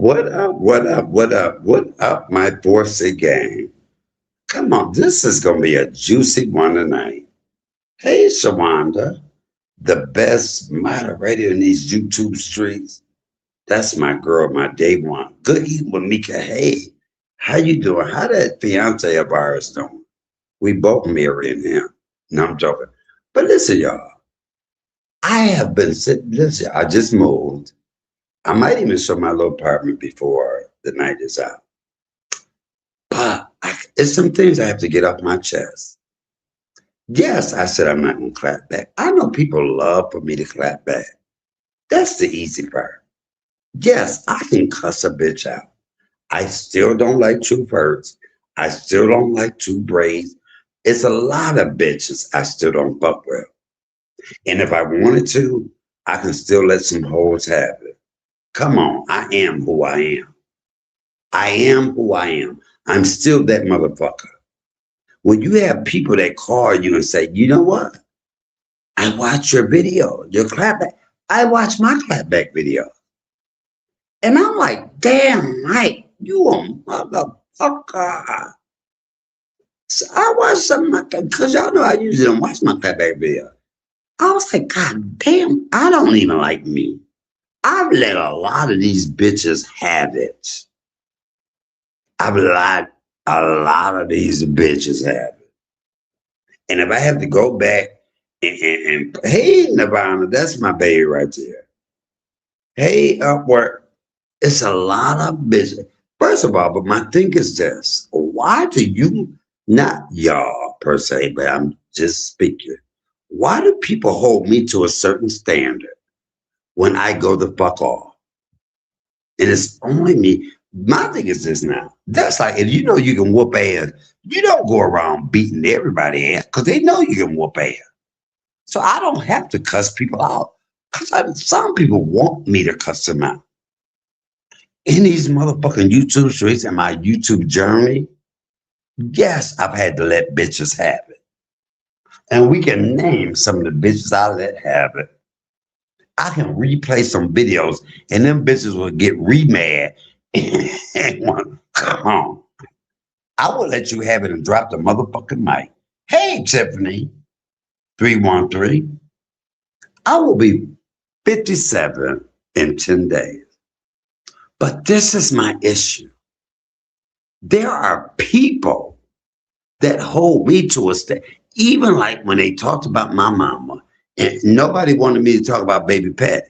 What up? What up? What up? What up, my Forcy gang? Come on, this is gonna be a juicy one tonight. Hey, Shawanda, the best moderator in these YouTube streets. That's my girl, my day one. Good evening, Mika. Hey, how you doing? How that fiance of ours doing? We both marrying him. No, I'm joking. But listen, y'all. I have been sitting. Listen, I just moved. I might even show my little apartment before the night is out. But it's some things I have to get off my chest. Yes, I said I'm not going to clap back. I know people love for me to clap back. That's the easy part. Yes, I can cuss a bitch out. I still don't like Truth Hurts. I still don't like Two Braids. It's a lot of bitches I still don't fuck with. And if I wanted to, I can still let some hoes have it. Come on, I am who I am. I am who I am. I'm still that motherfucker. When you have people that call you and say, you know what? I watch your video, your clapback. I watch my clapback video. And I'm like, damn, Mike, you a motherfucker. So I watched something because y'all know I usually don't watch my clapback video. I was like, God damn, I don't even like me. I've let a lot of these bitches have it. I've let a lot of these bitches have it. And if I have to go back and hey, Nirvana, that's my baby right there. Hey, Upwork, it's a lot of bitches. First of all, but my thing is this. Why do you, not y'all per se, but I'm just speaking. Why do people hold me to a certain standard when I go the fuck off? And it's only me. My thing is this now. That's like if you know you can whoop ass, you don't go around beating everybody ass because they know you can whoop ass. So I don't have to cuss people out because some people want me to cuss them out. In these motherfucking YouTube streets and my YouTube journey, yes, I've had to let bitches have it. And we can name some of the bitches I let have it. I can replay some videos and them bitches will get re-mad and want, come on. I will let you have it and drop the motherfucking mic. Hey, Tiffany, 313. I will be 57 in 10 days. But this is my issue. There are people that hold me to a stand. Even like when they talked about my mama, and nobody wanted me to talk about Baby Patty.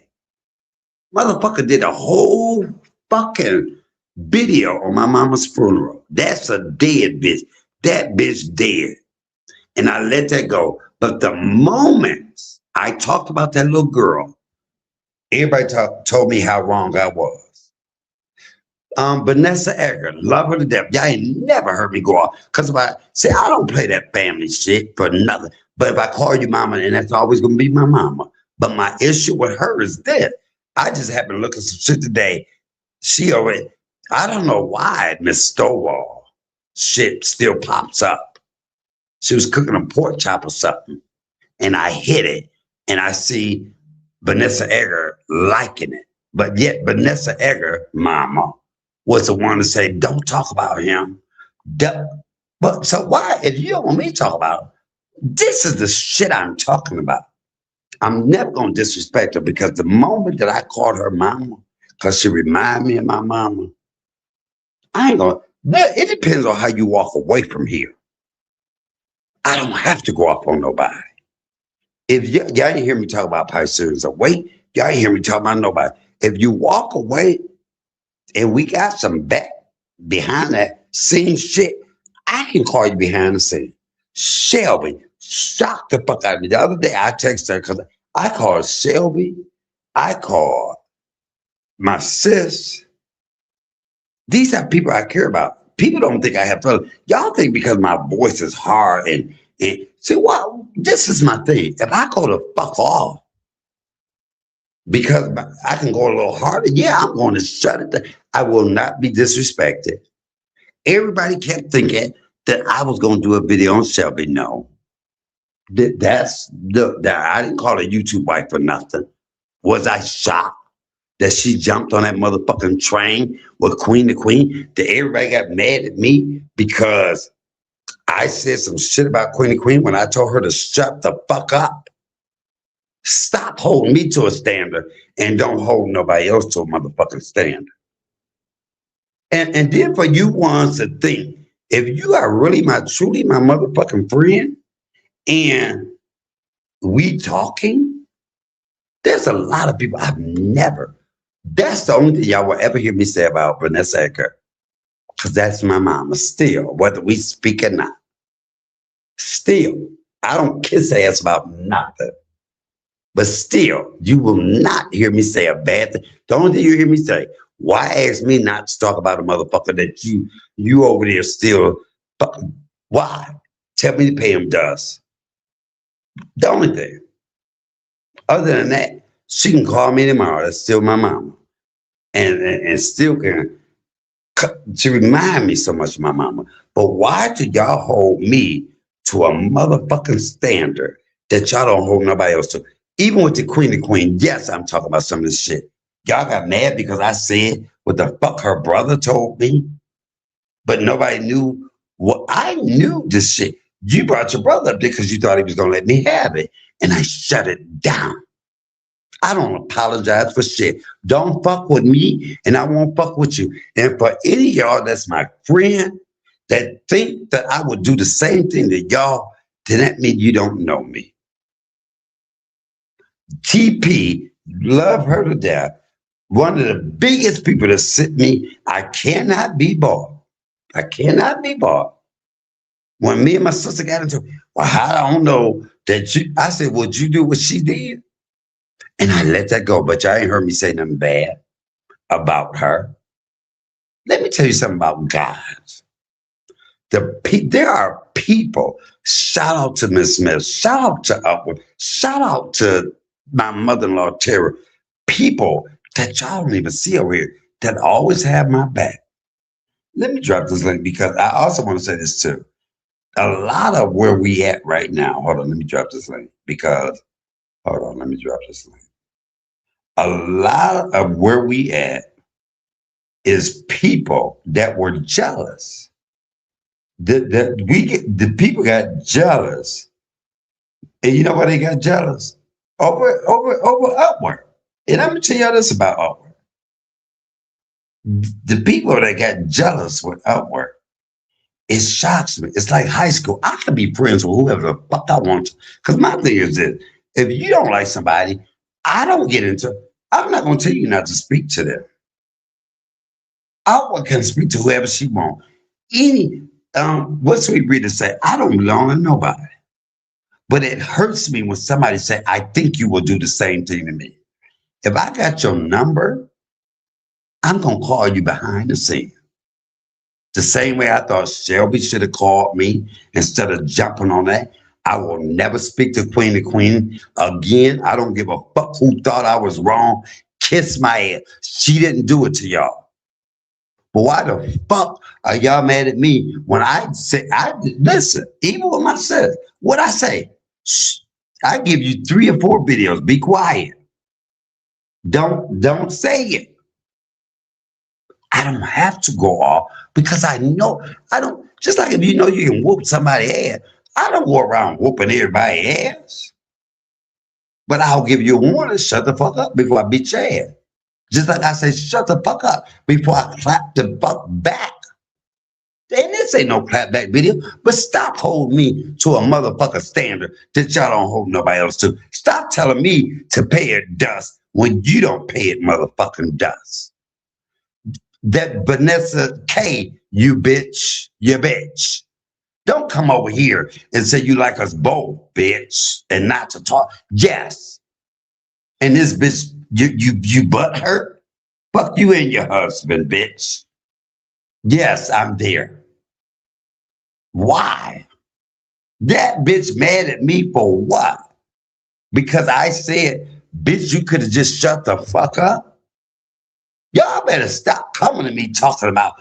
Motherfucker did a whole fucking video on my mama's funeral. That's a dead bitch. That bitch dead. And I let that go. But the moment I talked about that little girl, everybody told me how wrong I was. Vanessa Edgar, love her to death. Y'all ain't never heard me go off. Because if I say I don't play that family shit for nothing. But if I call you mama, and that's always gonna be my mama. But my issue with her is this. I just happened to look at some shit today. She already, I don't know why Miss Stovall shit still pops up. She was cooking a pork chop or something. And I hit it. And I see Vanessa Edgar liking it. But yet Vanessa Edgar, mama, was the one to say, don't talk about him. But so why, if you don't want me to talk about him, this is the shit I'm talking about. I'm never going to disrespect her because the moment that I called her mama, because she reminded me of my mama, I ain't going to, it depends on how you walk away from here. I don't have to go up on nobody. If y'all didn't hear me talk about Pisces or wait, y'all didn't hear me talk about nobody. If you walk away and we got some back behind that scene shit, I can call you behind the scene. Shelby shocked the fuck out of me. The other day I texted her because I called Shelby. I called my sis. These are people I care about. People don't think I have fun. Y'all think because my voice is hard and see, well, this is my thing. If I go to fuck off, because I can go a little harder, yeah, I'm going to shut it down. I will not be disrespected. Everybody kept thinking that I was going to do a video on Shelby. No. I didn't call her YouTube wife for nothing. Was I shocked? that she jumped on that motherfucking train with Queen the Queen, that everybody got mad at me because I said some shit about Queen the Queen when I told her to shut the fuck up. Stop holding me to a standard and don't hold nobody else to a motherfucking standard. And then for you ones to think, if you are really truly my motherfucking friend and we talking, there's a lot of people I've never, that's the only thing y'all will ever hear me say about Vanessa Edgar. Because that's my mama still, whether we speak or not. Still, I don't kiss ass about nothing. But still, you will not hear me say a bad thing. The only thing you hear me say, why ask me not to talk about a motherfucker that you over there still fucking, why? Tell me to pay him dust. The only thing. Other than that, she can call me tomorrow. That's still my mama. And still can, to remind me so much of my mama. But why do y'all hold me to a motherfucking standard that y'all don't hold nobody else to? Even with the Queen, yes, I'm talking about some of this shit. Y'all got mad because I said what the fuck her brother told me, but nobody knew what I knew this shit. You brought your brother up there because you thought he was gonna let me have it, and I shut it down. I don't apologize for shit. Don't fuck with me, and I won't fuck with you. And for any of y'all that's my friend that think that I would do the same thing to y'all, then that means you don't know me. TP, love her to death. One of the biggest people that sit me, I cannot be bought. I cannot be bought. When me and my sister got into, well, I don't know that you, I said, would you do what she did? And I let that go, but y'all ain't heard me say nothing bad about her. Let me tell you something about God. There are people, shout out to Miss Smith, shout out to Upward, shout out to my mother-in-law, Tara, people that y'all don't even see over here that always have my back. Let me drop this link because I also want to say this too. A lot of where we at right now, hold on, let me drop this link because, hold on, let me drop this link. A lot of where we at is people that were jealous. The people got jealous. And you know why they got jealous? Over Upward. And I'm gonna tell y'all this about Upward. The people that got jealous with Upward, it shocks me. It's like high school. I can be friends with whoever the fuck I want to. Because my thing is this, if you don't like somebody, I don't get into, I'm not gonna tell you not to speak to them. Upward can speak to whoever she wants. What Sweet Rita say? I don't belong to nobody. But it hurts me when somebody say, I think you will do the same thing to me. If I got your number, I'm going to call you behind the scene. The same way I thought Shelby should have called me instead of jumping on that. I will never speak to Queen the Queen again. I don't give a fuck who thought I was wrong. Kiss my ass. She didn't do it to y'all. But why the fuck are y'all mad at me when I say, listen, even with myself, what I say? Shh, I give you 3 or 4 videos. Be quiet. Don't say it. I don't have to go off because I know I don't. Just like if you know you can whoop somebody's ass, I don't go around whooping everybody's ass. But I'll give you a warning. Shut the fuck up before I beat your ass. Just like I say, shut the fuck up before I clap the fuck back. And this ain't no clap back video, but stop holding me to a motherfucker standard that y'all don't hold nobody else to. Stop telling me to pay it dust when you don't pay it motherfucking dust. That Vanessa K, you bitch. Don't come over here and say you like us both, bitch, and not to talk. Yes. And this bitch, you butt hurt? Fuck you and your husband, bitch. Yes, I'm there. Why? That bitch mad at me for what? Because I said, bitch, you could have just shut the fuck up. Y'all better stop coming to me talking about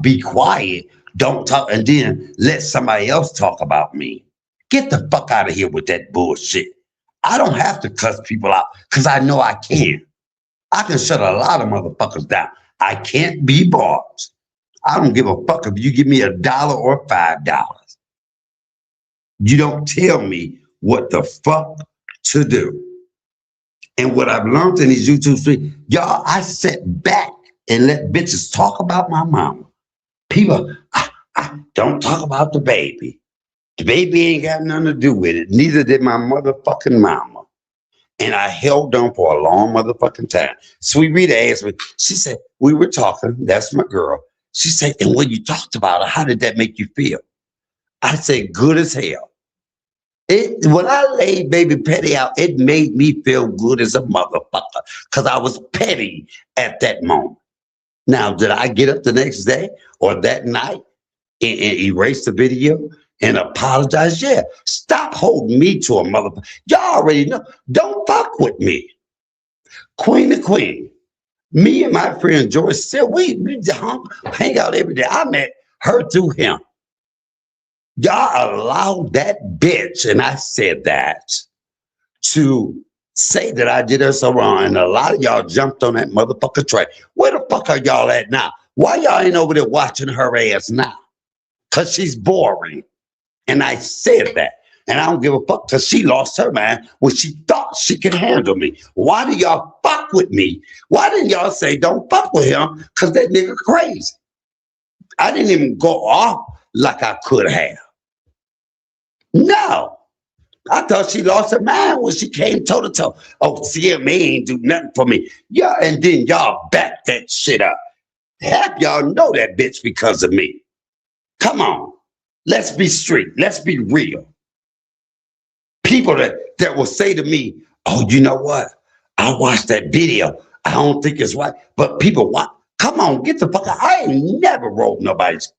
be quiet, don't talk, and then let somebody else talk about me. Get the fuck out of here with that bullshit. I don't have to cuss people out because I know I can. I can shut a lot of motherfuckers down. I can't be bought. I don't give a fuck if you give me $1 or $5. You don't tell me what the fuck to do. And what I've learned in these YouTube streets, y'all, I sit back and let bitches talk about my mama. People, I don't talk about the baby. The baby ain't got nothing to do with it. Neither did my motherfucking mama. And I held on for a long motherfucking time. Sweet Rita asked me, she said, we were talking, that's my girl. She said, and when you talked about her, how did that make you feel? I said, good as hell. When I laid baby Petty out, it made me feel good as a motherfucker because I was petty at that moment. Now, did I get up the next day or that night and erase the video and apologize? Yeah. Stop holding me to a motherfucker. Y'all already know. Don't fuck with me. Queen to Queen. Me and my friend George still, we hang out every day. I met her through him. Y'all allowed that bitch, and I said that, to say that I did her so wrong, and a lot of y'all jumped on that motherfucker train. Where the fuck are y'all at now? Why y'all ain't over there watching her ass now? Because she's boring. And I said that. And I don't give a fuck because she lost her mind when she thought she could handle me. Why do y'all fuck with me? Why didn't y'all say don't fuck with him? Because that nigga crazy. I didn't even go off like I could have. No. I thought she lost her mind when she came toe to toe. Oh, CMA ain't do nothing for me. Yeah, and then y'all back that shit up. Half y'all know that bitch because of me. Come on. Let's be straight. Let's be real. People that will say to me, oh, you know what? I watched that video. I don't think it's right. But people want, come on, get the fuck out. I ain't never rode nobody's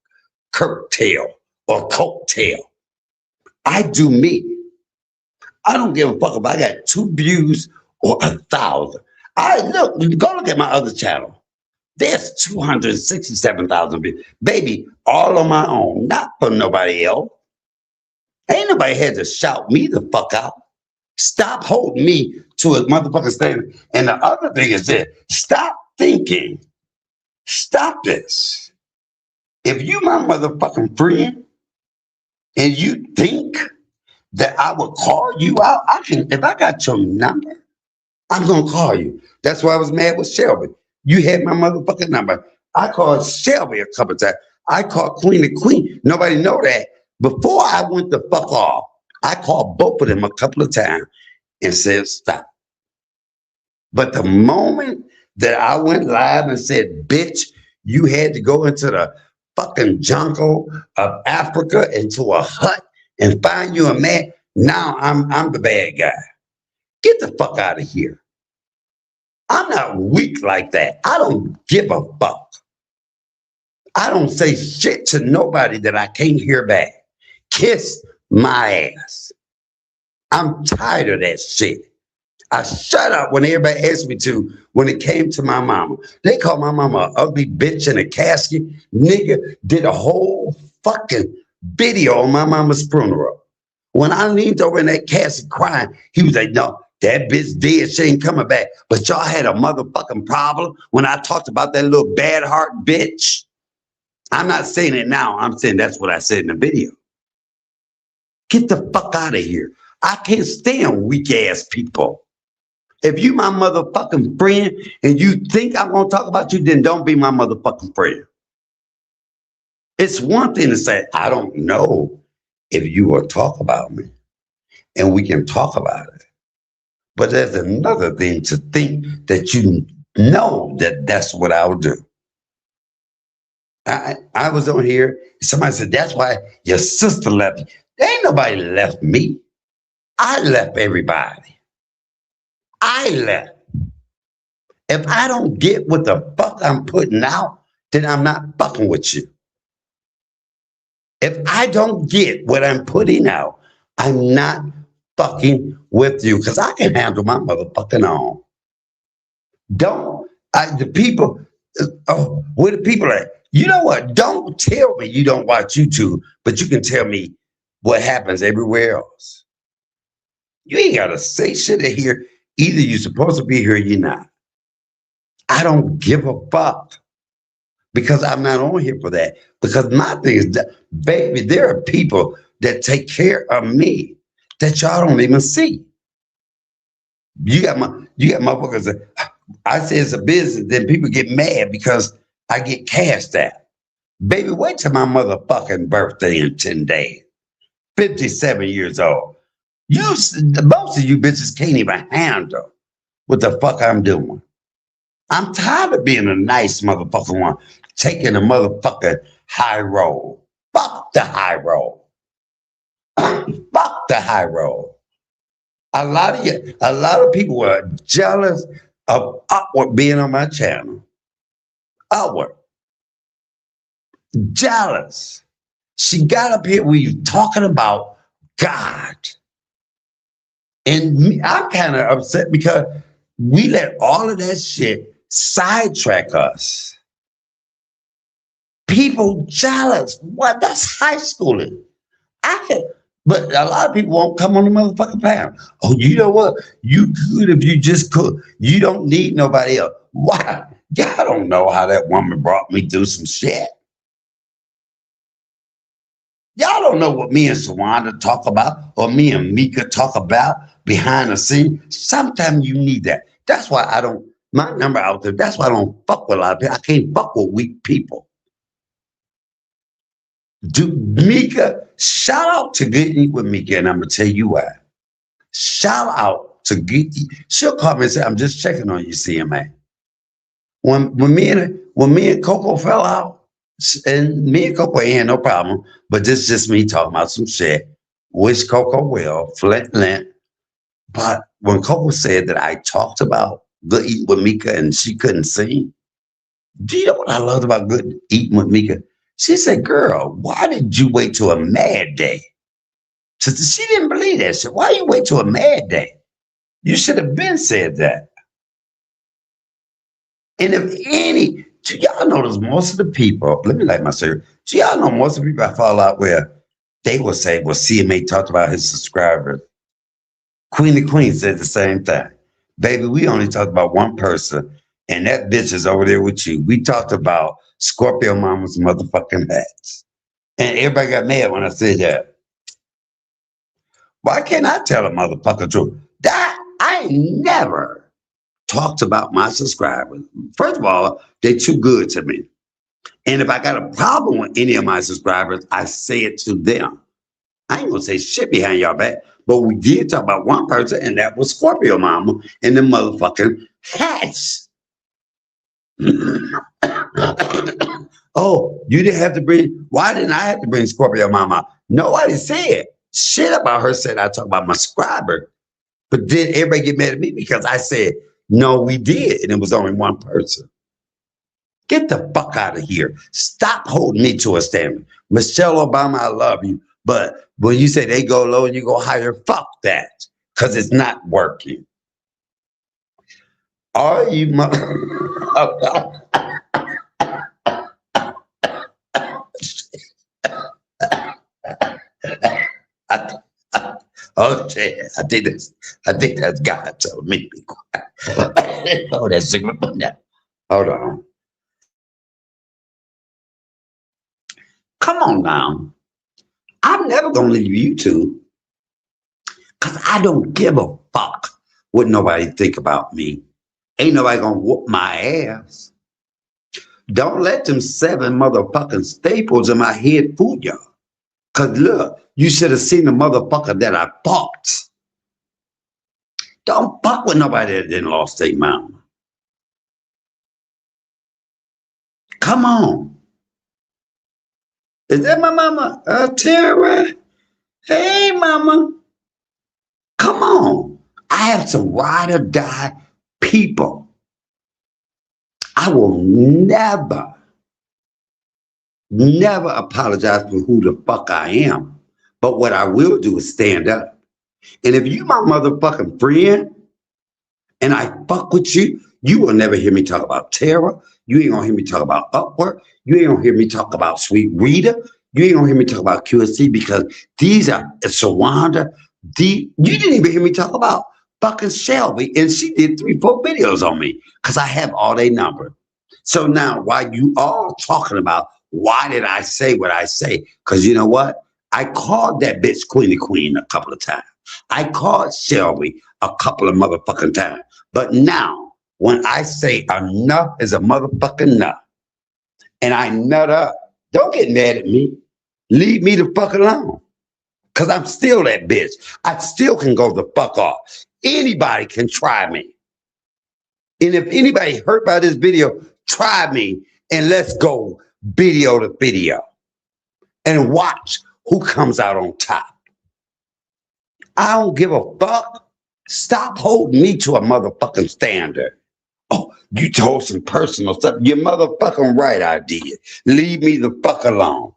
curtail or coattail. I do me. I don't give a fuck if I got 2 views or 1,000. Go look at my other channel. There's 267,000 views. Baby, all on my own, not for nobody else. Ain't nobody had to shout me the fuck out. Stop holding me to a motherfucking standard. And the other thing is this, stop thinking. Stop this. If you my motherfucking friend and you think that I would call you out, I can. If I got your number, I'm gonna call you. That's why I was mad with Shelby. You had my motherfucking number. I called Shelby a couple times. I called Queen the Queen. Nobody know that. Before I went the fuck off, I called both of them a couple of times and said, stop. But the moment that I went live and said, bitch, you had to go into the fucking jungle of Africa into a hut and find you a man. Now I'm the bad guy. Get the fuck out of here. I'm not weak like that. I don't give a fuck. I don't say shit to nobody that I can't hear back. Kiss my ass. I'm tired of that shit. I shut up when everybody asked me to when it came to my mama. They called my mama an ugly bitch in a casket. Nigga did a whole fucking video on my mama's funeral. When I leaned over in that casket crying, he was like, no, that bitch dead, she ain't coming back. But y'all had a motherfucking problem when I talked about that little bad heart bitch. I'm not saying it now. I'm saying that's what I said in the video. Get the fuck out of here. I can't stand weak ass people. If you my motherfucking friend and you think I'm gonna talk about you, then don't be my motherfucking friend. It's one thing to say, I don't know if you will talk about me and we can talk about it. But there's another thing to think that you know that that's what I'll do. I was on here, somebody said, that's why your sister left you. There ain't nobody left me. I left everybody. I left. If I don't get what the fuck I'm putting out, then I'm not fucking with you. If I don't get what I'm putting out, I'm not fucking with you because I can handle my motherfucking own. The people, where the people at? You know what? Don't tell me you don't watch YouTube, but you can tell me what happens everywhere else. You ain't got to say shit in here. Either you're supposed to be here or you're not. I don't give a fuck because I'm not on here for that. Because my thing is, that, baby, there are people that take care of me that y'all don't even see. You got motherfuckers that I say it's a business, then people get mad because I get cashed out. Baby, wait till my motherfucking birthday in 10 days. 57 years old. Most of you bitches can't even handle what the fuck I'm doing. I'm tired of being a nice motherfucking one, taking a motherfucking high road. Fuck the high road. Fuck the high road. A lot of people were jealous of Upward being on my channel. Upward. Jealous. She got up here, we were talking about God. And I'm kind of upset because we let all of that shit sidetrack us. People jealous. What? That's high schooling. But a lot of people won't come on the motherfucking panel. Oh, you know what? You good if you just cook. You don't need nobody else. Why? Y'all don't know how that woman brought me through some shit. Y'all don't know what me and Shawanda talk about or me and Mika talk about behind the scenes. Sometimes you need that. That's why I don't, my number out there, that's why I don't fuck with a lot of people. I can't fuck with weak people. Mika, shout out to Good Eat with Mika, and I'm gonna tell you why. Shout out to Good Eat. She'll call me and say, I'm just checking on you, CMA. When me and Coco fell out, and me and Coco ain't no problem, but this is just me talking about some shit. Wish Coco well, Flint. But when Coco said that I talked about Good Eating with Mika and she couldn't sing, do you know what I loved about Good Eating with Mika? She said, girl, why did you wait till a mad day? She didn't believe that shit. Why you wait till a mad day? You should have been said that. And if any, do y'all notice most of the people, let me light my cigarette. Do y'all know most of the people I fall out where they will say, well, CMA talked about his subscribers. Queen the Queen said the same thing. Baby, we only talked about one person, and that bitch is over there with you. We talked about Scorpio Mama's motherfucking hats. And everybody got mad when I said that. Why can't I tell a motherfucker truth? That I ain't never talked about my subscribers. First of all, they're too good to me. And if I got a problem with any of my subscribers, I say it to them. I ain't gonna say shit behind y'all back, but we did talk about one person, and that was Scorpio Mama and the motherfucking hats. Oh, you didn't have to bring, why didn't I have to bring Scorpio Mama? Nobody said shit about her, said I talk about my subscriber. But then everybody get mad at me because I said, no, we did, and it was only one person. Get the fuck out of here. Stop holding me to a standard. Michelle Obama, I love you. But when you say they go low and you go higher, fuck that. Because it's not working. Are you okay, I think that's God telling me to be quiet. Oh, that's cigarette. Hold on. Come on now. I'm never gonna leave YouTube because I don't give a fuck what nobody think about me. Ain't nobody gonna whoop my ass. Don't let them 7 motherfucking staples in my head fool y'all. Cause look, you should have seen the motherfucker that I fought. Don't fuck with nobody that didn't lost their mama. Come on. Is that my mama? Tara? Hey, mama. Come on. I have some ride or die people. I will never apologize for who the fuck I am. But what I will do is stand up. And if you my motherfucking friend and I fuck with you, you will never hear me talk about Tara. You ain't gonna hear me talk about Upward. You ain't gonna hear me talk about Sweet Rita. You ain't gonna hear me talk about QSC because these are Shawanda. You didn't even hear me talk about fucking Shelby, and she did 3-4 videos on me because I have all their number. So now, while you all talking about why did I say what I say? Because you know what? I called that bitch Queen a couple of times. I called Shelby a couple of motherfucking times. But now, when I say enough is a motherfucking nut, and I nut up, don't get mad at me. Leave me the fuck alone. Because I'm still that bitch. I still can go the fuck off. Anybody can try me. And if anybody hurt by this video, try me and let's go video to video and watch who comes out on top. I don't give a fuck. Stop holding me to a motherfucking standard. Oh, you told some personal stuff. You're motherfucking right, I did. Leave me the fuck alone.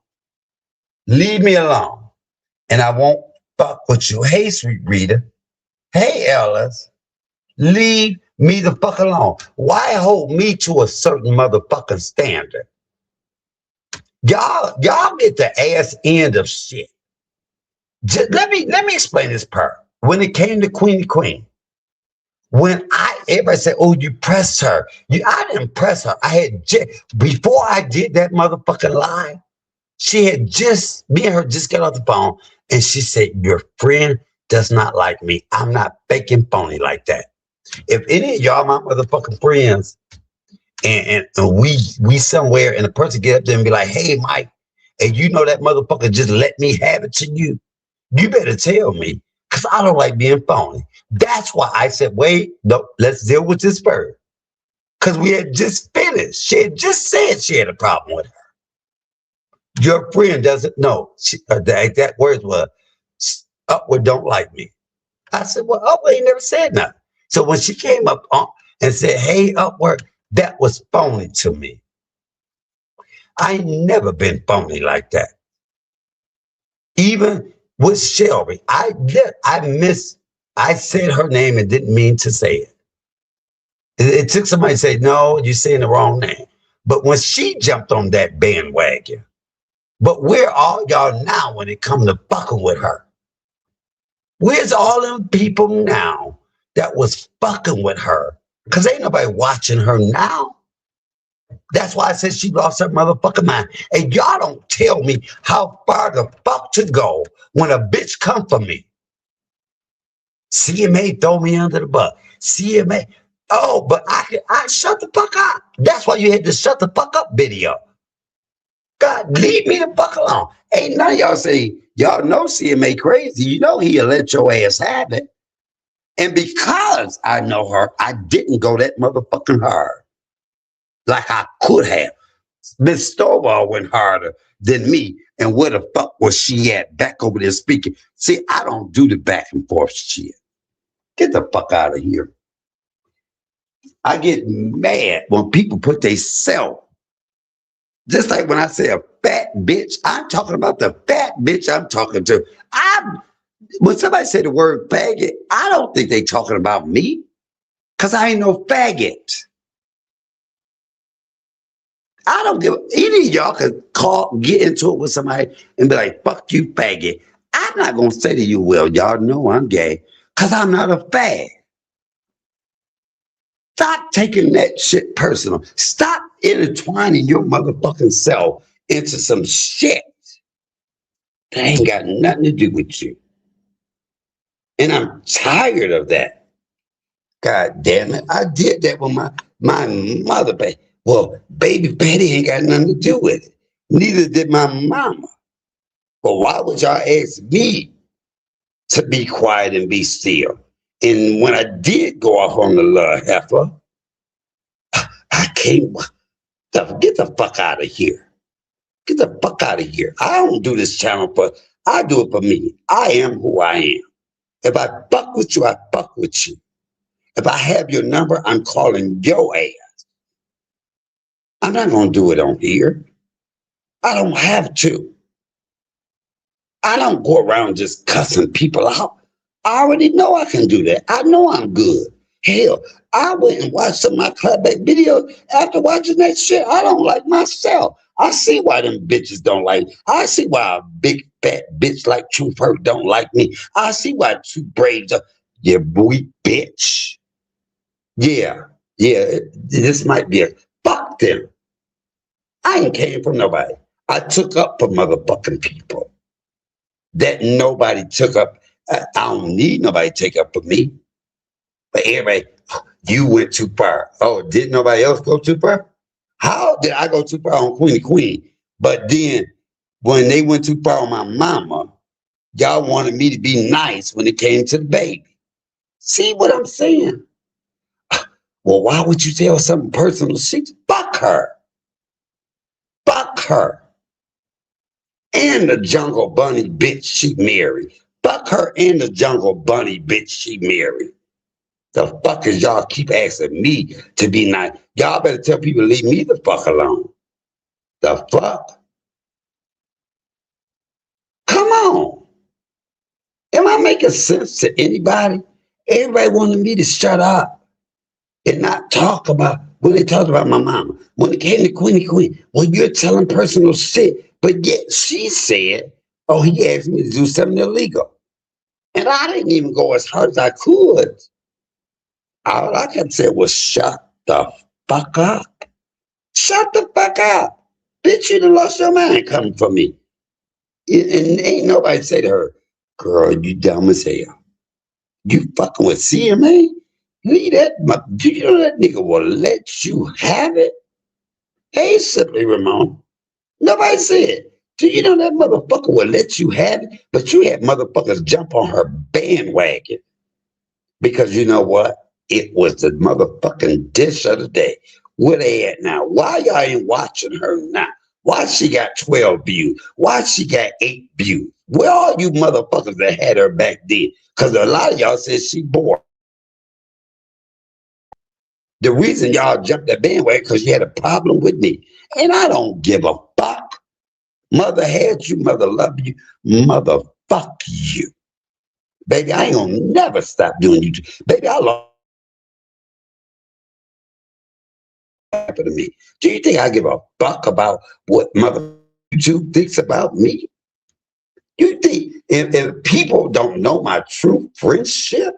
Leave me alone. And I won't fuck with you. Hey, Sweet Rita. Hey, Ellis. Leave me the fuck alone. Why hold me to a certain motherfucking standard? Y'all get the ass end of shit. Just let me explain this part. When it came to Queen, when everybody said, "Oh, you pressed her," I didn't press her. I had before I did that motherfucking lie. She had me and her just got off the phone, and she said, "Your friend does not like me. I'm not faking phony like that." If any of y'all my motherfucking friends, and we somewhere, and the person get up there and be like, "Hey, Mike," and you know that motherfucker just let me have it to you, you better tell me, because I don't like being phony. That's why I said, wait, no, let's deal with this first. Because we had just finished. She had just said she had a problem with her. Your friend doesn't know. The exact words were, Upward don't like me. I said, well, Upward ain't never said nothing. So when she came up and said, hey, Upward, that was phony to me. I ain't never been phony like that. Even with Shelby, I said her name and didn't mean to say it. It took somebody to say, no, you're saying the wrong name. But when she jumped on that bandwagon, but where are y'all now when it comes to fucking with her? Where's all them people now that was fucking with her? Because ain't nobody watching her now. That's why I said she lost her motherfucking mind. And y'all don't tell me how far the fuck to go when a bitch come for me. CMA throw me under the bus. CMA, oh, but I shut the fuck up. That's why you had the shut the fuck up video. God, leave me the fuck alone. Ain't none of y'all say, y'all know CMA crazy. You know he'll let your ass have it. And because I know her, I didn't go that motherfucking hard. Like I could have. Miss Stovall went harder than me. And where the fuck was she at back over there speaking? See, I don't do the back and forth shit. Get the fuck out of here. I get mad when people put they self. Just like when I say a fat bitch, I'm talking about the fat bitch I'm talking to. When somebody say the word faggot, I don't think they talking about me. Because I ain't no faggot. I don't give any of y'all can get into it with somebody and be like, fuck you, faggot. I'm not gonna say to you, well, y'all know I'm gay, because I'm not a fag. Stop taking that shit personal. Stop intertwining your motherfucking self into some shit that ain't got nothing to do with you. And I'm tired of that. God damn it. I did that with my mother, baby. Well, baby Betty ain't got nothing to do with it. Neither did my mama. But why would y'all ask me to be quiet and be still? And when I did go off on the little heifer, I came, get the fuck out of here. Get the fuck out of here. I don't do this channel I do it for me. I am who I am. If I fuck with you, I fuck with you. If I have your number, I'm calling your ass. I'm not going to do it on here. I don't have to. I don't go around just cussing people out. I already know I can do that. I know I'm good. Hell, I went and watched some of my clapback videos. After watching that shit, I don't like myself. I see why them bitches don't like me. I see why a big fat bitch like Truth Hurt don't like me. I see why Two Braids You weak bitch. Yeah, yeah, this might be a fuck them. I ain't came from nobody. I took up for motherfucking people that nobody took up. I don't need nobody to take up for me. But everybody, you went too far. Oh, did nobody else go too far? How did I go too far on Queen? But then when they went too far on my mama, y'all wanted me to be nice when it came to the baby. See what I'm saying? Well, why would you tell something personal? Fuck her. Fuck her. And the jungle bunny bitch she married. Fuck her and the jungle bunny bitch she married. The fuck is y'all keep asking me to be nice? Y'all better tell people to leave me the fuck alone. The fuck? Come on. Am I making sense to anybody? Everybody wanted me to shut up and not talk about when they talked about my mama. When it came to Queen, when you're telling personal shit, but yet she said, oh, he asked me to do something illegal. And I didn't even go as hard as I could. All I kept saying was, shut the fuck up. Shut the fuck up. Bitch, you done lost your mind coming for me. And ain't nobody say to her, girl, you dumb as hell. You fucking with CMA? Leave that, do you know that nigga will let you have it? Hey, Simply Ramon. Nobody said, do you know that motherfucker will let you have it? But you had motherfuckers jump on her bandwagon. Because you know what? It was the motherfucking dish of the day. Where they at now? Why y'all ain't watching her now? Why she got 12 views? Why she got 8 views? Where are you motherfuckers that had her back then? Because a lot of y'all said she bored. The reason y'all jumped that bandwagon because you had a problem with me. And I don't give a fuck. Mother had you, mother loved you, mother fuck you. Baby, I ain't gonna never stop doing you. Baby, I love happen to me. Do you think I give a fuck about what mother YouTube thinks about me? You think if people don't know my true friendship,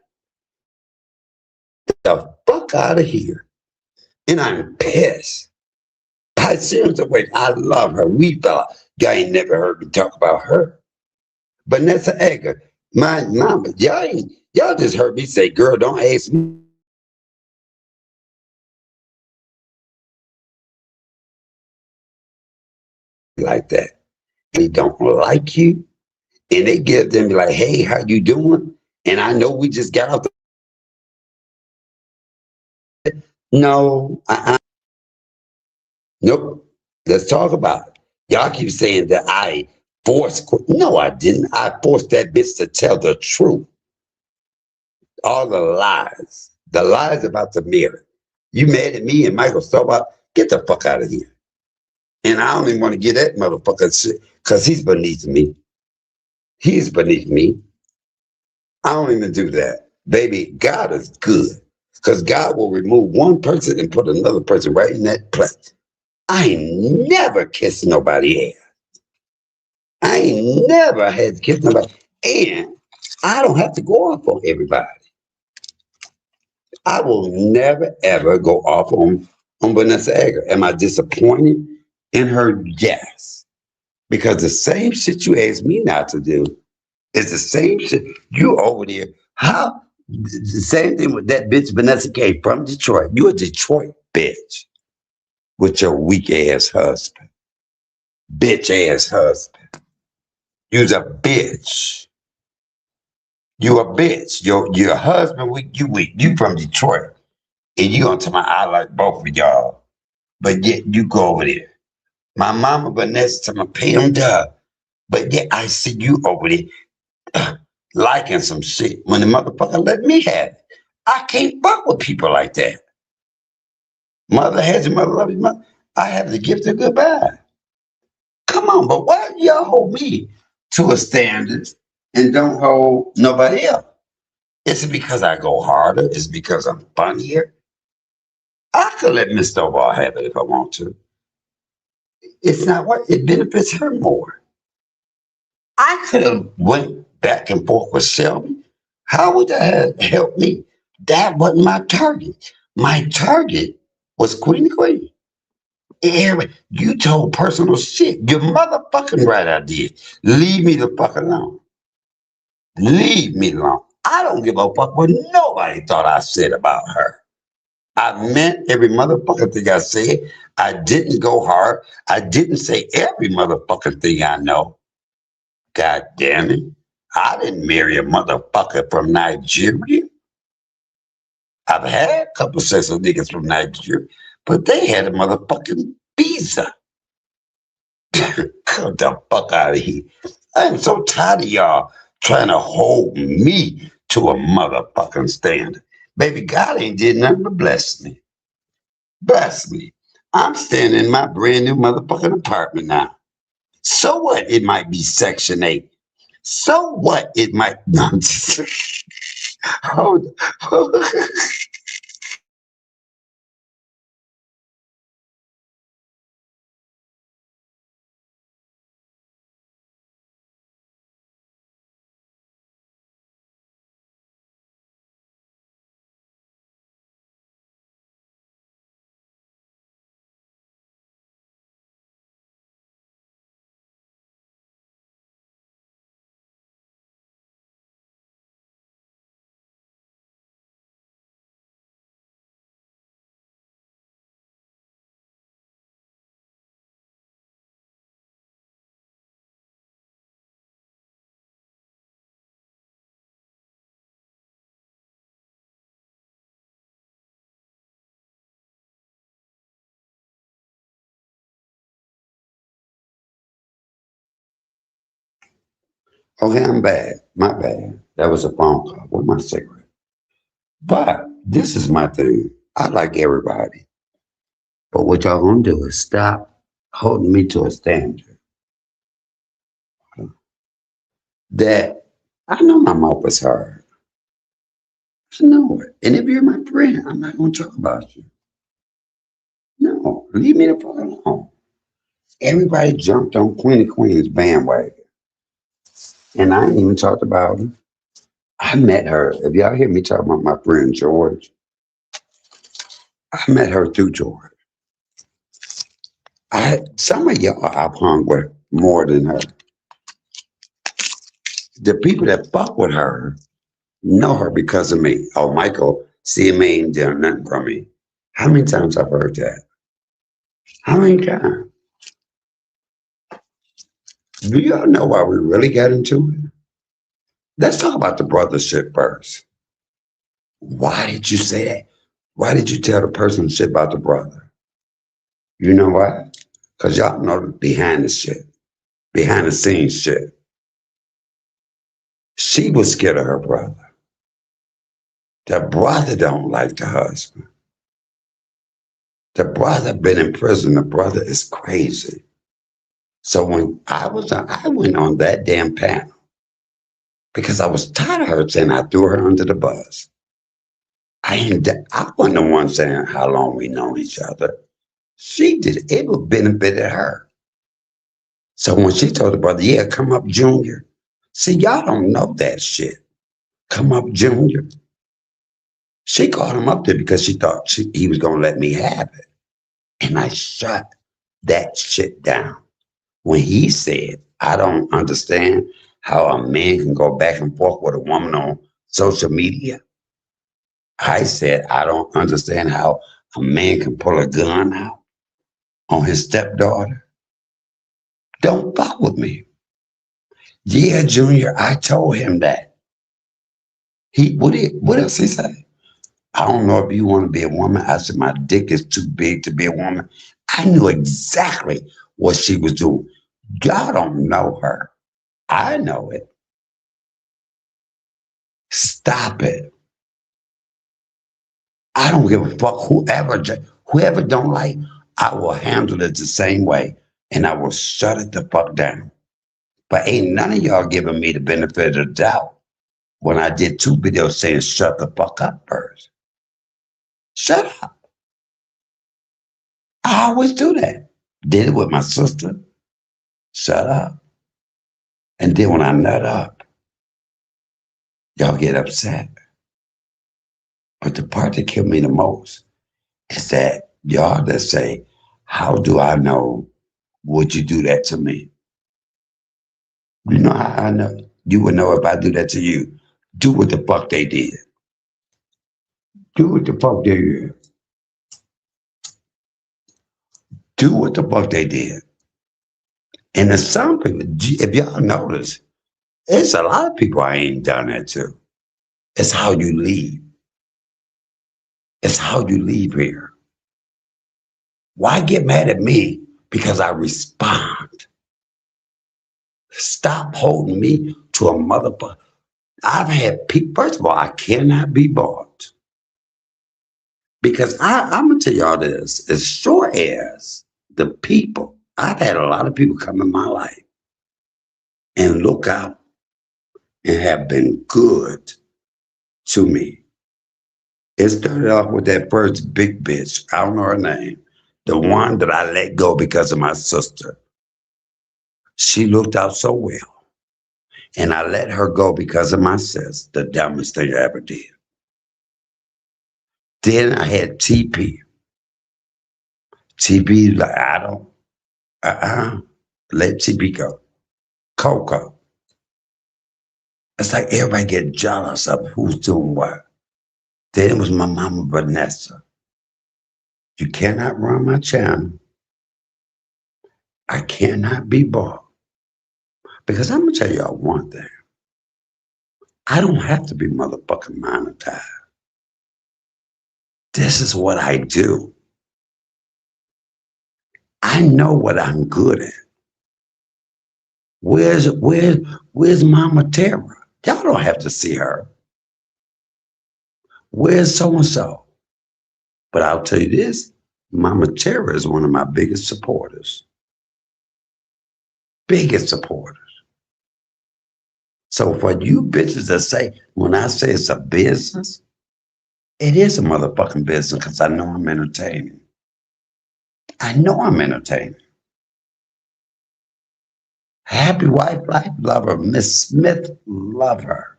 the fuck out of here. And I'm pissed. I seriously wait. I love her. We thought y'all ain't never heard me talk about her. Vanessa Edgar, my mama, y'all just heard me say, girl, don't ask me like that. They don't like you. And they give them like, hey, how you doing? And I know we just got out the no, nope. Let's talk about it. Y'all keep saying that I forced. No, I didn't. I forced that bitch to tell the truth. All the lies about the mirror. You mad at me and Michael Stovall? Get the fuck out of here. And I don't even want to get that motherfucker shit because he's beneath me. He's beneath me. I don't even do that. Baby, God is good because God will remove one person and put another person right in that place. I ain't never kissed nobody ass. I ain't never had to kiss nobody. And I don't have to go off on everybody. I will never, ever go off on Vanessa Edgar. Am I disappointed in her? Yes. Because the same shit you asked me not to do is the same shit you over there. How? The same thing with that bitch Vanessa came from Detroit. You a Detroit bitch with your weak ass husband. Bitch ass husband. You's a bitch. You a bitch. Your husband weak, you weak. You from Detroit. And you gonna tell my I like both of y'all. But yet you go over there. My mama Vanessa tell me pay them dub. But yet I see you over there liking some shit when the motherfucker let me have it. I can't fuck with people like that. Mother has your mother love your mother. I have the gift of goodbye. Come on, but why do y'all hold me to a standard and don't hold nobody else? Is it because I go harder? Is it because I'm funnier? I could let Miss Stovall have it if I want to. It's not what it benefits her more. I could have went back and forth with Shelby. How would that help me? That wasn't my target. My target was Queen. Aaron, you told personal shit. You're motherfucking right, I did. Leave me the fuck alone. Leave me alone. I don't give a fuck what nobody thought I said about her. I meant every motherfucking thing I said. I didn't go hard. I didn't say every motherfucking thing I know. God damn it. I didn't marry a motherfucker from Nigeria. I've had a couple sets of niggas from Nigeria, but they had a motherfucking visa. Come the fuck out of here. I'm so tired of y'all trying to hold me to a motherfucking standard. Baby, God ain't did nothing but bless me. Bless me. I'm staying in my brand new motherfucking apartment now. So what? It might be Section 8. So what? It might. No, I'm just, hold, hold. Okay, I'm bad. My bad. That was a phone call with my cigarette. But this is my thing. I like everybody. But what y'all gonna do is stop holding me to a standard that I know my mouth is hard. I know it. And if you're my friend, I'm not gonna talk about you. No, leave me the fuck alone. Everybody jumped on Queen of Queens bandwagon. And I ain't even talked about her. I met her. If y'all hear me talk about my friend George, I met her through George. Some of y'all I've hung with more than her. The people that fuck with her know her because of me. Oh, Michael, CMA ain't done nothing for me. How many times I've heard that? How many times? Do y'all know why we really got into it? Let's talk about the brothership first. Why did you say that? Why did you tell the person shit about the brother? You know why? Because y'all know the behind the shit, behind the scenes shit. She was scared of her brother. The brother don't like the husband. The brother been in prison. The brother is crazy. So when I went on that damn panel because I was tired of her saying I threw her under the bus. I wasn't the one saying how long we know each other. She did. It would benefited her. So when she told the brother, yeah, come up, Junior. See, y'all don't know that shit. Come up, Junior. She called him up there because she thought he was going to let me have it. And I shut that shit down. When he said, I don't understand how a man can go back and forth with a woman on social media. I said, I don't understand how a man can pull a gun out on his stepdaughter. Don't fuck with me. Yeah, Junior, I told him that. What else he say? I don't know if you want to be a woman. I said, my dick is too big to be a woman. I knew exactly what she was doing. Y'all don't know her. I know it. Stop it. I don't give a fuck whoever don't like, I will handle it the same way and I will shut it the fuck down. But ain't none of y'all giving me the benefit of the doubt when I did 2 videos saying shut the fuck up first. Shut up. I always do that. Did it with my sister. Shut up. And then when I nut up, Y'all get upset. But the part that killed me the most is that y'all that say, how do I know would you do that to me? You know how I know? You would know if I do that to you. Do what the fuck they did. Do what the fuck they did. Do what the fuck they did. And there's some people, if y'all notice, there's a lot of people I ain't done that to. It's how you leave. It's how you leave here. Why get mad at me? Because I respond. Stop holding me to a motherfucker. I've had people, first of all, I cannot be bought. Because I'm going to tell y'all this, as short as the people, I've had a lot of people come in my life and look out and have been good to me. It started off with that first big bitch, I don't know her name, the one that I let go because of my sister. She looked out so well. And I let her go because of my sis, the dumbest thing I ever did. Then I had TP. TP, like, I don't, let TP go. Coco. It's like everybody get jealous of who's doing what. Then it was my mama, Vanessa. You cannot run my channel. I cannot be bought. Because I'm going to tell y'all one thing. I don't have to be motherfucking monetized. This is what I do. I know what I'm good at. Where's Mama Tara? Y'all don't have to see her. Where's so-and-so? But I'll tell you this, Mama Tara is one of my biggest supporters. Biggest supporters. So for you bitches that say, when I say it's a business, it is a motherfucking business because I know I'm entertaining. I know I'm entertaining. Happy wife, life, lover, Miss Smith, love her.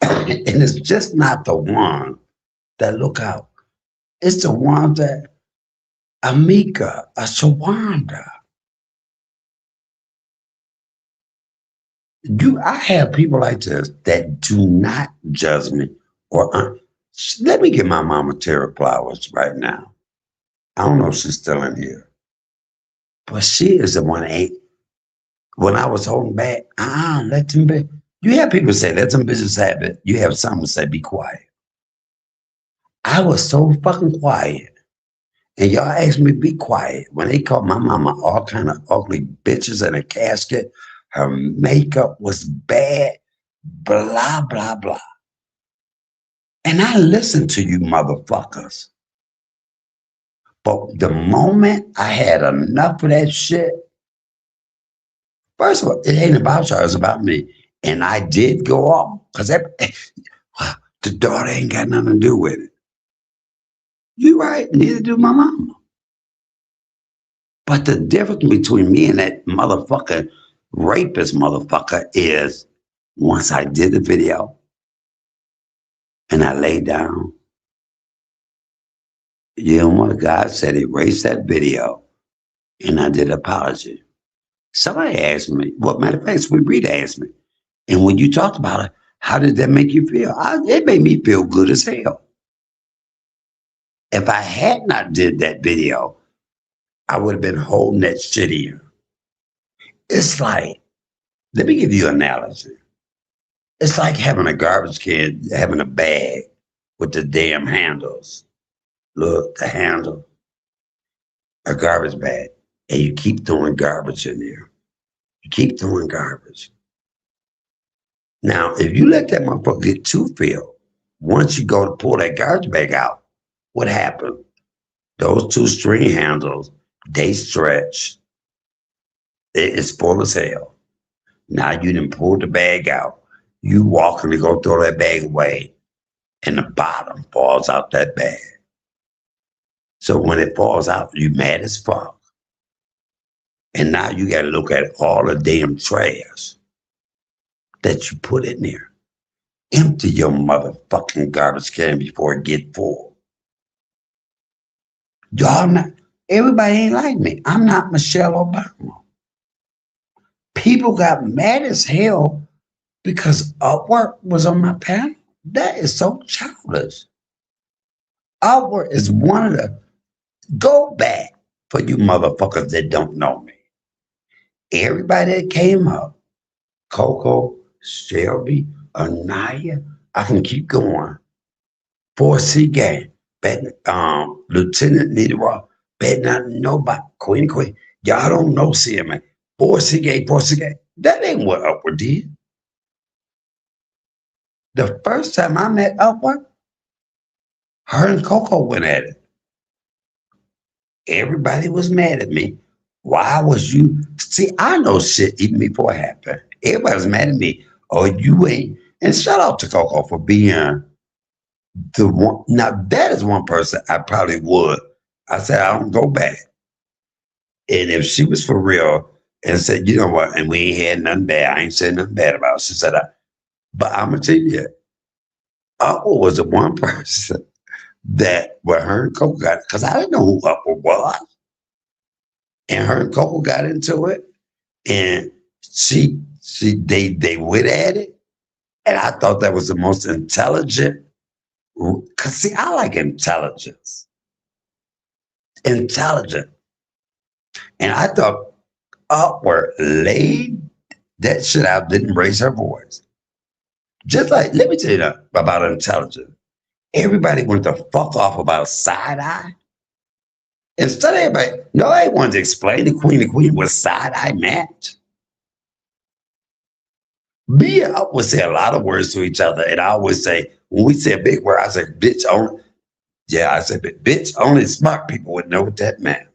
And it's just not the one that look out. It's the one that Amika, Shawanda. I have people like this that do not judge me or let me get my mama Tara flowers right now. I don't know if she's still in here, but she is the one. When I was holding back, let them be. You have people say let them bitches have it. You have some say be quiet. I was so fucking quiet, and y'all asked me to be quiet when they called my mama all kind of ugly bitches in a casket. Her makeup was bad, blah, blah, blah. And I listened to you motherfuckers. But the moment I had enough of that shit, first of all, it ain't about y'all, it's about me. And I did go off because the daughter ain't got nothing to do with it. You right, neither do my mama. But the difference between me and that motherfucker, rapist motherfucker, is once I did the video and I laid down, you know what God said, erase that video, and I did apology. Somebody asked me, well, matter of fact, Sweet Rita asked me, and when you talked about it, how did that make you feel? It made me feel good as hell. If I had not did that video, I would have been holding that shit here. It's like, let me give you an analogy. It's like having a garbage can, having a bag with the damn handles. Look, the handle, a garbage bag, and you keep throwing garbage in there. You keep throwing garbage. Now, if you let that motherfucker get too filled, once you go to pull that garbage bag out, what happened? Those two string handles, they stretch. It's full as hell. Now you done pull the bag out. You walking to go throw that bag away, and the bottom falls out that bag. So when it falls out, you mad as fuck. And now you got to look at all the damn trash that you put in there. Empty your motherfucking garbage can before it get full. Y'all not, everybody ain't like me. I'm not Michelle Obama. People got mad as hell because Upwork was on my panel. That is so childish. Upwork is one of the, go back for you motherfuckers that don't know me. Everybody that came up, Coco, Shelby, Anaya, I can keep going. 4C gang, Lieutenant Nita, bet not nobody, Queen. Y'all don't know CMA. 4C gang. That ain't what Upward did. The first time I met Upward, her and Coco went at it. Everybody was mad at me. Why was you? See, I know shit even before it happened. Everybody was mad at me. Oh, you ain't. And shout out to Coco for being the one. Now, that is one person I probably would. I said, I don't go back. And if she was for real and said, you know what, and we ain't had nothing bad, I ain't said nothing bad about it. She said, but I'm going to tell you, Upward was the one person that when her and Coco got, because I didn't know who Upward was. And her and Coco got into it. And they went at it. And I thought that was the most intelligent. Because, see, I like intelligence. Intelligent. And I thought Upward laid that shit out, didn't raise her voice. Just like, let me tell you about intelligence. Everybody went to fuck off about side eye. Instead of everybody, nobody wanted to explain the Queen was side eye match. Me and Up would say a lot of words to each other, and I always say, when we say a big word, I say, bitch only. Yeah, I said, bitch only smart people would know what that meant.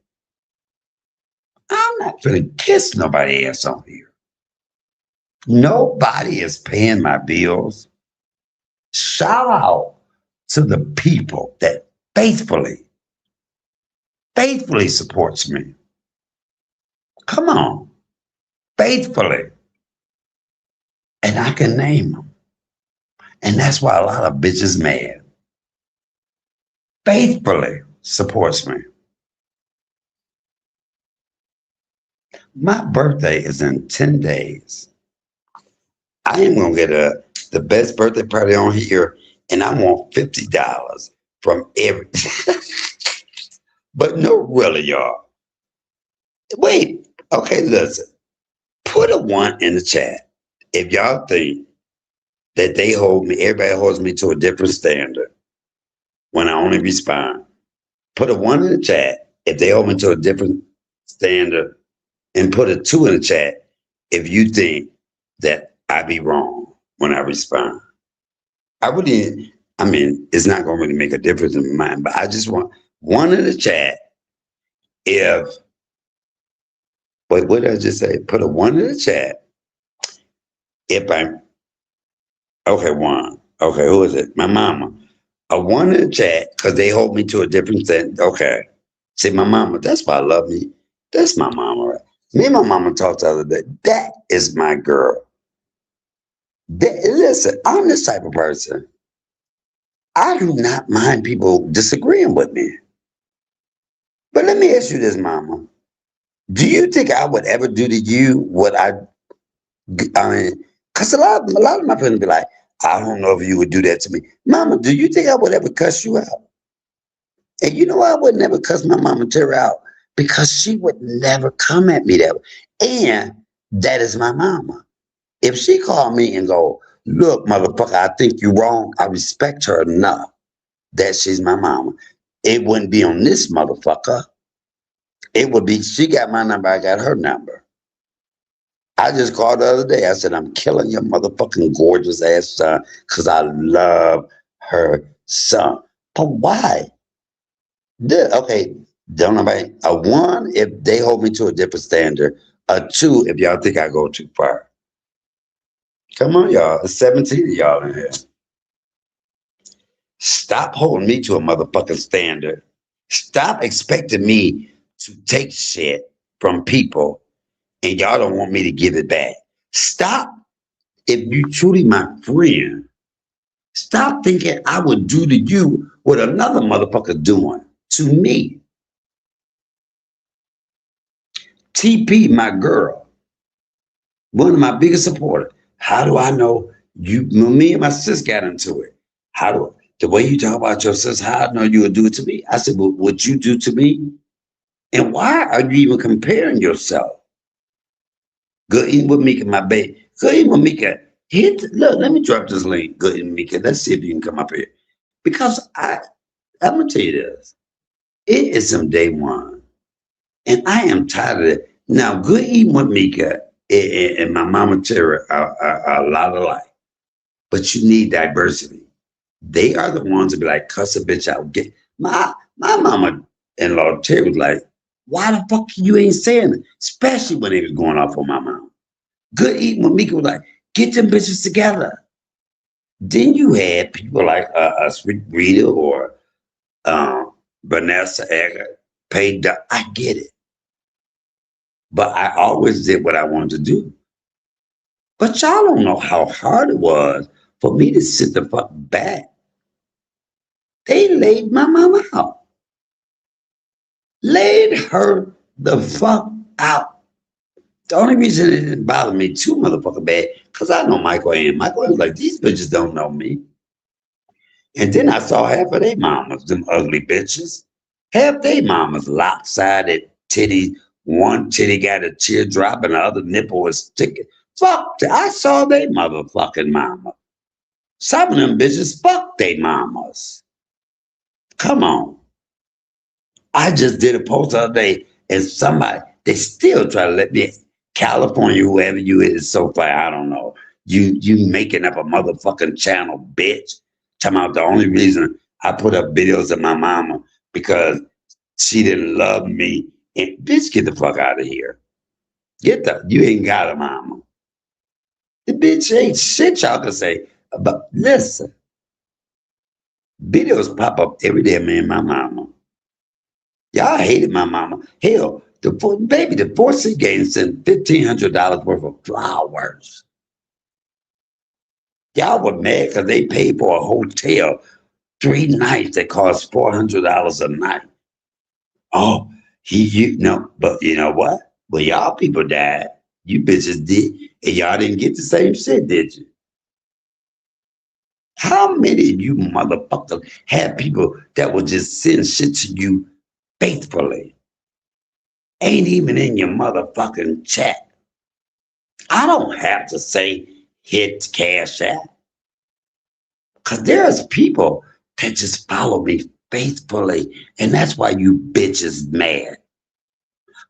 I'm not gonna kiss nobody ass on here. Nobody is paying my bills. Shout out to the people that faithfully supports me. Come on, faithfully. And I can name them. And that's why a lot of bitches mad. Faithfully supports me. My birthday is in 10 days. I am going to get the best birthday party on here, and I want $50 from every. But no, really, y'all. Wait. Okay, listen. Put a 1 in the chat if y'all think that they hold me, everybody holds me to a different standard when I only respond. Put a 1 in the chat if they hold me to a different standard, and put a 2 in the chat if you think that I be wrong when I respond. I mean, it's not going to really make a difference in my mind, but I just want 1 in the chat if, what did I just say? Put a 1 in the chat if I'm, okay, 1. Okay, who is it? My mama. A 1 in the chat because they hold me to a different thing. Okay. See, my mama, that's why I love me. That's my mama, right? Me and my mama talked the other day. That is my girl. Listen, I'm this type of person. I do not mind people disagreeing with me. But let me ask you this, mama. Do you think I would ever do to you what I mean, because a lot of my friends be like, I don't know if you would do that to me. Mama, do you think I would ever cuss you out? And you know I would never cuss my mama Terry out because she would never come at me that way. And that is my mama. If she called me and go, look, motherfucker, I think you're wrong, I respect her enough that she's my mama. It wouldn't be on this motherfucker. It would be, she got my number, I got her number. I just called the other day. I said, I'm killing your motherfucking gorgeous ass son because I love her son. But why? Okay, don't nobody. A 1 if they hold me to a different standard. A 2 if y'all think I go too far. Come on, y'all. There's 17 of y'all in here. Stop holding me to a motherfucking standard. Stop expecting me to take shit from people and y'all don't want me to give it back. Stop. If you truly my friend, Stop thinking I would do to you what another motherfucker doing to me. TP, my girl, one of my biggest supporters. How do I know you? Me and my sis got into it. How do the way you talk about your sis? How I know you would do it to me? I said, well, would you do to me? And why are you even comparing yourself? Good eating with Mika, my baby. Good eating with Mika. Look, let me drop this link. Good eating Mika. Let's see if you can come up here. Because I'm gonna tell you this. It is some day one. And I am tired of it. Now, Good eating with Mika and my mama Tara are a lot alike. But you need diversity. They are the ones that be like, cuss a bitch out. Get my mama in law Terry was like, why the fuck you ain't saying it? Especially when they was going off on my mom. Good eating with Mika was like, get them bitches together. Then you had people like Sweet Rita or Vanessa Eggert, paid. I get it. But I always did what I wanted to do. But y'all don't know how hard it was for me to sit the fuck back. They laid my mama out. Laid her the fuck out. The only reason it didn't bother me too motherfucking bad, because I know Michael and Michael was like, these bitches don't know me. And then I saw half of their mamas, them ugly bitches. Half their mamas lopsided titty. One titty got a teardrop and the other nipple was sticking. Fuck, I saw they motherfucking mama. Some of them bitches, fuck they mamas. Come on. I just did a post the other day and somebody, they still try to let me, California, whoever you is so far, I don't know. You making up a motherfucking channel, bitch. Talking about the only reason I put up videos of my mama because she didn't love me. And bitch, get the fuck out of here. You ain't got a mama. The bitch ain't shit y'all can say. But listen, videos pop up every day of me and my mama. Y'all hated my mama. Hell, the Four Seasons sent $1,500 worth of flowers. Y'all were mad because they paid for a hotel 3 nights that cost $400 a night. Oh, but you know what? Well, y'all people died. You bitches did, and y'all didn't get the same shit, did you? How many of you motherfuckers have people that will just send shit to you faithfully? Ain't even in your motherfucking chat. I don't have to say hit Cash App. Because there's people that just follow me faithfully, and that's why you bitches mad.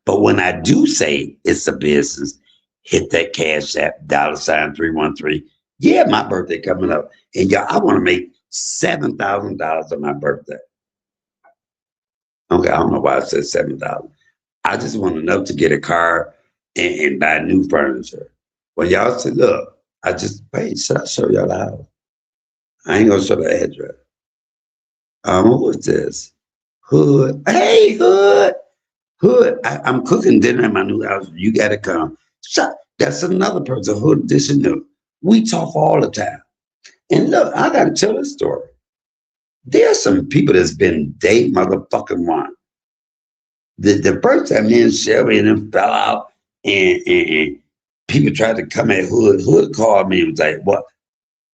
But when I do say it's a business, hit that Cash App, $313. Yeah, my birthday coming up. And y'all, I want to make $7,000 on my birthday. Okay, I don't know why I said $7,000. I just want enough to get a car and buy new furniture. When y'all say, look, I just paid, should I show y'all the house? I ain't gonna show the address. Who is this? Hood. Hey, Hood. Hood. I'm cooking dinner in my new house. You gotta come. That's another person. Hood, this and that. We talk all the time. And look, I gotta tell this story. There's some people that's been day motherfucking one. The first time me and Shelby and them fell out and people tried to come at Hood. Hood called me and was like, what?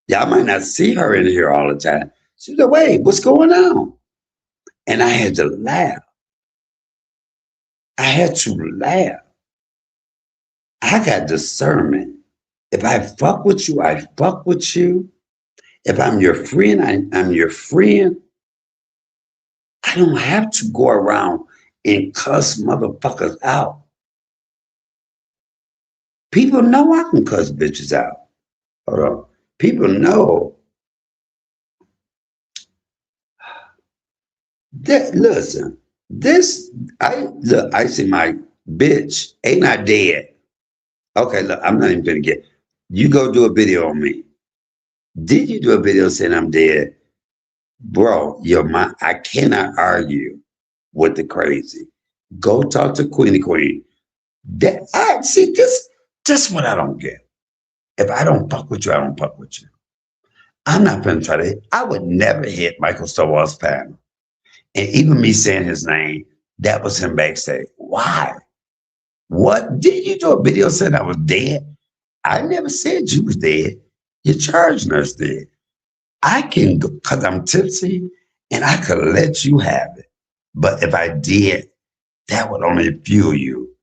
Y'all might not see her in here all the time. She said, wait, what's going on? And I had to laugh. I had to laugh. I got discernment. If I fuck with you, I fuck with you. If I'm your friend, I'm your friend. I don't have to go around and cuss motherfuckers out. People know I can cuss bitches out. Hold on. People know. Listen, I see my bitch ain't not dead. Okay, look, I'm not even gonna get. You go do a video on me. Did you do a video saying I'm dead? Bro, I cannot argue with the crazy. Go talk to Queen. I see this what I don't get. If I don't fuck with you, I don't fuck with you. I'm not gonna try to hit. I would never hit Michael Stovall's panel. And even me saying his name, that was him backstage. Why? What? Did you do a video saying I was dead? I never said you was dead. Your charge nurse did. I can go because I'm tipsy and I could let you have it. But if I did, that would only fuel you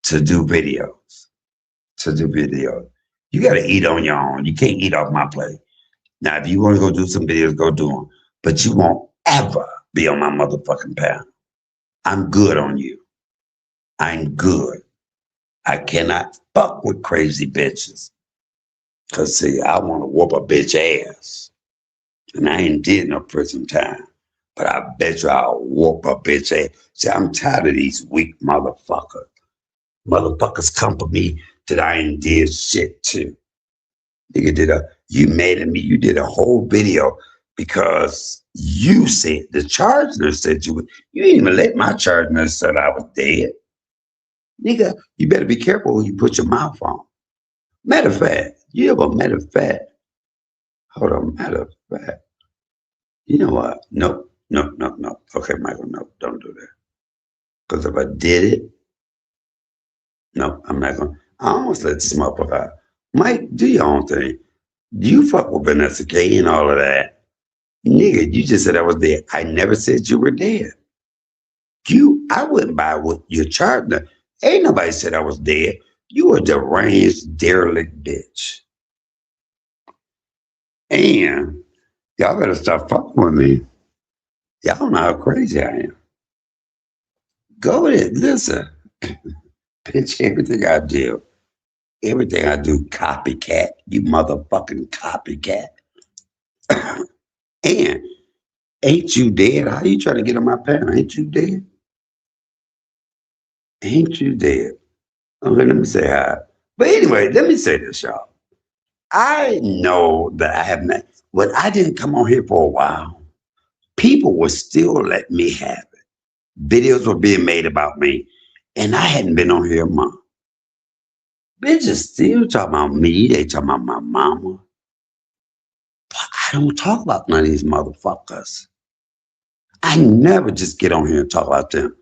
to do videos. To do videos. You got to eat on your own. You can't eat off my plate. Now, if you want to go do some videos, go do them. But you won't ever be on my motherfucking panel. I'm good on you. I'm good. I cannot fuck with crazy bitches. Because, see, I want to whoop a bitch ass. And I ain't did no prison time. But I bet you I'll whoop a bitch ass. See, I'm tired of these weak motherfuckers. Motherfuckers come for me that I ain't did shit to. Nigga you mad at me. You did a whole video because you said, the charge nurse said you didn't even let my charge nurse said I was dead. Nigga, you better be careful when you put your mouth on. Matter of fact, matter of fact. Hold on, matter of fact. You know what? No. Okay, Michael, no, don't do that. Because if I did it, no, I'm not going to. I almost let this motherfucker out. Mike, do your own thing. You fuck with Vanessa K and all of that. Nigga, you just said I was dead. I never said you were dead. I went by with your partner. Ain't nobody said I was dead. You a deranged, derelict bitch. And y'all better stop fucking with me. Y'all don't know how crazy I am. Go with it. Listen. Bitch, everything I do, copycat. You motherfucking copycat. And ain't you dead? How you trying to get on my panel? Ain't you dead? Ain't you dead? Okay, let me say hi. But anyway, let me say this, y'all. I know that I have not, when I didn't come on here for a while, people were still letting me have it. Videos were being made about me, and I hadn't been on here a month. Bitches still talking about me. They talking about my mama. But I don't talk about none of these motherfuckers. I never just get on here and talk about them.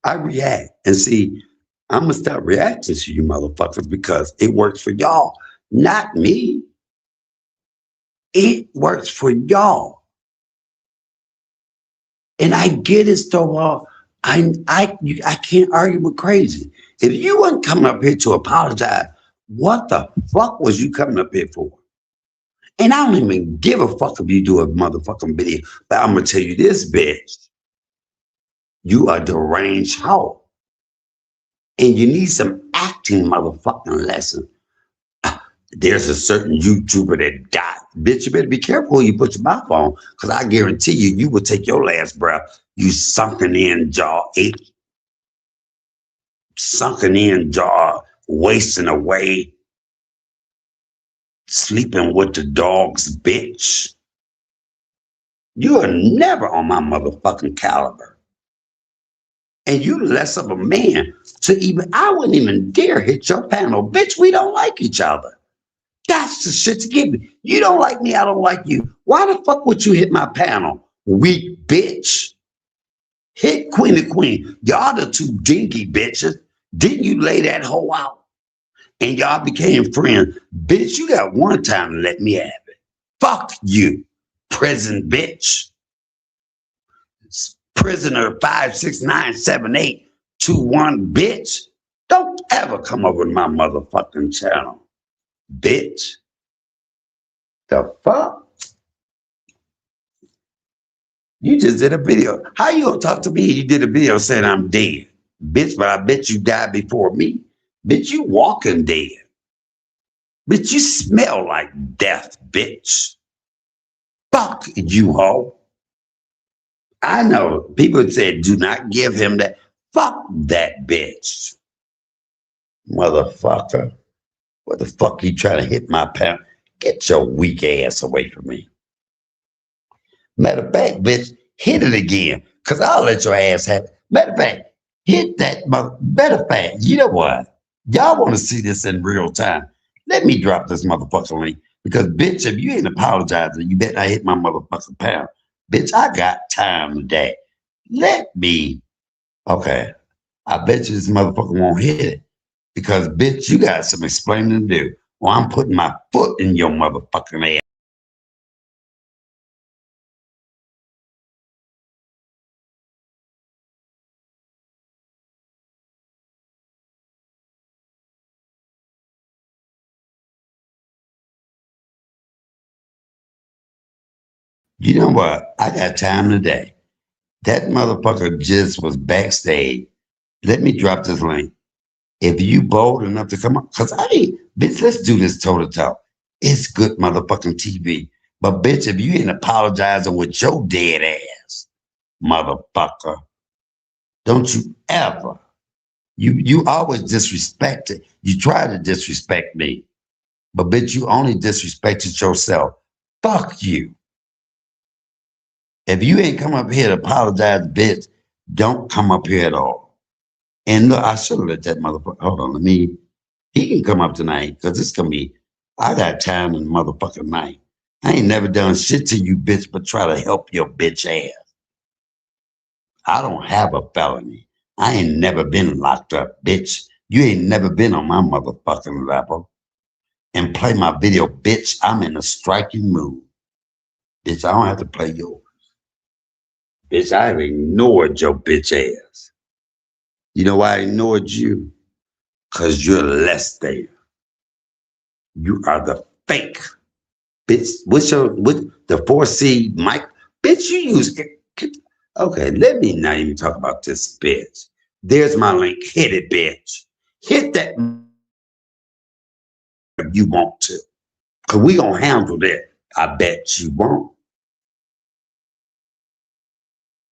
I react. And see, I'm going to stop reacting to you motherfuckers because it works for y'all, not me. It works for y'all. And I get it, Stovall. I can't argue with crazy. If you weren't coming up here to apologize, what the fuck was you coming up here for? And I don't even give a fuck if you do a motherfucking video. But I'm going to tell you this, bitch. You are deranged hoe. And you need some acting motherfucking lesson. There's a certain YouTuber that died. Bitch, you better be careful who you put your mouth on, because I guarantee you will take your last breath. You sunken in jaw, wasting away, sleeping with the dogs, bitch. You are never on my motherfucking caliber. And you less of a man to even, I wouldn't even dare hit your panel. Bitch, we don't like each other. That's the shit to give me. You don't like me, I don't like you. Why the fuck would you hit my panel? Weak bitch. Hit Queen of Queen. Y'all the two dinky bitches. Didn't you lay that hoe out? And y'all became friends. Bitch, you got one time to let me have it. Fuck you, prison bitch. Prisoner 5697821 bitch. Don't ever come over to my motherfucking channel. Bitch. The fuck? You just did a video. How you gonna talk to me? You did a video saying I'm dead. Bitch, but I bet you died before me. Bitch, you walking dead. Bitch, you smell like death, bitch. Fuck you, hoe. I know people said, do not give him that. Fuck that bitch. Motherfucker. What the fuck you trying to hit my panel? Get your weak ass away from me. Matter of fact, bitch, hit it again, because I'll let your ass have it. Matter of fact, hit that mother. Matter of fact, you know what? Y'all want to see this in real time. Let me drop this motherfucker link. Because, bitch, if you ain't apologizing, you better not hit my motherfucking pound. Bitch, I got time today. Let me. Okay. I bet you this motherfucker won't hit it. Because, bitch, you got some explaining to do. Well, I'm putting my foot in your motherfucking ass. You know what? I got time today. That motherfucker just was backstage. Let me drop this link. If you bold enough to come up, because I ain't, bitch, let's do this toe to toe. It's good motherfucking TV. But bitch, if you ain't apologizing with your dead ass, motherfucker, don't you ever. You always disrespect it. You try to disrespect me. But bitch, you only disrespected yourself. Fuck you. If you ain't come up here to apologize, bitch, don't come up here at all. And look, I should have let that motherfucker. Hold on, he can come up tonight because it's gonna be. I got time in the motherfucking night. I ain't never done shit to you, bitch, but try to help your bitch ass. I don't have a felony. I ain't never been locked up, bitch. You ain't never been on my motherfucking level. And play my video, bitch. I'm in a striking mood. Bitch, I don't have to play yours. Bitch, I have ignored your bitch ass. You know why I ignored you? Because you're less than. You are the fake. Bitch, what's the 4C mic? Bitch, you use. Okay, let me not even talk about this bitch. There's my link. Hit it, bitch. Hit that if you want to. Because we going to handle that. I bet you won't.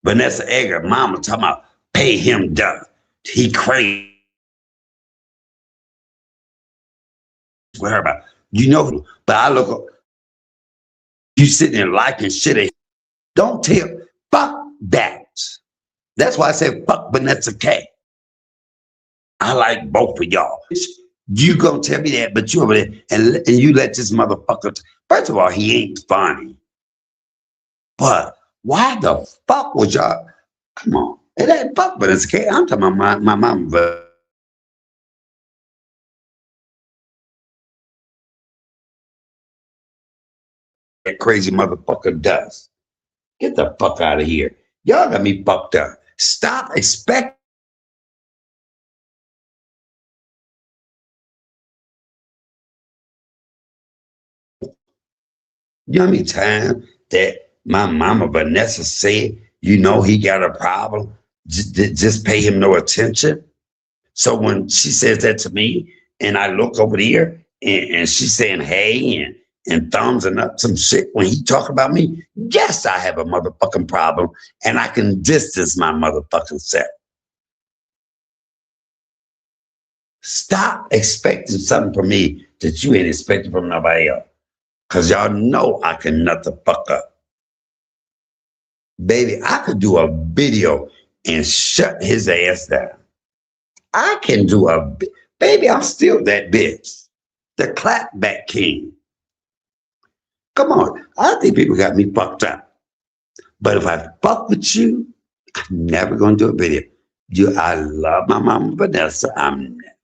Vanessa Edgar, mama talking about pay him done. He crazy. With her about, you know, but I look up, you sitting there liking shit. Don't tell, fuck that. That's why I said fuck Vanessa K. I like both of y'all. You gonna tell me that, but you over there and you let this motherfucker. First of all, he ain't funny. But why the fuck was y'all? Come on, it ain't fuck Vanessa K. I'm talking about my mama. That crazy motherfucker does. Get the fuck out of here. Y'all got me fucked up. Stop expecting. You know how many times that my mama Vanessa said, you know, he got a problem. Just pay him no attention. So when she says that to me, and I look over there, and she's saying hey and thumbs and up some shit when he talk about me, yes, I have a motherfucking problem, and I can distance my motherfucking self. Stop expecting something from me that you ain't expecting from nobody else. Cause y'all know I can nut the fuck up. Baby, I could do a video and shut his ass down. I can do baby, I'm still that bitch. The clapback king. Come on. I think people got me fucked up. But if I fuck with you, I'm never gonna do a video. I love my mama Vanessa.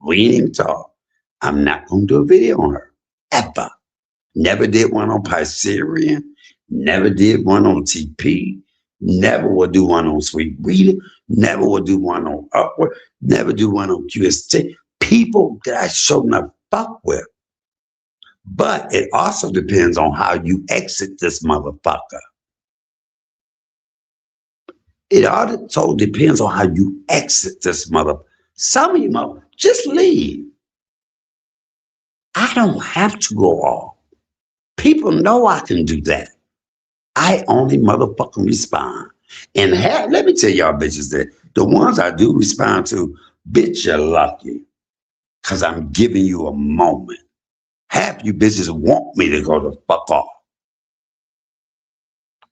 We ain't even talk. I'm not gonna do a video on her. Ever. Never did one on Piserian. Never did one on TP. Never will do one on Sweet Rita. Never will do one on Upward. Never do one on QST. People that I show enough fuck with. But it also depends on how you exit this motherfucker. It also depends on how you exit this mother. Some of you just leave. I don't have to go off. People know I can do that. I only motherfucking respond. And let me tell y'all bitches that the ones I do respond to, bitch, you're lucky. Because I'm giving you a moment. Half you bitches want me to go the fuck off.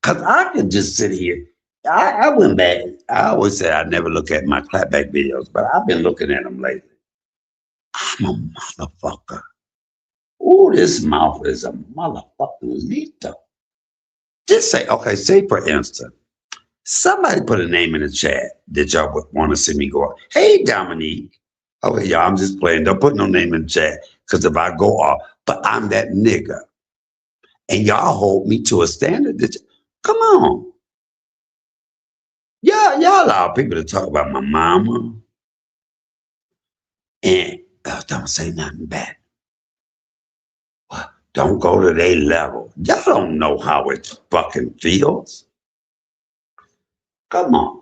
Because I can just sit here. I went back. I always said I never look at my clapback videos, but I've been looking at them lately. I'm a motherfucker. Oh, this mouth is a motherfucking lethal. Just say, okay, say for instance, somebody put a name in the chat that y'all would want to see me go off. Hey, Dominique. Okay, y'all, I'm just playing. Don't put no name in the chat because if I go off, but I'm that nigga. And y'all hold me to a standard that, come on. Y'all allow people to talk about my mama and don't say nothing bad. Well, don't go to their level. Y'all don't know how it fucking feels. Come on.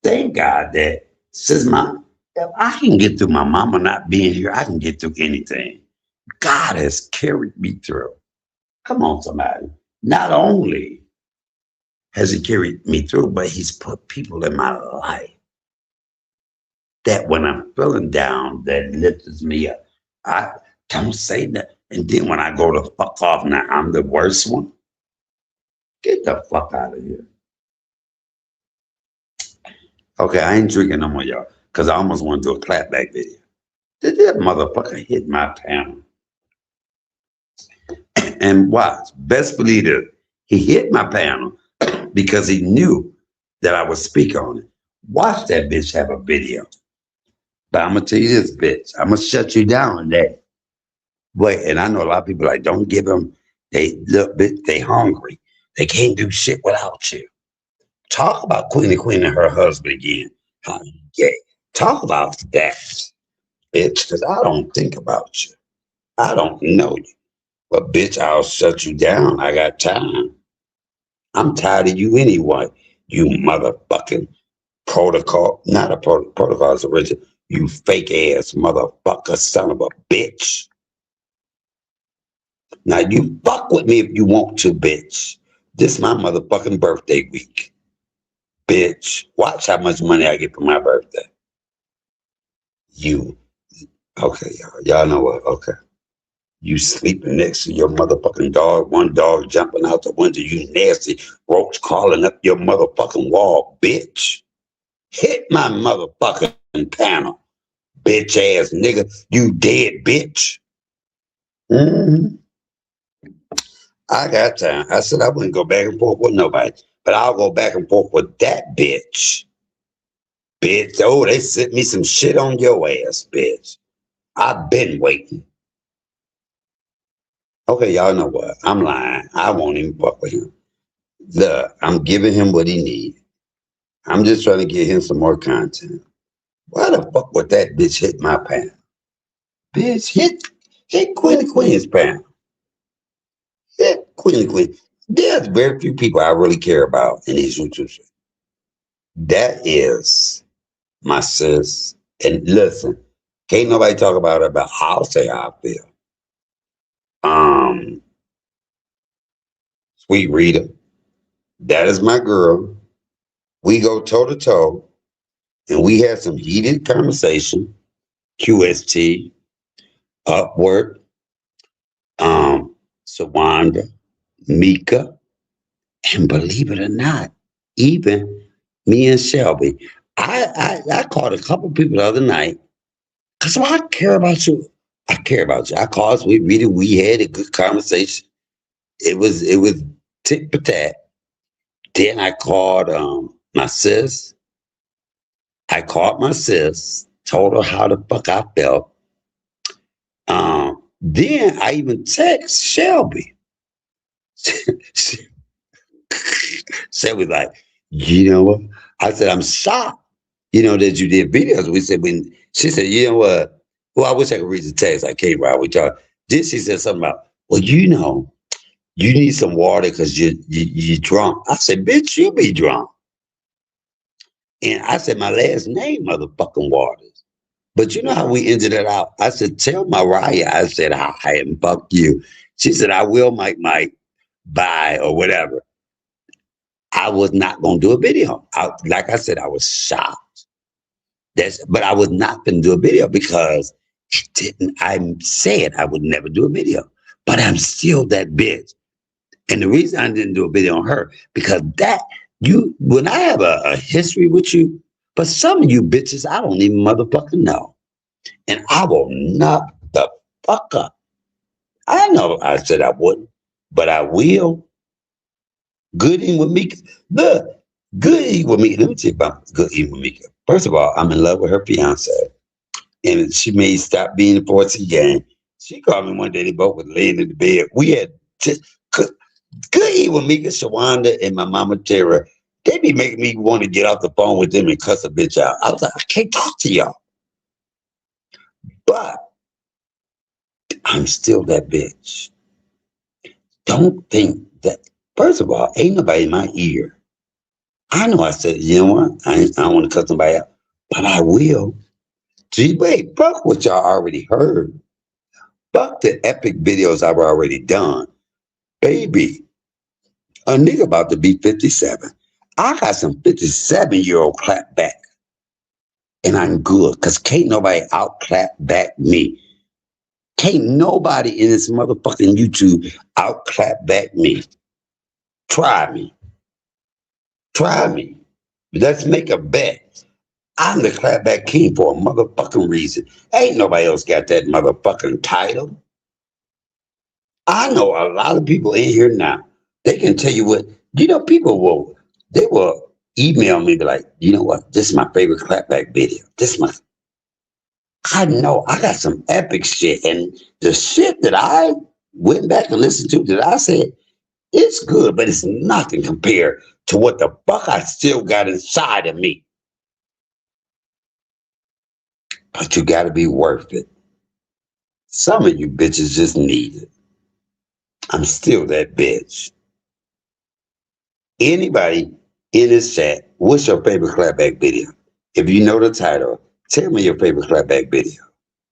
Thank God that since if I can get through my mama not being here, I can get through anything. God has carried me through. Come on, somebody. Not only has he carried me through, but he's put people in my life that when I'm feeling down, that lifts me up. I don't say that. And then when I go to fuck off, now I'm the worst one. Get the fuck out of here. Okay, I ain't drinking no more, y'all, because I almost want to do a clapback video. Did that motherfucker hit my panel? And watch, best believe it, he hit my panel because he knew that I would speak on it. Watch that bitch have a video. But I'm gonna tell you this, bitch. I'm gonna shut you down today. Wait, and I know a lot of people like, don't give them. They look, bitch, they hungry. They can't do shit without you. Talk about Queen and her husband again. Yeah, talk about that, bitch. Because I don't think about you. I don't know you. But bitch, I'll shut you down. I got time. I'm tired of you anyway. You motherfucking protocol. Not a protocol is original. You fake ass motherfucker, son of a bitch. Now you fuck with me if you want to, bitch. This is my motherfucking birthday week. Bitch. Watch how much money I get for my birthday. You. Okay, y'all know what? Okay. You sleeping next to your motherfucking dog, one dog jumping out the window, you nasty roach crawling up your motherfucking wall, bitch. Hit my motherfucking panel, bitch ass nigga, you dead bitch. Mm-hmm. I got time. I said I wouldn't go back and forth with nobody, but I'll go back and forth with that bitch. Bitch, oh, they sent me some shit on your ass, bitch. I've been waiting. Okay, y'all know what? I'm lying. I won't even fuck with him. Look, I'm giving him what he needs. I'm just trying to get him some more content. Why the fuck would that bitch hit my panel? Bitch, hit Queen's panel. Hit Queen. There's very few people I really care about in these YouTube shows. That is my sis. And listen, can't nobody talk about it, but I'll say how I feel. Sweet Rita, that is my girl. We go toe to toe, and we had some heated conversation. QST, Upward, Sawanda, Mika, and believe it or not, even me and Shelby. I called a couple people the other night because I care about you. I care about you. I called we had a good conversation. It was tit for tat. Then I called my sis. I called my sis, told her how the fuck I felt. Then I even text Shelby. Shelby like, you know what? I said, I'm shocked, that you did videos. We said, when she said, you know what? Well, I wish I could read the text. I can't ride with y'all. Then she said something about, well, you need some water because you drunk. I said, bitch, you be drunk. And I said, my last name, motherfucking Waters. But you know how we ended it out? I said, tell Mariah, I said, hi, and fuck you. She said, I will, Mike, bye, or whatever. I was not going to do a video. Like I said, I was shocked. But I was not going to do a video because I said I would never do a video. But I'm still that bitch. And the reason I didn't do a video on her, because when I have a history with you, but some of you bitches, I don't even motherfucking know. And I will knock the fuck up. I know I said I wouldn't, but I will. Good eating with Mika. Look, good eating with Mika. Let me tell you about good eating with Mika. First of all, I'm in love with her fiance. And she may stop being the force again. She called me one day, they both was laying in the bed. We had good, good eating with Mika, Shawanda, and my mama Tara. They be making me want to get off the phone with them and cuss a bitch out. I was like, I can't talk to y'all. But I'm still that bitch. Don't think that, first of all, ain't nobody in my ear. I know I said, you know what? I don't want to cut somebody out, but I will. Gee, wait, fuck what y'all already heard. Fuck the epic videos I've already done. Baby, a nigga about to be 57. I got some 57-year-old clap back. And I'm good, because can't nobody out clap back me. Can't nobody in this motherfucking YouTube out clap back me. Try me. Try me. Let's make a bet. I'm the clapback king for a motherfucking reason. Ain't nobody else got that motherfucking title. I know a lot of people in here now. They can tell you what, people they will email me, be like, you know what, this is my favorite clapback video. I know I got some epic shit. And the shit that I went back and listened to that I said, it's good, but it's nothing compared to what the fuck I still got inside of me. But you got to be worth it. Some of you bitches just need it. I'm still that bitch. Anybody in this chat, what's your favorite clapback video? If you know the title, tell me your favorite clapback video.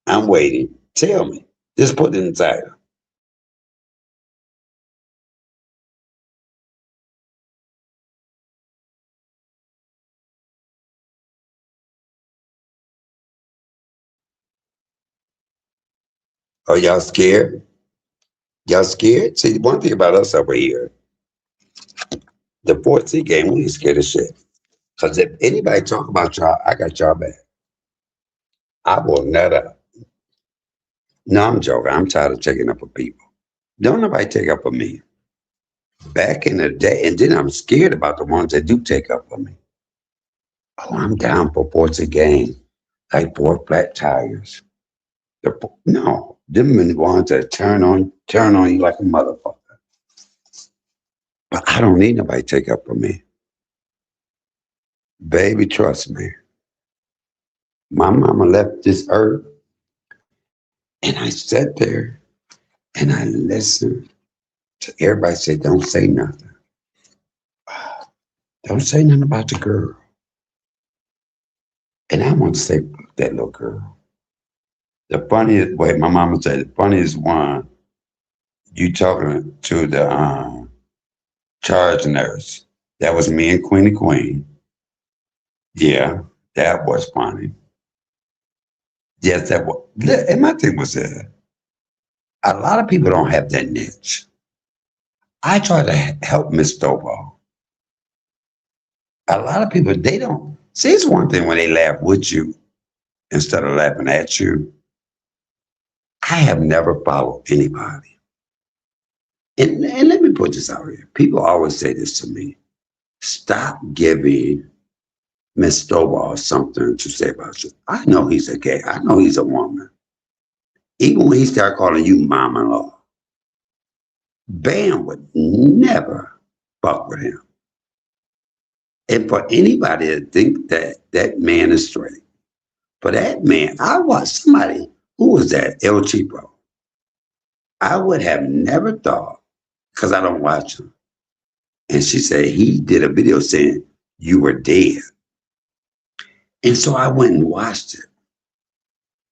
I'm waiting. Tell me. Just put it in the title. Are y'all scared? Y'all scared? See, one thing about us over here, the 4C game, we ain't scared of shit. Because if anybody talk about y'all, I got y'all back. I will never. No, I'm joking. I'm tired of taking up for people. Don't nobody take up for me. Back in the day, and then I'm scared about the ones that do take up for me. Oh, I'm down for 4C game, like 4 flat tires. No, them are the ones that turn on you like a motherfucker. But I don't need nobody to take up for me. Baby, trust me. My mama left this earth, and I sat there and I listened to everybody say, don't say nothing. Don't say nothing about the girl. And I want to say, that little girl. The funniest, wait, my mama said, the funniest one, you talking to the charge nurse. That was me and Queenie Queen. Yeah, that was funny. Yes, that was. And my thing was that a lot of people don't have that niche. I try to help Miss Stovall. A lot of people, they don't. See, it's one thing when they laugh with you instead of laughing at you. I have never followed anybody. And let me put this out here. People always say this to me. Stop giving Miss Stovall something to say about you. I know he's a gay. I know he's a woman. Even when he started calling you mom-in-law, Bam would never fuck with him. And for anybody to think that that man is straight, for that man, I watched somebody, who was that? El Cheapo. I would have never thought, because I don't watch him. And she said he did a video saying you were dead. And so I went and watched it,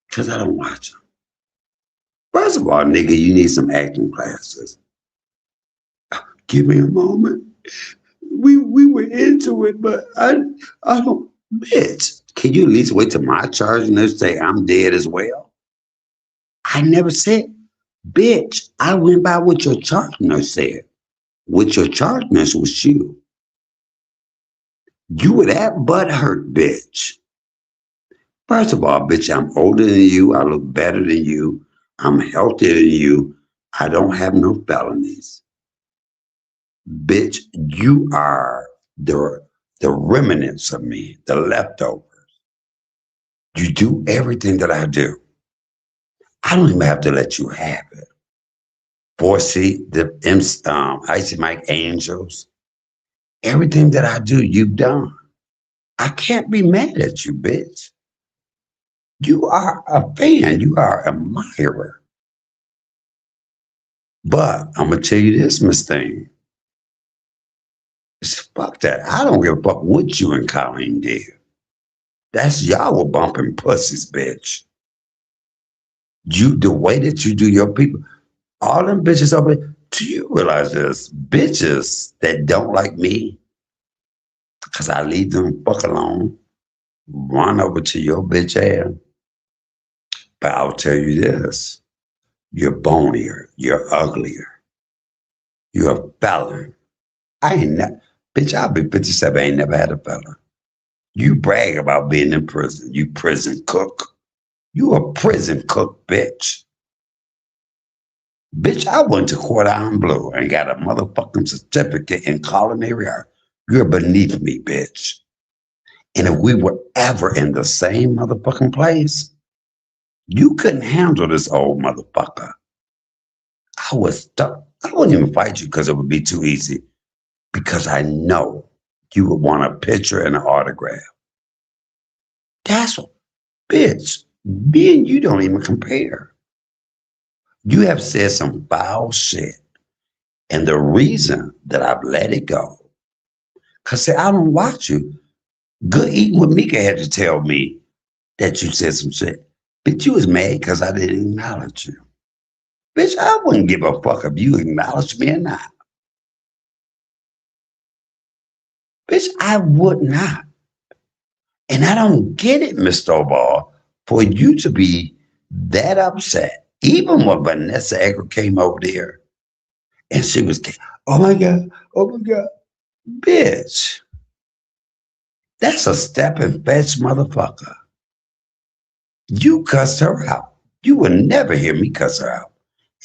because I don't watch him. First of all, nigga, you need some acting classes. Give me a moment. We were into it, but I don't, bitch. Can you at least wait till my charge nurse say I'm dead as well? I never said, bitch, I went by what your charge nurse said. What your charge nurse was you. You were that butthurt, bitch. First of all, bitch, I'm older than you. I look better than you. I'm healthier than you. I don't have no felonies. Bitch, you are the remnants of me, the leftovers. You do everything that I do. I don't even have to let you have it. Foresee the Icy Mike Angels. Everything that I do, you've done. I can't be mad at you, bitch. You are a fan. You are an admirer. But I'm gonna tell you this, Miss Thing. Fuck that. I don't give a fuck what you and Colleen did. That's y'all were bumping pussies, bitch. You, the way that you do your people, all them bitches over there, do you realize this? Bitches that don't like me, because I leave them fuck alone, run over to your bitch ass. But I'll tell you this, you're bonier, you're uglier, you're a felon. I ain't never, bitch, I'll be 57, I ain't never had a felon. You brag about being in prison, you prison cook. You a prison cook, bitch. Bitch, I went to Court Island Blue and got a motherfucking certificate in culinary art. You're beneath me, bitch. And if we were ever in the same motherfucking place, you couldn't handle this old motherfucker. I was stuck. I wouldn't even fight you because it would be too easy. Because I know you would want a picture and an autograph. That's what, bitch, me and you don't even compare. You have said some foul shit. And the reason that I've let it go, because I don't watch you. Good Eating with Mika had to tell me that you said some shit. Bitch, you was mad because I didn't acknowledge you. Bitch, I wouldn't give a fuck if you acknowledged me or not. Bitch, I would not. And I don't get it, Mr. O'Ball, for you to be that upset. Even when Vanessa Edgar came over there and she was, oh my God, bitch. That's a step and fetch motherfucker. You cussed her out. You will never hear me cuss her out.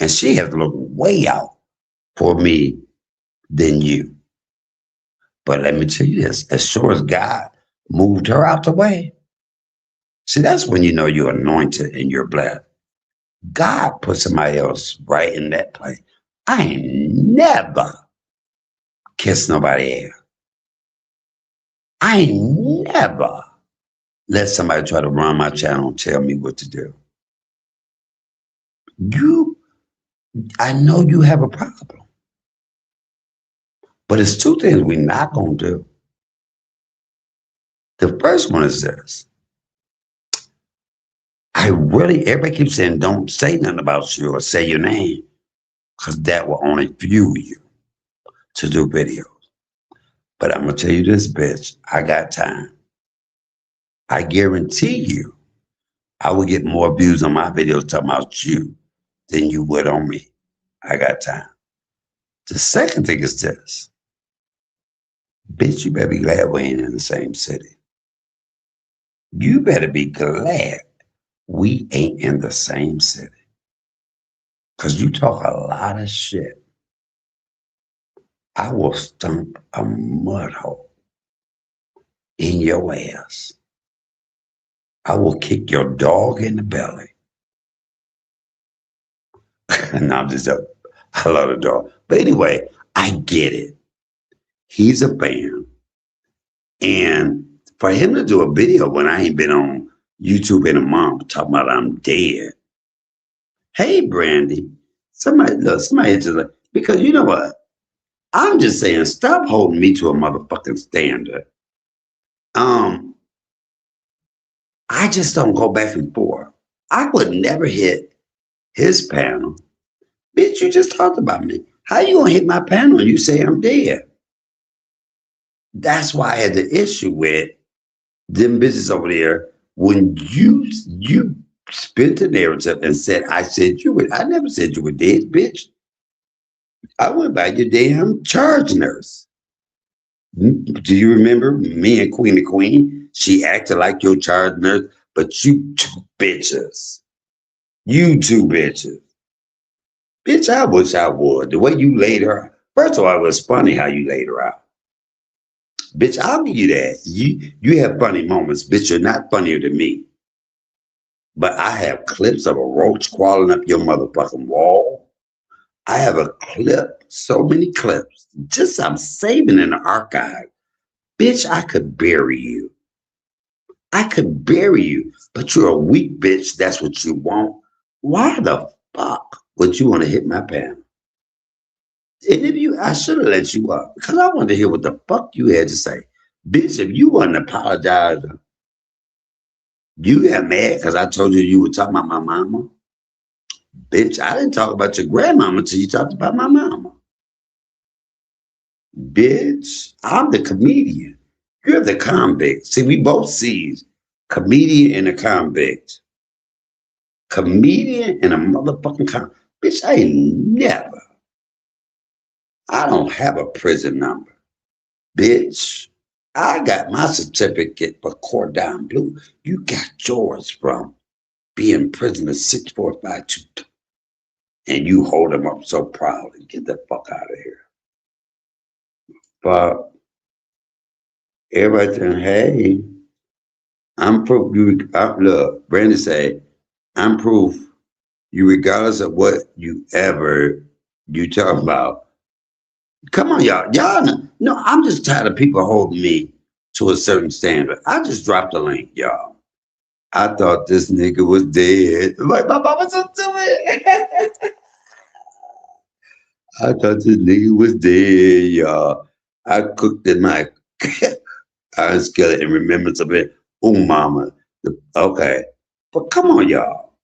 And she has looked way out for me than you. But let me tell you this, as sure as God moved her out the way, see, that's when you know you're anointed and you're blessed. God put somebody else right in that place. I ain't never kissed nobody else. I ain't never let somebody try to run my channel and tell me what to do. I know you have a problem. But it's two things we're not going to do. The first one is this. Everybody keeps saying, don't say nothing about you or say your name, because that will only fuel you to do videos. But I'm going to tell you this, bitch, I got time. I guarantee you, I will get more views on my videos talking about you than you would on me. I got time. The second thing is this. Bitch, you better be glad we ain't in the same city. You better be glad we ain't in the same city. Because you talk a lot of shit. I will stomp a mud hole in your ass. I will kick your dog in the belly. No, I'm just joking. I love the dog. But anyway, I get it. He's a fan. And for him to do a video when I ain't been on YouTube in a month talking about I'm dead. Hey, Brandy. Somebody just like, because you know what? I'm just saying, stop holding me to a motherfucking standard. I just don't go back and forth. I would never hit his panel. Bitch, you just talked about me. How you gonna hit my panel and you say I'm dead? That's why I had the issue with them bitches over there when you spent the narrative and said, I never said you were dead, bitch. I went by your damn charge nurse. Do you remember me and Queen the Queen? She acted like your charge nurse, but you two bitches. Bitch, I wish I would. The way you laid her out. First of all, it was funny how you laid her out. Bitch, I'll give you that. You have funny moments, bitch. You're not funnier than me. But I have clips of a roach crawling up your motherfucking wall. I have a clip, so many clips. Just I'm saving in the archive. Bitch, I could bury you. I could bury you. But you're a weak bitch. That's what you want. Why the fuck would you want to hit my panel? And if you, I should have let you up because I wanted to hear what the fuck you had to say. Bitch, if you wasn't apologizing, you got mad because I told you were talking about my mama. Bitch, I didn't talk about your grandmama until you talked about my mama. Bitch, I'm the comedian. You're the convict. See, we both see comedian and a convict. Comedian and a motherfucking convict. Bitch, I ain't never. I don't have a prison number. Bitch, I got my certificate for Cordon Bleu. You got yours from being prisoner 6452. And you hold them up so proudly. Get the fuck out of here. But everybody saying, hey, I'm proof. Look, Brandon say, I'm proof. You, regardless of what you talk about. Come on, y'all. No, I'm just tired of people holding me to a certain standard. I just dropped a link, y'all. I thought this nigga was dead. Like my mama so stupid. I thought this nigga was dead, y'all. I cooked in my iron skillet and remembrance of it. Oh, mama. Okay. But come on, y'all.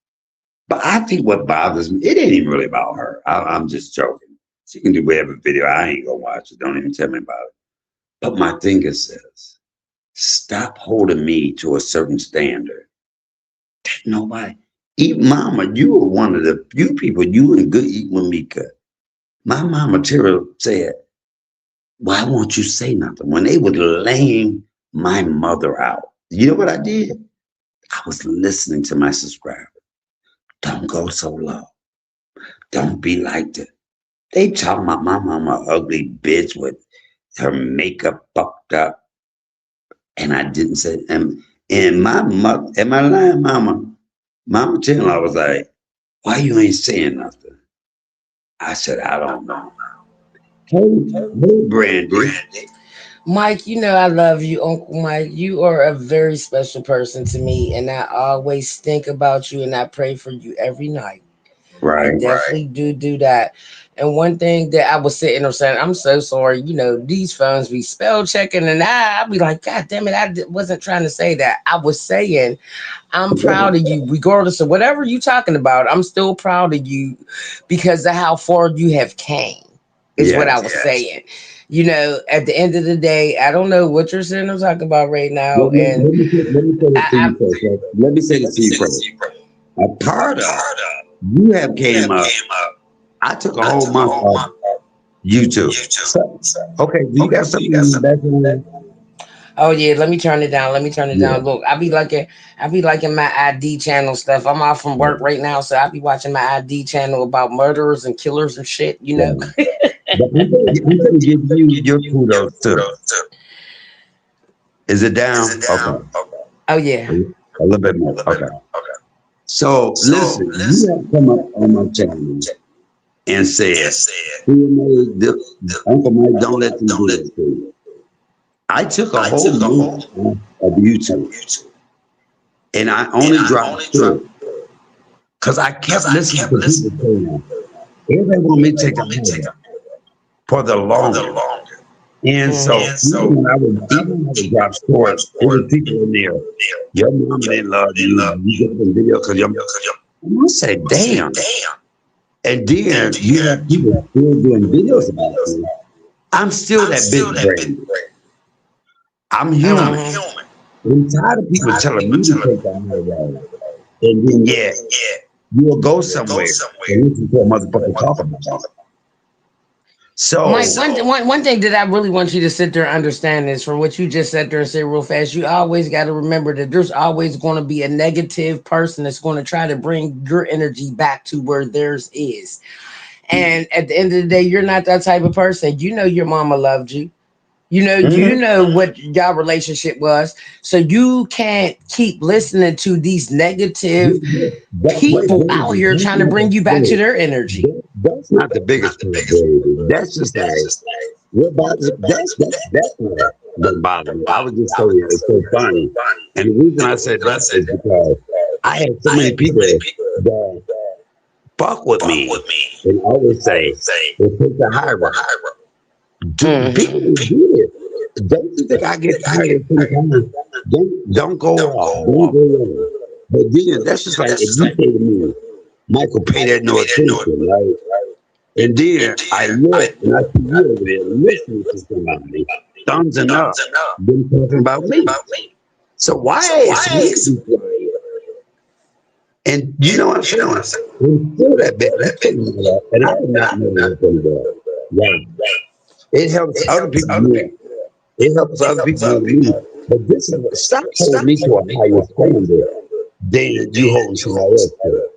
But I think what bothers me, it ain't even really about her. I'm just joking. She can do whatever video. I ain't gonna watch it. Don't even tell me about it. But my thing is this. Stop holding me to a certain standard. Nobody. Even mama, you were one of the few people, you and Good Eat with Mika. My mama Tara said, why won't you say nothing? When they would lame my mother out. You know what I did? I was listening to my subscribers. Don't go so low. Don't be like that. They talking about my mama ugly bitch with her makeup fucked up. And I didn't say, and my mother, and my lying mama Chandler was like, why you ain't saying nothing? I said, I don't know. Hey, Brandy. Mike, you know I love you, Uncle Mike. You are a very special person to me, and I always think about you and I pray for you every night. I Right. definitely do that. And one thing that I was sitting there saying, I'm so sorry, these phones be spell checking, and I'll be like, God damn it, wasn't trying to say that. I was saying, I'm proud of you, regardless of whatever you talking about. I'm still proud of you because of how far you have came, is what I Yes. was saying. At the end of the day, I don't know what you're sitting there talking about right now. And Let me say this to I, you first. Right? Let me say this to you first. A part of you have came up. I took a whole month off YouTube. So, okay, do you got something in the background? Oh yeah, let me turn it down. Let me turn it Yeah. down. Look, I be liking my ID channel stuff. I'm off from work right now, so I be watching my ID channel about murderers and killers and shit. Yeah. But I'm gonna give you your kudos too. Is it down? Okay. Oh yeah. A little bit more. Okay. So listen, you have come up on my channel and said, Uncle Mike, don't let them do this to you. I took a whole month of YouTube and I only dropped two because I kept listening to people saying, everybody want me to take the holiday for the longest. And so even when I would drop short, there was people in there, your mama didn't love you, you get the video because your and I said, damn. And then you have people still doing videos about you. I'm still that bitch brain. I'm human. I'm tired of people telling me to take the holiday. And then yet you'll go somewhere and listen to a motherfucker talk about it. So Mike, one thing that I really want you to sit there and understand is from what you just sat there and say real fast, you always got to remember that there's always going to be a negative person that's going to try to bring your energy back to where theirs is. And at the end of the day, you're not that type of person. You know your mama loved you. You Mhm. know what your relationship was. So you can't keep listening to these negative Wait, people out baby, here trying to bring you back to their energy. that's not the biggest part, baby. That's just like what bothers. That's what don't bother me. I was just saying it's so funny, and the reason I said that is because I had so many people that fuck with me and always say, "Well, take the high road." People Mhm. will do it. Don't you think I get tired of sometimes? Don't go off. Don't go on. But then that's just like if you say to me, Michael, pay that no attention, right? And then I look and I see you over there listening to somebody, thumbsing up, them talking about me. So why is me to be quiet? And you know what I'm saying? I'm still that bad. I'm telling you that, and I am not knowing anything about it. Wow. It helps other people more. It helps other people more than me. But this is stop holding me to a higher standard than you holding somebody else to.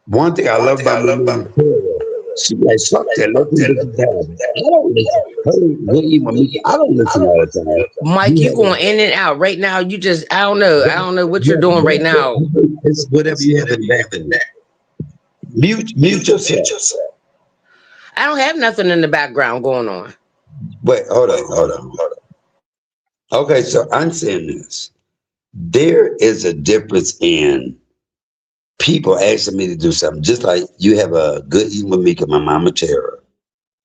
One thing I love about my mama Tara, she be like, fuck that, let them bitches have it. I don't listen. Her good even me, I don't listen all the time. Mike, You you have going in and out right now. You just I don't know what you're doing right now. it's whatever you have in the background. Mute yourself. I don't have nothing in the background going on. Wait, hold on. Okay, so I'm saying this. There is a difference in people asking me to do something, just like you have a good evening with me, my mama Tara,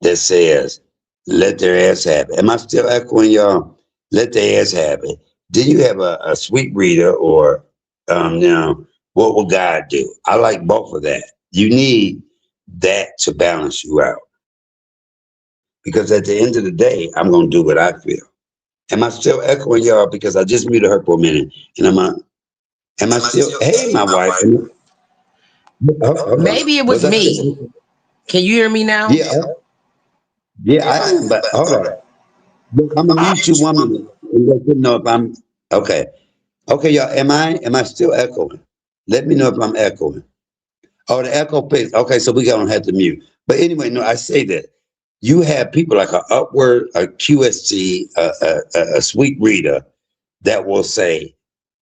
that says, let their ass have it. Am I still echoing y'all? Let their ass have it. Then you have a sweet reader or, what will God do? I like both of that. You need that to balance you out. Because at the end of the day, I'm going to do what I feel. Am I still echoing y'all? Because I just muted her for a minute. And am I still, hey, my wife. Hold on. Maybe it Was was I me. still? Can you hear me now? Yeah, yeah, I am. But hold on. Look, I'm gonna mute you 1 minute and let you know if I'm okay. Okay, y'all. Am I still echoing? Let me know if I'm echoing. Oh, the echo pick. Okay, so we gonna have to mute. But anyway, no, I say that you have people like a Upward, a QSC, a Sweet Reader that will say,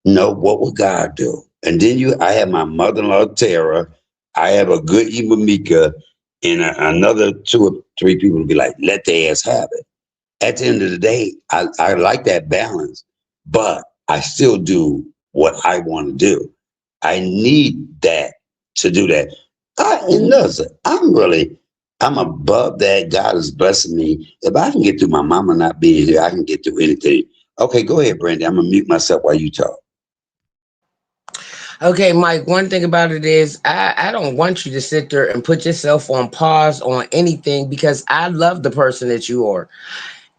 "No, what would God do?" And then I have my mother-in-law Tara. I have a good Eva Mika, and another two or three people will be like, "Let the ass have it." At the end of the day, I like that balance, but I still do what I want to do. I need that to do that. And listen, I'm above that. God is blessing me. If I can get through my mama not being here, I can get through anything. Okay, go ahead, Brandy. I'm gonna mute myself while you talk. Okay, Mike, one thing about it is I don't want you to sit there and put yourself on pause on anything because I love the person that you are.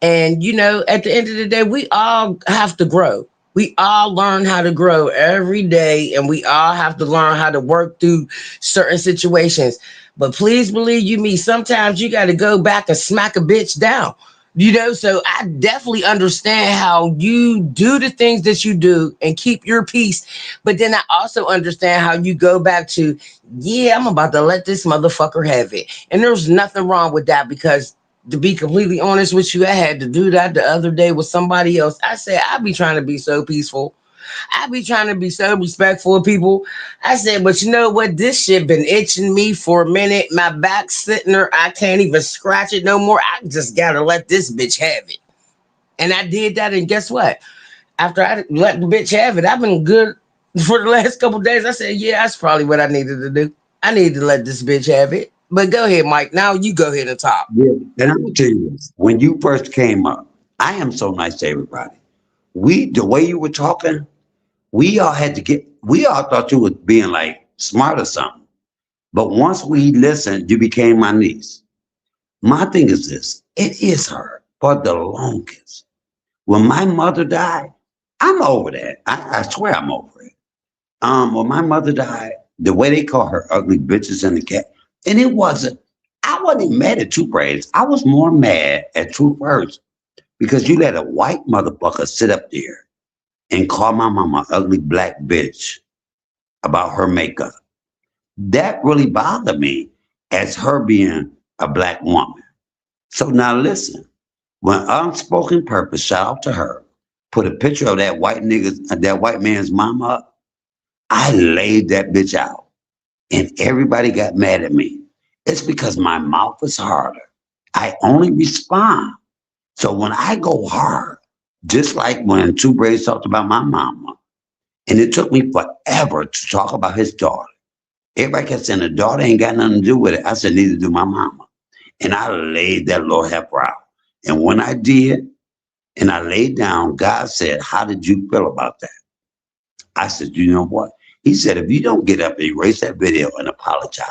And at the end of the day, we all have to grow. We all learn how to grow every day, and we all have to learn how to work through certain situations. But please believe you me, sometimes you got to go back and smack a bitch down. So I definitely understand how you do the things that you do and keep your peace. But then I also understand how you go back to, yeah, I'm about to let this motherfucker have it. And there's nothing wrong with that because to be completely honest with you, I had to do that the other day with somebody else. I said, I be trying to be so peaceful. I be trying to be so respectful of people. I said, but you know what? This shit been itching me for a minute. My back's sitting there. I can't even scratch it no more. I just gotta let this bitch have it. And I did that. And guess what? After I let the bitch have it, I've been good for the last couple of days. I said, yeah, that's probably what I needed to do. I needed to let this bitch have it. But go ahead, Mike. Now you go ahead and talk. Yeah. And I'm gonna tell you this. When you first came up, I am so nice to everybody. The way you were talking, we all thought you was being like smart or something. But once we listened, you became my niece. My thing is this, it is her for the longest. When my mother died, I'm over that. I swear I'm over it. When my mother died, the way they call her ugly bitches in the cat, and I wasn't mad at Two Braids. I was more mad at Truth First because you let a white motherfucker sit up there and call my mama ugly black bitch about her makeup. That really bothered me. as her being a black woman. So now listen, when Unspoken Purpose, shout out to her, put a picture of that that white man's mama up, I laid that bitch out. And everybody got mad at me. It's because my mouth is harder. I only respond. So when I go hard, just like when Two Braids talked about my mama, and it took me forever to talk about his daughter. Everybody kept saying the daughter ain't got nothing to do with it. I said, neither do my mama. And I laid that little heifer out. And when I did, and I laid down, God said, how did you feel about that? I said, you know what? He said, if you don't get up and erase that video and apologize.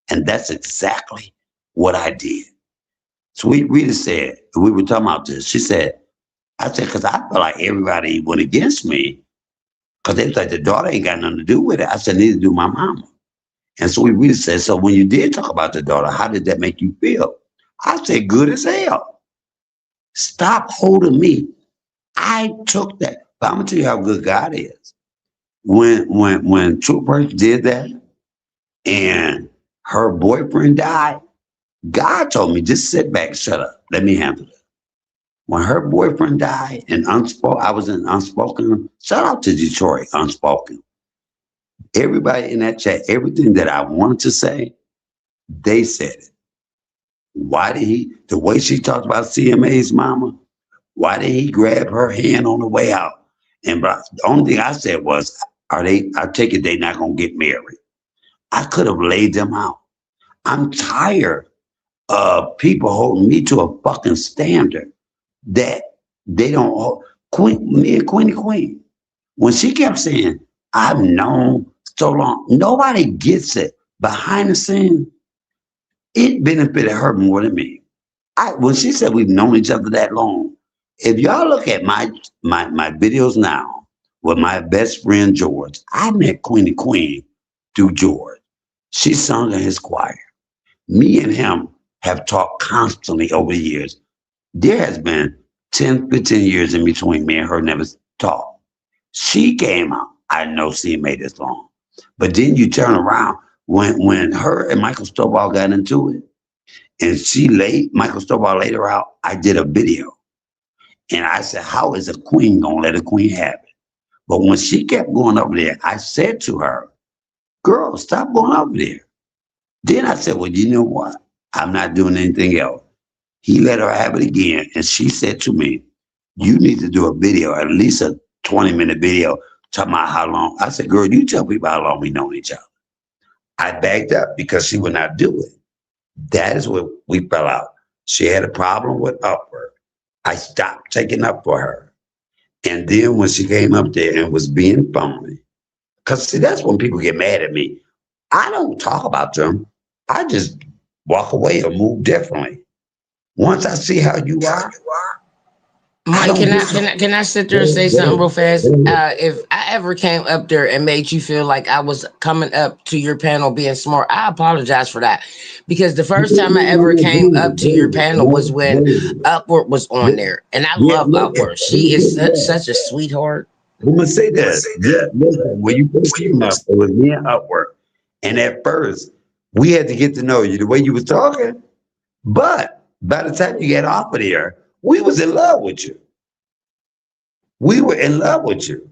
And that's exactly what I did. Sweet Rita said, we were talking about this. She said, I said, because I felt like everybody went against me because they was like, the daughter ain't got nothing to do with it. I said, neither do my mama. And Sweet Rita said, so when you did talk about the daughter, how did that make you feel? I said, good as hell. Stop holding me. I took that. But I'm going to tell you how good God is. When True Purpose did that and her boyfriend died, God told me, just sit back, shut up. Let me handle it. When her boyfriend died and I was in Unspoken, shout out to Detroit, Unspoken. Everybody in that chat, everything that I wanted to say, they said it. Why did the way she talked about CMA's mama, why did he grab her hand on the way out? And the only thing I said was, I take it they not going to get married. I could have laid them out. I'm tired of people holding me to a fucking standard that they don't hold. Me and Queen, when she kept saying, I've known so long, nobody gets it. Behind the scenes, it benefited her more than me. When she said we've known each other that long, if y'all look at my videos now with my best friend George, I met Queen through George. She sung in his choir. Me and him have talked constantly over the years. There has been 10, 15 years in between me and her never talked. She came out. I know CMA this long. But then you turn around when her and Michael Stovall got into it, and Michael Stovall laid her out, I did a video. And I said, how is a queen gonna let a queen have it? But when she kept going over there, I said to her, girl, stop going over there. Then I said, well, you know what? I'm not doing anything else. He let her have it again. And she said to me, you need to do a video, at least a 20-minute video, talking about how long. I said, girl, you tell people how long we known each other. I backed up because she would not do it. That is what we fell out. She had a problem with Upward. I stopped taking up for her. And then when she came up there and was being phony, because see, that's when people get mad at me. I don't talk about them. I just walk away or move differently. Once I see how you are, Mike, can I sit there and say something real fast? If I ever came up there and made you feel like I was coming up to your panel being smart, I apologize for that. Because the first time I ever came up to your panel was when Upward was on there. And I love Upward. She is such a sweetheart. I'm going to say this. When you first came up, it was me and Upward. And at first, we had to get to know you the way you were talking. But by the time you get off of there, we was in love with you. We were in love with you.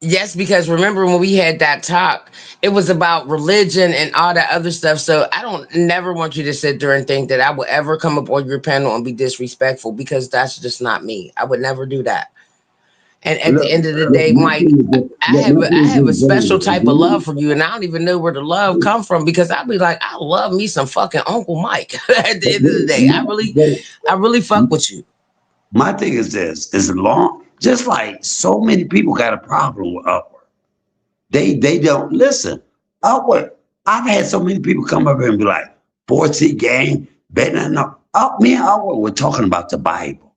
Yes, because remember when we had that talk, it was about religion and all that other stuff. So I don't never want you to sit there and think that I would ever come up on your panel and be disrespectful, because that's just not me. I would never do that. And at the end of the day, Mike, I have a special type of love for you, and I don't even know where the love come from, because I'll be like, I love me some fucking Uncle Mike. At the end of the day, I really fuck with you. My thing is this: just like so many people got a problem with Upward. They don't listen. Upward. I've had so many people come up here and be like, 4C gang, better than no. Me and Upward were talking about the Bible.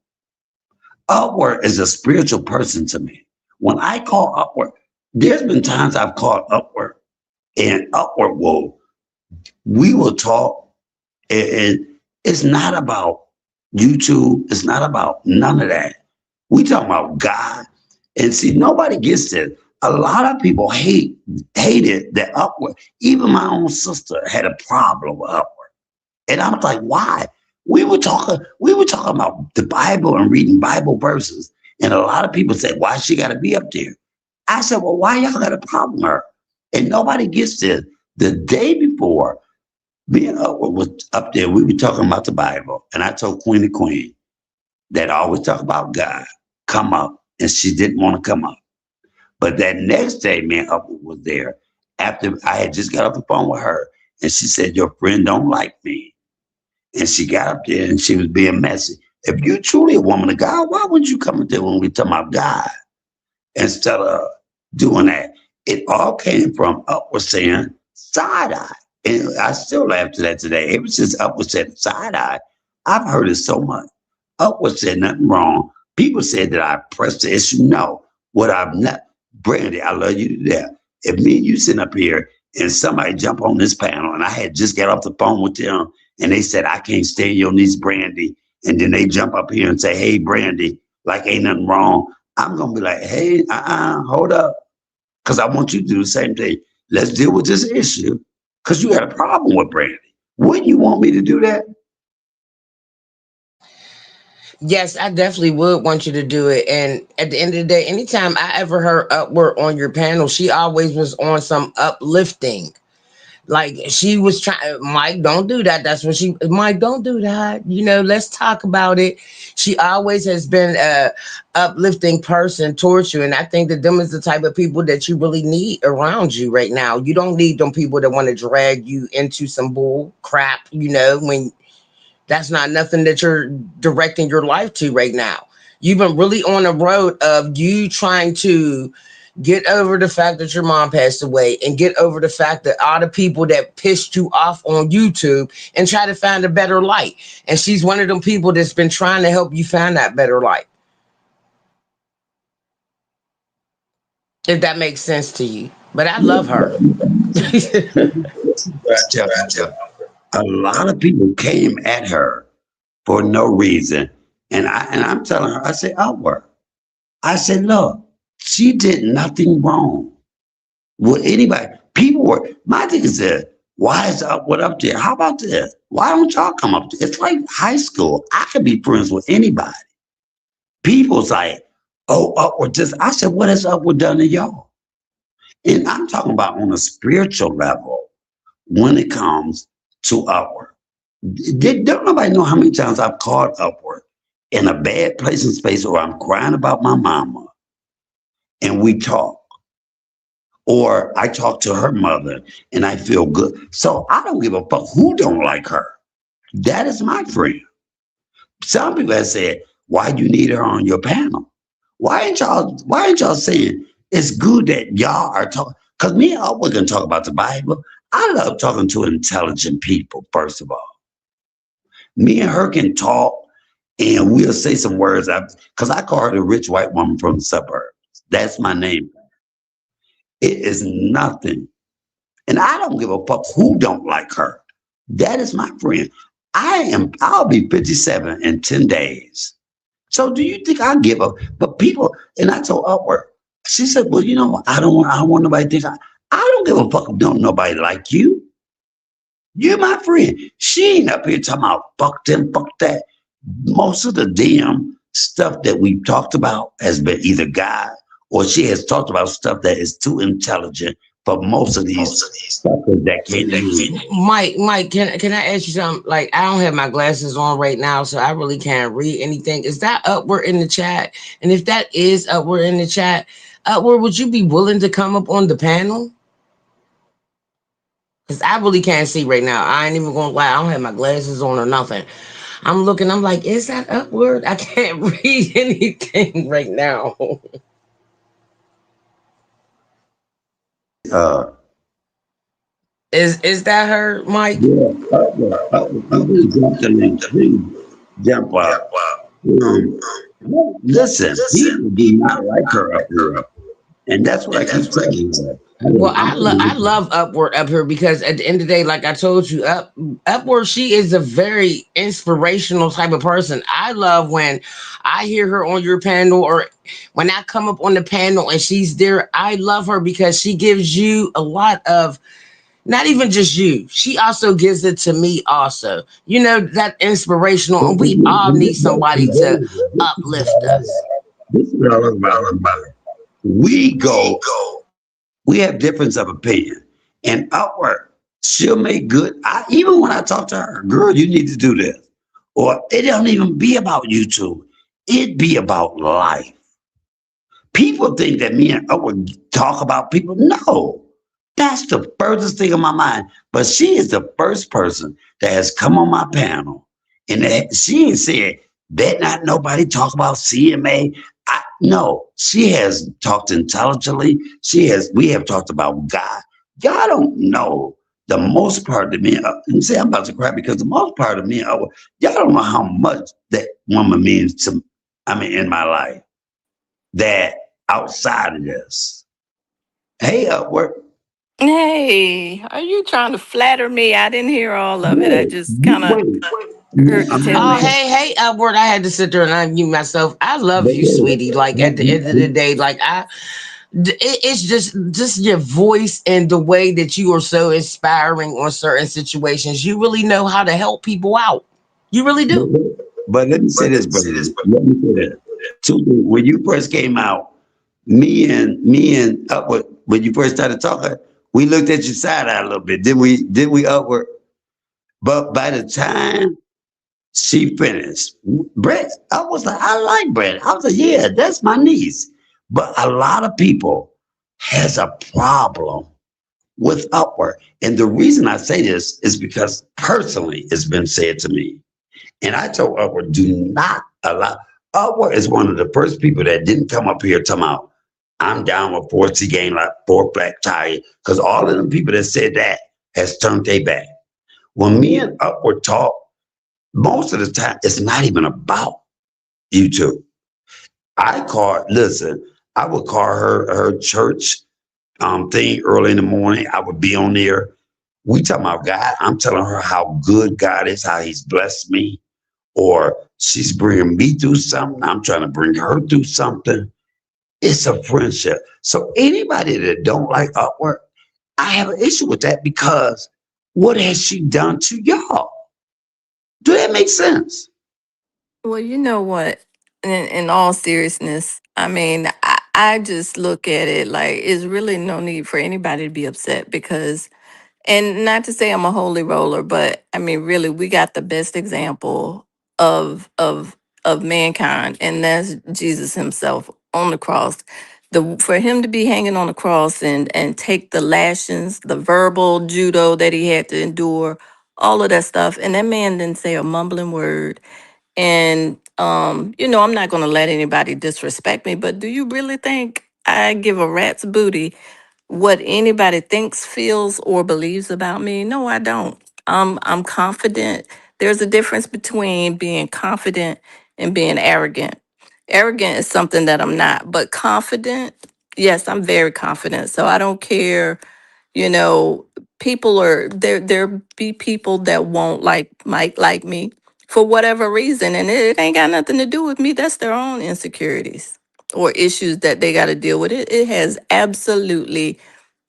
Upward is a spiritual person to me. When I call Upward, there's been times I've called Upward, and Upward we will talk, and it's not about YouTube. It's not about none of that. We talking about God. And see, nobody gets this. A lot of people hated that Upward. Even my own sister had a problem with Upward. And I was like, why? We were talking about the Bible and reading Bible verses. And a lot of people said, why she gotta be up there? I said, well, why y'all got a problem with her? And nobody gets this. The day before, me and Upward was up there, we were talking about the Bible. And I told Queen that I always talk about God, come up. And she didn't want to come up. But that next day, me and Upward was there after I had just got off the phone with her. And she said, your friend don't like me. And she got up there and she was being messy. If you're truly a woman of God, why would you come up there when we talk about God instead of doing that? It all came from Upward saying side eye. And I still laugh to that today. Ever since Upward said side eye, I've heard it so much. Upward said nothing wrong. People said that I pressed the issue. No, what I've not, Brandy, I love you to death. If me and you sitting up here and somebody jump on this panel and I had just got off the phone with them and they said, I can't stand your niece, Brandy. And then they jump up here and say, hey, Brandy, like ain't nothing wrong. I'm going to be like, hey, hold up. Because I want you to do the same thing. Let's deal with this issue because you got a problem with Brandy. Wouldn't you want me to do that? Yes, I definitely would want you to do it. And at the end of the day, anytime I ever heard Upward on your panel, she always was on some uplifting. Like she was trying, Mike, don't do that. That's what she, Mike, don't do that. You know, let's talk about it. She always has been a uplifting person towards you. And I think that them is the type of people that you really need around you right now. You don't need them people that want to drag you into some bull crap, you know, when that's not nothing that you're directing your life to right now. You've been really on the road of you trying to get over the fact that your mom passed away and get over the fact that all the people that pissed you off on YouTube and try to find a better light. And she's one of them people that's been trying to help you find that better light. If that makes sense to you. But I love her. A lot of people came at her for no reason. And I'm telling her, I said, Upward. I said, look, she did nothing wrong with anybody. People were, my thing is that, why is Upward up there? How about this? Why don't y'all come up there? It's like high school. I could be friends with anybody. People's like, oh, Upward just, I said, what has Upward done to y'all? And I'm talking about on a spiritual level when it comes to Upward. Don't nobody know how many times I've called Upward in a bad place and space or I'm crying about my mama and we talk. Or I talk to her mother and I feel good. So I don't give a fuck who don't like her. That is my friend. Some people have said, why do you need her on your panel? Why ain't y'all saying it's good that y'all are talking? Because me and Upward can talk about the Bible. I love talking to intelligent people, first of all. Me and her can talk and we'll say some words. Because I call her the rich white woman from the suburbs. That's my name. It is nothing. And I don't give a fuck who don't like her. That is my friend. I'll be 57 in 10 days. So do you think I give up? But people, and I told Upward, she said, well, you know, I don't want nobody to think I don't give a fuck if don't nobody like you. You're my friend. She ain't up here talking about fuck them, fuck that. Most of the damn stuff that we've talked about has been either God or she has talked about stuff that is too intelligent for most of these suckers that can't. Mike, can I ask you something? Like, I don't have my glasses on right now, so I really can't read anything. Is that Upward in the chat? And if that is Upward in the chat, Upward, would you be willing to come up on the panel? Because I really can't see right now. I ain't even gonna lie, I don't have my glasses on or nothing. I'm looking, I'm like, is that Upward? I can't read anything right now. Is that her, Mike? Yeah, jump up. Listen, people do not like her up here. And that's what I keep saying. Well, I I'm love Upward up here because at the end of the day, like I told you, Upward, she is a very inspirational type of person. I love when I hear her on your panel or when I come up on the panel and she's there. I love her because she gives you a lot of not even just you. She also gives it to me also. You know, that inspirational and we all need somebody to uplift us. this is what I love about her. We go, we have difference of opinion. And Upward, she'll make good. Even when I talk to her, girl, you need to do this. Or it don't even be about YouTube. It be about life. People think that me and Upward talk about people. No, that's the furthest thing in my mind. But she is the first person that has come on my panel, and she ain't said that not nobody talk about CMA. No, she has talked intelligently. She has. We have talked about God. Y'all don't know the most part of me. And say I'm about to cry because the most part of me, y'all don't know how much that woman means to. I mean, in my life, that outside of this. Hey, Upward. Hey, are you trying to flatter me? I didn't hear all of it. I No, just kind of wait. heard the I'm tail Oh, end. hey, Upward. I had to sit there and unmute myself. I love you, sweetie. Like at the end of the day, like it's just your voice and the way that you are so inspiring on certain situations. You really know how to help people out. You really do. but let me say this, brother. Let me say this. When you first came out, me and Upward, when you first started talking, we looked at your side eye a little bit. Did we? Did we, Upward? But by the time she finished, Brett, I was like, I like Brett. I was like, yeah, that's my niece. But a lot of people has a problem with Upward. And the reason I say this is because personally it's been said to me. And I told Upward, do not allow. Upward is one of the first people that didn't come up here talking about, I'm down with 4C game like 4 black tie. Because all of them people that said that has turned their back. When me and Upward talk, most of the time it's not even about YouTube. Listen, I would call her church thing early in the morning. I would be on there. We talking about God. I'm telling her how good God is, how he's blessed me, or she's bringing me through something. I'm trying to bring her through something. It's a friendship. So anybody that don't like Upward, I have an issue with that because what has she done to y'all? Do that make sense? Well, you know what? In all seriousness, I mean, I just look at it like it's really no need for anybody to be upset because, and not to say I'm a holy roller, but I mean, really, we got the best example of of of mankind, and that's Jesus Himself on the cross. For Him to be hanging on the cross and take the lashings, the verbal judo that He had to endure, all of that stuff, and that man didn't say a mumbling word. And I'm not going to let anybody disrespect me, but do you really think I give a rat's booty what anybody thinks, feels, or believes about me? No, I don't. I'm confident. There's a difference between being confident and being arrogant. Arrogant is something that I'm not, but confident, yes, I'm very confident. So I don't care, you know, people are there be people that won't like me for whatever reason, and it ain't got nothing to do with me. That's their own insecurities or issues that they got to deal with. It has absolutely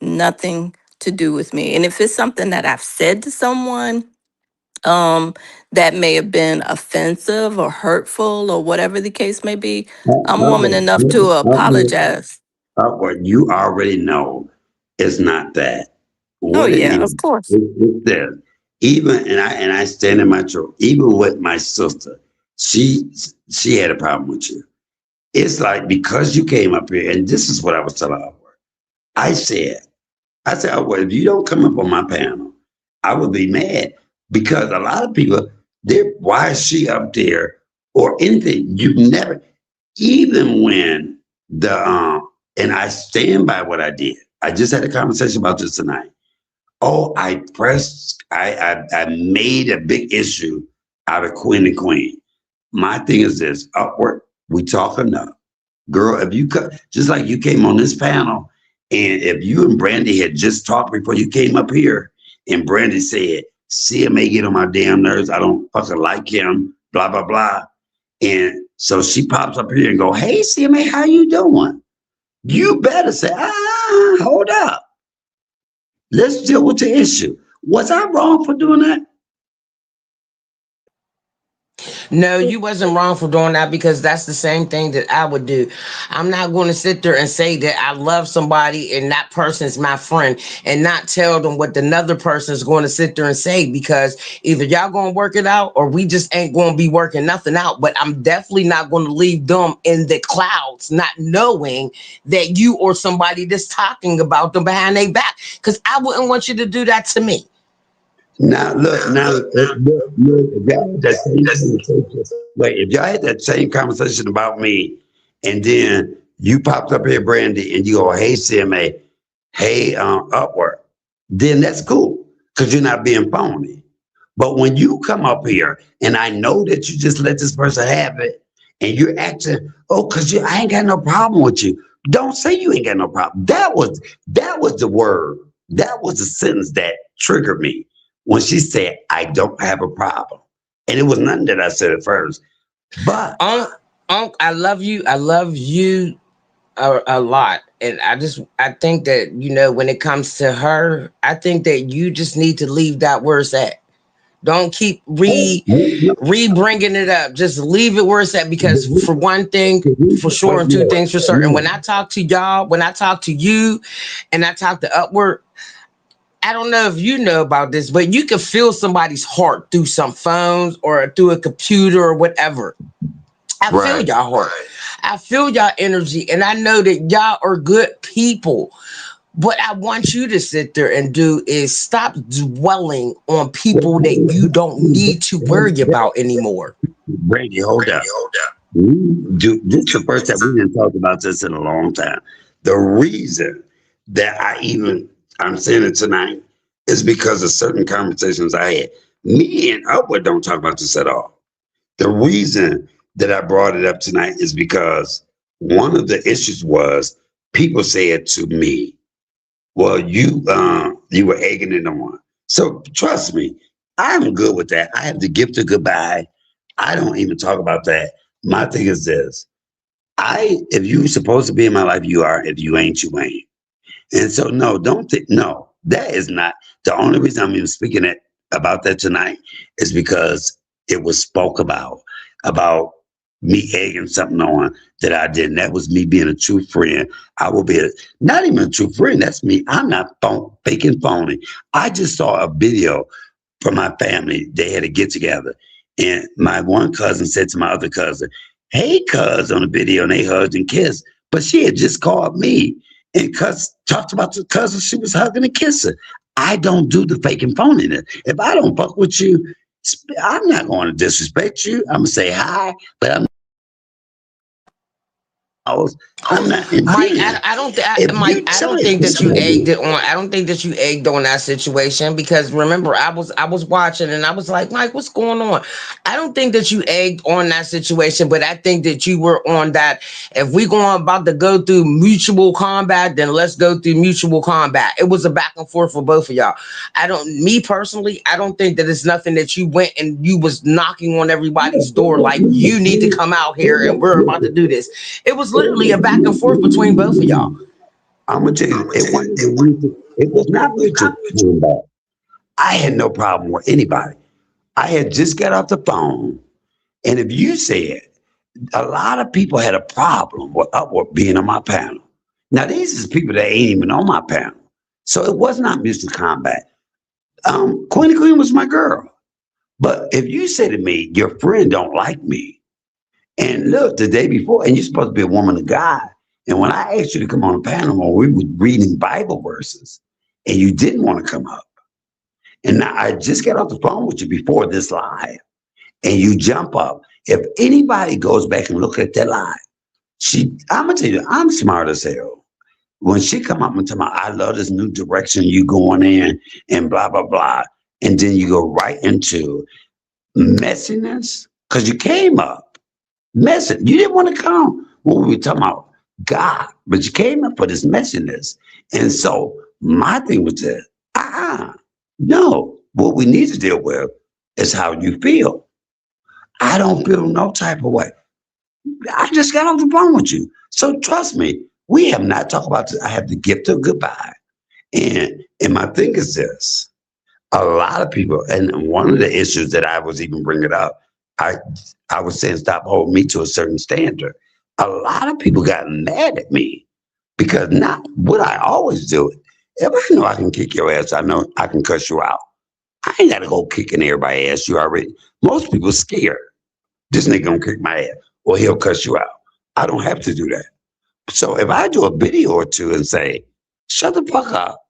nothing to do with me. And if it's something that I've said to someone um that may have been offensive or hurtful or whatever the case may be, I'm woman enough to Upward, apologize. Upward, you already know it's not that. Oh What it yeah, is, of course. it's this. Even and I stand in my truth. Even with my sister, she she had a problem with you. It's like because you came up here, and this is what I was telling her. I said, oh, well, if you don't come up on my panel, I would be mad because a lot of people, why is she up there or anything? You never, even when and I stand by what I did. I just had a conversation about this tonight. Oh, I made a big issue out of Queen and Queen. My thing is this: Upward, we talk enough, girl. If you just like you came on this panel And if you and Brandy had just talked before you came up here, and Brandy said, CMA get on my damn nerves, I don't fucking like him, blah, blah, blah. And so she pops up here and go, hey, CMA, how you doing? You better say, hold up. Let's deal with the issue. Was I wrong for doing that? No, you wasn't wrong for doing that because that's the same thing that I would do. I'm not going to sit there and say that I love somebody and that person's my friend and not tell them what another person is going to sit there and say, because either y'all going to work it out or we just ain't going to be working nothing out. But I'm definitely not going to leave them in the clouds, not knowing that you or somebody that's talking about them behind their back, because I wouldn't want you to do that to me. Now, look, if y'all had that same conversation, wait, if y'all had that same conversation about me, and then you popped up here, Brandy, and you go, hey, CMA, hey, Upward, then that's cool, because you're not being phony. But when you come up here, and I know that you just let this person have it, and you're acting, oh, because I ain't got no problem with you. Don't say you ain't got no problem. That was the word. That was the sentence that triggered me. When she said, I don't have a problem. And it was nothing that I said at first. But I love you. I love you a lot. And I think that, when it comes to her, I think that you just need to leave that where it's at. Don't keep bringing it up. Just leave it where it's at, because for one thing, for sure, and two things for certain. When I talk to y'all, when I talk to you and I talk to Upward, I don't know if you know about this, but you can feel somebody's heart through some phones or through a computer or whatever. I feel y'all heart. I feel y'all energy. And I know that y'all are good people. What I want you to sit there and do is stop dwelling on people that you don't need to worry about anymore. Brady, hold up. This is the first time we didn't talk about this in a long time. The reason that I'm saying it tonight is because of certain conversations I had. Me and Upward don't talk about this at all. The reason that I brought it up tonight is because one of the issues was people said to me, well, you were egging it on. So trust me, I'm good with that. I have the gift of goodbye. I don't even talk about that. My thing is this. If you're supposed to be in my life, you are. If you ain't, you ain't. And so, no, that is not the only reason I'm even speaking about that tonight is because it was spoke about me egging something on that I didn't. That was me being a true friend. I will be not even a true friend. That's me. I'm not faking phony. I just saw a video from my family. They had a get together, and my one cousin said to my other cousin, "Hey, cuz," on the video, and they hugged and kissed. But she had just called me and talked about the cousin she was hugging and kissing. I don't do the fake and phoniness. If I don't fuck with you, I'm not going to disrespect you. I'm going to say hi, but I'm not. Mike, I don't think that you egged it on. I don't think that you egged on that situation, because remember, I was watching and I was like, Mike, what's going on? I don't think that you egged on that situation, but I think that you were on that. If we about to go through mutual combat, then let's go through mutual combat. It was a back and forth for both of y'all. Me personally, I don't think that it's nothing that you went and you was knocking on everybody's door like you need to come out here and we're about to do this. It was literally a back and forth between both of y'all. I'm gonna tell you, it was not mutual combat. I had no problem with anybody. I had just got off the phone, and if you said a lot of people had a problem with Upward being on my panel. Now these is people that ain't even on my panel, so it was not mutual combat. Queen was my girl, but if you say to me, your friend don't like me, and look, the day before, and you're supposed to be a woman of God. And when I asked you to come on a panel where we were reading Bible verses, and you didn't want to come up, and now I just got off the phone with you before this live, and you jump up. If anybody goes back and look at that live, I'm gonna tell you, I'm smart as hell. When she come up and tell me, I love this new direction you going in, and blah blah blah, and then you go right into messiness because you came up. Messing. You didn't want to come when we were talking about God, but you came up for this messiness. And so my thing was that, no, what we need to deal with is how you feel. I don't feel no type of way. I just got off the phone with you. So trust me, we have not talked about this. I have the gift of goodbye. And my thing is this. A lot of people, and one of the issues that I was even bringing up, I I was saying stop holding me to a certain standard. A lot of people got mad at me because not what I always do. If I know I can kick your ass, I know I can cuss you out. I ain't gotta go kicking everybody's ass. You already. Most people scared. This nigga gonna kick my ass, or he'll cuss you out. I don't have to do that. So if I do a video or two and say, "Shut the fuck up,"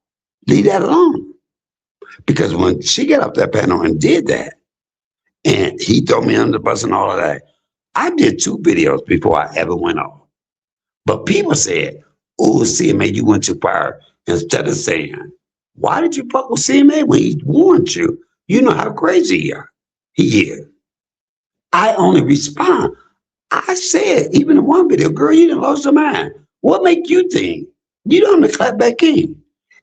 leave that alone. Because when she got up that panel and did that, and he threw me under the bus and all of that, I did 2 videos before I ever went off. But people said, "Oh, CMA, you went too far." Instead of saying, "Why did you fuck with CMA when he warned you? You know how crazy he is." I only respond. I said, even in one video, "Girl, you done lost your mind. What make you think you don't have to clap back in?"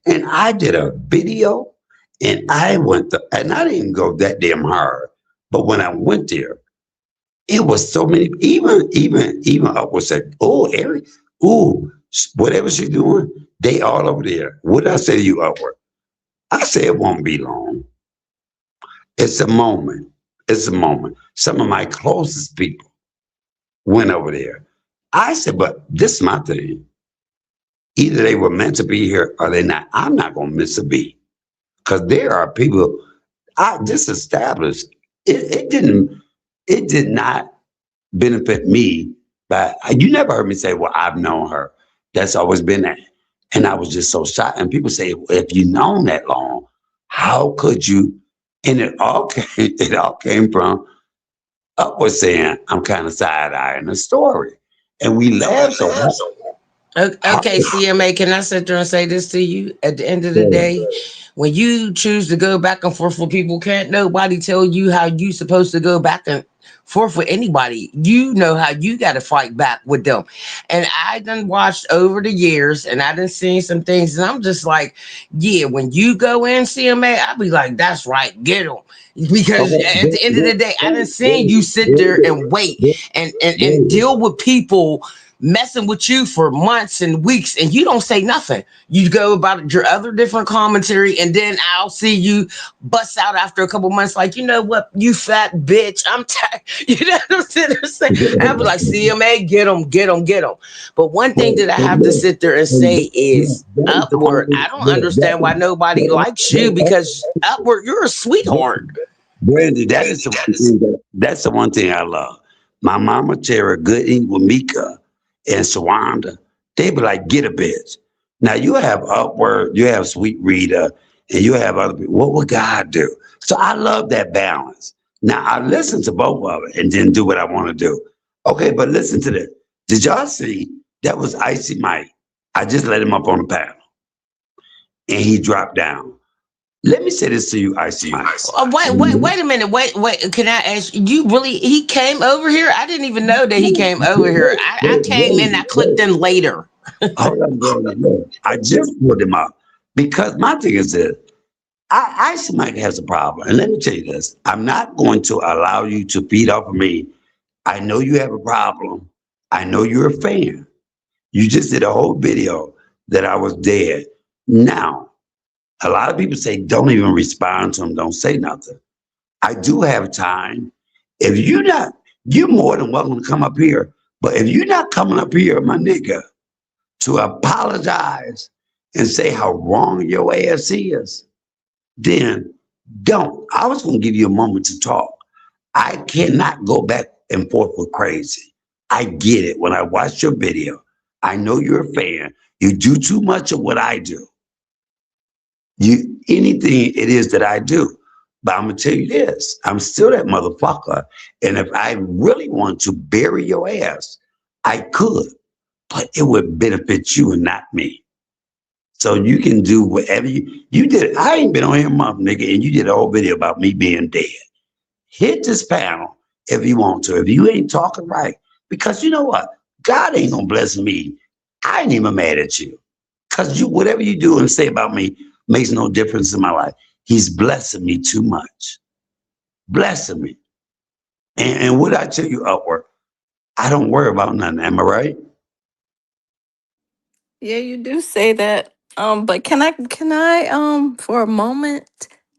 And I did a video, and and I didn't go that damn hard. But when I went there, it was so many, even Upward said, "Oh, Eric, ooh, whatever she's doing, they all over there." What did I say to you, Upward? I said it won't be long. It's a moment. It's a moment. Some of my closest people went over there. I said, but this is my thing. Either they were meant to be here or they're not. I'm not gonna miss a beat. Because there are people I just established. It did not benefit me, but you never heard me say, "Well, I've known her." That's always been that. And I was just so shocked. And people say, "Well, if you known that long, how could you?" And it all came from Upward saying, "I'm kind of side-eyeing the story." And we laughed so much. Okay, CMA, can I sit there and say this to you? At the end of the day, when you choose to go back and forth with people, can't nobody tell you how you supposed to go back and forth with anybody. You know how you got to fight back with them. And I done watched over the years, and I done seen some things, and I'm just like, yeah, when you go in, CMA, I'll be like, that's right, get them. Because at the end of the day, I done seen you sit there and wait and deal with people messing with you for months and weeks, and you don't say nothing. You go about your other different commentary, and then I'll see you bust out after a couple months like, "You know what, you fat bitch, I'm tired." You know what I'm sitting there saying? And I'll be like, "CMA, get them, get them, get them." But one thing that I have to sit there and say is, Upward, I don't understand why nobody likes you, because Upward, you're a sweetheart. Brandy, that's the one thing I love. My mama Tara Gooding with Mika and Sawanda, they be like, "Get a bitch." Now you have Upward, you have Sweet Rita, and you have other people. What would God do? So I love that balance. Now I listen to both of it and then do what I want to do. Okay, but listen to this. Did y'all see that was Icy Mike? I just let him up on the panel and he dropped down. Let me say this to you, Icy Mike. Wait a minute. Wait. Can I ask you? Really, he came over here? I didn't even know that he came over here. I came in. I clicked in later. Hold on, bro. I just put him up because my thing is this. Icy Mike has a problem, and let me tell you this: I'm not going to allow you to feed off of me. I know you have a problem. I know you're a fan. You just did a whole video that I was dead. Now, a lot of people say don't even respond to him, don't say nothing. I do have time. If you're not, you're more than welcome to come up here. But if you're not coming up here, my nigga, to apologize and say how wrong your ass is, then don't. I was going to give you a moment to talk. I cannot go back and forth with crazy. I get it. When I watch your video, I know you're a fan. You do too much of what I do. Anything it is that I do. But I'm gonna tell you this, I'm still that motherfucker. And if I really want to bury your ass, I could, but it would benefit you and not me. So you can do whatever you did. I ain't been on here a month, nigga, and you did a whole video about me being dead. Hit this panel if you want to. If you ain't talking right, because you know what? God ain't gonna bless me I ain't even mad at you. Because you, whatever you do and say about me makes no difference in my life. He's blessing me too much. Blessing me. And what I tell you, Upward, I don't worry about nothing. Am I right? Yeah, you do say that. But can I for a moment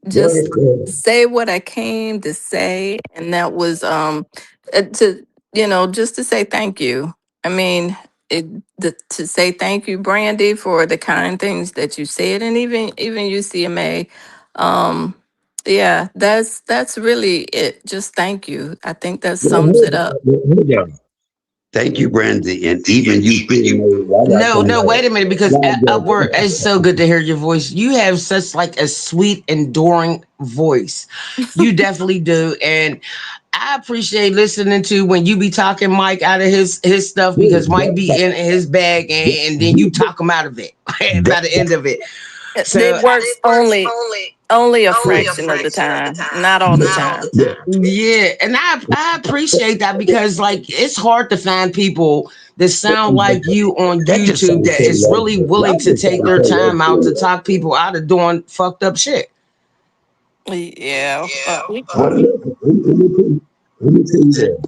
Go just ahead. say what I came to say, and that was to just to say thank you. I mean, to say thank you, Brandy, for the kind things that you said, and even you, CMA. Um, yeah, that's really it. Just thank you. I think that sums it up. Hold on. Thank you, Brandy. And even you, I got No, something no, else. wait a minute, because Upward, it's so good to hear your voice. You have such like a sweet, enduring voice. You definitely do. And I appreciate listening to when you be talking Mike out of his stuff, because Mike be in his bag, and then you talk him out of it by the end of it. It So works only a fraction of the time, not all the time. yeah, and I appreciate that, because like it's hard to find people that sound like you on That just YouTube sounds that so is really low. willing Y'all to just take sound their so time out to low. talk people out of doing fucked up shit. Yeah. Well, listen, let me tell you this.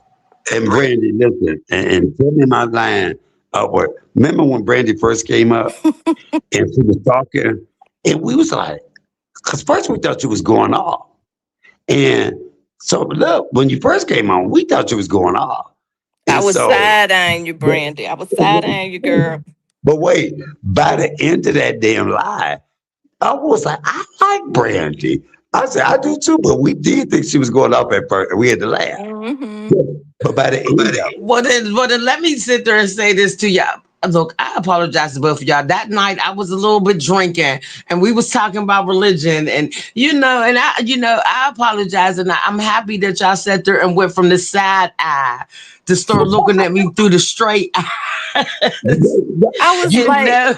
And Brandy, listen, and tell me my line. What? Remember when Brandy first came up and she was talking, and we was like, because first we thought she was going off, and so look, when you first came on, we thought you was going off, I and was so, side eyeing you, but, Brandy. I was side eyeing you, girl. but wait, by the end of that damn live, I was like, I like Brandy. I said, I do too, but we did think she was going off at first, and we had to laugh. Hmm. But by the end of it, Well then let me sit there and say this to y'all. Look, I apologize to both of y'all. That night I was a little bit drinking, and we was talking about religion, and I apologize, and I'm happy that y'all sat there and went from the side eye to start looking at me through the straight eyes. I was you like, know.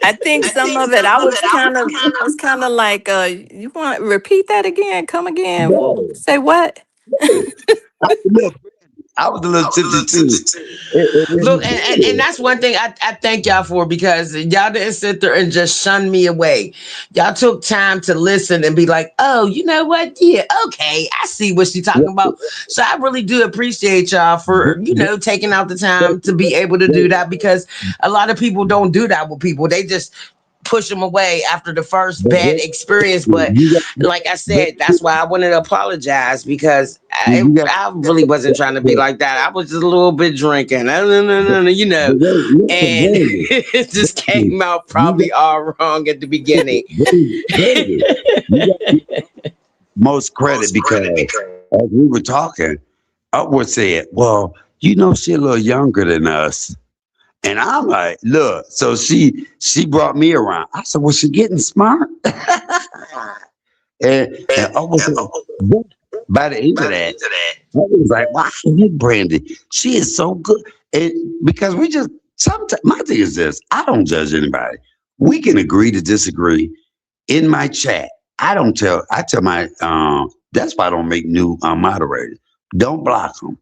I think some of it. I was kind of like, you want to repeat that again? Come again? no, Say what? look, I was a little tipsy too. Look, and that's one thing I thank y'all for, because y'all didn't sit there and just shun me away. Y'all took time to listen and be like, oh, you know what? Yeah, okay, I see what she's talking about. So I really do appreciate y'all for, taking out the time to be able to do that, because a lot of people don't do that with people. They just push them away after the first bad experience. But like I said, that's why I wanted to apologize, because I really wasn't trying to be like that. I was just a little bit drinking, and it just came out probably all wrong at the beginning. most credit because as we were talking, Upward said, well, she a little younger than us. And I'm like, look, so she brought me around. I said, was she getting smart? and Upward said, "But by the end of that, I was like, wow, I like Brandy. She is so good. And because we just sometimes my thing is this, I don't judge anybody. We can agree to disagree in my chat. I tell my that's why I don't make new moderators. Don't block them.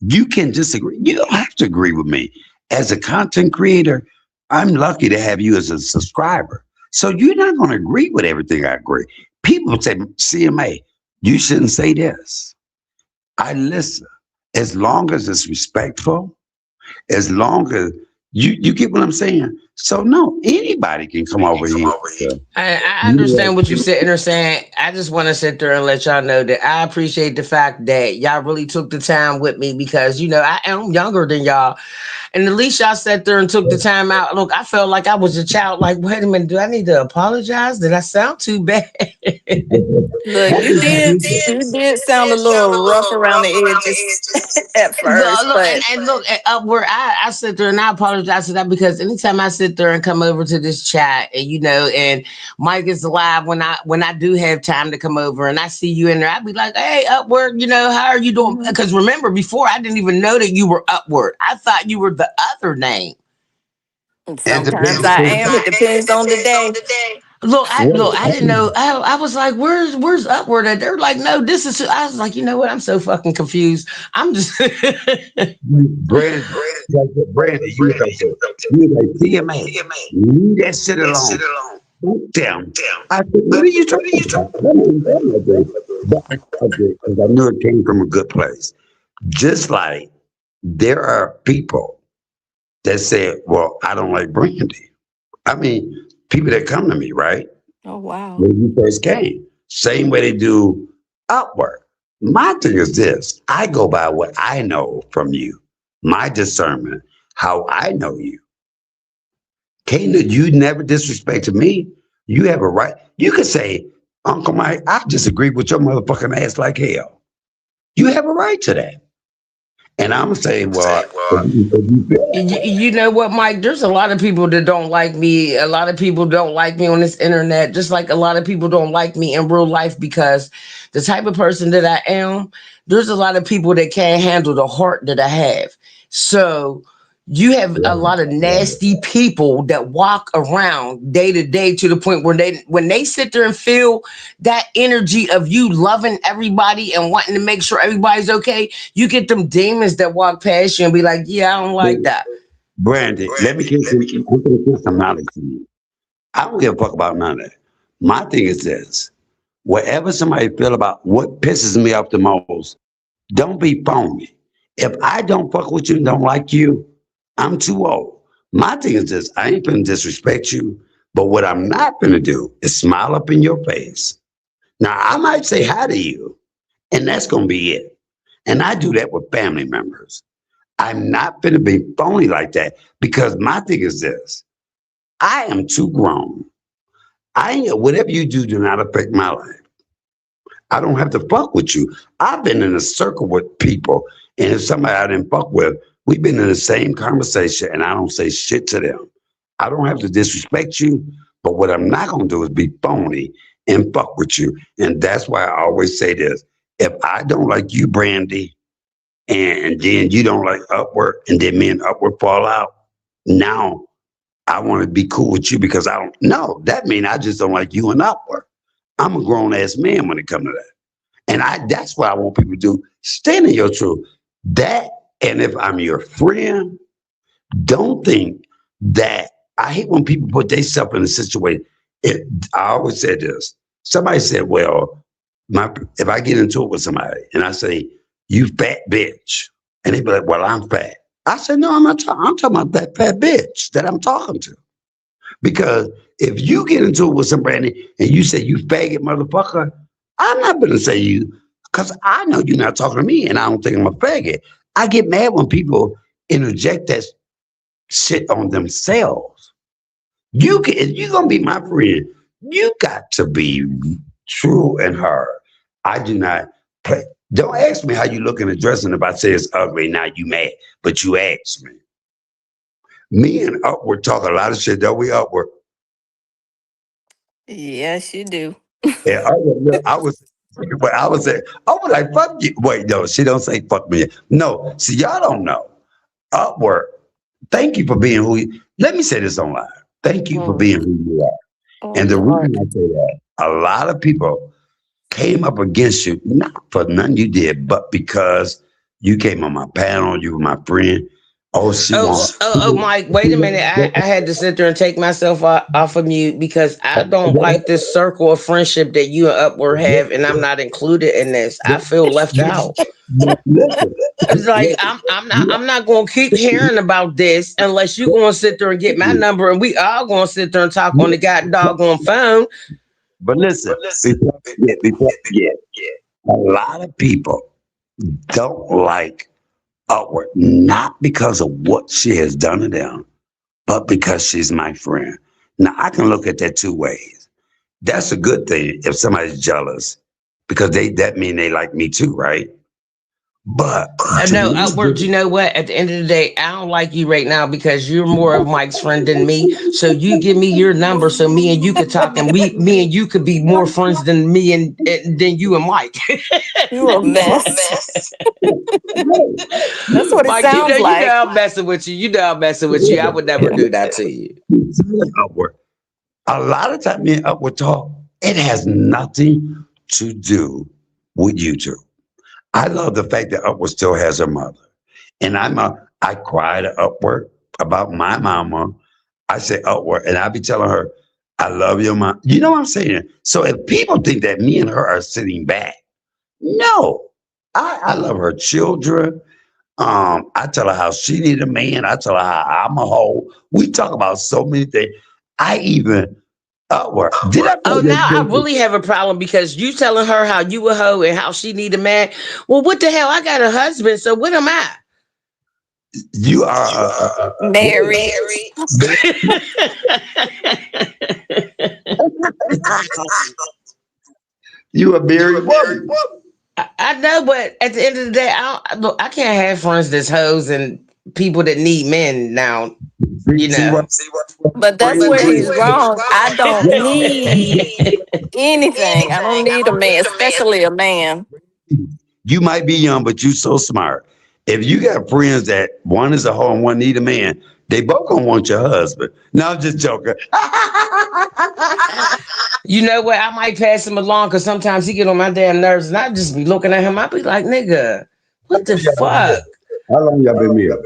You can disagree. You don't have to agree with me. As a content creator, I'm lucky to have you as a subscriber. So you're not going to agree with everything I agree. People say, CMA, you shouldn't say this. I listen. As long as it's respectful, as long as you get what I'm saying. So no, anybody can come over here. I understand what you're sitting there saying. I just want to sit there and let y'all know that I appreciate the fact that y'all really took the time with me, because I am younger than y'all. And at least y'all sat there and took the time out. Look, I felt like I was a child. Like, wait a minute, do I need to apologize? Did I sound too bad? Look, you did sound a little rough around the edges at first, Look, but and look, where I sit there and I apologize for that, because anytime I sit there and come over to this chat, and Mike is alive, when I do have time to come over and I see you in there, I'd be like, hey, Upward, how are you doing? mhm. Because remember, before I didn't even know that you were Upward. I thought you were the other name. And Sometimes I am. It depends on the day. Look, I didn't know. I was like, where's Upward at? They're like, no, this is. I was like, you know what? I'm so fucking confused. I'm just. Brandon, like Brandy, you was like that. You was like, TMA, leave that shit alone. Don't them. I said, what are you talking about? Come on, come on, dude. But I loved it because I knew it came from a good place. Just like there are people that said, well, I don't like Brandy. I mean, people that come to me, right? Oh, wow. When you first came. Same way they do upward. My thing is this, I go by what I know from you, my discernment, how I know you. Kana, you never disrespected me. You have a right. You could say, Uncle Mike, I disagree with your motherfucking ass like hell. You have a right to that. And I'm saying, well, You know what, Mike? There's a lot of people that don't like me. A lot of people don't like me on this internet, just like a lot of people don't like me in real life because the type of person that I am, there's a lot of people that can't handle the heart that I have. So you have a lot of nasty people that walk around day to day to the point where when they sit there and feel that energy of you loving everybody and wanting to make sure everybody's okay, you get them demons that walk past you and be like, yeah, I don't like that. Brandy, let me give you, I'm going to give some knowledge to you. I don't give a fuck about none of that. My thing is this, whatever somebody feel about what pisses me off the most, don't be phony. If I don't fuck with you and don't like you, I'm too old. My thing is this, I ain't gonna disrespect you, but what I'm not gonna do is smile up in your face. Now, I might say hi to you, and that's gonna be it. And I do that with family members. I'm not gonna be phony like that because my thing is this, I am too grown. I ain't, whatever you do not affect my life. I don't have to fuck with you. I've been in a circle with people, and if somebody I didn't fuck with, we've been in the same conversation, and I don't say shit to them. I don't have to disrespect you, but what I'm not gonna do is be phony and fuck with you. And that's why I always say this: if I don't like you, Brandy, and then you don't like Upward, and then me and Upward fall out, now I want to be cool with you because I don't know. That means I just don't like you and Upward. I'm a grown ass man when it comes to that. And that's what I want people to do. Stand in your truth. That, and if I'm your friend, don't think that I hate when people put themselves in a situation. I always said this. Somebody said, well, if I get into it with somebody and I say, you fat bitch, and they be like, well, I'm fat. I said, no, I'm not talking. I'm talking about that fat bitch that I'm talking to. Because if you get into it with somebody and you say, you faggot motherfucker, I'm not going to say you, because I know you're not talking to me and I don't think I'm a faggot. I get mad when people interject that shit on themselves. If you're going to be my friend, you got to be true and hard. I do not play. Don't ask me how you look in the dressing if I say it's ugly, now you mad, but you asked me. Me and Upward talk a lot of shit, though we Upward. Yes, you do. And I was like, fuck you. Wait, no, she don't say fuck me. No, see, y'all don't know. Upward, thank you for being who you, let me say this online. Thank you for being who you are. Oh, And the Lord. reason I say that, a lot of people came up against you, not for nothing you did, but because you came on my panel, you were my friend. Oh, she wants. Mike, wait a minute. I had to sit there and take myself off of mute because I don't like this circle of friendship that you and Upward have, and I'm not included in this. I feel left out. Listen, It's like I'm not gonna keep hearing about this unless you gonna sit there and get my number and we all gonna sit there and talk on the god doggone phone. but listen, before I forget, a lot of people don't like Upward, not because of what she has done to them, but because she's my friend. Now, I can look at that two ways. That's a good thing if somebody's jealous, because that mean they like me too, right? But No, Upward, you know what? At the end of the day, I don't like you right now because you're more of Mike's friend than me. So you give me your number so me and you could talk and me and you could be more friends than me and than you and Mike. You a mess. That's what it Mike, sounds you like. know I'm messing with you. You know I'm messing with you. I would never do that to you. Upward, a lot of time me and Upward talk, it has nothing to do with you two. I love the fact that Upward still has her mother. And I cried upward about my mama. I say upward, and I be telling her, I love your mom. You know what I'm saying? So if people think that me and her are sitting back, no. I love her children. I tell her how she need a man. I tell her how I'm a hoe. We talk about so many things. I even upward. Did I tell Oh, now I you? really have a problem because you telling her how you a hoe and how she need a man. Well, what the hell? I got a husband, so what am I? You are Mary. you a married woman. I know, but at the end of the day, look, I can't have friends that's hoes and people that need men now, you See know. what? But that's where he's wrong. I don't need anything. I don't need a man, especially a man. You might be young, but you so smart. If you got friends that one is a hoe and one need a man, they both gonna want your husband. No, I'm just joking. You know what? I might pass him along because sometimes he get on my damn nerves, and I just be looking at him. I be like, "Nigga, what the fuck?" How long y'all been married?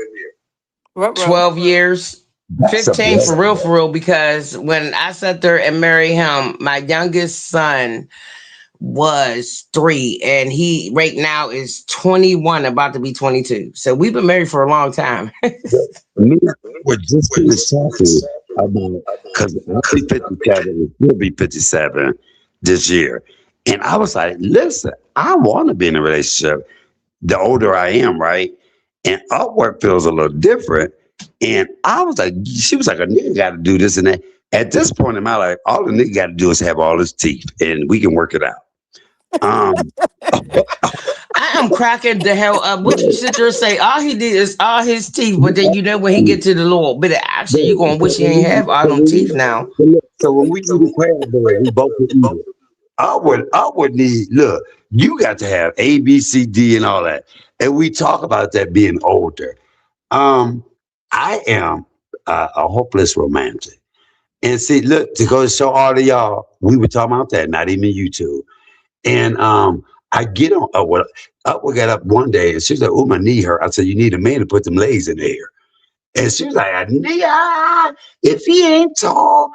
Ruh-roh. 12 years, That's a 15 blessing. for real. Because when I sat there and married him, my youngest son was 3, and he right now is 21, about to be 22. So we've been married for a long time. Me, we're just finished talking about because I'll be 57, we'll be 57 this year. And I was like, listen, I want to be in a relationship the older I am, right? And upward feels a little different. And I was like, she was like, a nigga got to do this and that. At this point in my life, all the nigga got to do is have all his teeth and we can work it out. Um, I am cracking the hell up. What you sit there and say? All he did is all his teeth, but then you know when he get to the little bit of action, you gonna wish he ain't have all them teeth now. so when we eat a crab boil, we both can eat it. I would need, look, you got to have A, B, C, D, and all that. And we talk about that being older. Um, I am a hopeless romantic. And see, look, to go show all of y'all, we were talking about that, not even you two. And I get on we got up one day and she was like, oh, my knee hurt. I said, you need a man to put them legs in the air. And she was like, if he ain't tall,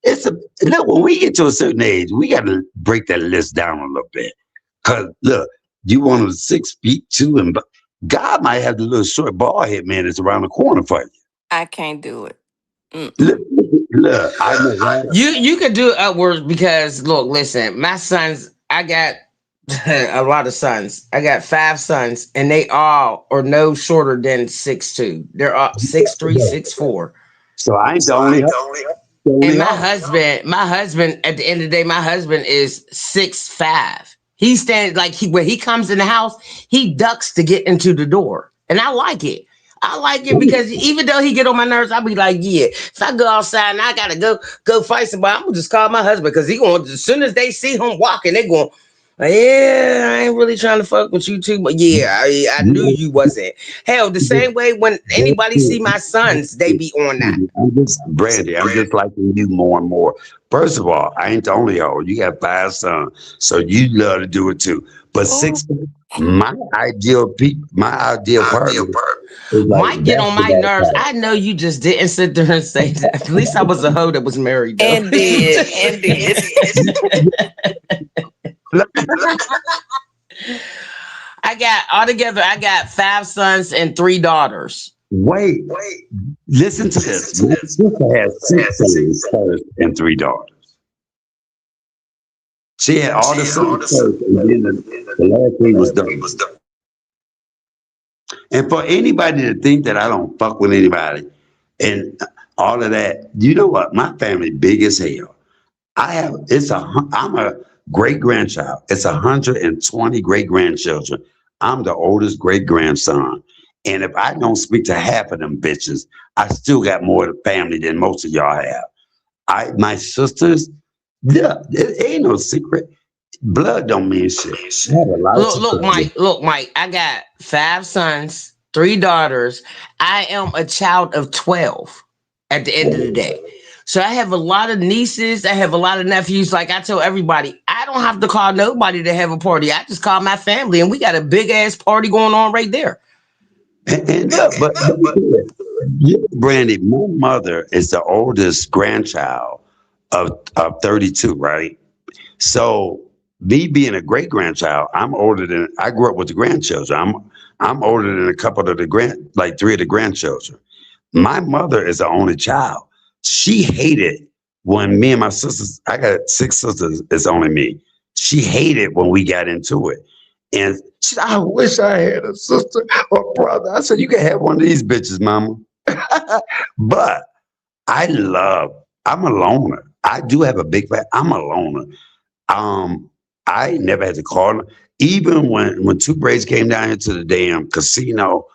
it's a look, when we get to a certain age, we gotta break that list down a little bit. Cause look, you want him 6 feet two, and God might have the little short bald head man that's around the corner for you. I can't do it. Look, Mm-mm. look, I know right? You could do it upwards because look, listen, my sons, I got a lot of sons. I got 5 sons, and they all are no shorter than 6'2". They're all 6'3", 6'4". So I ain't the only And my hoe. husband, at the end of the day, my husband is 6'5". He stands like when he comes in the house, he ducks to get into the door, and I like it. I like it because even though he get on my nerves, I'll be like, yeah. If I go outside and I gotta go fight somebody, I'm gonna just call my husband because he going as soon as they see him walking, they going, yeah, I ain't really trying to fuck with you too, but yeah, I knew you wasn't. Hell, the same way when anybody see my sons, they be on that. I'm just Brandy. I'm just liking you more and more. First of all, I ain't the only hoe. You got 5 sons, so you love to do it too. But Oh, 6, my ideal partner is like Might get on my basketball nerves. size. I know you just didn't sit there and say that. At least I was a hoe that was married though. and did, and did. I got altogether, I got 5 sons and 3 daughters. Wait, listen to this. My sister has 6 sons first and 3 daughters. She had all the sons first, and then the last 3 was done. And for anybody to think that I don't fuck with anybody and all of that, you know what? My family big as hell. I'm a great grandchild. It's 120 great grandchildren. I'm the oldest great grandson. And if I don't speak to half of them bitches, I still got more of the family than most of y'all have. My sisters, yeah, it ain't no secret. Blood don't mean shit. I have a lot of sisters. Look, Mike. I got 5 sons, 3 daughters. I am a child of 12 at the end of the day. So I have a lot of nieces. I have a lot of nephews. Like I tell everybody, I don't have to call nobody to have a party. I just call my family, and we got a big ass party going on right there. And look, but yeah, Brandy, my mother is the oldest grandchild of 32, right? So me being a great grandchild, I'm older than I grew up with the grandchildren. I'm older than a couple of the like three of the grandchildren. My mother is the only child. She hated when me and my sisters, I got six sisters, it's only me. She hated when we got into it. And she said, I wish I had a sister or brother. I said, you can have one of these bitches, mama. But I love, I'm a loner. I do have a big fat, I'm a loner. Um, I never had to call her. Even when Two Braids came down here to the damn casino,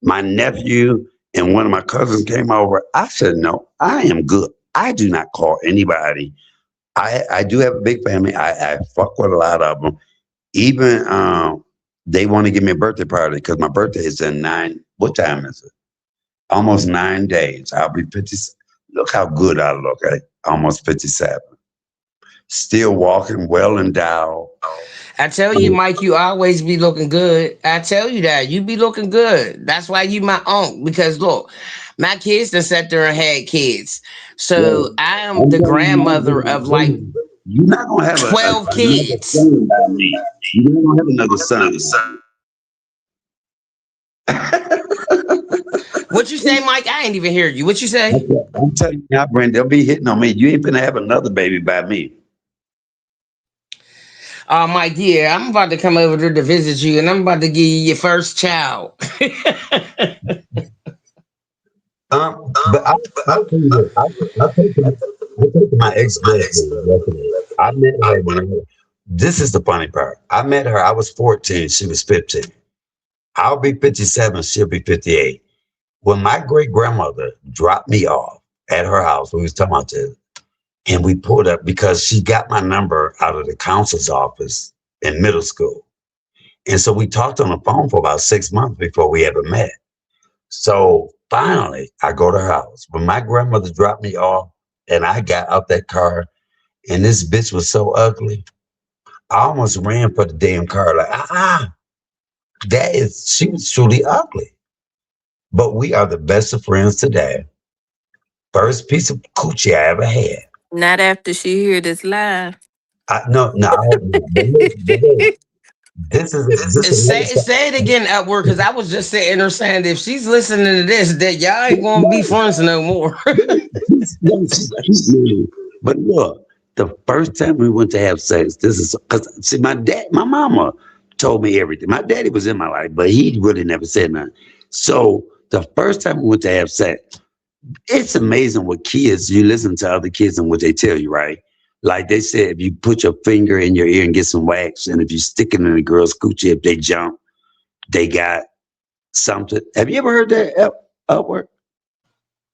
my nephew and one of my cousins came over. I said, no, I am good. I do not call anybody. I do have a big family. I fuck with a lot of them. Even they want to give me a birthday party because my birthday is in what time is it? Almost 9 days. I'll be 50. Look how good I look. Almost 57. Still walking, well endowed. I tell you, Mike, you always be looking good. I tell you that. You be looking good. That's why you my uncle. Because look, my kids done sat there and had kids. Well, So I am I'm the telling grandmother of like you, you're not gonna have 12 another kids. son by me. You're not gonna have another son by me. What you say, Mike? I ain't even hear you. What you say? I'm telling you now, Brent, they'll be hitting on me. You ain't gonna have another baby by me. Mike, yeah, I'm about to come over there to visit you and I'm about to give you your first child. But I'll tell you this. I talked to my ex-girlfriend yesterday. I met her this is the funny part. I met her, I was 14, she was 15. I'll be 57, she'll be 58. When my great grandmother dropped me off at her house, we was talking about this, and we pulled up because she got my number out of the counselor's office in middle school. And so we talked on the phone for about 6 months before we ever met. So finally, I go to her house. When my grandmother dropped me off and I got out that car, and this bitch was so ugly, I almost ran for the damn car. Like, she was truly ugly. But we are the best of friends today. First piece of coochie I ever had. Not after she hear this live. No, I hope not. But this is Say it again, Upward, because I was just sitting there saying if she's listening to this, that y'all ain't gonna be friends no more. But look, the first time we went to have sex, this is because see, my mama told me everything. My daddy was in my life, but he really never said nothing. So the first time we went to have sex, it's amazing what kids, you listen to other kids and what they tell you, right? Like they said, if you put your finger in your ear and get some wax, and if you stick it in a girl's coochie, if they jump, they got something. Have you ever heard that, Upward?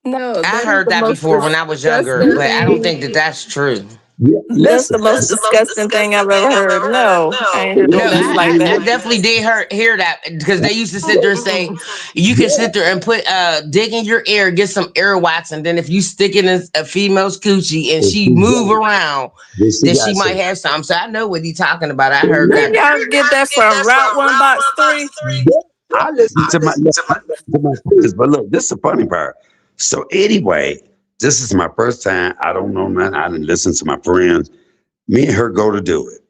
No, I that is heard the that most before when I was younger, disgusting but I don't thing. think that that's true. Yeah, That's listen. the most disgusting thing I've ever heard. No, I ain't heard no No, mess like I that. definitely did hear that because they used to sit there and say you can sit there and put dig in your ear, get some ear wax, and then if you stick it in a female's coochie and If she she move got around, then she then she got might some. have something. So I know what he's talking about. I heard Didn't that. y'all get that from Route One Box 3? I listen to my friends, but look, this is the funny part. So anyway, this is my first time. I don't know nothing. I didn't listen to my friends. Me and her go to do it.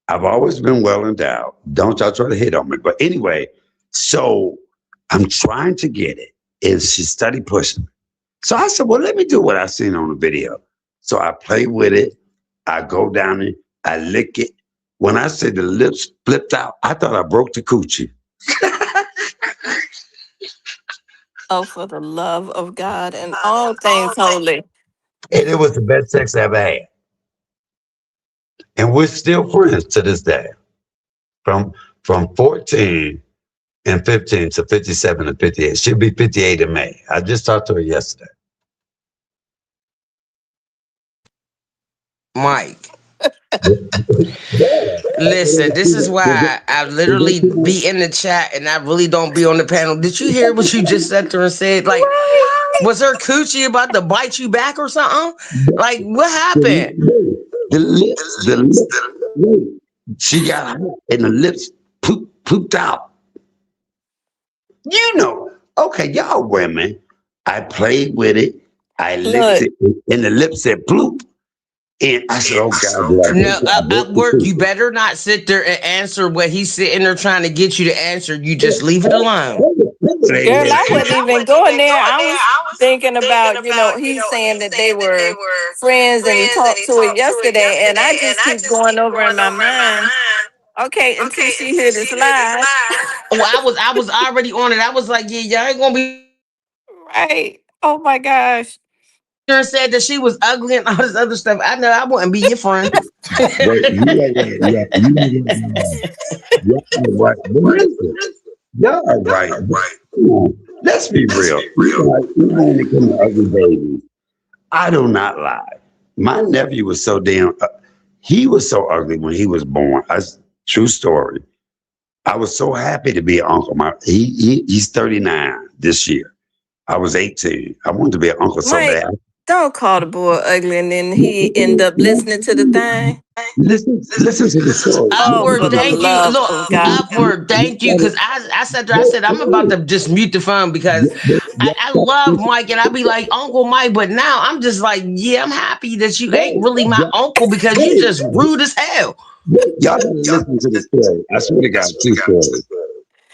I've always been well endowed. Don't y'all try to hit on me. But anyway, so I'm trying to get it. And she started pushing. So I said, well, let me do what I seen on the video. So I play with it. I go down it. I lick it. When I said the lips flipped out, I thought I broke the coochie. Oh, for the love of God and all things holy. And it was the best sex I ever had. And we're still friends to this day. From 14 and 15 to 57 and 58. She'll be 58 in May. I just talked to her yesterday. Mike, listen, this is why I literally be in the chat and I really don't be on the panel. Did you hear what you just sat there and said? Like, was her coochie about to bite you back or something? Like, what happened? The lips, she got hot and the lips pooped out. You know, okay, y'all women. I played with it. I licked Look, it, and the lip said bloop. And I said, "Oh God, did I No, break it? I broke the Upward, you tooth." better not sit there and answer what he's sitting there trying to get you to answer. You just leave it alone. girl, I wasn't even going there. I was thinking about, he's saying that they were friends and he talked to her yesterday, and I just keep going over in my mind. Okay, until she hear this live. Well, I was already on it. I was like, yeah, y'all ain't gonna be Right. Oh my gosh. there and said that she was ugly and all this other stuff. I know I wouldn't be your friend. But you are right. Yeah, you are right. But listen, y'all are right. But come on, let's be real. Even when it comes to ugly babies, I do not lie. My nephew was so damn. He was so ugly when he was born. True story. I was so happy to be an uncle. He's 39 this year. I was 18. I wanted to be an uncle so Mike, bad. don't call the boy ugly and then he end up listening to the thing. Listen to the story. Oh, Upward, for the thank you. love Look, of God. upward, thank you. Because I said there, I said I'm about to just mute the phone because I love Mike and I be like Uncle Mike, but now I'm just like, yeah, I'm happy that you ain't really my uncle because you just rude as hell. Y'all gotta listen to the story. I swear to God, two stories.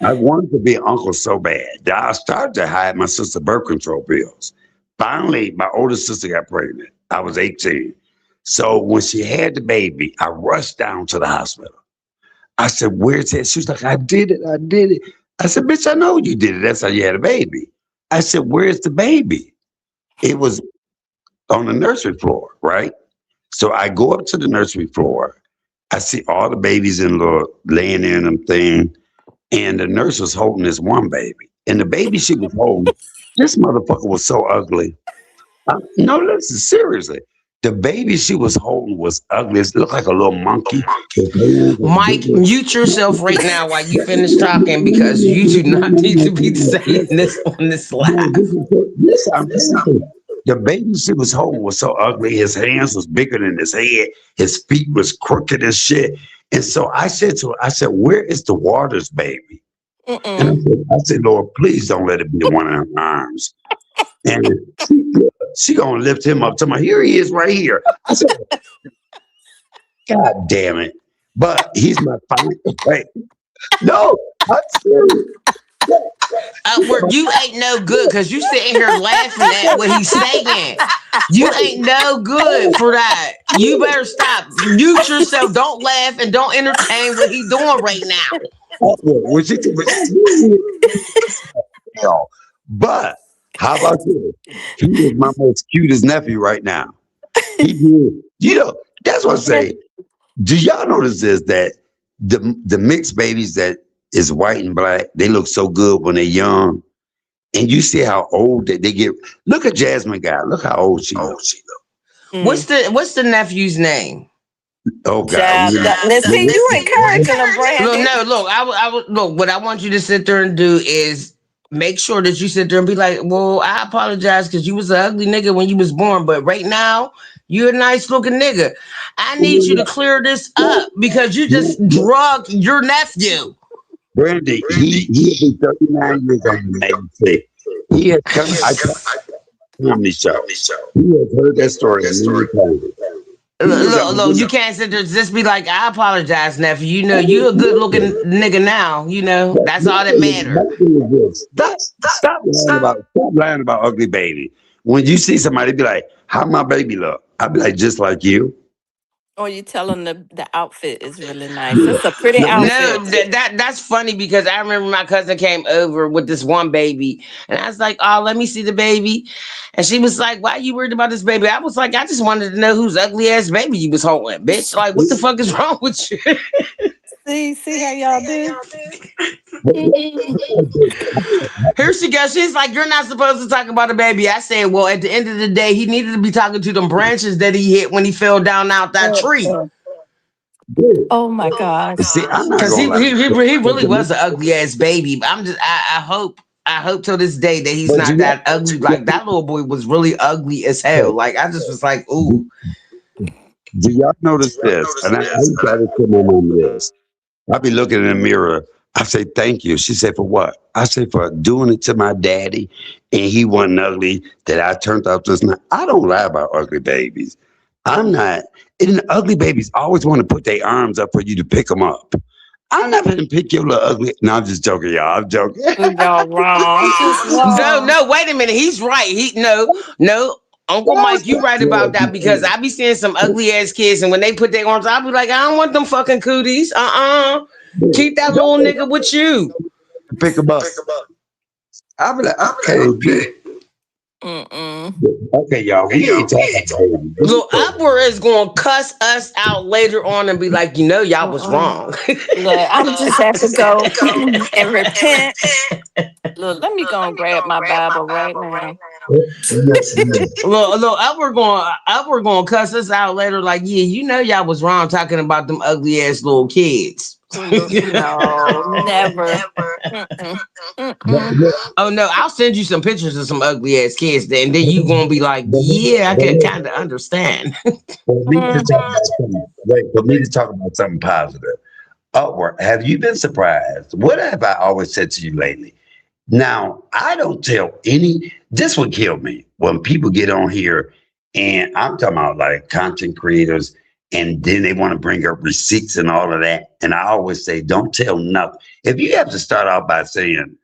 I wanted to be an uncle so bad that I started to hide my sister's birth control pills. Finally, my older sister got pregnant. I was 18. So when she had the baby, I rushed down to the hospital. I said, "Where's it?" She was like, "I did it. I did it." I said, "Bitch, I know you did it. That's how you had a baby." I said, "Where's the baby?" It was on the nursery floor, right? So I go up to the nursery floor. I see all the babies in the laying in them thing, and the nurse was holding this one baby. And the baby she was holding, this motherfucker was so ugly. No, listen, seriously. The baby she was holding was ugly. It looked like a little monkey. His hands was Mike, bigger. mute yourself right now while you finish talking because you do not need to be saying this on this No, live. I'm telling you. The baby she was holding was so ugly. His hands was bigger than his head. His feet was crooked as shit. And so I said to her, I said, "Where is the Waters baby?" And Mm-mm. I said, "Lord, please don't let it be one of her arms." And she gonna lift him up to my, here he is right here. I said, "God damn it." But he's my final, right? No, I'm serious. Yeah. Upward, you ain't no good because you sitting here laughing at what he's saying. You ain't no good for that. You better stop. Mute yourself. Don't laugh and don't entertain what he's doing right now. When she said, hell. But how about this? He is my most cutest nephew right now. He is. You know, that's what I say. Do y'all notice this that the mixed babies that is white and black, they look so good when they're young. And you see how old they get. Look at Jasmine Guy. Look how old she looks. Mm. What's the nephew's name? Oh God. Child, now see, you encouraging them, Look, Brandy. no, look, I would look. What I want you to sit there and do is make sure that you sit there and be like, "Well, I apologize because you was an ugly nigga when you was born, but right now you're a nice looking nigga. I need you to clear this up because you just drugged your nephew." Brandy, he'll be 39 years on the May 6th. He has come, I tell comedy show. He has heard that story a million times. He was at my Look, you window. can't sit there and just be like, "I apologize, nephew. You know, you a good looking nigga now. You know, But that's all that matter." my thing is this. Stop lying about ugly baby. When you see somebody be like, "How my baby look?" I be like, "Just like you." Or you tell them the outfit is really nice. Yeah. That's a pretty No, No, outfit. that's funny because I remember my cousin came over with this one baby, and I was like, "Oh, let me see the baby," and she was like, "Why are you worried about this baby?" I was like, "I just wanted to know whose ugly ass baby you was holding, bitch. Like, what the fuck is wrong with you?" See how y'all do? but- Mm-mm. Here she goes. She's like, "You're not supposed to talk about a baby." I said, "Well, at the end of the day, he needed to be talking to them branches that he hit when he fell down out that tree." Oh my gosh. See, I'm not Cause gonna lie. he really was an ugly ass baby. But I'm just I hope till this day that he's But not that ugly. Like that little boy was really ugly as hell. Like I just was like, ooh. do y'all notice this? And I used to always tell my mom this. I be looking in the mirror. I say, thank you. She said, for what? I say, for doing it to my daddy, and he wasn't ugly, that I turned out just not. I don't lie about ugly babies. I'm not. And ugly babies always want to put their arms up for you to pick them up. I'm not going to pick your little ugly. No, I'm just joking, y'all. I'm joking. Y'all wrong. Just No, wrong. no, wait a minute. He's right. No. Uncle Mike, you right about that because I be seeing some ugly ass kids, and when they put their arms, I be like, I don't want them fucking cooties. Keep that little nigga with you. Pick them up. I'll be like, okay, Mm-mm. okay, y'all. We ain't talking about Look, Upward is gonna cuss us out later on and be like, y'all was wrong. Look, I'm just have to go and repent. Look, let me go and grab my Bible right now. Look, Upward gonna cuss us out later, like, yeah, y'all was wrong talking about them ugly ass little kids. No, never. Mm-mm. Mm-mm. Oh no, I'll send you some pictures of some ugly ass kids, and then you gonna be like, yeah, I can kind of understand. For me to talk about something, wait, for me to talk about something positive. Upward, have you been surprised? What have I always said to you lately? Now, I don't tell any, this would kill me when people get on here and I'm talking about like content creators and then they want to bring up receipts and all of that. And I always say, don't tell nothing. If you have to start out by saying,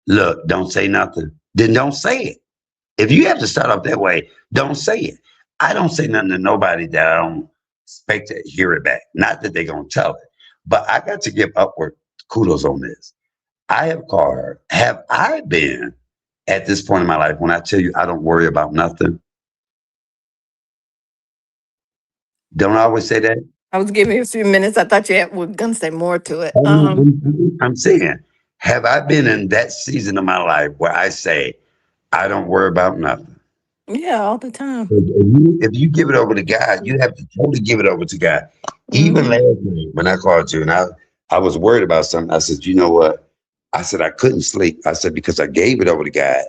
look, don't say nothing, then don't say it. If you have to start off that way, don't say it. I don't say nothing to nobody that I don't expect to hear it back. Not that they're going to tell it, but I got to give Upward kudos on this. I have called her. Have I been at this point in my life when I tell you I don't worry about nothing? Don't I always say that? I was giving you a few minutes. I thought you were gonna say more to it. I'm saying, have I been in that season of my life where I say I don't worry about nothing? Yeah, all the time. If you give it over to God, you have to totally give it over to God. Even last night when I called you and I was worried about something, I said, you know what? I said I couldn't sleep. I said because I gave it over to God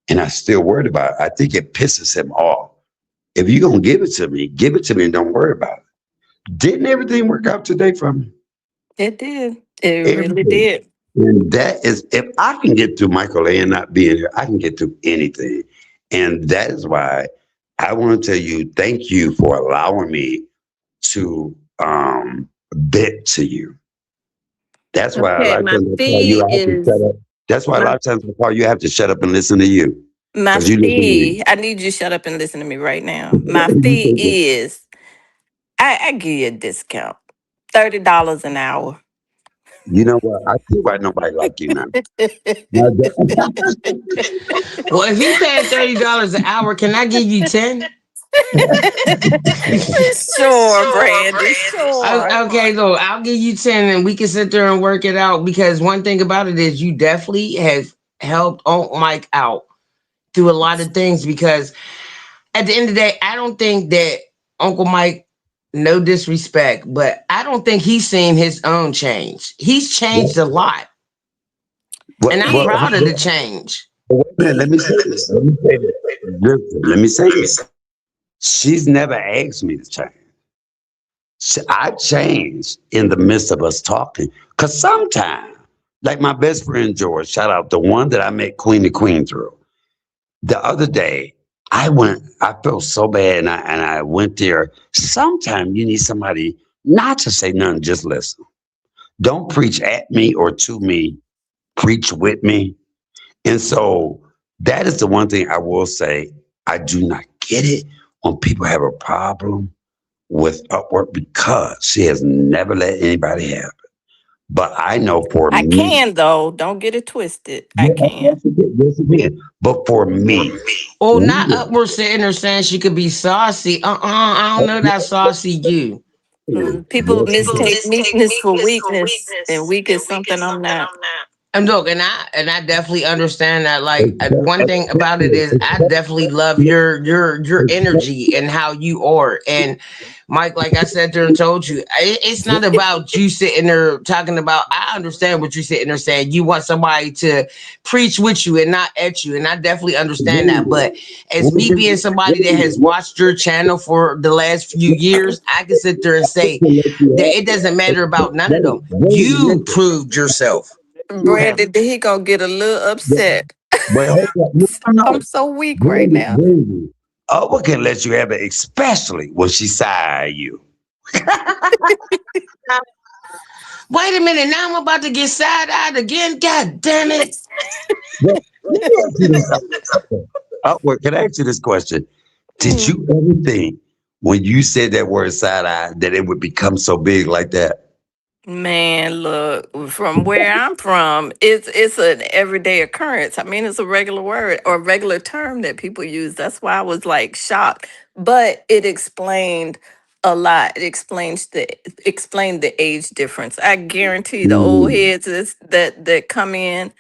and I still worried about it. I think it pisses him off. If you're gonna give it to me and don't worry about it. Didn't everything work out today for me? It did. It really Everything. did. And that is, if I can get through Michael A. and not being here, I can get through anything. And that is why I want to tell you, thank you for allowing me to bit to you. That's why a Okay, lot of my times I call you, fee I have to is shut up. That's why a my lot of times I call you, I have to shut up and listen to you. my Because you listen to me. fee. I need you to shut up and listen to me right now. My fee is I give you a discount. $30 an hour. You know what? I see why nobody like you now. Now Well, if he paid $30 an hour, can I give you 10? Sure, Brandy. Sure. Okay, look, I'll give you 10 and we can sit there and work it out because one thing about it is you definitely have helped Uncle Mike out through a lot of things because at the end of the day, I don't think that Uncle Mike, no disrespect, but I don't think he's seen his own change. He's changed a lot, and I'm proud of the change. wait a minute, let me say this. Let me say this. Listen, let me say this. She's never asked me to change. I changed in the midst of us talking. Because sometimes, like my best friend George, shout out the one that I met Queen to Queen through. The other day, I felt so bad and I went there. Sometimes you need somebody not to say nothing, just listen. Don't preach at me or to me, preach with me. And so that is the one thing I will say. I do not get it when people have a problem with Upwork because she has never let anybody have it. But I know for I me, can though. Don't get it twisted. I yeah, can. yes, it is. But for me, Oh, not Upward sitting there saying she could be saucy. I don't know that saucy you. People mistake meekness for weakness, and weak is something I'm not. And look, and I definitely understand that. Like one thing about it is, I definitely love your energy and how you are. And Mike, like I said there and told you, it's not about you sitting there talking about. I understand what you're sitting there saying. You want somebody to preach with you and not at you, and I definitely understand that. But as me being somebody that has watched your channel for the last few years, I can sit there and say that it doesn't matter about none of them. You proved yourself. Brandon, he gonna get a little upset. But hold on, no, no, I'm no. so weak right Brandy, now. Brandy. Oprah can let you have it, especially when she side you. Wait a minute, now I'm about to get side-eyed again. God damn it. Well, let me ask you this. Upward, can I ask you this question? Did Mm. you ever think when you said that word side eye that it would become so big like that? Man, look, from where I'm from, it's an everyday occurrence. I mean, it's a regular word or regular term that people use. That's why I was like shocked. But it explained a lot. It explained the age difference. I guarantee the old Mm. heads that come in,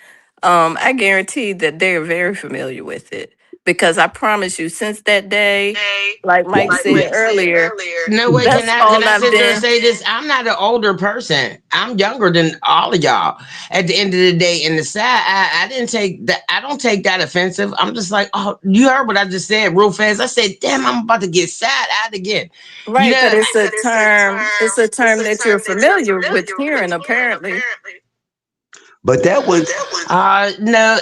I guarantee that they're very familiar with it. Because I promise you, since that day, like Mike said earlier, No way, that's can all I I've sit there and been. say this? I'm not an older person. I'm younger than all of y'all. At the end of the day, in the side, I didn't take that. I don't take that offensive. I'm just like, oh, you heard what I just said real fast. I said, damn, I'm about to get side-eyed again. You Right, but know, it's a term that you're familiar with hearing, apparently. But that was no,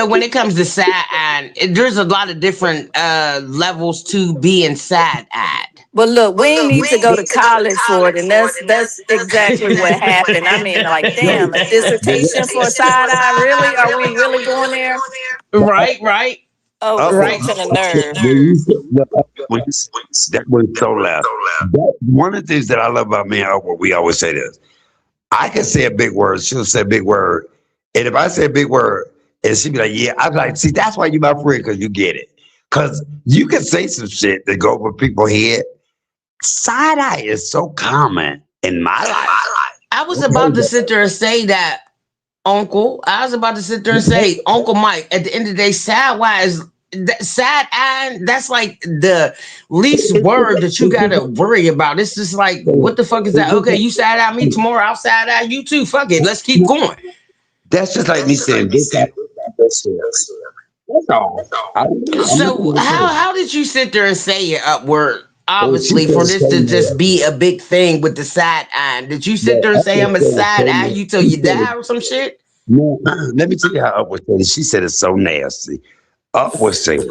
when it comes to side-eyed, there's a lot of different levels to being side-eyed. But look, we ain't need to go to college for it, and that's exactly what happened. I mean, like, damn, a dissertation for a side eye, really? Are we really going there? Right, right, Oh, right. scratching a nerve. when you said that was so loud. That, one of the things that I love about me and Oprah, we always say this. I can say a big word, she'll say a big word. And if I say a big word, and she'll be like, yeah, I'm like, see, that's why you my friend, because you get it. Because you can say some shit that go over people's head. Side eye is so common in my life. I was about to sit there and say that, Uncle. I was about to sit there and say, Uncle Mike. At the end of the day, sidewise, side eye. That's like the least word that you gotta worry about. It's just like, what the fuck is that? Okay, you side eye me tomorrow. I'll side eye you too. Fuck it. Let's keep going. That's just like me saying, this guy, that's all. I'm not So going to say. how did you sit there and say it upward? And she Obviously, for said, this to just be a big thing with the side eye. Did you sit there and say I'm a side eye you till she you said it. die or some shit? No, let me tell you how Up was saying. She said it's so nasty. Up was saying,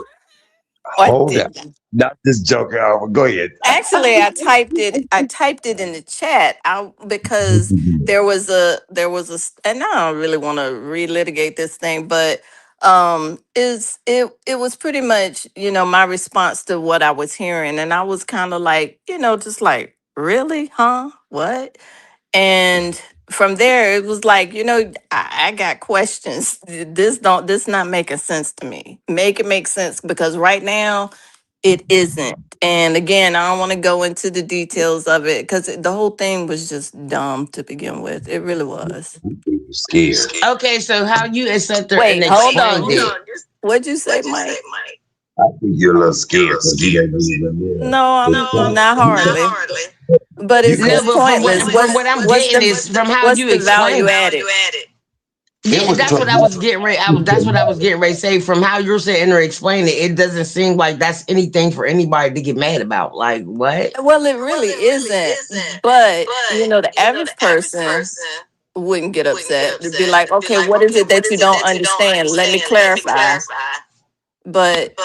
What hold up, did not this joker. Go ahead. Actually, I typed it. I typed it in the chat out because and I don't really want to relitigate this thing, but is it was pretty much my response to what I was hearing, and I was kind of like just like really, huh, what? And from there it was like I got questions. This not making sense to me. Make it make sense, because right now it isn't. And again, I don't want to go into the details of it because the whole thing was just dumb to begin with. It really was. I'm scared. Okay, so how you sat there and Wait, hold on. explained it? What'd you say, Mike? I think you're a little scared because you don't believe No, I'm not hardly. But You it's No, called but from what pointless. from what I'm What's getting the is from how what's you the value explained. added? it Yeah, was that's so what I was getting ready. That's what I was getting ready to say. From how you're sitting there explaining it, it doesn't seem like that's anything for anybody to get mad about. Like what? Well, it really isn't. But the average person wouldn't get upset. They'd be like, okay, what is it that you don't understand? Let me clarify. But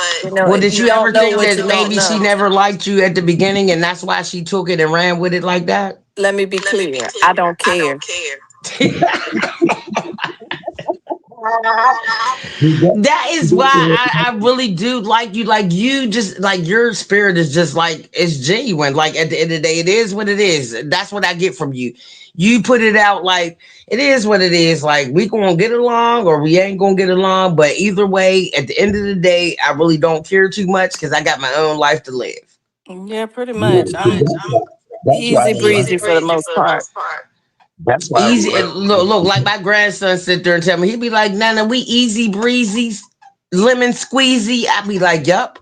Well, if did you you ever don't know think what that you don't maybe she know, never liked you at the beginning, and that's why she took it and ran with it like that? let me be clear. I don't care. That is why I really do like you. Like you just like your spirit is just like it's genuine. Like at the end of the day, it is what it is. That's what I get from you. You put it out like it is what it is. Like we gonna get along or we ain't gonna get along. But either way, at the end of the day, I really don't care too much because I got my own life to live. Yeah, pretty yeah, much. see, I'm that's why I easy don't like breezy for the most part. That's why. Easy. Look, like my grandson sit there and tell me, he'd be like, Nana, we easy breezy, lemon squeezy. I'd be like, yup.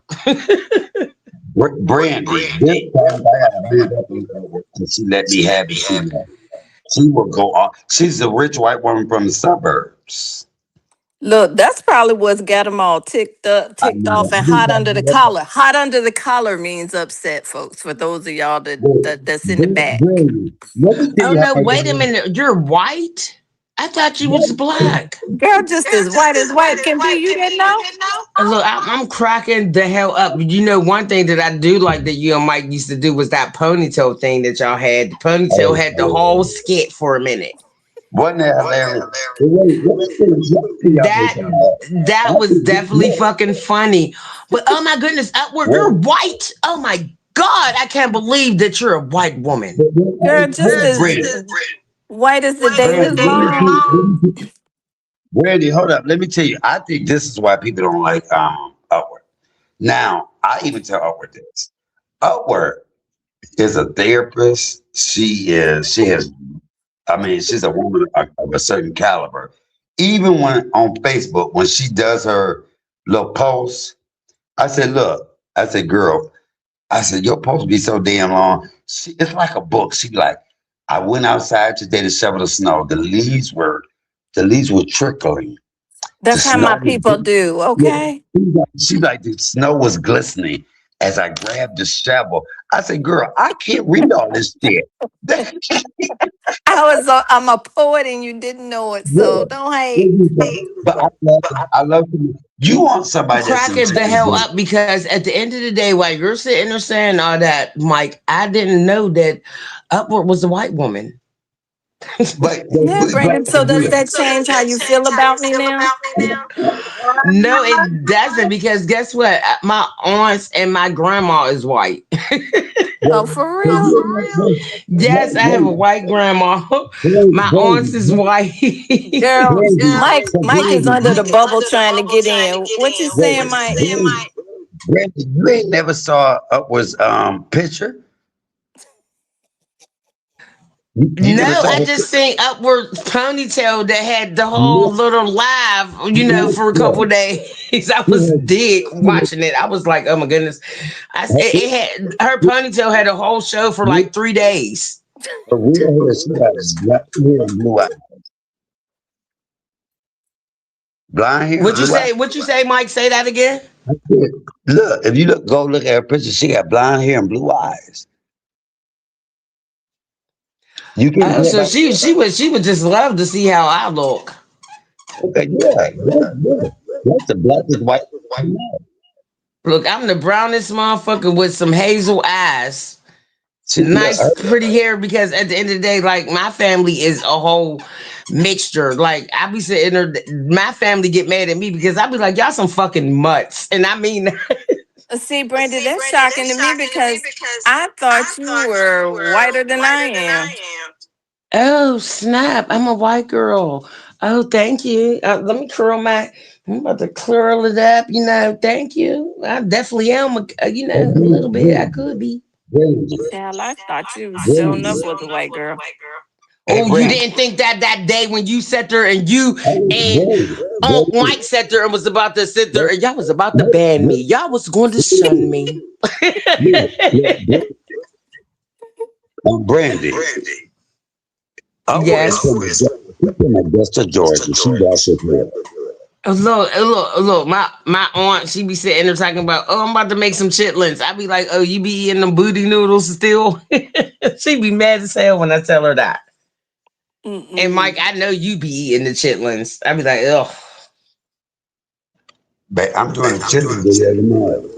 Brandy, this time I had a big up and she let me have it. She will go off. She's a rich white woman from the suburbs. Look, that's probably what's got them all I ticked mean, off, and hot under the collar. Hot under the collar means upset, folks. For those of y'all that's in the back. Brandy, let me tell Oh you no, how wait a minute. You're white? I thought you was black. Girl, just as white can be. You didn't know? Look, I'm cracking the hell up. You know, one thing that I do like that you and Mike used to do was that ponytail thing that y'all had. The ponytail had the whole skit for a minute. wasn't that hilarious? That that was definitely fucking funny. But oh my goodness, Upward, you're white. Oh my God, I can't believe that you're a white woman. Girl, just as white as the day is long. Brandy, hold up. Let me tell you. I think this is why people don't like Upward. Now, I even tell Upward this. Upward is a therapist. She has, I mean, she's a woman of a certain caliber. Even when on Facebook, when she does her little posts, I said, look, I said, girl, I said, your post be so damn long. It's like a book. She be like, I went outside today to shovel the snow. The leaves were trickling. The That's how my snow people was, do, yeah, okay? she like the snow was glistening as I grabbed the shovel. I said, girl, I can't read all this shit. I'm a poet and you didn't know it, so don't hate. But I love you. You want somebody that's Cracking the hell intelligent. up because at the end of the day, while you're sitting there saying all that, Mike, I didn't know that Upward was a white woman. But Yeah, he's black Brandon. So and does real. that change how you feel about me now? No, it doesn't because guess what? My aunts and my grandma is white. Oh, for real? Yes, I have a white grandma. My aunts is white. Girl, Mike is under the bubble trying to get in. What you saying, Mike? Brandon, you ain't never saw Upward's picture? You never No, saw I her just seen Upward ponytail that had the whole picture? little live, for a couple days. I was dig watching it. I was like, oh my goodness. It had her ponytail had a whole show for like 3 days. Her real hair, she got black hair and blue eyes. Blonde hair and What you blue eyes. say? What you say, Mike? Say that again. Look, if you go look at her picture, she got blonde hair and blue eyes. You can Oh, tell so by she would just love to see how I look. okay, yeah, that's the blackest white. Look, I'm the brownest motherfucker with some hazel eyes. She look, Nice, pretty hair because at the end of the day, like my family is a whole mixture. Like I be sitting there, my family get mad at me because I be like, y'all some fucking mutts. And I mean See, Brandon, that's shocking to me because I thought you were whiter than I am. oh snap, I'm a white girl. Oh, thank you. Let me I'm about to curl it up, thank you. I definitely am a little bit. I could be. Hell, I thought you sure Brandy, enough was a white girl. hey Oh, you Brandy, didn't think that day when you sat there and you and Unc Mike sat there and was about to sit there and y'all was about to ban me. Y'all was going to shun me. Brandy. Upward is Yes. from Augusta, Georgia. She got this hair. Look, my aunt, she be sitting there talking about, oh, I'm about to make some chitlins. I be like, oh, you be eating them booty noodles still? She be mad as hell when I tell her that. And Mike, I know you be eating the chitlins. I be like, ugh. But I'm doing a chitlin video tomorrow.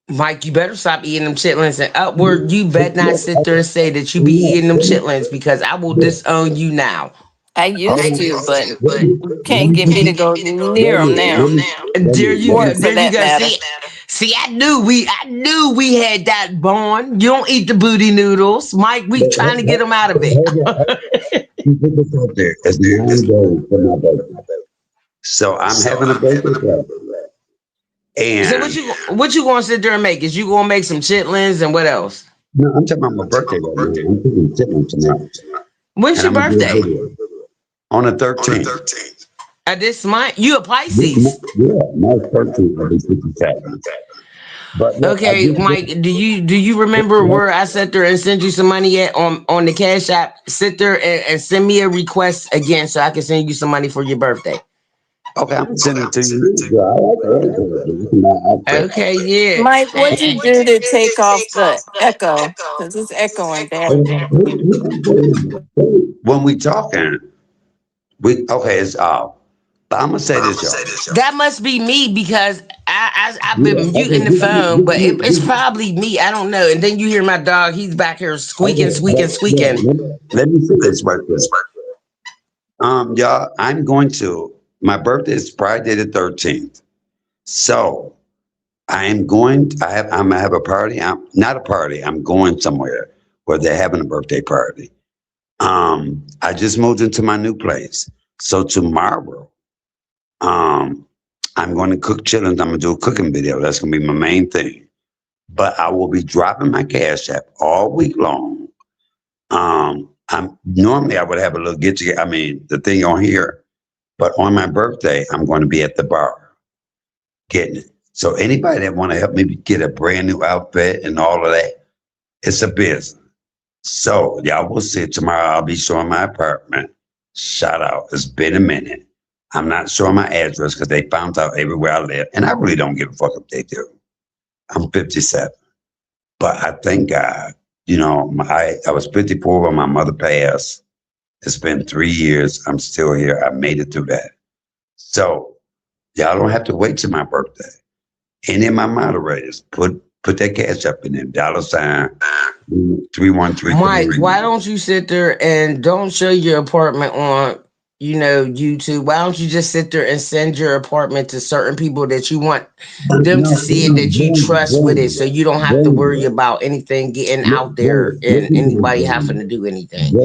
Mike, you better stop eating them chitlins and Upward. You better not sit there and say that you be eating them chitlins because I will disown you now. I used to, but you can't get me to go near them now. There you Or go. for There you that go. matter. See, I knew we had that bond. You don't eat the booty noodles, Mike. We trying to get them out of it. You put this out there. It's 9 days for my birthday. So I'm having a birthday party. So And what you gonna sit there and make? Is you gonna make some chitlins and what else? no, I'm talking about my birthday right now. I'm cooking chitlin tonight. When's and your I'm gonna do a birthday? video on the 13th. This month? You a Pisces? Yeah, March 13th, I'll be 57. But look, I Okay, Mike. Do you remember where I sat there and send you some money at on the Cash App? Sit there and send me a request again so I can send you some money for your birthday. okay, I'm sending it to you. Yeah, I like the It's my outfit. Okay, yeah. Mike, what'd you do to take off the echo? Because it's echoing bad. When we talking, okay, it's off. But I'm gonna say this, y'all. That must be me because I've Yeah, been okay, muting the phone, but it's probably me. I don't know. And then you hear my dog; he's back here squeaking, okay, squeaking, yeah, squeaking. let me say this right there. Y'all, my birthday is Friday the 13th. So I'm gonna have a party. I'm not a party. I'm going somewhere where they're having a birthday party. I just moved into my new place. So tomorrow, um, I'm going to cook chillings. I'm gonna do a cooking video. That's gonna be my main thing. But I will be dropping my Cash App all week long. I'm normally I would have a little get together. I mean, the thing on here, but on my birthday, I'm going to be at the bar getting it. So anybody that want to help me get a brand new outfit and all of that, it's a business. So y'all will see it tomorrow. I'll be showing my apartment. Shout out. It's been a minute. I'm not showing my address because they found out everywhere I live. And I really don't give a fuck if they do. I'm 57. But I thank God, I was 54 when my mother passed. It's been 3 years. I'm still here. I made it through that. So y'all don't have to wait till my birthday. Any of my moderators, put that Cash up in there, $31333. Mike, why don't you sit there and don't show your apartment on, YouTube? Why don't you just sit there and send your apartment to certain people that you want them to see it, that you trust with it, so you don't have to worry about anything getting out there and anybody having to do anything.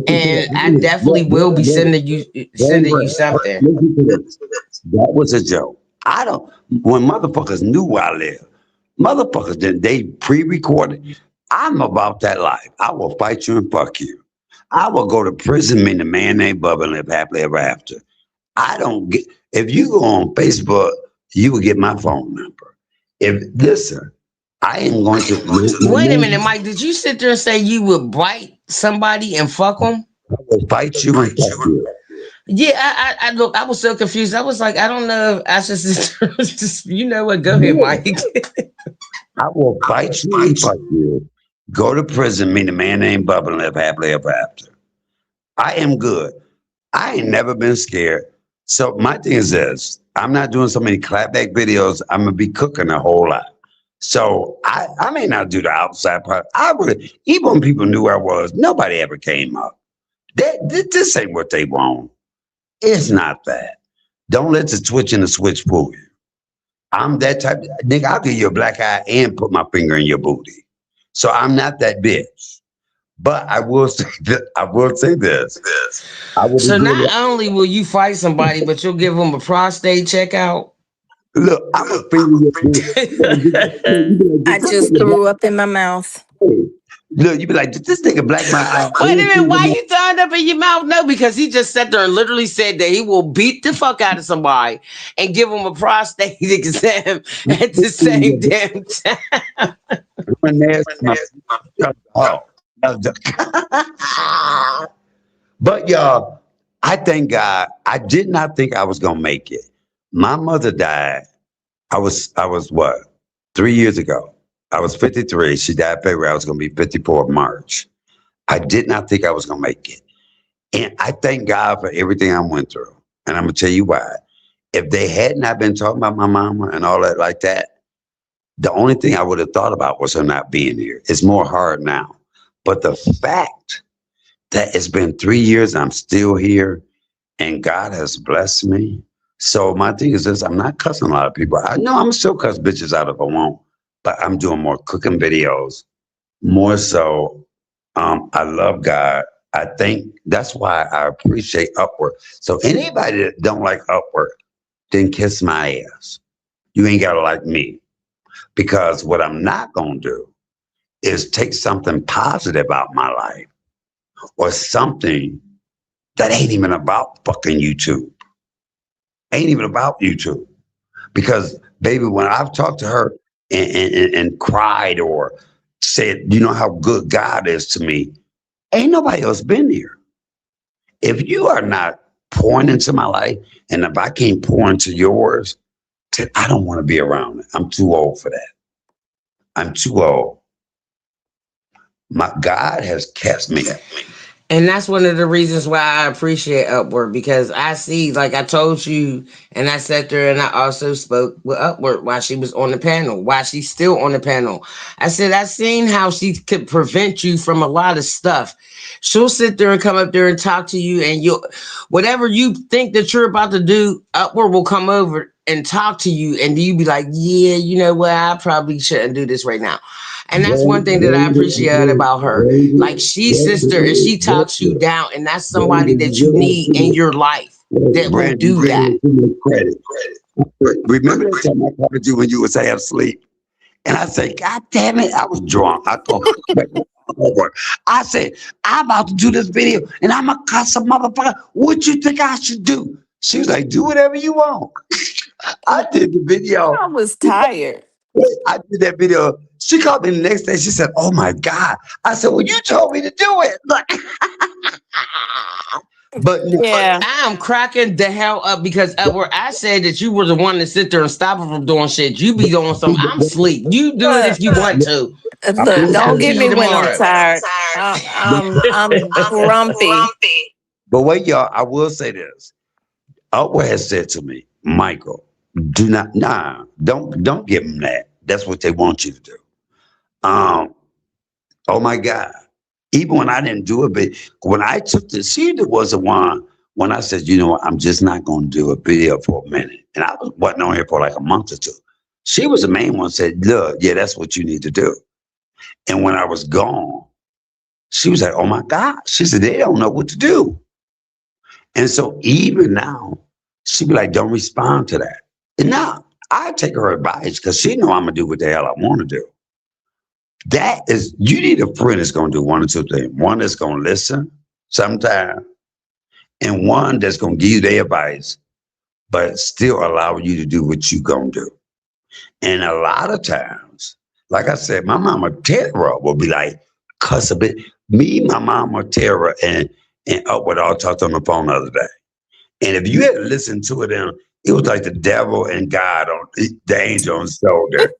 And I definitely will be sending you something. That was a joke. When motherfuckers knew where I live, motherfuckers didn't, they pre-recorded. I'm about that life. I will fight you and fuck you. I will go to prison, mean the man named Bubba and live happily ever after. If you go on Facebook, you will get my phone number. Listen, I am going to. Wait a minute, Mike. Did you sit there and say you would bite somebody and fuck them? I will fight you and fuck you. Yeah, I look. I was so confused. I was like, I don't know. I just you know what? Go ahead, Mike. I will fight you and fuck you. Go to prison, meet a man named Bubba and live happily ever after. I am good. I ain't never been scared. So my thing is this: I'm not doing so many clapback videos. I'm gonna be cooking a whole lot. So I may not do the outside part. Even when people knew who I was, nobody ever came up. This ain't what they want. It's not that. Don't let the twitch and the switch fool you. I'm that type of nigga. I'll give you a black eye and put my finger in your booty. So I'm not that bitch. But I will say this. So not only will you fight somebody, but you'll give them a prostate checkout. Look, I'm a finger your booty. I just threw up in my mouth. Look, you be like, this nigga black my eye. Wait a minute, why you throwing up in your mouth? No, because he just sat there and literally said that he will beat the fuck out of somebody and give him a prostate exam at the same damn time. But y'all, I thank God. I did not think I was gonna make it. My mother died. I was what? 3 years ago. I was 53. She died February. I was going to be 54 March. I did not think I was going to make it. And I thank God for everything I went through. And I'm going to tell you why. If they had not been talking about my mama and all that like that, the only thing I would have thought about was her not being here. It's more hard now. But the fact that it's been 3 years, I'm still here, and God has blessed me. So my thing is this: I'm not cussing a lot of people. I know I'm still cuss bitches out if I want. But I'm doing more cooking videos, more so. I love God. I think that's why I appreciate Upwork. So anybody that don't like Upwork, then kiss my ass. You ain't gotta like me, because what I'm not gonna do is take something positive out my life or something that ain't even about fucking YouTube. Ain't even about YouTube. Because, baby, when I've talked to her and cried or said, you know how good God is to me, ain't nobody else been here. If you are not pouring into my life, and if I can't pour into yours, I don't want to be around it. I'm too old for that. I'm too old. My God has kept me. And that's one of the reasons why I appreciate Upward, because I see, like I told you, and I sat there and I also spoke with Upward while she was on the panel, while she's still on the panel. I said, I seen how she could prevent you from a lot of stuff. She'll sit there and come up there and talk to you, and you, whatever you think that you're about to do, Upward will come over and talk to you, and you be like, yeah, you know what, I probably shouldn't do this right now. And that's one thing that I appreciate about her. Like, she's sister and she talks you down, and that's somebody that you need in your life that will do that. Credit. Remember that time I called you when you was half asleep? And I said, God damn it, I was drunk. I called over. I said, I'm about to do this video and I'm gonna cuss a motherfucker. What you think I should do? She was like, do whatever you want. I did the video. I was tired. I did that video. She called me the next day. She said, oh my God. I said, well, you told me to do it. Look. But Yeah. I'm cracking the hell up because Edward, I said that you were the one to sit there and stop her from doing shit. You be doing something. I'm sleep. You do it if you want to. Look, don't See get you me when I'm tomorrow. tired. I'm grumpy. But wait, y'all, I will say this. Upward has said to me, Michael, do not, don't give them that. That's what they want you to do. Oh my God. Even when I didn't do it, but when I took the, she was the one when I said, you know what, I'm just not going to do a video for a minute. And I wasn't on here for like a month or two. She was the main one said, look, yeah, that's what you need to do. And when I was gone, she was like, oh my God. She said, they don't know what to do. And so even now, she be like, don't respond to that. And now I take her advice because she know I'm going to do what the hell I want to do. That is, you need a friend that's going to do one or two things. One that's going to listen sometime, and one that's going to give you their advice, but still allow you to do what you going to do. And a lot of times, like I said, my mama Tara will be like, cuss a bit. Me, my mama Tara, and Upward all talked on the phone the other day. And if you had listened to it, it was like the devil and God on the angel on the shoulder.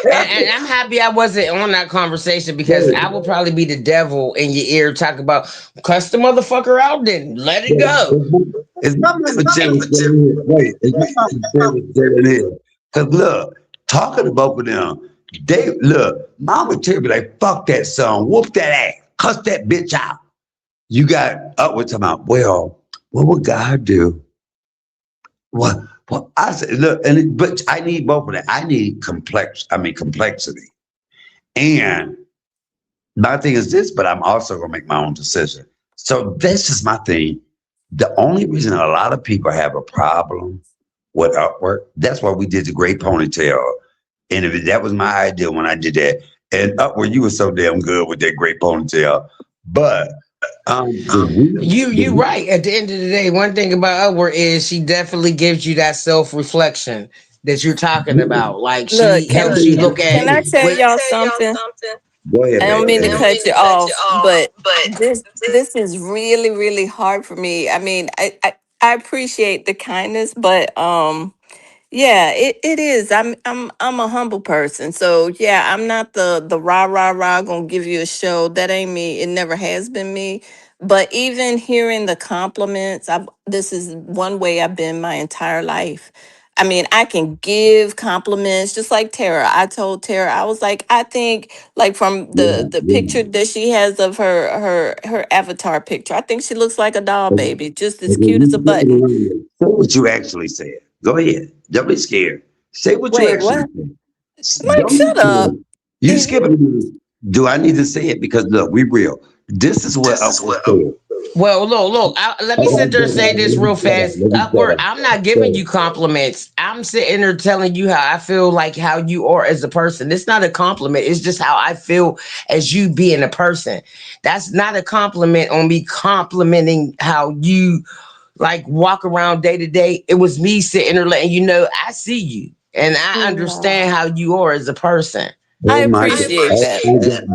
And I'm happy I wasn't on that conversation because I would probably be the devil in your ear talking about cuss the motherfucker out, then let it go. It's not my Wait, it's not my here. Because look, talking about both of them, they look, Mama Terry be like, fuck that son, whoop that ass, cuss that bitch out. You got Upward talking about, well, what would God do? What? Well, I said, look, but I need both of them. I need complexity. And my thing is this, but I'm also gonna make my own decision. So this is my thing. The only reason a lot of people have a problem with Upward, that's why we did the Great Ponytail. And if that was my idea when I did that. And Upward, you were so damn good with that Great Ponytail. But you right. At the end of the day, one thing about Upward is she definitely gives you that self-reflection that you're talking about. Like, Look, she helps you look at can I tell y'all something? Go ahead, I don't mean to baby. cut you off, but this is really, really hard for me. I mean, I appreciate the kindness, but yeah, it is. I'm a humble person. So yeah, I'm not the rah gonna give you a show. That ain't me. It never has been me. But even hearing the compliments, this is one way I've been my entire life. I mean, I can give compliments just like Tara. I told Tara, I was like, I think like from the picture that she has of her avatar picture, I think she looks like a doll baby, just as cute as a button. Say what you actually said. Go ahead. Don't be scared. Say what you Wait, actually what? said. Mike, Don't be shut up. scared. You skip it. Do I need to say it? Because look, we real. This is what Upward said. Well, look. Let me sit there and say this real fast. Let me shut Upward, up. I'm not giving you compliments. I'm sitting there telling you how I feel, like how you are as a person. It's not a compliment. It's just how I feel as you being a person. That's not a compliment on me complimenting how you like walk around day to day. It was me sitting there letting you know I see you and I Yeah. understand how you are as a person. I Oh my God. appreciate that.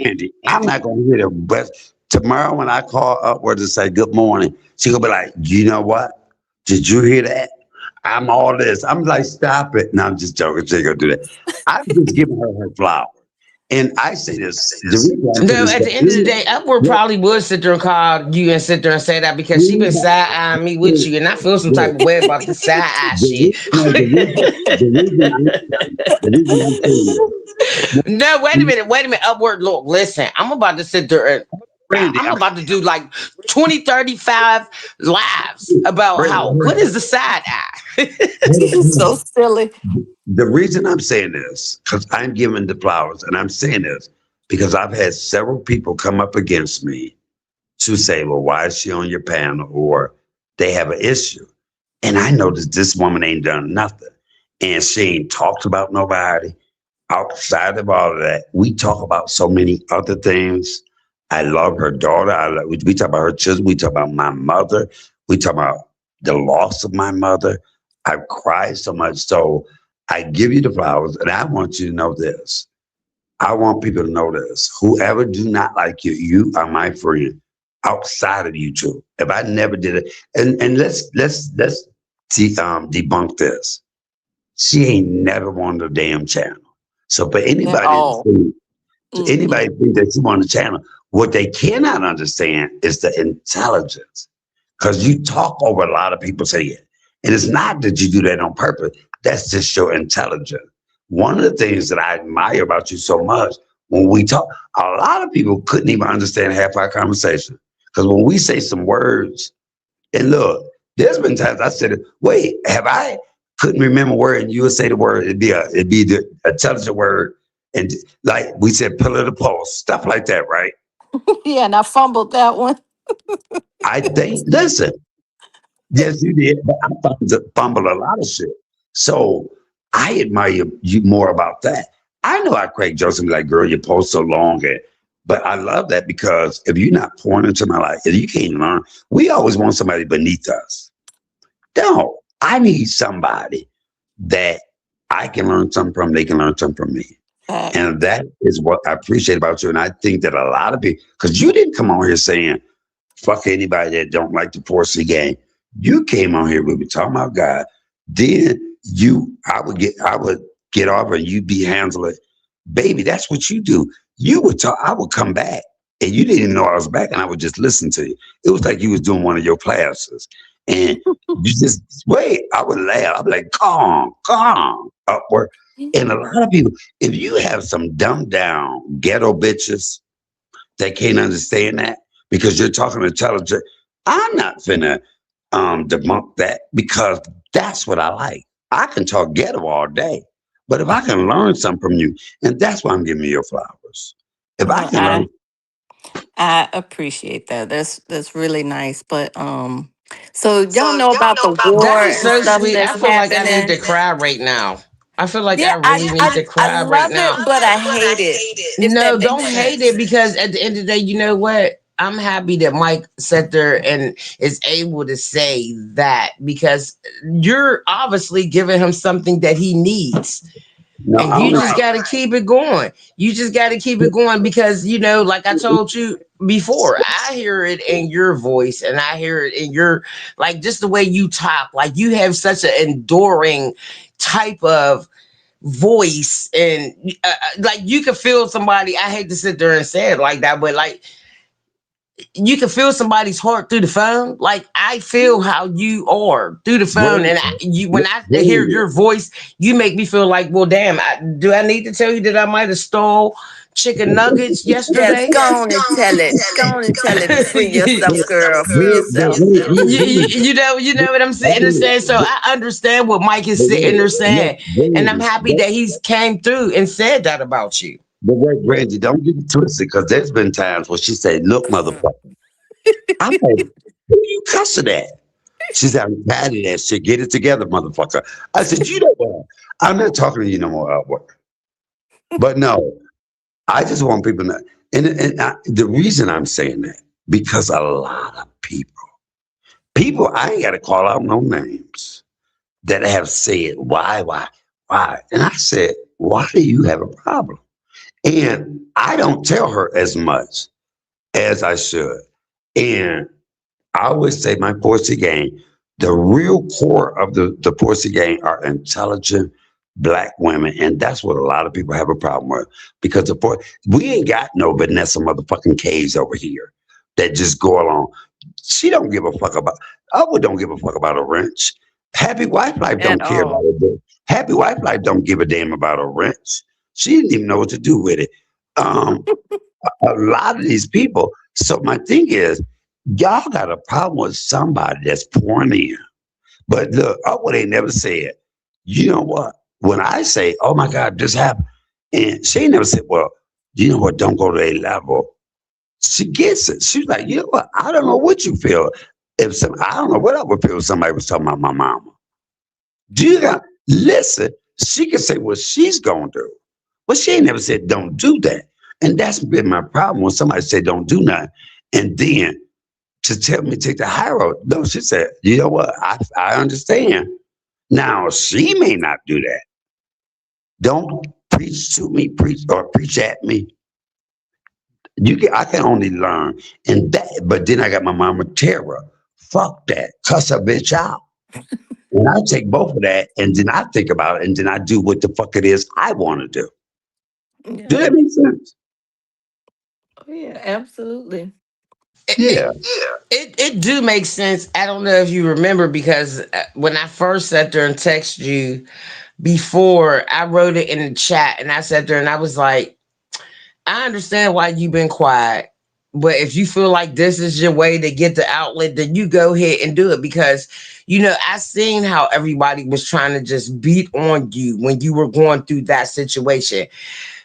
Andy, I'm not gonna hear it, but tomorrow when I call upward to say good morning, she gonna be like, you know what? Did you hear that? I'm all this. I'm like, stop it. No, I'm just joking. She ain't gonna do that. I'm just giving her her flower. And I say this, the reason I'm No, saying at the end of the day, Upward probably would sit there and call you and sit there and say that because she been side eyeing me with you, and I feel some type of way about the side eye shit. the reason I'm saying No, wait a minute, Upward. Look, listen, I'm about to sit there and Brandy, I'm about to do like 20, 35 lives about how what is the side eye? So silly. the reason I'm saying this, because I'm giving the flowers, and I'm saying this because I've had several people come up against me to say, well, why is she on your panel? Or they have an issue. And I know that this woman ain't done nothing. And she ain't talked about nobody. Outside of all of that, we talk about so many other things. I love her daughter. We talk about her children. We talk about my mother. We talk about the loss of my mother. I've cried so much. So I give you the flowers, and I want you to know this. I want people to know this. Whoever do not like you, you are my friend. Outside of you two, if I never did it, and let's debunk this. She ain't never wanted a damn channel. So for At anybody all. to anybody think that you want a channel, what they cannot understand is the intelligence. Because you talk over a lot of people's head. And it's not that you do that on purpose. That's just your intelligence. One of the things that I admire about you so much, when we talk, a lot of people couldn't even understand half our conversation. Because when we say some words, and look, there's been times I said, wait, have I couldn't remember a word, and you would say the word, it'd be the intelligent word. And like we said, pillar to post, stuff like that, right? Yeah, and I fumbled that one. I think, listen, yes, you did, but I fumbled a lot of shit. So I admire you more about that. I know I Craig Joseph be like, girl, you post so long, but I love that because if you're not pouring into my life, if you can't learn, we always want somebody beneath us. No, I need somebody that I can learn something from, they can learn something from me. Fact. And that is what I appreciate about you. And I think that a lot of people, because you didn't come on here saying, fuck anybody that don't like the Porsche game. You came on here, we were talking about God. Then I would get off and you'd be handling, baby, that's what you do. You would talk, I would come back and you didn't even know I was back and I would just listen to you. It was like you was doing one of your classes. And you just wait, I would laugh. I'd be like, calm, upward. And a lot of people, if you have some dumbed down ghetto bitches that can't understand that because you're talking intelligent, I'm not finna debunk that because that's what I like. I can talk ghetto all day, but if I can learn something from you, and that's why I'm giving you your flowers. If I Well, can learn, I appreciate that. That's really nice. But so y'all know about the war That is and so stuff sweet. that's I feel like I need to happening. cry right now. I feel like Yeah, I really need to I cry right love now. it, but I hate it. If that No, makes don't hate it sense. because at the end of the day, you know what? I'm happy that Mike sat there and is able to say that because you're obviously giving him something that he needs. no, And I you only, just got to keep it going. You just got to keep it going because, you know, like I told you before, I hear it in your voice and I hear it in your, like, just the way you talk. Like, you have such an enduring type of voice and like you can feel somebody. I hate to sit there and say it like that, but like you can feel somebody's heart through the phone. Like I feel how you are through the phone, and you when I hear your voice, you make me feel like, well, damn. Do I need to tell you that I might have stole chicken nuggets Yes, yesterday? go on and tell it. Go on and tell it. Free yourself, girl. Free yourself. You know what I'm sitting there saying. So I understand what Mike is sitting there saying, and I'm happy that he's came through and said that about you. but wait, Brandy, don't get it twisted because there's been times where she said, look, motherfucker. I'm like, who you cussing at? She said, I'm tired of that shit. Get it together, motherfucker. I said, you know what? I'm not talking to you no more at work. But no, I just want people to, the reason I'm saying that, because a lot of people, I ain't got to call out no names that have said, why? And I said, why do you have a problem? And I don't tell her as much as I should. And I always say my Porsche gang, the real core of the Porsche gang are intelligent black women. And that's what a lot of people have a problem with. Because we ain't got no Vanessa motherfucking K's over here that just go along. She don't give a fuck about, don't give a fuck about a wrench. Happy Wife Life don't At care about all. it. Happy Wife Life don't give a damn about a wrench. She didn't even know what to do with it. Um, a lot of these people. So my thing is, y'all got a problem with somebody that's pouring in. But look, what they never said. You know what? When I say, "Oh my God, this happened," and she never said, "Well, you know what? Don't go to a level." She gets it. She's like, "You know what? I don't know what you feel. I don't know what I would feel if somebody was talking about my mama." Do you got listen? She can say what she's gonna do, but she ain't never said don't do that. And that's been my problem when somebody say don't do nothing, and then to tell me to take the high road. No, she said, you know what? I understand. Now she may not do that. Don't preach to me, preach at me. I can only learn. And that, but then I got my mama Tara. Fuck that. Cuss a bitch out. And I take both of that and then I think about it and then I do what the fuck it is I want to do. Yeah. Does that make sense? Oh, yeah, absolutely. Yeah. It do make sense. I don't know if you remember because when I first sat there and texted you before, I wrote it in the chat and I sat there and I was like, I understand why you've been quiet, but if you feel like this is your way to get the outlet, then you go ahead and do it because I seen how everybody was trying to just beat on you when you were going through that situation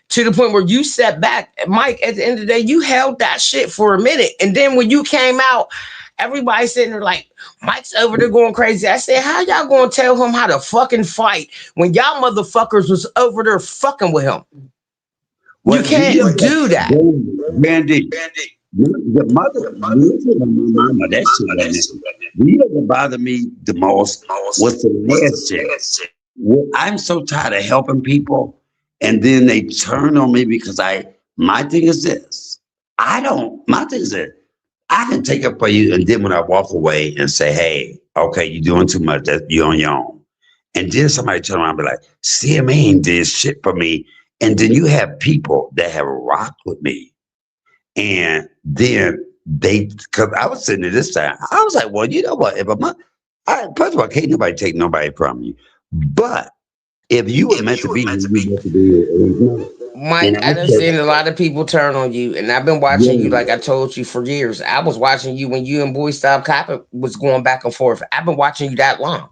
to the point where you sat back, Mike. At the end of the day, you held that shit for a minute, and then when you came out, everybody sitting there like Mike's over there going crazy. I said, how y'all gonna tell him how to fucking fight when y'all motherfuckers was over there fucking with him? You Well, do you know can't do that. Brandy, the mother, my mama, that shit wasn't it. You know what bothered me the most was the last shit. Well, I'm so tired of helping people, and then they turn on me because my thing is this. My thing is that I can take up for you, and then when I walk away and say, hey, okay, you're doing too much, that you're on your own. And then somebody turn around and be like, CMA did shit for me. And then you have people that have rocked with me. And then because I was sitting there this time, I was like, well, you know what? First of all, can't nobody take nobody from you. But if you were meant to be, you were meant to be. And Mike, I I done said, seen a lot of people turn on you, and I've been watching you yeah, like I told you for years. I was watching you when you and Boy Stop Copping was going back and forth. I've been watching you that long.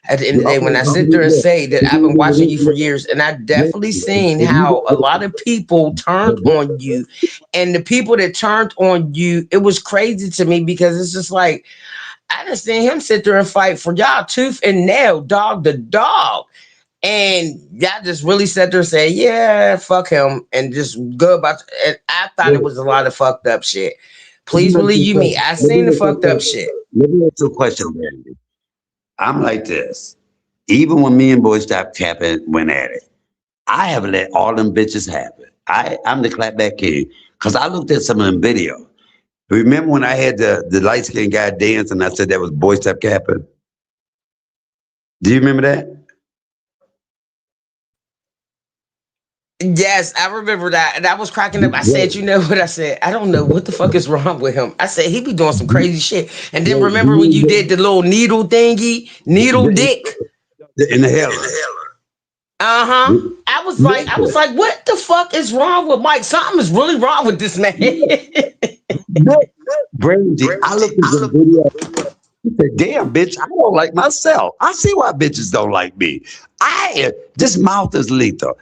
At the end of the day, when I sit there and say that I've been watching you for years, and I definitely seen how a lot of people turned on you, and the people that turned on you, it was crazy to me because it's just like I done seen him sit there and fight for y'all tooth and nail, dog to dog. And y'all just really sat there and say, yeah, fuck him, and just go about. And I thought it was a lot of fucked up shit. Please believe you me. I seen the fucked up shit. let me ask you a question, Randy. I'm like this. Even when me and Boy Stop Capping went at it, I have let all them bitches have it. I'm the clapback king. Because I looked at some of them videos. Remember when I had the light skinned guy dance and I said that was Boy Stop Capping? Do you remember that? Yes, I remember that. And I was cracking up. I said, you know what I said? I don't know what the fuck is wrong with him. I said, he be doing some crazy shit. And then remember when you did the little needle thingy, needle dick? In the hell. Uh-huh. I was like, what the fuck is wrong with Mike? Something is really wrong with this man. Brandy, I looked at the video. He said, damn, bitch, I don't like myself. I see why bitches don't like me. This mouth is lethal.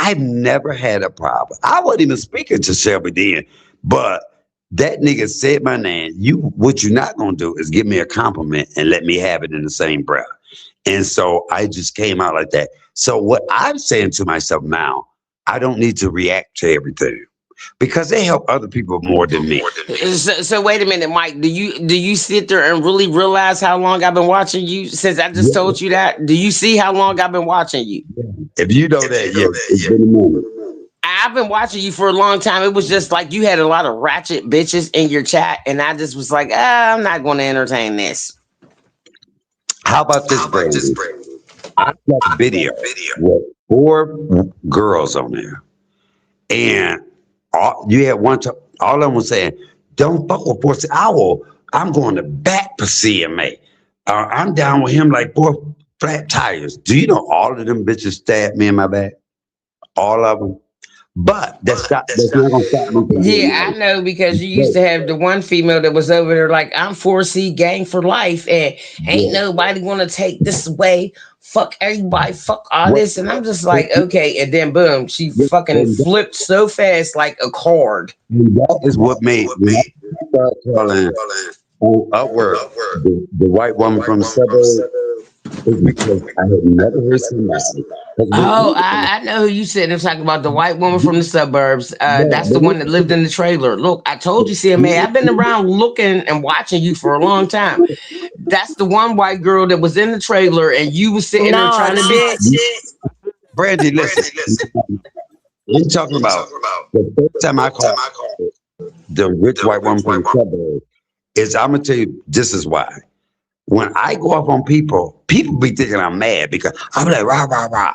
I've never had a problem. I wasn't even speaking to Shelby then, but That nigga said my name. What you're not gonna do is give me a compliment and let me have it in the same breath. And so I just came out like that. So what I'm saying to myself now, I don't need to react to everything because they help other people more than me. So wait a minute, Mike. Do you sit there and really realize how long I've been watching you since I just Yeah, told you that? Do you see how long I've been watching you? if you know that, yeah, it's been a minute. I've been watching you for a long time. It was just like you had a lot of ratchet bitches in your chat, and I just was like, I'm not going to entertain this. How about this, Brandy? I got a video with 4 girls on there, and you had one. All of them was saying, "Don't fuck with Bossy Owl. I'm going to bat for CMA. I'm down with him like 4 flat tires." Do you know all of them bitches stabbed me in my back? All of them. But that's not gonna stop me from being Yeah, nice. I know because you used But, to have the one female that was over there like, I'm 4C gang for life, and ain't yeah. nobody want to take this away. Fuck everybody, fuck all What? this. And I'm just like, okay. And then boom, she fucking And that, flipped so fast like a card. and that is what made when I started calling on Upward the white woman from the suburb is because I had never heard somebody. Because Oh, I know who you sitting there talking about, the white woman from the suburbs. That's the one that lived in the trailer. Look, I told you, CMA, I've been around looking and watching you for a long time. That's the one white girl that was in the trailer and you was sitting there No, trying to be. chick. Brandy, listen, I'm talking about the first time I called the rich white woman from the suburb is I'm gonna tell you this is why. When I go up on people, people be thinking I'm mad because I'm like rah rah rah.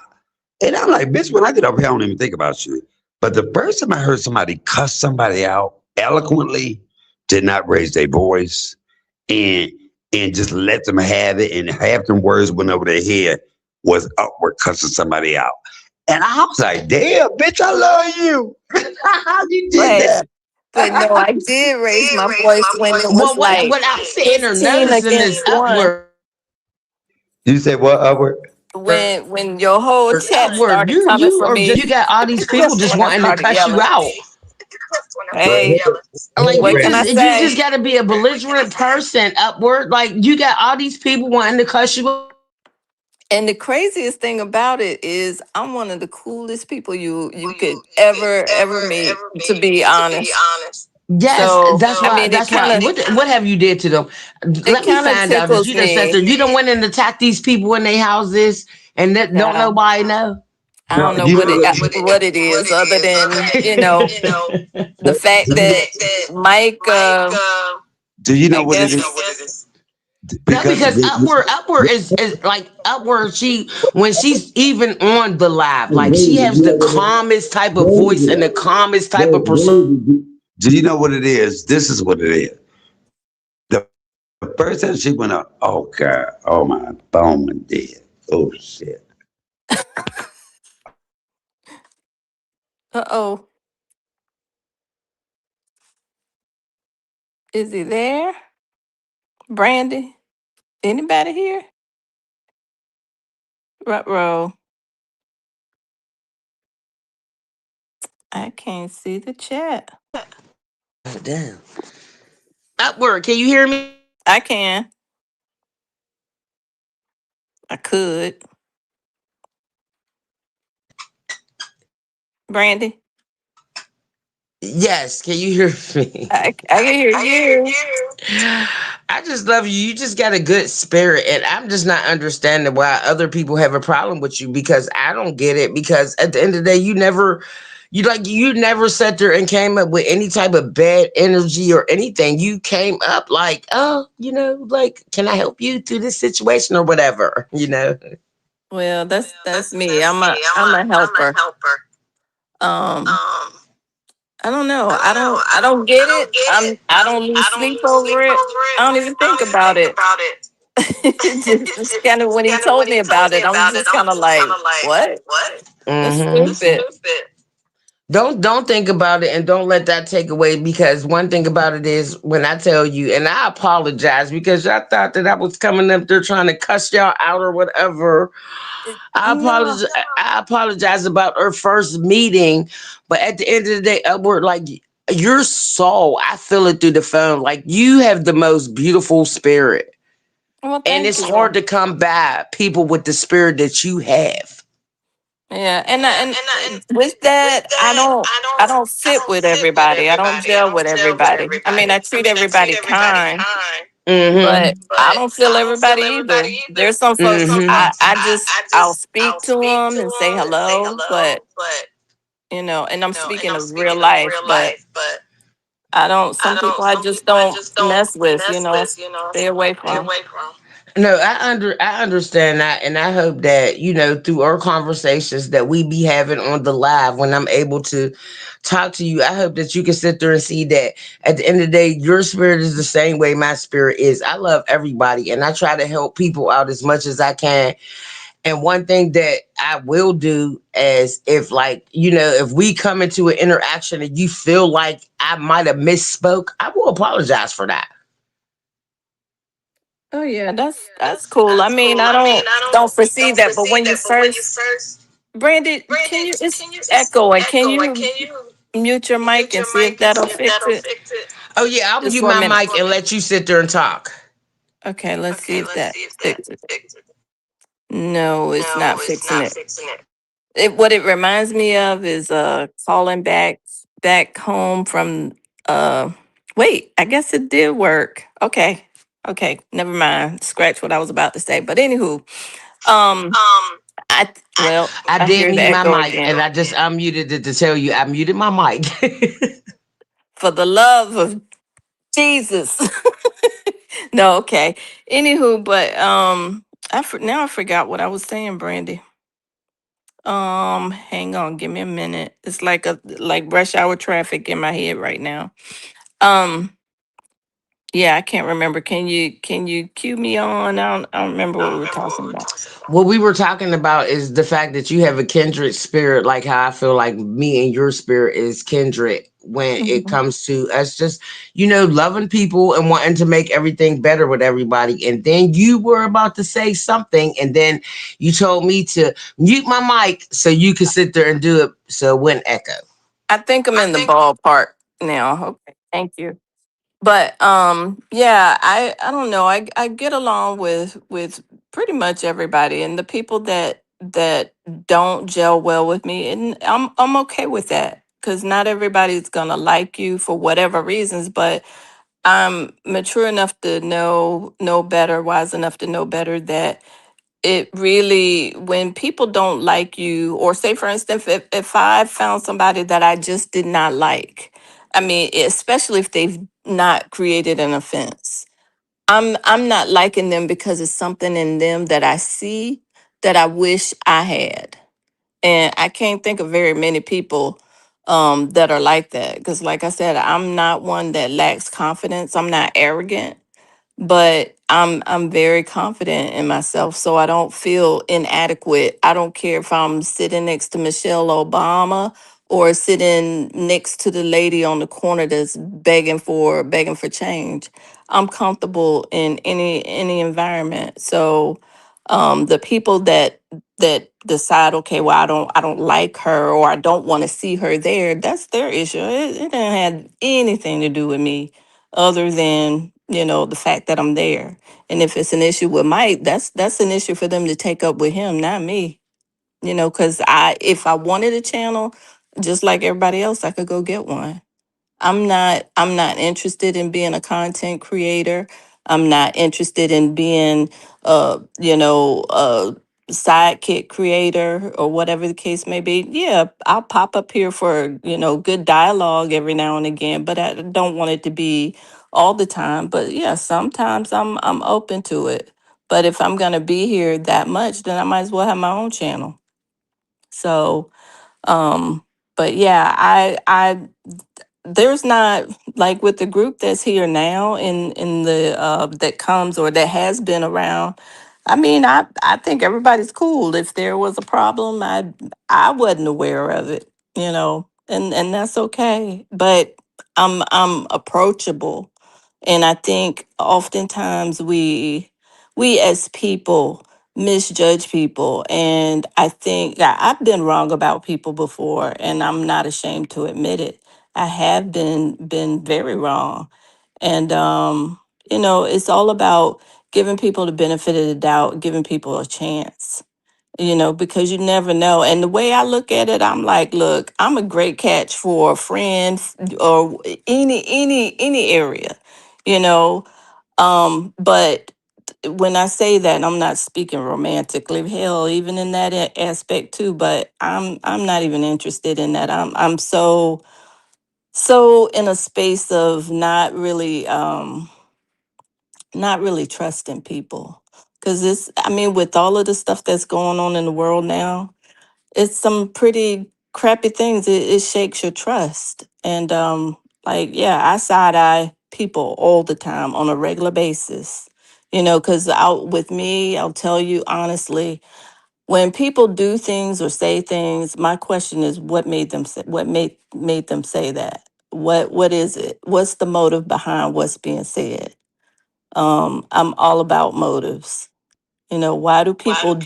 And I'm like, bitch, when I get up here, I don't even think about you. But the first time I heard somebody cuss somebody out eloquently, did not raise their voice, and just let them have it, and half them words went over their head, was Upward cussing somebody out. And I was like, damn, bitch, I love you. You did But that. no, I did raise my voice when it was Well, like what I'm sitting there 15 noticing is against one. Upward. You said what, Upward? When your whole chat Upward, started you coming you for are me, just, you got all these people just just when I wanting to started cuss you yelling. out. Hey, Hey, Like what can I you say? just got to be a belligerent person. Upward, like you got all these people wanting to cuss you. And the craziest thing about it is I'm one of the coolest people you could ever meet, to be honest. Yes, So that's I why. mean That's why. What have you did to them? it Let me kind of find out that tickles you done sat there. me. You done went and attacked these people in their houses, and that don't Now nobody know. I no, don't know you know what it is other than, the fact what? that Mike, Do you know I what it is? guess, No, Because because upward is like upward. She when she's even on the live, like she has the calmest type of voice and the calmest type of person. do you know what it is? This is what it is. The first time she went up, oh God, oh my phone went dead. Oh shit. uh-oh, is he there? Brandy? Anybody here? Row. I can't see the chat. Damn. Upward, can you hear me? I can. I could. Brandy? Yes, can you hear me? I can hear you. I just love you. You just got a good spirit, and I'm just not understanding why other people have a problem with you because I don't get it. Because at the end of the day, you never sat there and came up with any type of bad energy or anything. You came up like, oh, like, can I help you through this situation or whatever, Well, that's me. I'm a helper. Um, I don't know. I don't get it. I don't lose sleep over it. I don't even think about it. Just kind of when he told me about it, I'm just kind of like, what? That's Mm-hmm. stupid. Don't think about it and don't let that take away because one thing about it is when I tell you, and I apologize because y'all thought that I was coming up there trying to cuss y'all out or whatever. I No, apologize. I apologize about our first meeting, but at the end of the day, Upward, like your soul, I feel it through the phone. Like you have the most beautiful spirit. Well, And thank it's hard you. to come by people with the spirit that you have. Yeah, and with that, I don't fit with everybody. I don't gel with everybody. I mean, I treat everybody kind, Mm-hmm. but I don't feel everybody either. There's some folks I'll speak to them and say hello, but and I'm speaking of real life, but I don't. Some people I just don't mess with. Stay away from. No, I understand that, and I hope that through our conversations that we be having on the live when I'm able to talk to you. I hope that you can sit there and see that at the end of the day, your spirit is the same way my spirit is. I love everybody, and I try to help people out as much as I can. And one thing that I will do is if if we come into an interaction and you feel like I might have misspoke, I will apologize for that. Oh yeah, that's cool. I mean, I don't foresee that, but when you first, Brandy, can you? It's echoing. Can you mute your mic and see if that'll fix it? Oh yeah, I'll Just mute for a my minute. mic and let you sit there and talk. Okay, let's see if that fixes it. No, it's not fixing it. What it reminds me of is calling back home from uh wait, I guess it did work. Okay. Okay, never mind. Scratch what I was about to say. But anywho, um well, I I did hear the mute my echo mic again. and I just unmuted it to tell you I muted my mic. For the love of Jesus. No, okay. Anywho, but now I forgot what I was saying, Brandy. Hang on, give me a minute. It's like rush hour traffic in my head right now. Um, yeah, I can't remember. Can you cue me on? I don't remember what we were talking about. What we were talking about is the fact that you have a kindred spirit, like how I feel like me and your spirit is kindred when it Mhm. comes to us just, loving people and wanting to make everything better with everybody. And then you were about to say something, and then you told me to mute my mic so you could sit there and do it so it wouldn't echo. I think I'm in the ballpark now. Okay, thank you. But yeah, I don't know. I get along with pretty much everybody, and the people that don't gel well with me, and I'm okay with that because not everybody's gonna like you for whatever reasons. But I'm mature enough to know better, wise enough to know better that it really, when people don't like you, or say for instance, if I found somebody that I just did not like, I mean, especially if they've not created an offense, I'm not liking them because it's something in them that I see that I wish I had. And I can't think of very many people that are like that, because like I said, I'm not one that lacks confidence. I'm not arrogant, but I'm very confident in myself, so I don't feel inadequate. I don't care if I'm sitting next to Michelle Obama or sitting next to the lady on the corner that's begging for change. I'm comfortable in any environment. So the people that decide, okay, well, I don't like her, or I don't want to see her there, that's their issue. It doesn't have anything to do with me other than the fact that I'm there. And if it's an issue with Mike, that's an issue for them to take up with him, not me. Because if I wanted a channel, just like everybody else, I could go get one. I'm not interested in being a content creator. I'm not interested in being a sidekick creator or whatever the case may be. Yeah, I'll pop up here for, good dialogue every now and again, but I don't want it to be all the time. But yeah, sometimes I'm open to it. But if I'm gonna be here that much, then I might as well have my own channel. So but yeah, I there's not, like, with the group that's here now in the that comes or that has been around. I mean, I think everybody's cool. If there was a problem, I wasn't aware of it, and that's okay. But I'm approachable, and I think oftentimes we as people misjudge people, and I think I've been wrong about people before, and I'm not ashamed to admit it. I have been very wrong. And it's all about giving people the benefit of the doubt, giving people a chance. Because you never know. And the way I look at it, I'm like, look, I'm a great catch for a friend or any area, you know. But when I say that, I'm not speaking romantically. Hell, even in that aspect too. But I'm not even interested in that. I'm so in a space of not really trusting people. Because I mean, with all of the stuff that's going on in the world now, it's some pretty crappy things. It shakes your trust. And like, yeah, I side eye people all the time on a regular basis. Because out with me, I'll tell you honestly, when people do things or say things, my question is, what made them say that? What is it? What's the motive behind what's being said? I'm all about motives. Why do people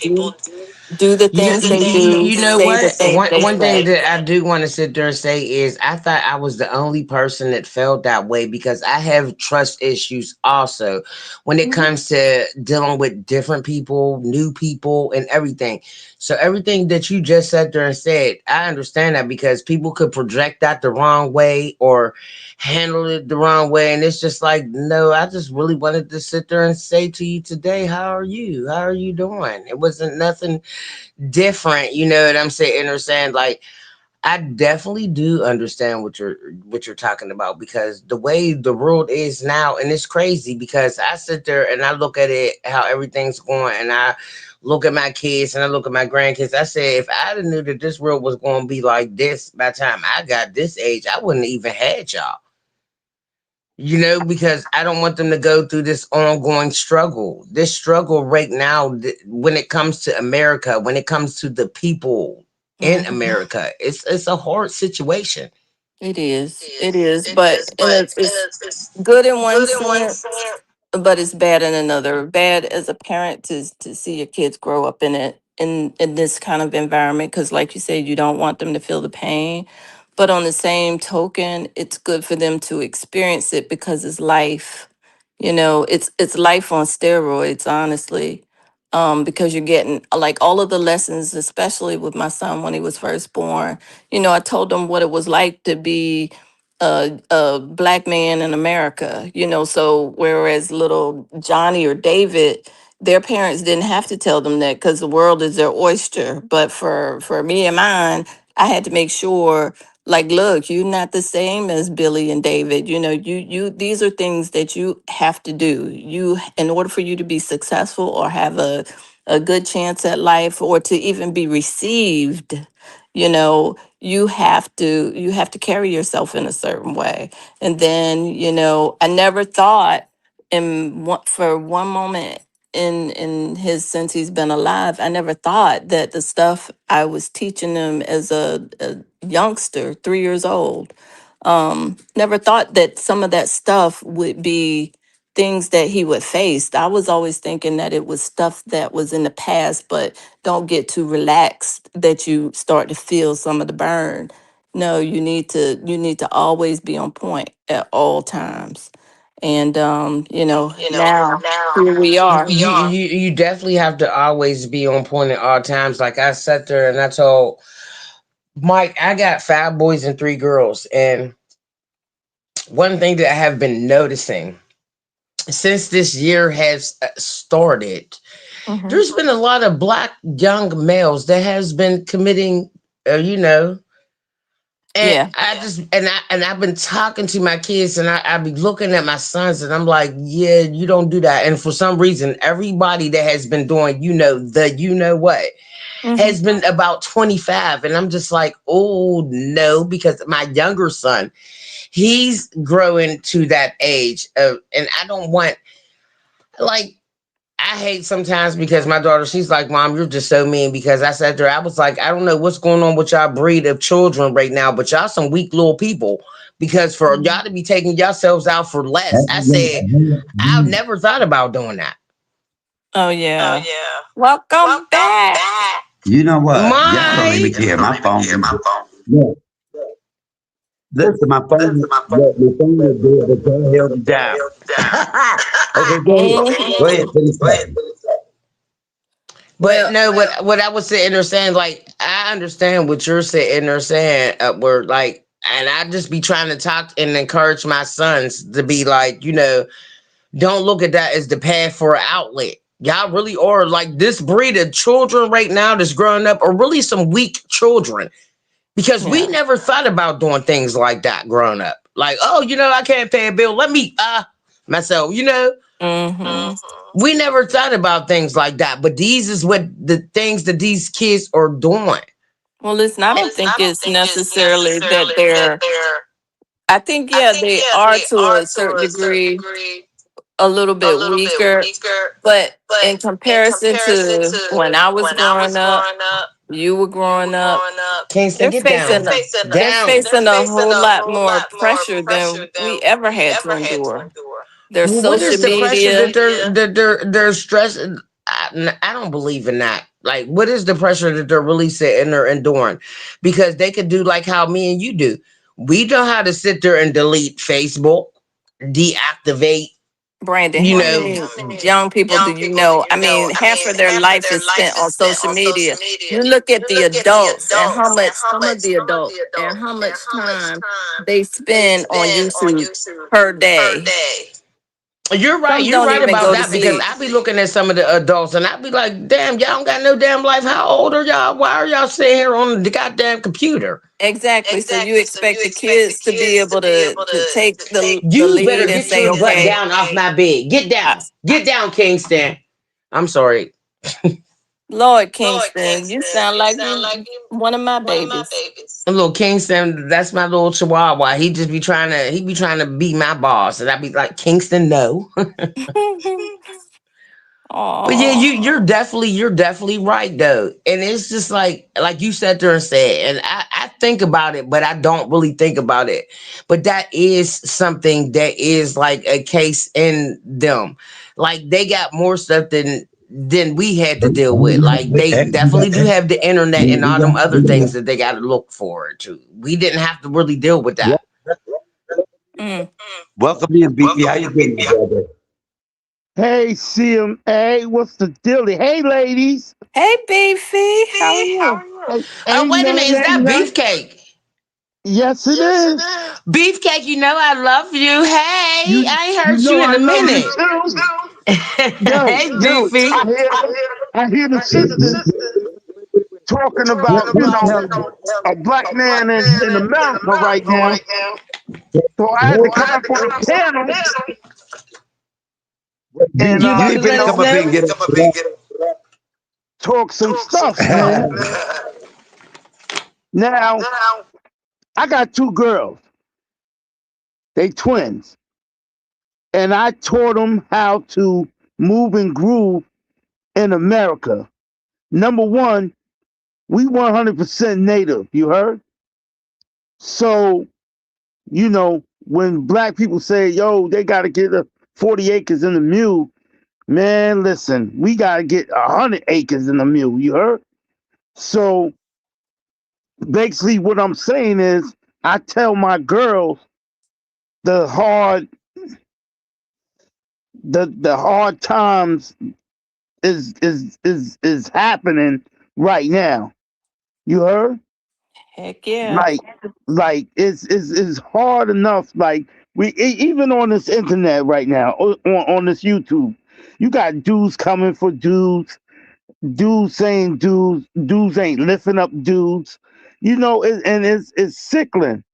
do the things they do, You know say the what? things they One thing say? that I do want to sit there and say is I thought I was the only person that felt that way because I have trust issues also when it Mhm. comes to dealing with different people, new people, and everything. So everything that you just sat there and said, I understand that because people could project that the wrong way or handle it the wrong way. And it's just like, no, I just really wanted to sit there and say to you today, how are you? How are you doing? It wasn't nothing different, you know what I'm saying? Understand? Like I definitely do understand what you're talking about because the way the world is now, and it's crazy because I sit there and I look at it how everything's going, and I look at my kids and I look at my grandkids. I say if I'd have knew that this world was going to be like this by the time I got this age, I wouldn't even had y'all. You know, because I don't want them to go through this ongoing struggle. This struggle right now, when it comes to America, when it comes to the people in Mhm. America, it's a hard situation. It is. It is. But and it's good in one sense, but it's bad in another. Bad as a parent to see your kids grow up in this kind of environment because, like you said, you don't want them to feel the pain. But on the same token, it's good for them to experience it because it's life. It's life on steroids, honestly. Because you're getting like all of the lessons, especially with my son when he was first born. I told him what it was like to be a black man in America, so whereas little Johnny or David, their parents didn't have to tell them that because the world is their oyster. But for me and mine, I had to make sure, like, look, you're not the same as Billy and David. You these are things that you have to do. In order for you to be successful or have a good chance at life or to even be received, you have to carry yourself in a certain way. And then I never thought for one moment in his since he's been alive, I never thought that the stuff I was teaching him as a youngster, 3 years old, never thought that some of that stuff would be things that he would face. I was always thinking that it was stuff that was in the past, but don't get too relaxed that you start to feel some of the burn. No, you need to always be on point at all times. And now here we are. You definitely have to always be on point at all times. Like I sat there and I told Mike, I got 5 boys and 3 girls, and one thing that I have been noticing since this year has started, Hmm. there's been a lot of black young males that has been committing, and Yeah. I just and I've been talking to my kids, and I be looking at my sons, and I'm like, yeah, you don't do that. And for some reason, everybody that has been doing, what Hmm. has been about 25, and I'm just like, oh no, because my younger son, he's growing to that age of, and I don't want like I hate sometimes because my daughter, she's like, Mom, you're just so mean. Because I said to her, I was like, I don't know what's going on with y'all breed of children right now, but y'all some weak little people. Because for y'all to be taking yourselves out for less, I said, I've never thought about doing that. Oh yeah. Welcome back. You know what? Y'all don't even Mike, care. My phone. Yeah. Listen, my phone is dead, but God held it down. Okay, Mhm. go ahead, finish talking. But Well, no, what I was sitting there saying, like, I understand what you're sitting there saying, upward, like, and I just be trying to talk and encourage my sons to be like, don't look at that as the path for an outlet. Y'all really are like this breed of children right now that's growing up are really some weak children because we yeah. never thought about doing things like that growing up. Like, oh, I can't pay a bill. Let me myself, Hmm. we never thought about things like that. But these is what the things that these kids are doing. Well, listen, I don't think it's necessarily that they're, I think, yeah, they are to a certain degree a little bit weaker, but in comparison to when I was growing up, you were growing up, Kingston, they're get down. facing a they're Down. facing a whole lot more pressure than we ever had to endure. There's Well, what social is the pressure media. that they're stressing? I don't believe in that. Like, what is the pressure that they're really sitting there enduring? Because they could do like how me and you do. We know how to sit there and delete Facebook, deactivate. Brandon, You how know, many young people do you know? I mean, half of their life is spent on social media. You look at the adults and how much, some of the adults, and how much time they spend on YouTube per day. you're right. Some You're don't right even about go to that because sleep. I be looking at some of the adults and I be like, damn, y'all don't got no damn life. How old are y'all? Why are y'all sitting here on the goddamn computer? Exactly. So you expect the kids to be able to take the You better lead and get say, your butt okay, down off my bed. Get I, down. Get down, Kingston. I'm sorry. Lord Kingston, you sound like you one of my babies. Little Kingston, that's my little chihuahua. He be trying to be my boss. And I be like, Kingston, no. But yeah, Oh, you're definitely right though. And it's just like you sat there and said, and I think about it, but I don't really think about it. But that is something that is like a case in them. Like they got more stuff than we had to deal with. Like they definitely do have the internet and all them other things that they gotta look forward to. We didn't have to really deal with that. mm. Welcome in, BB. How you doing, my brother? Hey, CMA, what's the deal? Hey, ladies. Hey Beefy, how are you? Hey, Oh, ain't wait a minute, is nothing, ain't that nothing. beefcake? Yes, it is. Beefcake, I love you. Hey, You, I ain't you heard know you in I a love you minute. too. Yo, Hey, yo, Beefy. I hear the sisters talking about, a black man in America right now. So I had to come up on the panel and, You about You to ain't let finna us come up here and know? get talk some stuff, man. Now, I got two girls. They twins. And I taught them how to move and groove in America. Number one, we 100% native, you heard? So, when black people say, yo, they got to get 40 acres in the mule, man, listen, we got to get 100 acres in the mule, you heard? So, basically, what I'm saying is, I tell my girls the hard, the hard times is happening right now. You heard? Heck yeah. Like, it's hard enough. Like even on this internet right now, on this YouTube, you got dudes coming for dudes, dudes saying dudes ain't lifting up dudes. And it's sickling.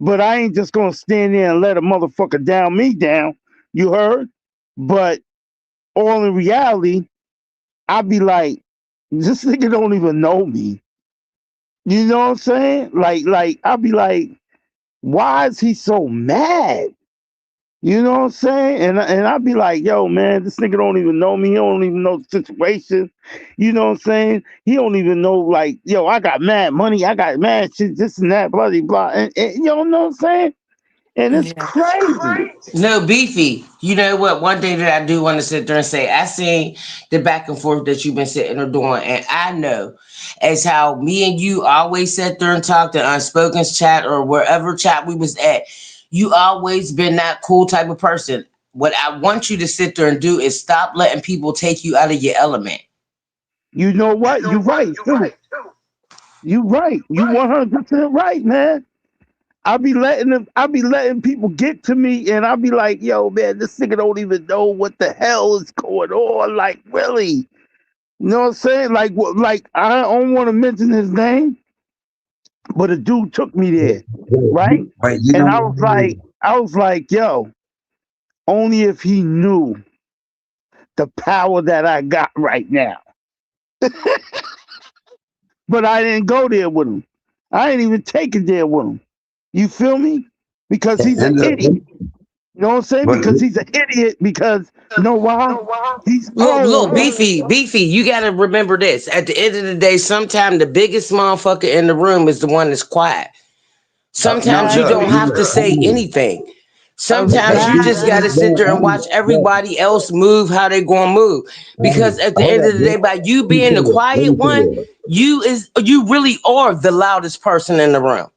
But I ain't just gonna stand there and let a motherfucker down me down. You heard? But all in reality, I'd be like, this nigga don't even know me. You know what I'm saying? Like I'll be like, why is he so mad? You know what I'm saying? And I'll be like, yo, man, this nigga don't even know me. He don't even know the situation. You know what I'm saying? He don't even know, like, yo, I got mad money. I got mad shit, this and that, blah, blah, blah. And you don't know what I'm saying? And it's Yeah. crazy. No, Beefy. You know what? One thing that I do want to sit there and say, I seen the back and forth that you've been sitting there doing, and I know as how me and you always sat there and talked to Unspoken's chat or wherever chat we was at. You always been that cool type of person. What I want you to sit there and do is stop letting people take you out of your element. You know what? You're right, too. You're right. You 100% right, man. I be letting people get to me, and I'll be like, yo, man, this nigga don't even know what the hell is going on. Like, really? You know what I'm saying? Like I don't want to mention his name, but a dude took me there, right? But you And know what? I was like, yo, only if he knew the power that I got right now. But I didn't go there with him. I ain't even take it there with him. You feel me? Because he's an And idiot. You know what I'm saying? but Because he's an idiot. Because you know why? He's Look, old. Beefy, you gotta remember this. At the end of the day, sometimes the biggest motherfucker in the room is the one that's quiet. now, Sometimes you Doug, don't have to say you anything. Sometimes you just got to sit there and Exactly. watch everybody else move how they going to move. Because at the hold end up, of the day, by you being the let quiet me say one, this. you really are the loudest person in the room.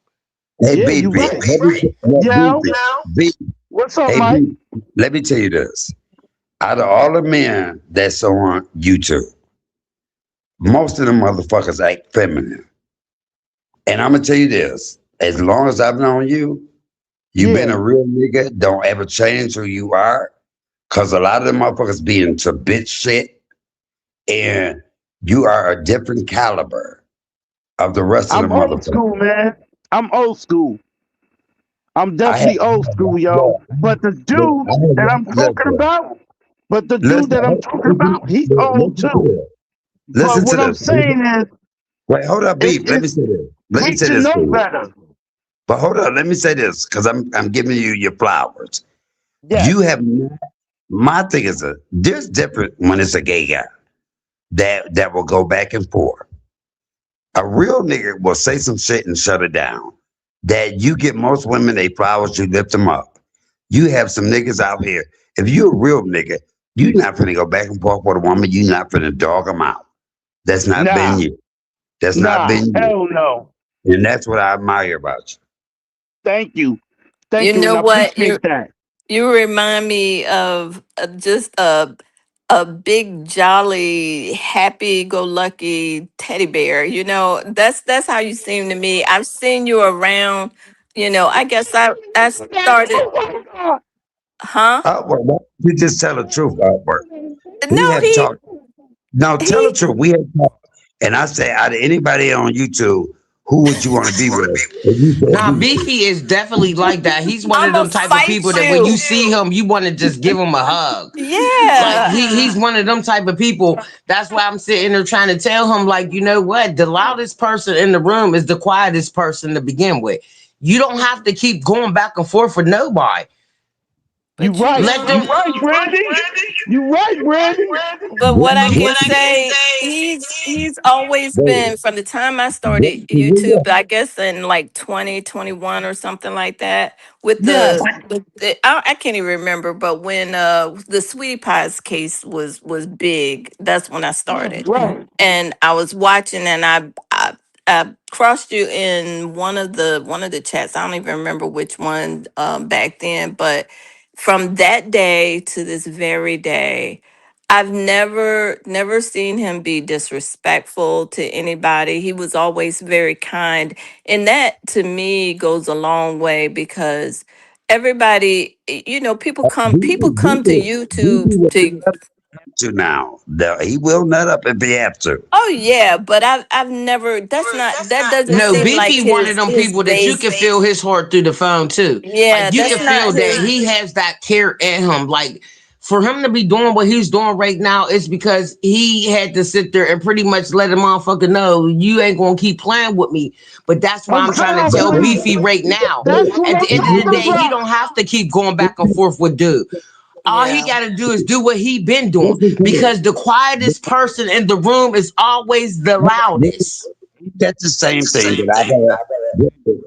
Hey, Yeah, you BP, right. let me, no, Yo, BP, what's up, hey, Mike? BP, let me tell you this. Out of all the men that's on YouTube, most of them motherfuckers act feminine. And I'm gonna tell you this: as long as I've known you, you've been Yeah, a real nigga. Don't ever change who you are, cause a lot of them motherfuckers be into bitch shit, and you are a different caliber of the rest of the I'm old motherfuckers. school, man. I'm old school. I'm I have, definitely old school, look, yo. But the look, dude I have, that I'm talking listen, about, but the dude listen, that I'm talking about, he's old listen to too. this. But Listen to what I'm this. saying is, Wait, hold up, beef. Let me it's say this. Let me he say should this to know you. better. But hold on, let me say this because I'm giving you your flowers. Yes. You have not, my thing is there's different when it's a gay guy that will go back and forth. A real nigga will say some shit and shut it down. That you get most women they flowers, you lift them up. You have some niggas out here. If you a real nigga, you not finna go back and forth with a woman. You not finna dog them out. That's not been Nah, you. That's not nah, been you. hell no. And that's what I admire about you. Thank you. You Thank you, know and I what? appreciate that. You remind me of just a big jolly happy go lucky teddy bear. You know, that's how you seem to me. I've seen you around, you know, I guess I started, Oh my God. huh? Upward, you just tell the truth, Upward. We No, have talked. No, tell the he truth. We have talked. And I say, out of anybody on YouTube, who would you want to be with? And you said Now, Beefy. Beefy is definitely like that. He's one of I'ma them type of fight people that when you you. see him, you want to just give him a hug. Like Yeah. he's one of them type of people. That's why I'm sitting there trying to tell him, like, you know what? The loudest person in the room is the quietest person to begin with. You don't have to keep going back and forth with nobody. You But right. Let you You them. right, Brandy. You right, Brandy. But what I What can say, he's always Baby, been from the time I what started you YouTube, want? I guess in like 2021 or something like that. With Yes. I can't even remember, but when the Sweetie Pies case was big, that's when I started. Right. And I was watching, and I crossed you in one of the chats. I don't even remember which one back then, but from that day to this very day, I've never seen him be disrespectful to anybody. He was always very kind. And that to me goes a long way because everybody, you know, people come to YouTube Beefy will to, nut up to now. He will nut up if he have to. oh yeah, but I've never, that doesn't No, seem like Beefy one of them his people that you can base. feel his heart through the phone too. Yeah, Like you can that's feel not that his. he has that care in him. Like for him to be doing what he's doing right now is because he had to sit there and pretty much let a motherfucker know you ain't gonna keep playing with me. But that's why I'm trying to tell Exactly. Beefy right now. That's what At the I'm end of the talking day, he about. don't have to keep going back and forth with dude. All he Yeah. got to do is do what he been doing Listen to because the quietest person in the room is always the this. loudest. Ain't that the same thing that I've had?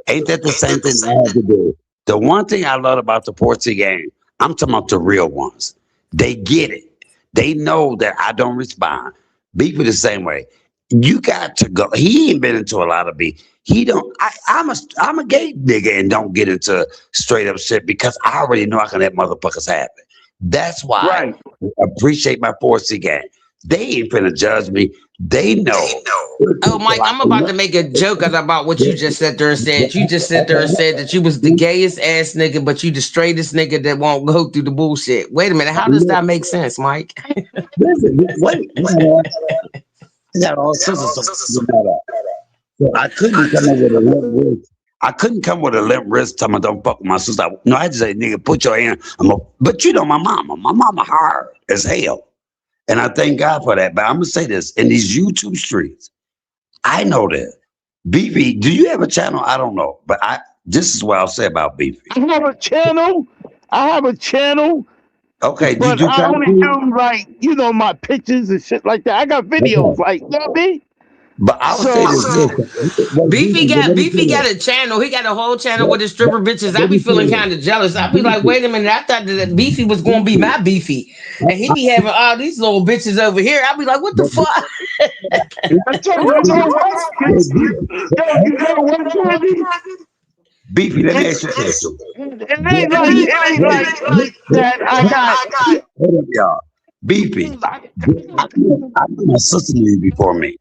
Ain't that the same thing I had to do The one thing I love about the Portsy game, I'm talking about the real ones. They get it. They know that I don't respond. Beefy the same way. You got to go. He ain't been into a lot of beef. He don't. I'm a gay nigga and don't get into straight up shit because I already know I can let motherfuckers happen. That's why I appreciate my 4C gang. They ain't finna judge me. They know. Oh, Mike, I'm about to make a joke about what you just said there and said. You just sat there and said that you was the gayest ass nigga, but you the straightest nigga that won't go through the bullshit. Wait a minute. How does that make sense, Mike? Listen, wait. I got all sorts of stuff. So I couldn't come up with a limp wrist. I couldn't come with a limp wrist telling me don't fuck with my sister. No, I just say, nigga, put your hand. But you know my mama. My mama hard as hell. And I thank God for that. But I'm gonna say this: in these YouTube streets, I know that. Beefy, do you have a channel? I don't know, but this is what I'll say about Beefy. I have a channel. Okay, but I only do like my pictures and shit like that. I got videos, like me. But I'll say this: Beefy got a channel. He got a whole channel with his stripper bitches. I be feeling kind of jealous. I be like, wait a minute, I thought that Beefy was gonna be my Beefy, and he be having all these little bitches over here. I be like, what the fuck? Beefy, let me ask you a question. It ain't like that. I got. Hold up, y'all. Beefy, I know my sister knew you before me.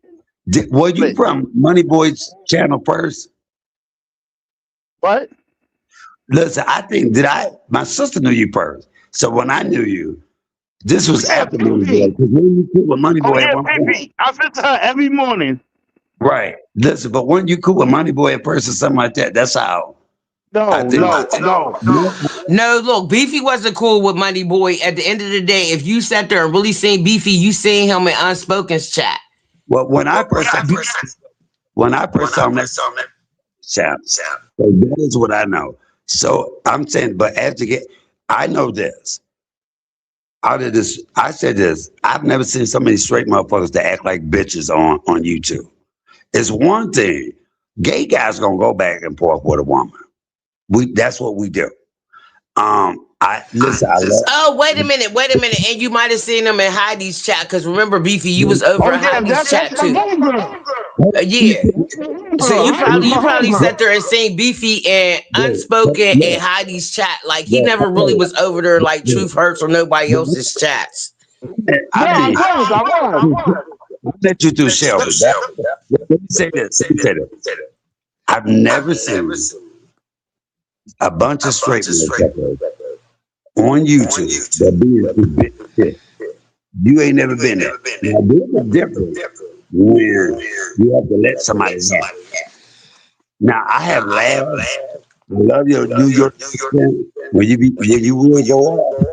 Were you from Money Boy's channel first? What? Listen, I think my sister knew you first. So when I knew you, this was after Money Boy. Because when you cool with Money Boy at one point, I visit her every morning. Right. Listen, but when you cool with Money Boy at first or something like that, that's how. No. No, look, Beefy wasn't cool with Money Boy. At the end of the day, if you sat there and really seen Beefy, you seen him in Unspoken's chat. Well, when I first saw that channel, so that is what I know. So I'm saying, but I know this. Out of this, I said this. I've never seen so many straight motherfuckers that act like bitches on YouTube. It's one thing. Gay guys gonna go back and forth with a woman. That's what we do. Oh, wait a minute, and you might have seen them in Heidi's chat because remember, Beefy, you was over in Heidi's chat too. Yeah. So you probably sat there and seen Beefy and Unspoken in Heidi's chat. Like he never really was over there like Truth Hurts or nobody else's chats. I was. I'll let you do Shelby. Let me say this. I've never seen a bunch of straight men on YouTube that being shit. You ain't never been there. Now, there's a difference when you have to let somebody laugh. Now, I have laughed. I love your New York accent when you will go off.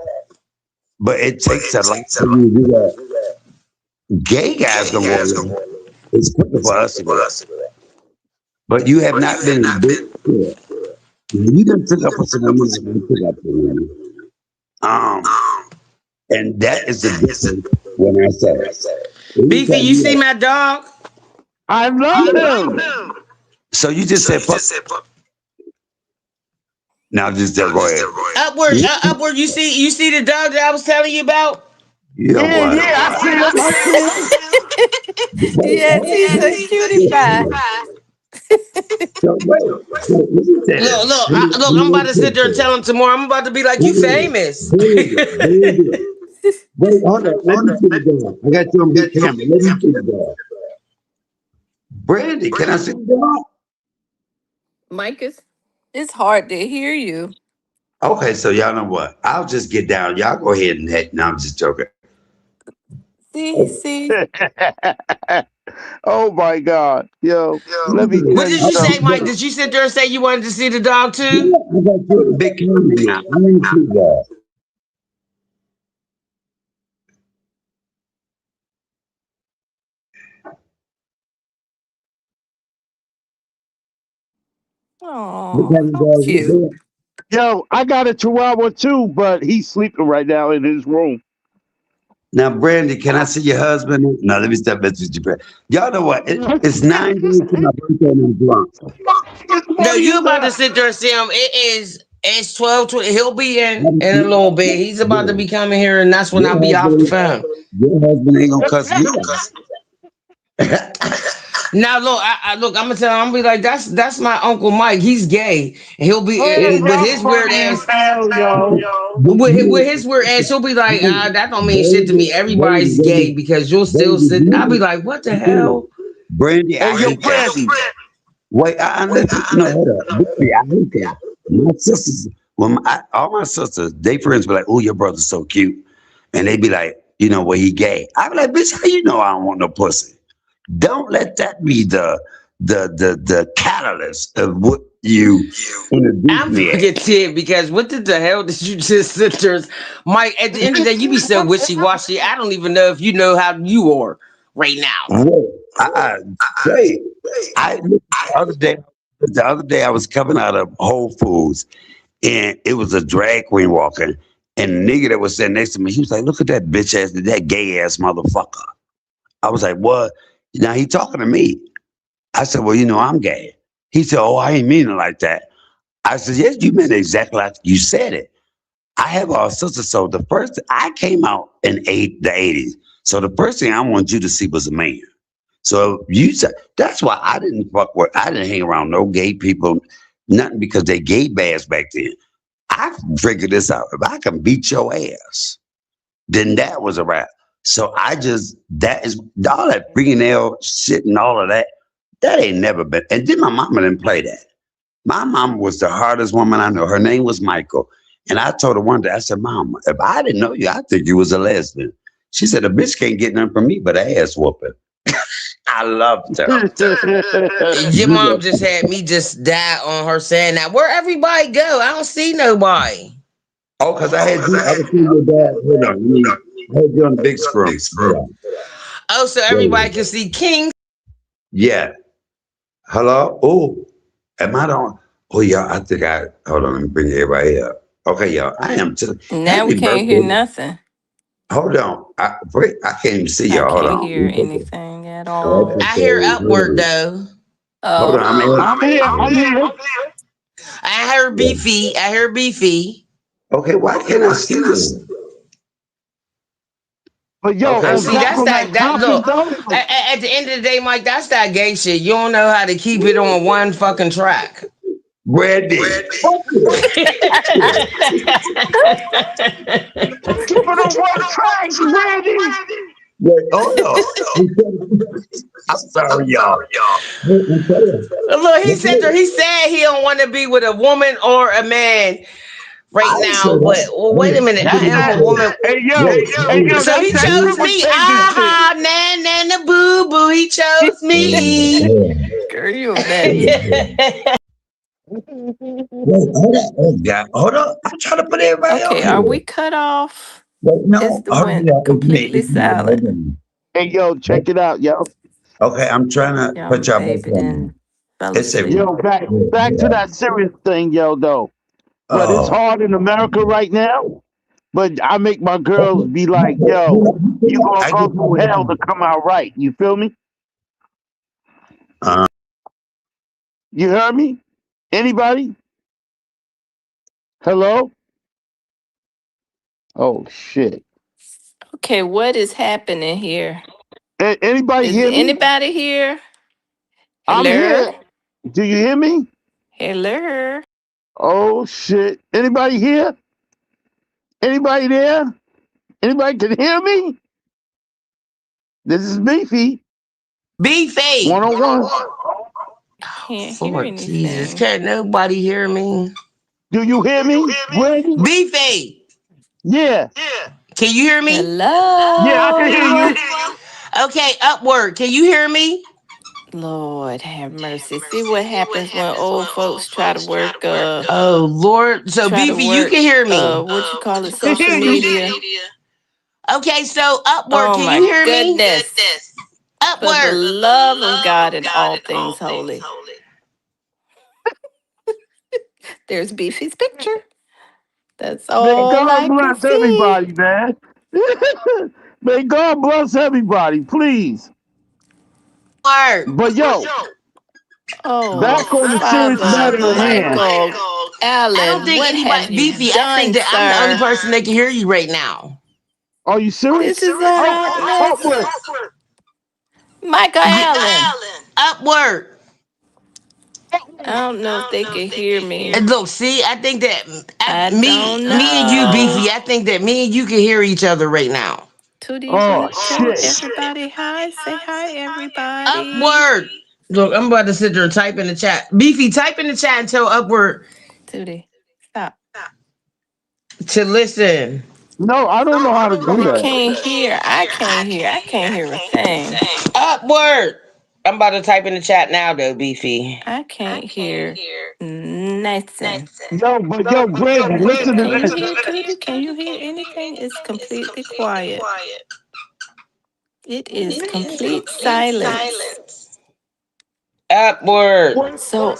But it takes a lot for you to do that. Gay guys don't want to. It's quicker for us to do that. But you have not been in big shit. You done took up with some women that you took up with women. And that is the difference when I say it. Beefy, you see my dog? I love him. So you just said fuck. Now just go ahead. Upward. You see the dog that I was telling you about? Yeah, I see him. Yes, he's a cutie pie. Look, I'm about to sit there and tell him tomorrow. I'm about to be like, you famous. Wait, hold on. Let me see the dog. I got you on big camera. Let me see the dog. Brandy, can I see the dog? Mike, it's hard to hear you. Okay, so y'all know what? I'll just get down. Y'all go ahead and head. No, I'm just joking. See. Oh my God, yo. What did you say, Mike? Did you sit there and say you wanted to see the dog too? I got you a big camera now. I need to see the dog. Oh, cute. Yo, I got a Chihuahua too, but he's sleeping right now in his room. Now, Brandy, can I see your husband? No, let me step back with you. Y'all know what? It's 9 days to my birthday and I'm drunk. No, you about to sit there and see him. It It's 12:20. He'll be in a little bit. He's about to be coming here, and that's when I'll be off the phone. Your husband ain't gonna cuss me out. Now look, look. I'm gonna tell him. I'm gonna be like, that's my uncle Mike. He's gay, and he'll be Man, and with y'all his weird funny as ass. hell, yo. With his weird ass, he'll be like, that don't mean shit to me. Everybody's gay because you'll still sit. I'll be like, what the hell? Brandy, I Hey, yo, hate that. Brandy. Wait, I listen. No, hold up. Brandy, I hate that. My sisters, all my sisters, they friends be like, "Oh, your brother's so cute," and they be like, well, he gay. I be like, "Bitch, how you know I don't want no pussy?" Don't let that be the catalyst of what you introduce I'm me as. fucking ticked because what the hell did you just sit there? Mike, at the end of the day, you be so wishy washy. I don't even know if you know how you are right now. Wait, wait. I the other day I was coming out of Whole Foods and it was a drag queen walking, and the nigga that was sitting next to me, he was like, "Look at that bitch ass, that gay ass motherfucker." I was like, "What?" Now he talking to me. I said, "Well, I'm gay." He said, "Oh, I ain't mean it like that." I said, "Yes, you meant it exactly like you said it." I have a sister, so the first I came out in the 80s. So the first thing I wanted you to see was a man. So you said that's why I didn't hang around no gay people, nothing because they gay bass back then. I figured this out. If I can beat your ass, then that was a wrap. So that is all that fingernail shit and all of that. That ain't never been. And then my mama didn't play that. My mom was the hardest woman I know. Her name was Michael. And I told her one day, I said, "Mom, if I didn't know you, I think you was a lesbian." She said, "A bitch can't get nothing from me but an ass whooping." I loved her. Your mom just had me just die on her saying that. Where everybody go? I don't see nobody. Oh, because I was seeing your dad. Hold on. I had you on the big screen. Hold on. Oh, so There you everybody go. can see King. Yeah. Hello? Oh, am I on? Oh, y'all, hold on, let me bring everybody up. Okay, y'all, I am just, Now we happy can't hear birthday. nothing. Hold on. I can't even see I y'all. Hold can't on. hear anything at Oh, all. that's I hear okay. upward though. Hold Oh, on. I'm here. I'm here. I heard beefy. I heard beefy. Okay, why can't I see you? But yo, Okay, Oh, on see, top that's of that. that That topic, look. though, At the end of the day, Mike, that's that gay shit. You don't know how to keep it on one fucking track. Brandy. Fuck you. keep it on one track, Brandy. Wait, hold on. I'm sorry, y'all. Look, he said there. He said he don't want to be with a woman or a man right I now. said But that. well, wait a Wait, minute. I That's am that. a woman. Hey wait, yo, So that's he that chose me. irritating shit. Aha, nan, nan, boo, boo. He chose me. wait. girl, you a mess. Wait, hold on. Oh, God. Hold on. I'm trying to put everybody on Okay, are here. we cut off? Wait, It's no. the Hold on, went y'all. It's me. completely It's me. silent. Hold on. Hey yo, check it out, yo. Okay, I'm trying to Y'all put y'all back baby on. then fell It's a asleep. Yo, back to that serious thing, yo, though. But it's oh. hard in America right now. But I make my girls be like, yo, you gonna I go get through hell to come out right. You feel me? uh, You heard me? Anybody? Hello? Oh shit. Okay, what is happening here? Anybody Is hear me? anybody here? I'm Hello? here. Do you hear me? Hello? Oh shit. Anybody here? Anybody there? Anybody can hear me? This is Beefy. Beefy. 101. Can't hear Lord Jesus, anything. can't nobody hear me? Do you hear me? Brandy? Beefy, Yeah. can you hear me? Yeah, I can hear Hello? you. Okay, upward. Can you hear me? Lord have mercy. See what happens when old folks Oh Lord. So try to Beefy, you work can hear me. what you call it, I can social hear you. media. Okay, so upward. Oh Can you my hear me? goodness. For the Upward. love of God and all things holy. There's Beefy's picture. That's May all God I can bless see. everybody, man. May God bless everybody, please. Upward. But yo, Oh, back on the serious Father matter at hand. Michael. I don't Alan, think what have anybody you beefy. I think done, that I'm the only sir? person that can hear you right now. Are you serious? This is a hotness. Upward. Michael Yeah, Allen. upward. I don't know if they can hear me. And look, see, I think that I don't me and you, know. beefy. I think that me and you can hear each other right now. Tootie, you Oh gonna tell shit. everybody hi? Say hi, everybody. Upward. Look, I'm about to sit there and type in the chat. Beefy, type in the chat and tell upward Tootie, stop. to listen. No, I don't know how to do You that. can't hear. I can't hear. I can't hear a thing. Upward. I'm about to type in the chat now, though, beefy. I can't hear nothing. Yo, Brandy, listen to Can you this. hear Tootie? Can you hear anything? It's completely quiet. It is complete silence. Upward. So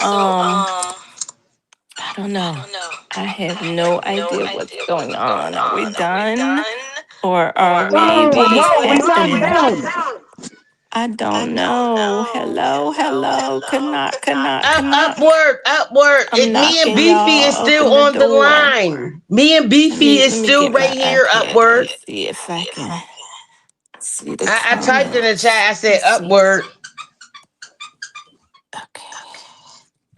I don't know. I have no idea what's going on. Are we done? Or are we what is No, we not happening? done. I don't know. Hello, hello. Knock. Upward. I'm Me and knocking, Beefy is y'all. still Open the on the door. line. Me and Beefy Let is me still get right my here. iPad. Let me Upward. see if I can see the I typed in the comments. chat. I said Let's see. upward. Okay.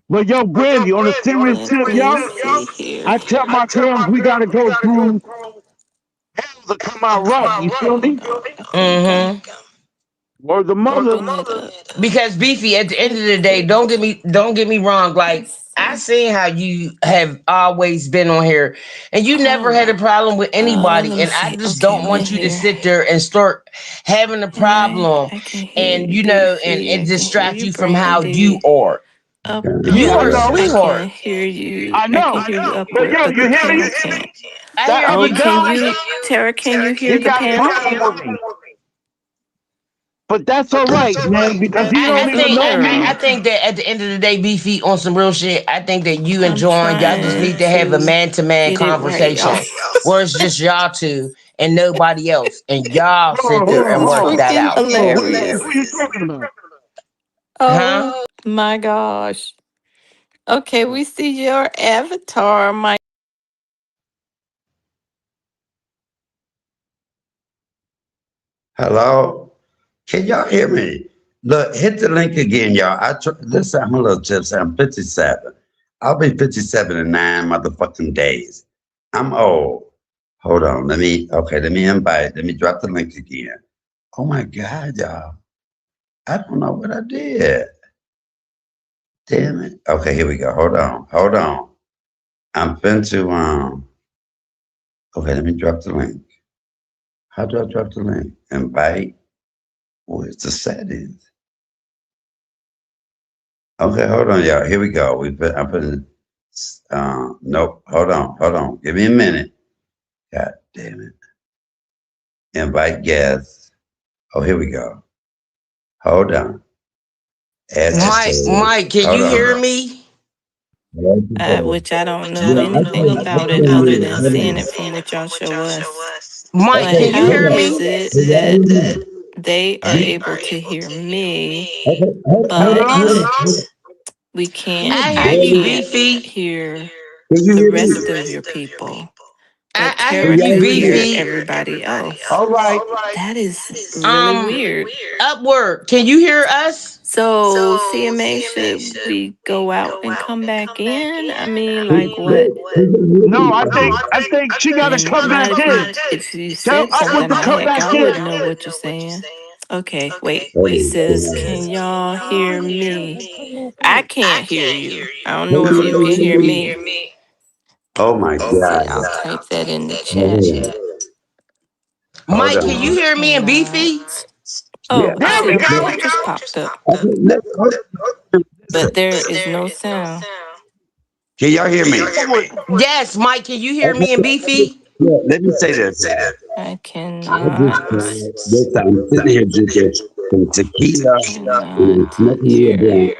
But yo, Brandy, on a serious Let tip, me yo, see here. I tell my girls we gotta go through hell to come out right. You feel Hold me? on. I think I'm Mm-hmm. Or the mother. open it up. Because Beefy, at the end of Click, the day, click. don't get me wrong. Like Let's I see. seen how you have always been on here, and you never had a Oh, problem with anybody. let me And I see. just Okay, don't I'm in want you to here. sit there and start having a And I problem, I can hear and you, you know, and Beefy. it I can hear distract you, you from how you Brandy. are. You I are a Upward, know. I sweetheart. can hear you. I I can know. hear you But upward, yo, but the you hear me? panel can't. I That hear Oh, other you. can guy, you, Tara, can you hear he the got panel? problem with me. But that's all right, man, because he Okay, I don't even think good I, know I me. I girl. think that at the end of the day, Beefy, on some real shit, I think that you and I'm John, y'all just trying need to have a to man-to-man get it right, conversation y'all. where it's just y'all two and nobody else, and y'all Hold sit on, hold there on, and It's hold work on. that freaking out. Hold on. hilarious. Who are you talking about? Huh? Oh my gosh. Okay, we see your avatar, my. Hello? Can y'all hear me? Look, hit the link again, y'all. Listen, I'm a little tipsy. I'm 57. I'll be 57 in 9 motherfucking days. I'm old. Hold on. Let me invite. Let me drop the link again. Oh my God, y'all. I don't know what I did. Damn it. Okay, here we go. Hold on. I'm finna okay, let me drop the link. How do I drop the link? Invite. Where's the settings? Okay, hold on, y'all. Here we go. I'm putting nope. Hold on. Give me a minute. God damn it. Invite guests. Oh, here we go. Hold on. Add to stage. Mike, can Hold you hear on. me? Which I don't know Yeah, anything about it other than seeing it from what y'all show us. Mike, But can you how hear is me? it that they are able to hear me, but I hear I you, can't Beefy. hear Can you the hear me? rest of your people? But I hear Tara you, can hear Beefy. everybody else. All right. That is really Um, weird. upward. Can you hear us? So, CMA, should we go out and come back in? I mean, like what? No, I think she gotta And come not back in. if you Tell said Upward something, to come heck, back I in. wouldn't know what you're saying. Okay, wait. Hold It on. says, can y'all hear me? I can't hear you. I don't know if you can hear Hold me. Oh my Let's see. God. I'll type that in the chat. Hold on. Hold Mike, can you on. I hear me and cannot. Beefy? Yeah. Oh, a There we share go. button just popped up, Okay, but listen. there is no sound. Can y'all hear me? Upward. Yes, Mike, can you hear Okay, me and Beefy? yeah, let me say this. I I just cannot. this I'm sitting here drinking some tequila and Cannot smoking me a hear blunt.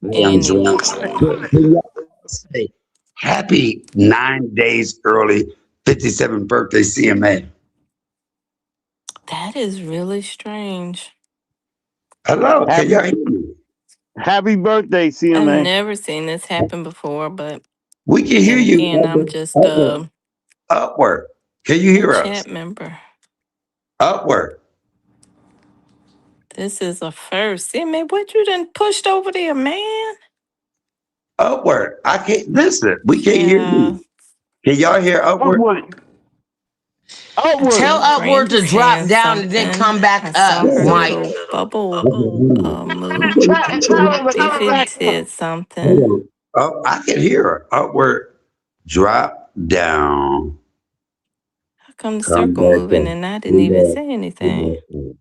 I am drunk. anyone. Can y'all say happy 9 days early 57th birthday CMA? That is really strange. Hello, can Happy y'all hear me? happy birthday, I've CMA. never seen this happen before, but We can hear Then you. again, I'm just Upward. Upward. Can you a hear us? chat member. Upward. This is a first. See, man, what you done pushed over there, man? Upward. I can't listen. We can't hear Yeah. you. Can y'all hear upward? Upward. Upward. Tell Okay, Upward Brandy to drop saying down and then something. come I back saw up, her Mike. little bubble The move. chat, tell her to come Beefy back said up. something. Hold on. Oh, I can hear her. Upward. Drop down. How come the Come circle back moving up. and I didn't even Relax. say anything? Relax.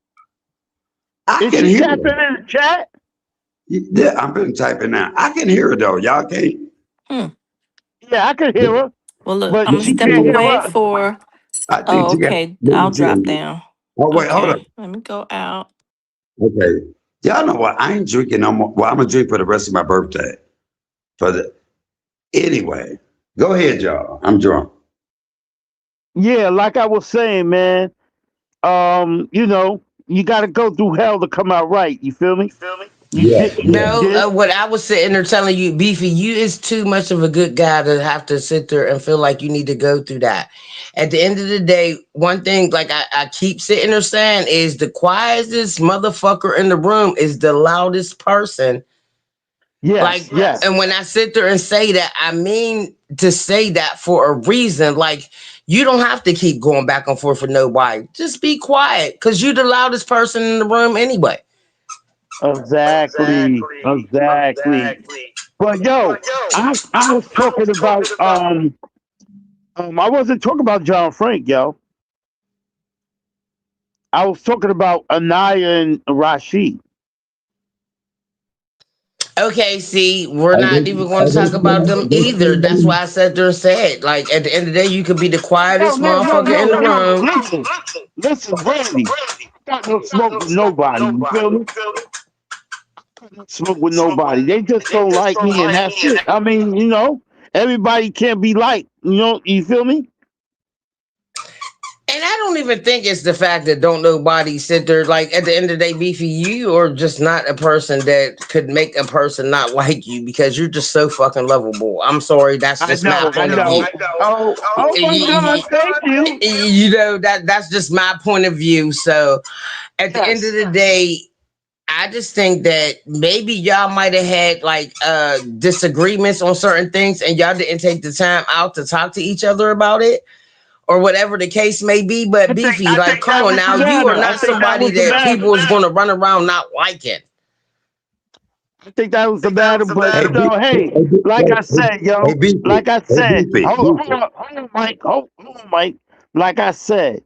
I Is can she hear tapping her. in the chat? Yeah, I'm been typing now. I can hear her though. Y'all can't. Hmm. Yeah, I can hear her, Well, look, but I'm gonna she step can't hear away us. for. I think Oh, she got. okay. Let me I'll drop see. down. Oh wait, hold Okay, on. let me go out. Okay, y'all know what? I ain't drinking no more. Well, I'm gonna drink for the rest of my birthday. For the anyway, go ahead, y'all. I'm drunk. Yeah, like I was saying, man. You know, you got to go through hell to come out right. You feel me? You Yeah, did. You yeah. No, did. what I was sitting there telling you, Beefy, you is too much of a good guy to have to sit there and feel like you need to go through that. At the end of the day, one thing like I keep sitting there saying is the quietest motherfucker in the room is the loudest person. Like, Yes. Yes. and when I sit there and say that, I mean to say that for a reason. Like, you don't have to keep going back and forth with nobody. Just be quiet because you're the loudest person in the room anyway. Exactly. Exactly. But yo, I was talking about I wasn't talking about John Frank, yo. I was talking about Anaya and Rashid. Okay, see, we're Are not they, even going are to they talk about still, them they either. still That's on? why I sat there and said, like, at the end of the day, you could be the No, quietest no, no, motherfucker no, in the no. room. Listen, Brandy. Got no smoke with nobody. You feel me? Smoke with nobody. They just don't like me, and that's it. I mean, you know, everybody can't be liked. You know, you feel me? And I don't even think it's the fact that don't nobody sit there. Like, at the end of the day, Beefy, you are just not a person that could make a person not like you because you're just so fucking lovable. I'm sorry, that's I just my know, I point of view. know. Oh my God! Thank you. You know, that's just my point of view. So at the end of Yes. the day, I just think that maybe y'all might have had like disagreements on certain things and y'all didn't take the time out to talk to each other about it or whatever the case may be. But Beefy, I like, think come that on was the now, you are matter. I not think that somebody was the that matter. people is going to run around not liking. I think that was the matter. But Hey, you know, hey, like I said, Hey, yo, Beefy. like I Hey, said, Beefy. hold on, Mike, hold on, Mike. Like I said,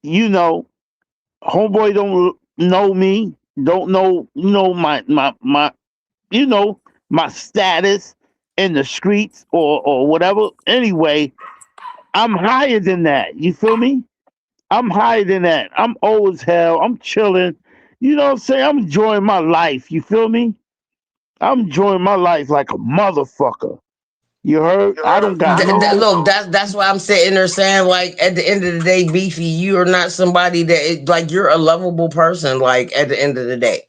you know, homeboy don't know me, don't know, you know, my, you know, my status in the streets or whatever. Anyway, I'm higher than that. You feel me? I'm higher than that. I'm old as hell. I'm chilling. You know what I'm saying? I'm enjoying my life. You feel me? I'm enjoying my life like a motherfucker. You heard? I don't got no. Look, that's why I'm sitting there saying, like, at the end of the day, Beefy, you are not somebody that like you're a lovable person. Like, at the end of the day,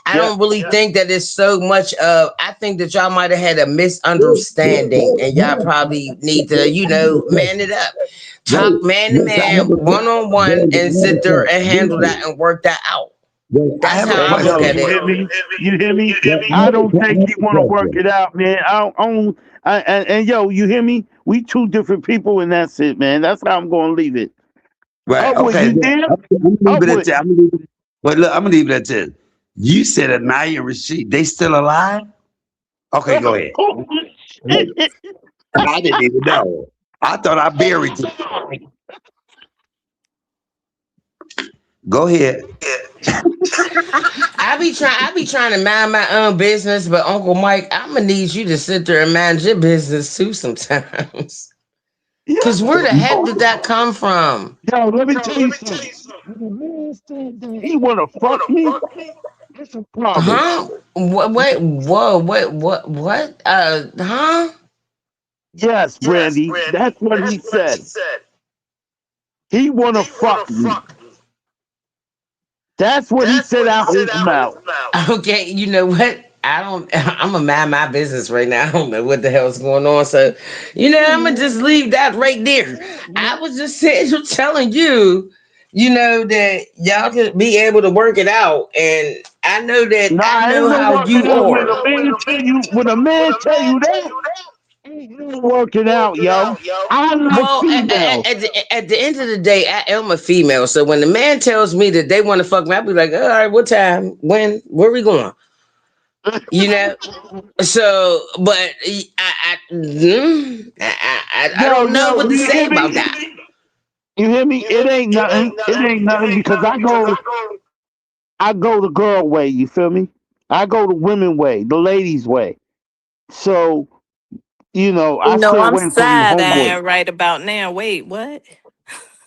I Yeah. don't really think that it's so much of. I think that y'all might have had a misunderstanding, and y'all probably need to, man it up, talk man to man, one on one, and sit there and handle that and work that out. I That's have a how Hey, I look yo, at question. you it. hear me? You hear me? Yeah, I I have don't think he a want to work question. it out, man. I don't. And yo, you hear me? We two different people, and that's it, man. That's how I'm gonna leave it. Right. Upward, Okay. you Look, there? I'm gonna leave it at Upward. that. I'm gonna leave it. But look, I'm gonna leave it at this. You said Anaya and Rashid, they still alive? Okay, go ahead. Oh, shit. I didn't even know. I thought I buried you. Go ahead. I be trying to mind my own business, but Uncle Mike, I'm gonna need you to sit there and mind your business too sometimes. Cause where the heck did that come from? Yo, let me tell you something. When a man said that he wanna fuck me, that's a problem. Huh? What? Wait. Whoa. Wait. What? Huh? Yes, Brandy, that's what he said. He wanna fuck me. That's what he said out his mouth. Okay. You know what? I don't. I'm gonna mind my business right now. I don't know what the hell's going on. So, I'm gonna just leave that right there. I was just saying, telling you, that y'all can be able to work it out, and I know that I Nah, ain't know no how working you out are. when a man tell you that, ain't no working out, yo. I like Well, females. at the end of the day, I am a female. So when the man tells me that they want to fuck me, I'll be like, all right, what time? When? Where we going? You know. So, but I Yo, don't know yo, what to you say hear about me? that. You hear me? It ain't nothing. It ain't nothing because I go the girl way. You feel me? I go the women way, the ladies way. So I No, stay I'm away from side homeboys. eyeing right about now. Wait, what?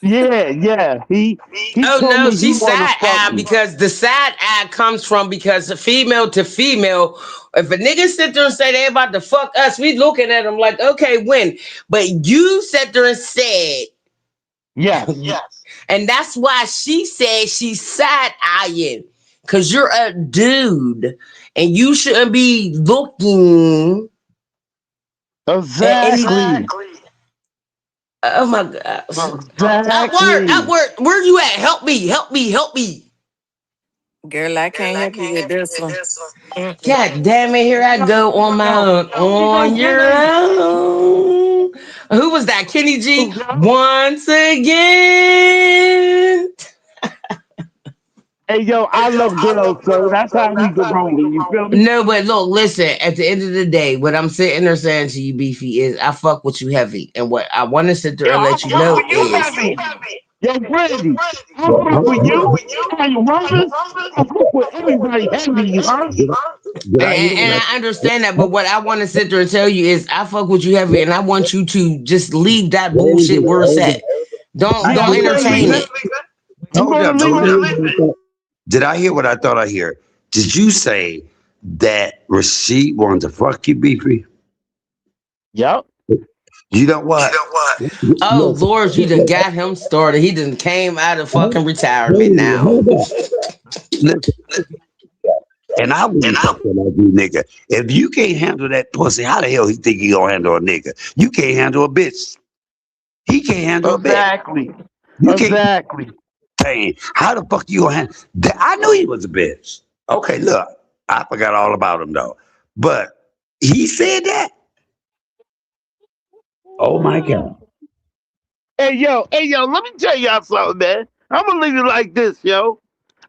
Yeah, yeah. He Oh told no, me he she's want to side fuck eye me. because the side eye comes from because female to female. If a nigga sit there and say they about to fuck us, we looking at them like, okay, when? But you sat there and said, Yes. and that's why she said she's side eyeing because you're a dude and you shouldn't be looking at any. Exactly. Oh my god! Exactly. Upward, where you at? Help me! Help me! Help me! Girl, I can't help you with this one. Mm-mm. God damn it! Here I go on my own. We On gonna get your it. own. Who was that? Kenny G. Once again. Hey yo, I love girls, so that's how we can roll. You feel me? No, but look, listen. At the end of the day, what I'm sitting there saying to you, Beefy, is I fuck with you heavy, and what I want to sit there Yo, and I let you fuck know with you is, heavy. Yo, Brandy, I Well, fuck with you and your brothers. I fuck with everybody heavy. You heard? did I hear and what I understand that, but what I want to sit there and tell you is, I fuck with you heavy, and I want you to just leave that bullshit where it's at. Yeah, Don't I'm gonna entertain leave it. it. I'm gonna leave it. Did I hear what I thought I hear? Did you say that Rasheed wanted to fuck you, Beefy? Yep. You know what? Oh Listen, Lord, you done got him started. He done came out of hold fucking retirement now. on. Listen, and I wouldn't fuck that like you, nigga. If you can't handle that pussy, how the hell he think he gonna handle a nigga? You can't handle a bitch. He can't handle a bitch. Exactly. You can't Exactly. pain. How the fuck you gonna handle that? I knew he was a bitch. Okay, look, I forgot all about him though. But he said that. Oh my God. Hey yo, let me tell y'all something, man. I'm gonna leave it like this, yo.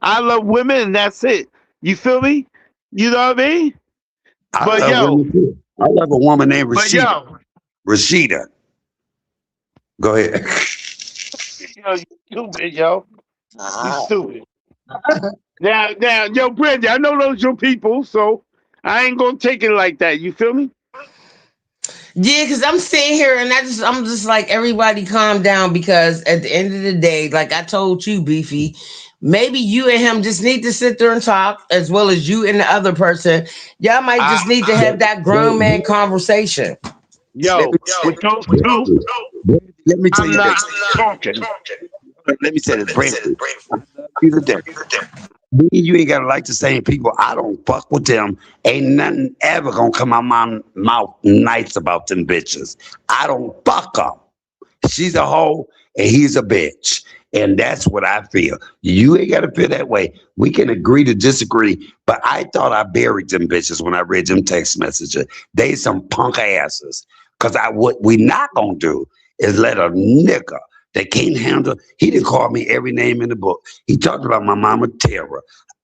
I love women and that's it. You feel me? You know what I mean? I But love yo, women too. I love a woman named but Rashida. yo, Rashida. Go ahead. yo, you stupid, yo. You stupid. Now, yo, Brandy, I know those your people, so I ain't gonna take it like that. You feel me? Yeah, because I'm sitting here and I'm just like, everybody calm down, because at the end of the day, like I told you, Beefy, maybe you and him just need to sit there and talk, as well as you and the other person. Y'all might I, just need to have that grown man conversation. Let yo, me, with those two, let me tell I'm you not this. talking. Let me say this briefly. I love you to death. Me and you ain't gotta like the same people. I don't fuck with them. Ain't nothing ever gonna come out my mouth nice about them bitches. I don't fuck them. She's a hoe and he's a bitch. And that's what I feel. You ain't gotta feel that way. We can agree to disagree, but I thought I buried them bitches when I read them text messages. They some punk asses. Cause what we not gonna do is let a nigga that can't handle, he didn't call me every name in the book. He talked about my mama Tara.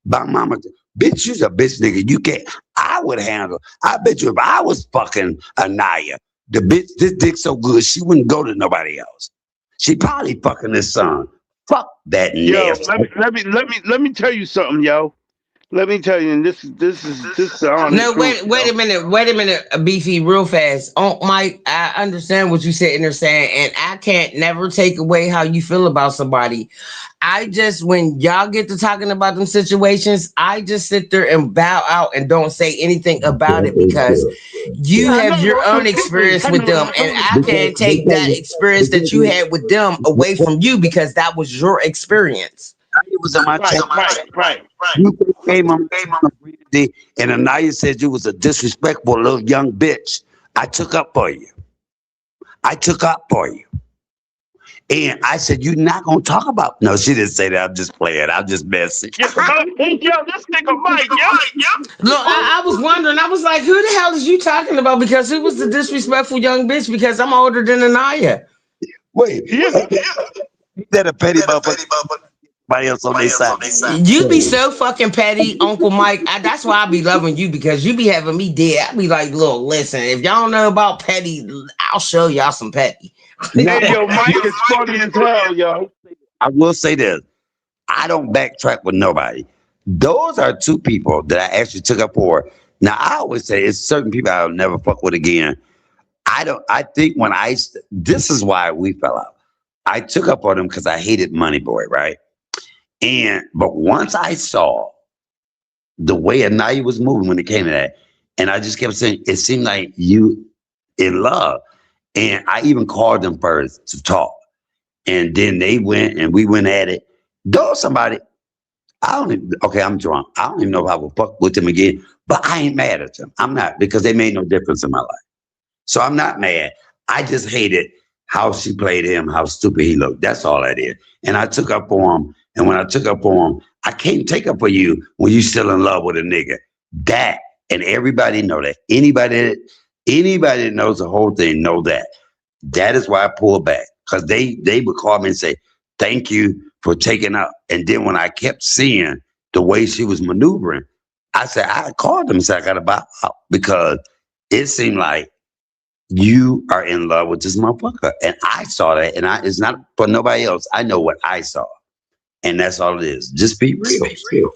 About mama, bitch, you's a bitch nigga. You can't, I would handle. I bet you if I was fucking Anaya, the bitch, this dick so good, she wouldn't go to nobody else. She probably fucking his son. Fuck that Yo, nasty. let me tell you something, yo. Let me tell you, and this is the honest No, truth, wait yo. wait a minute, Beefy, real fast. Oh, Mike, I understand what you sitting there saying, and I can't never take away how you feel about somebody. I just, when y'all get to talking about them situations, I just sit there and bow out and don't say anything about it, because you Yeah, I have know your those own your people. experience with them, and I can't take that experience that you had with them away from you, because that was your experience. It was on my Right, chat. right, right. You came on and Anaya said you was a disrespectful little young bitch. I took up for you. I took up for you. And I said, you're not going to talk about... No, she didn't say that. I'm just playing. I'm just messing. Yo, this nigga Mike, yo. Look, I was wondering. I was like, who the hell is you talking about? Because who was the disrespectful young bitch? Because I'm older than Anaya. Wait. Yeah. That a petty motherfucker. Somebody else on their side. You be so fucking petty, Uncle Mike. That's why I be loving you, because you be having me dead. I be like, look, listen, if y'all don't know about petty, I'll show y'all some petty. Hey, yo, Mike is funny as hell, yo. I will say this. I don't backtrack with nobody. Those are two people that I actually took up for. Now, I always say it's certain people I'll never fuck with again. I think when this is why we fell out. I took up on him because I hated Money Boy, right? But once I saw the way Anaya was moving when it came to that, and I just kept saying, it seemed like you in love. And I even called them first to talk. And then they went and we went at it. Though somebody, I'm drunk. I don't even know if I will fuck with them again, but I ain't mad at them. I'm not, because they made no difference in my life. So I'm not mad. I just hated how she played him, how stupid he looked. That's all that is. And I took up for him. And when I took up for him, I can't take up for you when you still in love with a nigga. That, and everybody know that. Anybody that knows the whole thing know that. That is why I pulled back. Because they would call me and say, thank you for taking up. And then when I kept seeing the way she was maneuvering, I called them and said, I got to bow out. Because it seemed like you are in love with this motherfucker. And I saw that. And it's not for nobody else. I know what I saw. And that's all it is. Just be real.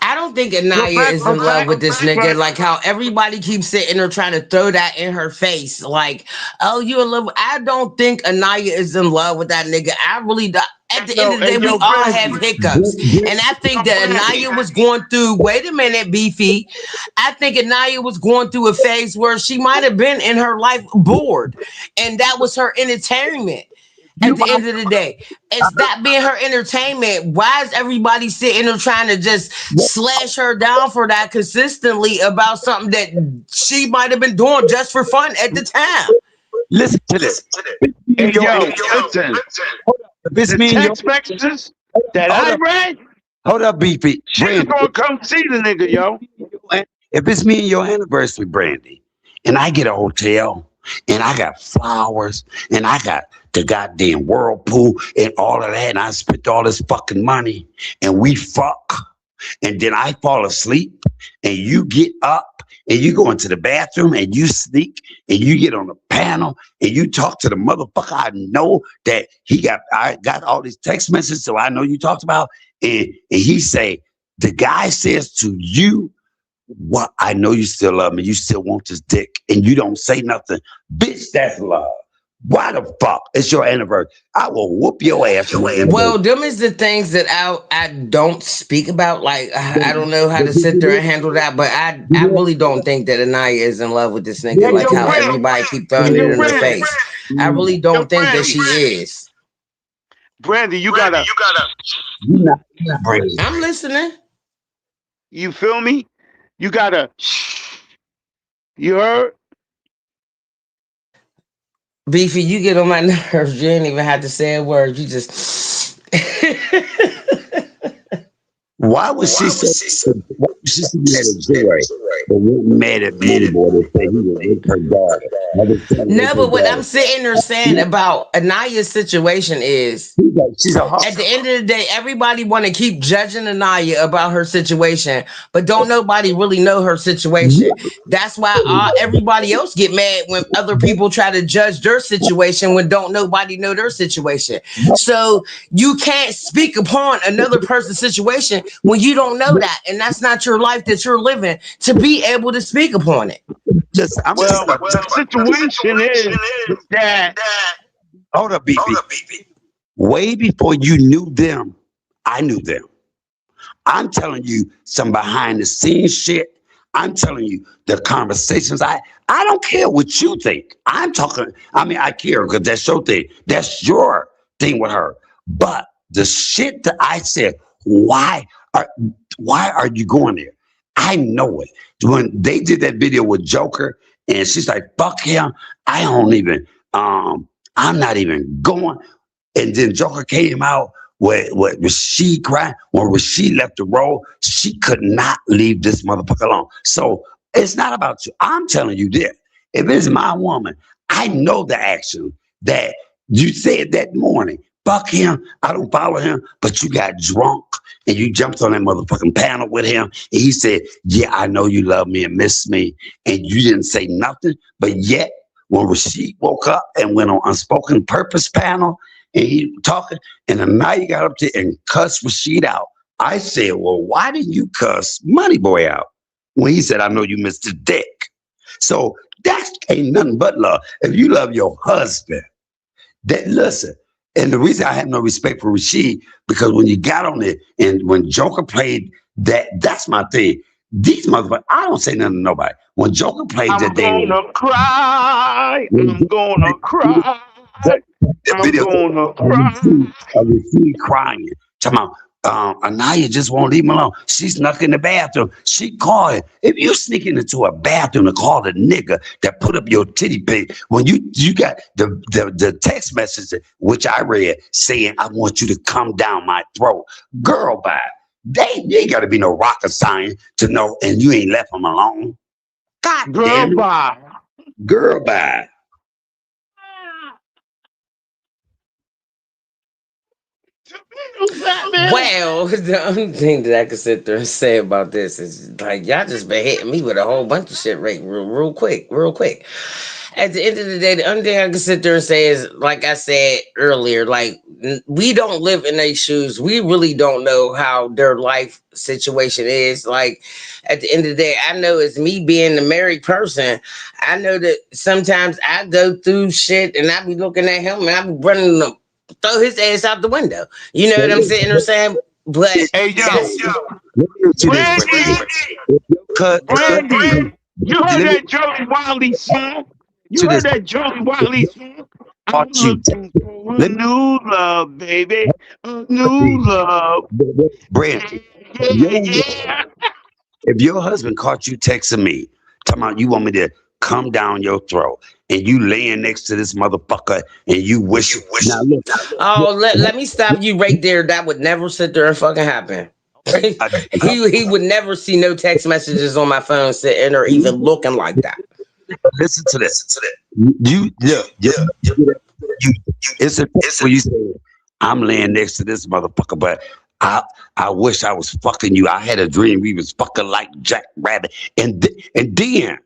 I don't think Anaya is in love with this nigga. Like how everybody keeps sitting there trying to throw that in her face. Like, oh, you in love. I don't think Anaya is in love with that nigga. I really don't. At the end of the day, we all have hiccups. And I think that Anaya was going through, wait a minute, Beefy. I think Anaya was going through a phase where she might have been in her life bored. And that was her entertainment. At the end of the day, it's that being her entertainment. Why is everybody sitting there trying to just slash her down for that consistently about something that she might have been doing just for fun at the time? Listen to this. Hey, yo, listen. This the text messages that I read. Hold up, Beefy. She's gonna come see the nigga, yo. If it's me and your anniversary, Brandy, and I get a hotel, and I got flowers, and I got the goddamn whirlpool and all of that, and I spent all this fucking money, and we fuck, and then I fall asleep, and you get up, and you go into the bathroom, and you sneak, and you get on the panel, and you talk to the motherfucker I know that I got all these text messages, so I know you talked about, and he say, the guy says to you, what? I know you still love me, you still want this dick, and you don't say nothing. Bitch, that's love. Why the fuck? It's your anniversary. I will whoop your ass. Well, them is the things that I don't speak about. Like, I don't know how to sit there and handle that, but I really don't think that Anaya is in love with this nigga, like how everybody keep throwing it in her face. I really don't think that she is. Brandy, you gotta. I'm listening. You feel me? You gotta. You heard? Beefy, you get on my nerves. You ain't even have to say a word. You just. Why was she so mad at Joy, but wasn't mad at Money Boy to say he was with her daughter? No, but what I'm sitting there saying about Anaya's situation is, she's a hustler. At the end of the day, everybody want to keep judging Anaya about her situation, but don't nobody really know her situation. That's why everybody else get mad when other people try to judge their situation when don't nobody know their situation. So you can't speak upon another person's situation when you don't know that, and that's not your life that you're living to be able to speak upon it. The situation is that. Hold up, Beefy. Way before you knew them, I knew them. I'm telling you some behind the scenes shit. I'm telling you the conversations. I don't care what you think. I'm talking. I mean, I care because that's your thing. That's your thing with her. But the shit that I said, why are you going there? I know it. When they did that video with Joker, and she's like, fuck him. I don't even, I'm not even going. And then Joker came out with Rasheed crying. When Rasheed left the role, she could not leave this motherfucker alone. So it's not about you. I'm telling you this. If it's my woman, I know the action that you said that morning. Fuck him. I don't follow him. But you got drunk and you jumped on that motherfucking panel with him. And he said, yeah, I know you love me and miss me. And you didn't say nothing. But yet, when Rasheed woke up and went on Unspoken Purpose panel and he talking, and then now you got up there and cussed Rasheed out. I said, well, why didn't you cuss Money Boy out? When he said, I know you missed the dick. So that ain't nothing but love. If you love your husband, that listen. And the reason I have no respect for Rasheed, because when you got on it and when Joker played that's my thing. These motherfuckers, I don't say nothing to nobody. When Joker played that day, gonna cry. I'm gonna cry. I'm gonna cry. Rasheed crying. Talking about Anaya just won't leave him alone. She snuck in the bathroom. She called him. If you sneaking into a bathroom to call the nigga that put up your titty pic, when you got the text message which I read saying, I want you to come down my throat. Girl, bye. They ain't got to be no rocket science to know, and you ain't left him alone. God damn it. Bye. Girl, bye. Well, the only thing that I could sit there and say about this is like y'all just been hitting me with a whole bunch of shit right real quick. At the end of the day, the only thing I can sit there and say is, like I said earlier, like we don't live in their shoes. We really don't know how their life situation is. Like at the end of the day, I know as me being a married person, I know that sometimes I go through shit and I be looking at him and I be running them. Throw his ass out the window. You know what I'm sitting there saying? But Hey, Brandy, you heard that Joey Wiley song? You heard that Joey Wiley song? I'm looking for a new love, baby. A new love. Brandy, Yeah. if your husband caught you texting me, talking about you want me to come down your throat, and you laying next to this motherfucker, and you wish. Now look. Oh, let me stop you right there. That would never sit there and fucking happen. he would never see no text messages on my phone sitting or even looking like that. Listen to this. You it's a text where you say, I'm laying next to this motherfucker, but I wish I was fucking you. I had a dream we was fucking like Jack Rabbit, and then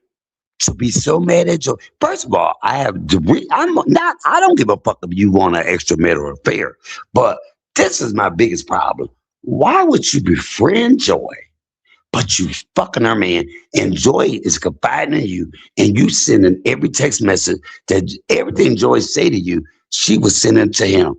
to be so mad at you. First of all, I don't give a fuck if you want an extramarital affair, but this is my biggest problem. Why would you befriend Joy, but you fucking her man, and Joy is confiding in you, and you sending every text message that everything Joy say to you, she was sending to him.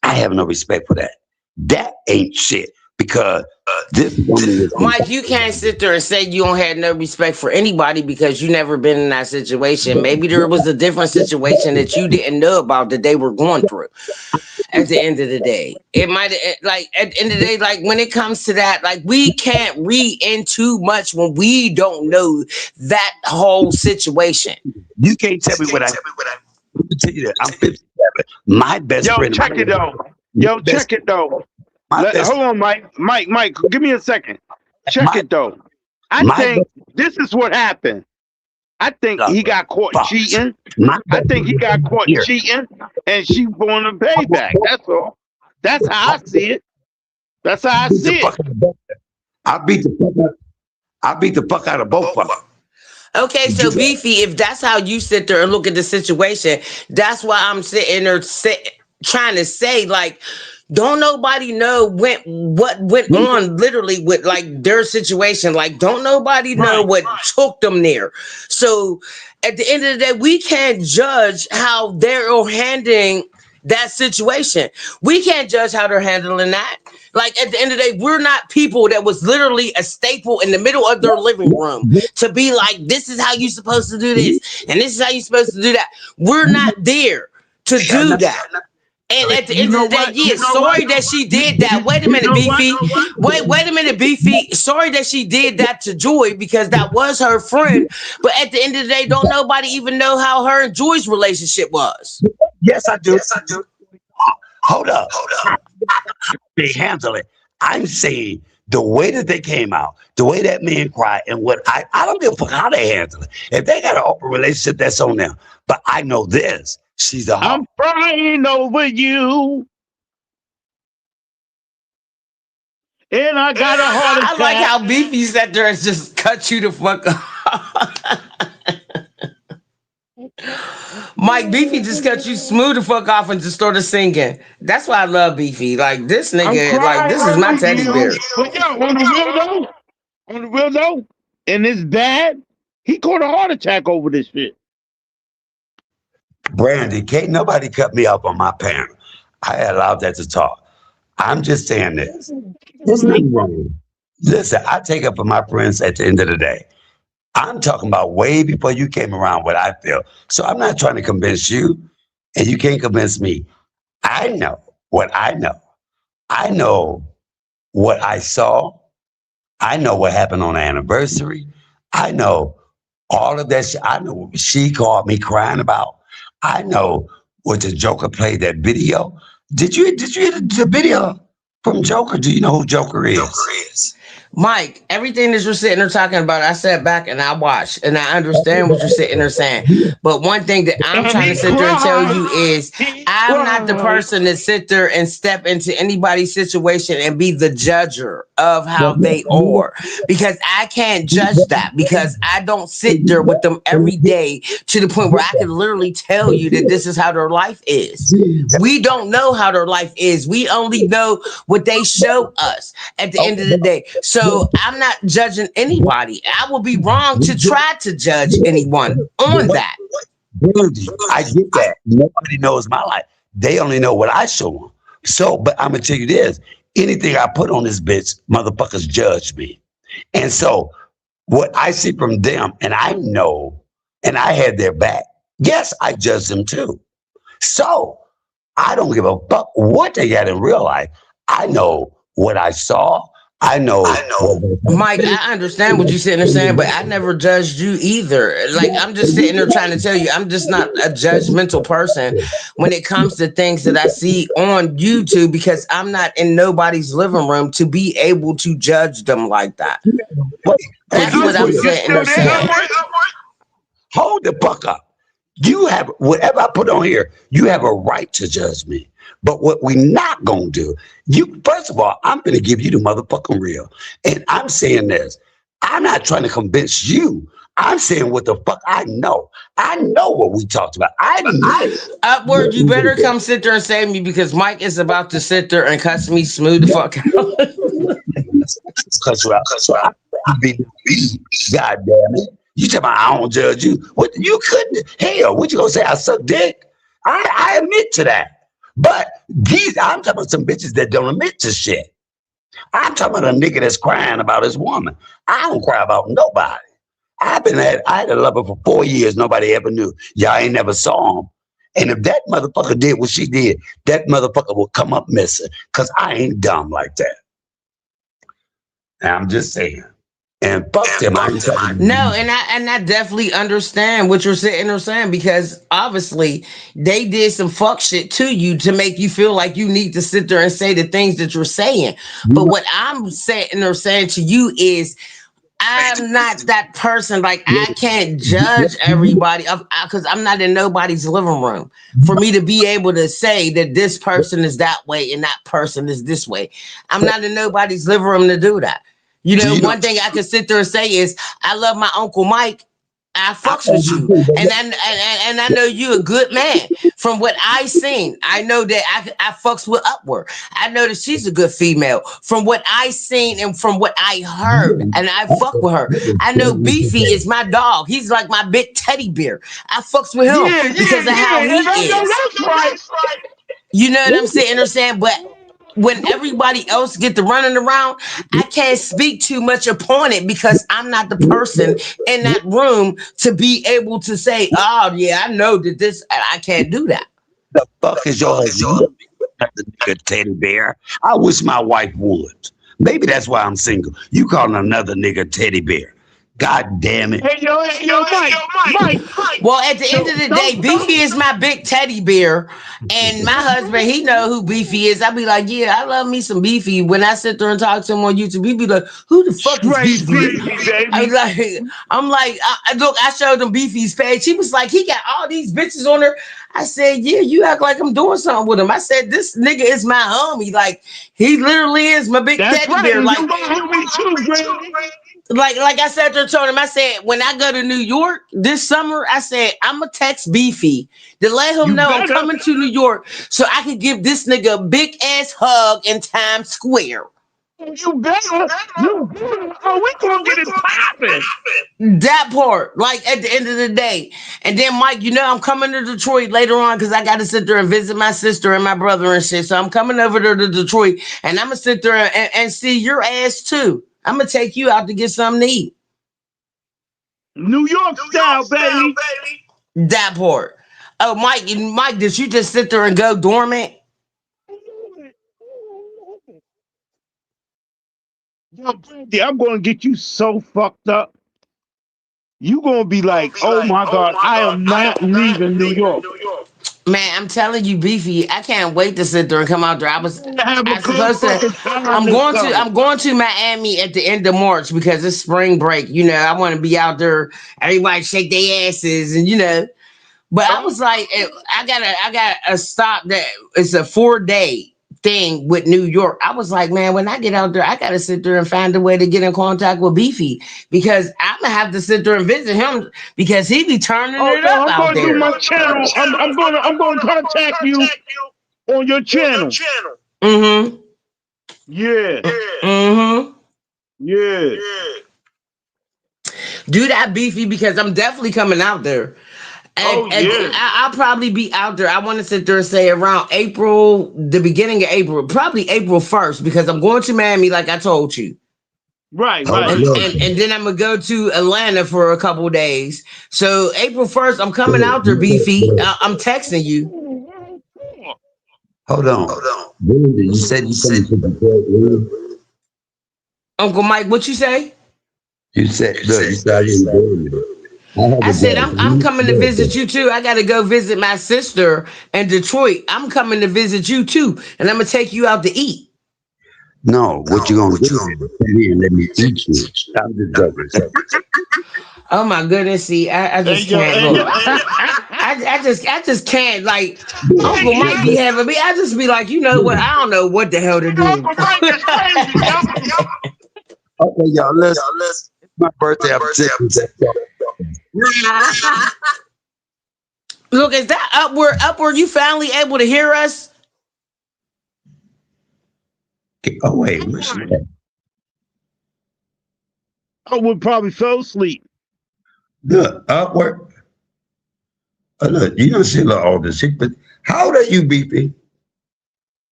I have no respect for that. That ain't shit. Because this woman is Mike, you can't sit there and say you don't have no respect for anybody because you never been in that situation. Maybe there was a different situation that you didn't know about that they were going through. At the end of the day, it might like at the end of the day, like when it comes to that, like we can't read in too much when we don't know that whole situation. You can't tell me what I. Let me tell you that I'm 57. My best friend. Check it though. Hold on, Mike, give me a second. Check it though. I think this is what happened. I think he got caught cheating. Cheating, and she wanted to pay back. That's all. That's how I see it. I beat the fuck out of both of them. Okay, so Beefy, if that's how you sit there and look at the situation, that's why I'm sitting there trying to say, like, don't nobody know what went on literally with like their situation. Like, don't nobody know what took them there. So at the end of the day, we can't judge how they're handling that situation. We can't judge how they're handling that. Like at the end of the day, we're not people that was literally a staple in the middle of their living room to be like, this is how you're supposed to do this, and this is how you're supposed to do that. We're not there to do that. And at the You end of know the day, what? yeah, sorry that she did that. Wait a You minute, know what? Beefy. Wait a minute, Beefy. Sorry that she did that to Joy because that was her friend. But at the end of the day, don't nobody even know how her and Joy's relationship was. Yes, I do. Hold up. They handle it. I'm saying the way that they came out, the way that man cried, and what I don't give a fuck how they handle it. If they got an open relationship, that's on them. But I know this. She's a hoe. I'm crying over you, and I got a heart I like attack. how Beefy sat there and just cut you the fuck off. Mike Beefy just cut you smooth the fuck off and just started singing. That's why I love Beefy. Like this I'm nigga, like crying this is my over teddy bear. you. But yo, on the real though, and it's bad. He caught a heart attack over this shit. Brandy, can't nobody cut me up on my panel. I allowed that to talk. I'm just saying this. There's nothing wrong. Listen, I take up for my friends at the end of the day. I'm talking about way before you came around what I feel. So I'm not trying to convince you, and you can't convince me. I know what I know. I know what I saw. I know what happened on the anniversary. I know all of that shit. I know what she called me crying about. I know what the Joker played that video. Did you hear the video from Joker? Do you know who Joker is? Mike, everything that you're sitting there talking about, I sat back and I watched and I understand what you're sitting there saying. But one thing that I'm And trying to he sit there and tell cried. you is He I'm not the cried. person that sit there and step into anybody's situation and be the judger of how they are. Because I can't judge that because I don't sit there with them every day to the point where I can literally tell you that this is how their life is. We don't know how their life is. We only know what they show us at the end of the day. So I'm not judging anybody. I would be wrong to try to judge anyone on that. Brandy, I get that. Nobody knows my life. They only know what I show them. So, but I'm gonna tell you this: anything I put on this bitch, motherfuckers judge me. And so, what I see from them, and I know, and I had their back. Yes, I judge them too. So, I don't give a fuck what they got in real life. I know what I saw. I know. Mike, I understand what you're sitting there saying, but I never judged you either. Like, I'm just sitting there trying to tell you, I'm just not a judgmental person when it comes to things that I see on YouTube because I'm not in nobody's living room to be able to judge them like that. That's what I'm sitting there saying. Hold the fuck up. You have whatever I put on here, you have a right to judge me. But what we not gonna do, you first of all, I'm gonna give you the motherfucking real. And I'm saying this. I'm not trying to convince you. I'm saying what the fuck I know. I know what we talked about. I know. Upward, you better come sit there and save me because Mike is about to sit there and cuss me smooth the fuck out. Cuss you out. I be God damn it. You tell me I don't judge you. What you couldn't hell, what you gonna say? I suck dick? I admit to that. But I'm talking about some bitches that don't admit to shit. I'm talking about a nigga that's crying about his woman. I don't cry about nobody. I had a lover for 4 years. Nobody ever knew. Y'all ain't never saw him. And if that motherfucker did what she did, that motherfucker will come up missing. Cause I ain't dumb like that. And I'm just saying. And fuck them. No, and I definitely understand what you're sitting there saying because obviously they did some fuck shit to you to make you feel like you need to sit there and say the things that you're saying. But what I'm saying or saying to you is I'm not that person. Like I can't judge everybody because I'm not in nobody's living room for me to be able to say that this person is that way and that person is this way. I'm not in nobody's living room to do that. You know, one thing I can sit there and say is I love my Uncle Mike. I fucks with you, and I know you a good man. From what I seen, I know that I fucks with Upward. I know that she's a good female. From what I seen and from what I heard, and I fuck with her. I know Beefy is my dog. He's like my big teddy bear. I fucks with him because of how he is. You know what I'm saying? Understand? But when everybody else get to running around, I can't speak too much upon it because I'm not the person in that room to be able to say, oh yeah, I know that this, I can't do that. The fuck is your husband? another nigga teddy bear. I wish my wife would. Maybe that's why I'm single. You calling another nigga teddy bear. God damn it. Hey, yo, Mike. Well, at the end So of the day, Beefy is my big teddy bear, and my husband, he know who Beefy is. I be like, yeah, I love me some Beefy. When I sit there and talk to him on YouTube, he be like, who the fuck is straight Beefy? beefy, I baby. like, look, I showed him Beefy's page. He was like, he got all these bitches on there. I said, yeah, you act like I'm doing something with him. I said, this nigga is my homie. Like, he literally is my big That's teddy right. bear. And Like, you my homie too, Brandy. like I said to told him, I said, when I go to New York this summer, I said, I'm gonna text Beefy to let him You know I'm better. coming to New York so I can give this nigga a big ass hug in Times Square. You better. You better. Oh, we gonna get it popping. That part, like at the end of the day. And then Mike, you know, I'm coming to Detroit later on because I gotta sit there and visit my sister and my brother and shit. So I'm coming over there to Detroit and I'm gonna sit there and see your ass too. I'm gonna take you out to get something to eat. New York style, baby. That part. Oh, Mike, did you just sit there and go dormant? Yo, Brandy, I'm gonna get you so fucked up. You gonna be like, oh my God, I am not leaving New York. Man, I'm telling you, Beefy, I can't wait to sit there and come out there. Have a I good supposed to fucking time I'm this going to summer. I'm going to Miami at the end of March because it's spring break. You know, I want to be out there, everybody shake their asses and you know. But I was like, I got a stop that it's a 4-day thing with New York. I was like, man, when I get out there, I gotta sit there and find a way to get in contact with Beefy because I'm gonna have to sit there and visit him because he be turning Oh it no, up I'm out gonna do there. my channel. I'm gonna contact you on your channel. Mm-hmm. Yeah, Mm-hmm. yeah. Do that, Beefy, because I'm definitely coming out there. Oh yeah. I'll probably be out there. I want to sit there and say around April, the beginning of April, probably April 1st, because I'm going to Miami, like I told you. Right, Oh, right. And then I'm gonna go to Atlanta for a couple of days. So April 1st, I'm coming out there, Beefy. look. I'm texting you. Hold on. Brenda, you said you coming to Detroit. When? Uncle Mike, what you say? You said, look, you said I didn't do it. I have I a said I'm dog. coming to visit you too. I gotta go visit my sister in Detroit. I'm coming to visit you too, and I'm gonna take you out to eat. No, what you gonna do is sit here and let me eat you. I'm just joking. Oh my goodness, see, I Hey just yo, can't hey look. yo. I just can't like Uncle Mike be having me. I just be like, you know what? I don't know what the hell to do. Uncle Mike is crazy, yo. Okay, y'all, listen. It's my birthday. I'm sick. Look, is that upward? You finally able to hear us? Oh wait, where's she at? I would probably fell asleep. Look, upward. Look, you don't see a little older shit, but how old are you, BP?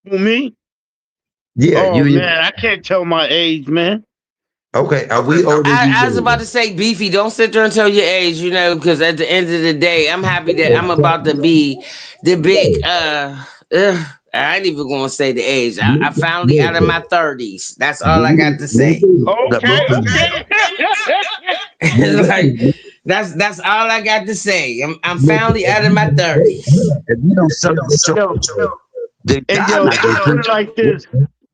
For me? Yeah, Oh you. man, I can't tell my age, man. Okay, are we older? I was about to say, Beefy, don't sit there and tell your age, you know, because at the end of the day, I'm happy that I'm about to be the big I ain't even gonna say the age. I finally out of my 30s. That's all I got to say. Okay, okay. Like that's all I got to say. I'm finally out of my 30s. If you don't celebrate Yo, then and God yo, not just gonna put do it like this.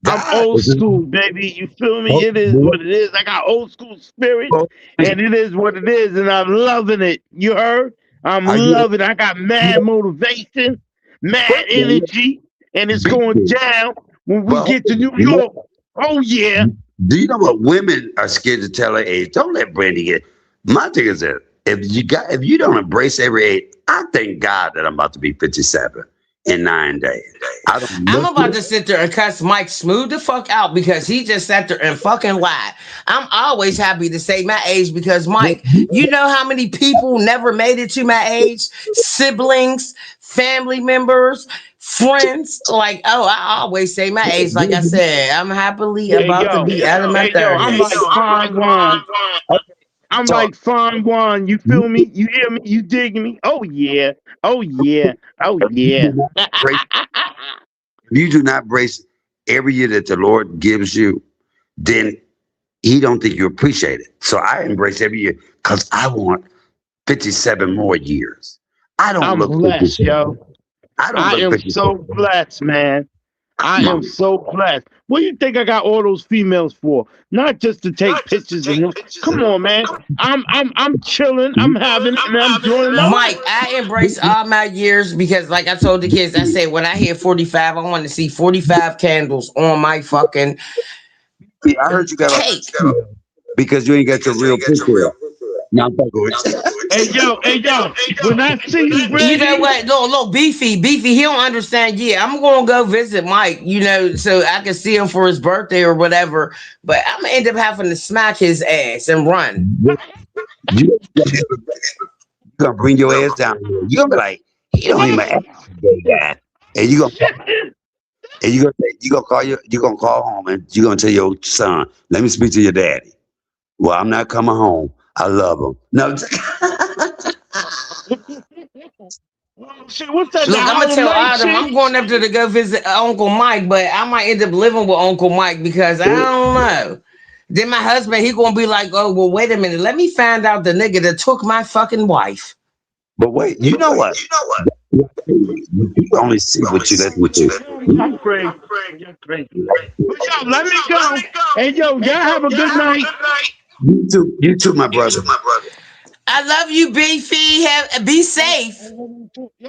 I'm God old is in- school, baby. You feel me? Oh, It is what it is. I got old school spirit, oh, and it is what it is, and I'm loving it. You heard? I'm Are you loving it. I got mad motivation, mad energy, and it's going beefy? down when we Well, get to New you know, York. Oh yeah. do you know what women are scared to tell their age? Don't let Brandy get. My thing is that if you don't embrace every age, I thank God that I'm about to be 57 in 9 days. I don't I'm look about it. to sit there and cuss Mike Smooth the fuck out because he just sat there and fucking lied. I'm always happy to say my age because Mike, you know how many people never made it to my age? Siblings, family members, friends. Like, oh, I always say my age. Like I said, I'm happily Hey about to yo, be out of my hey yo, I'm 30s. like fine wine. I'm So, like fine wine. You feel me? You hear me? You dig me? Oh yeah. Oh yeah. Oh you yeah. do not embrace If you do not embrace every year that the Lord gives you, then he don't think you appreciate it. So I embrace every year because I want 57 more years. I don't I'm look blessed, 57. yo. I don't I look am 57. so blessed, man. I Come am on. so blessed. What do you think I got all those females for? Not just to take pictures and come on, man. I'm chilling. I'm having it, and I'm enjoying my Mike, life. I embrace all my years because, like I told the kids, I said when I hit 45, I want to see 45 candles on my fucking Yeah, I heard you got a cake. because you ain't got your real picture up. Now I'm fucking with you. Hey yo. When I see you You know ready, what? Look, Beefy, he don't understand. Yeah, I'm gonna go visit Mike, so I can see him for his birthday or whatever. But I'm gonna end up having to smack his ass and run. You gonna bring your ass down here. You gonna be like, he don't even ask today, guy. And you gonna call home and you gonna tell your son, let me speak to your daddy. Well, I'm not coming home. I love him. No, shit, what's that? The Look, I'm gonna Harlem tell Night Autumn shit? I'm going up there to go visit Uncle Mike, but I might end up living with Uncle Mike because I don't know. Then my husband, he gonna be like, oh, well, wait a minute. Let me find out the nigga that took my fucking wife. but wait, you know what? You only see what you listen to. Y'all crazy. Y'all crazy. But yo, let me go. Hey yo, y'all have a good night. You too, my brother. I love you, Beefy. Be safe.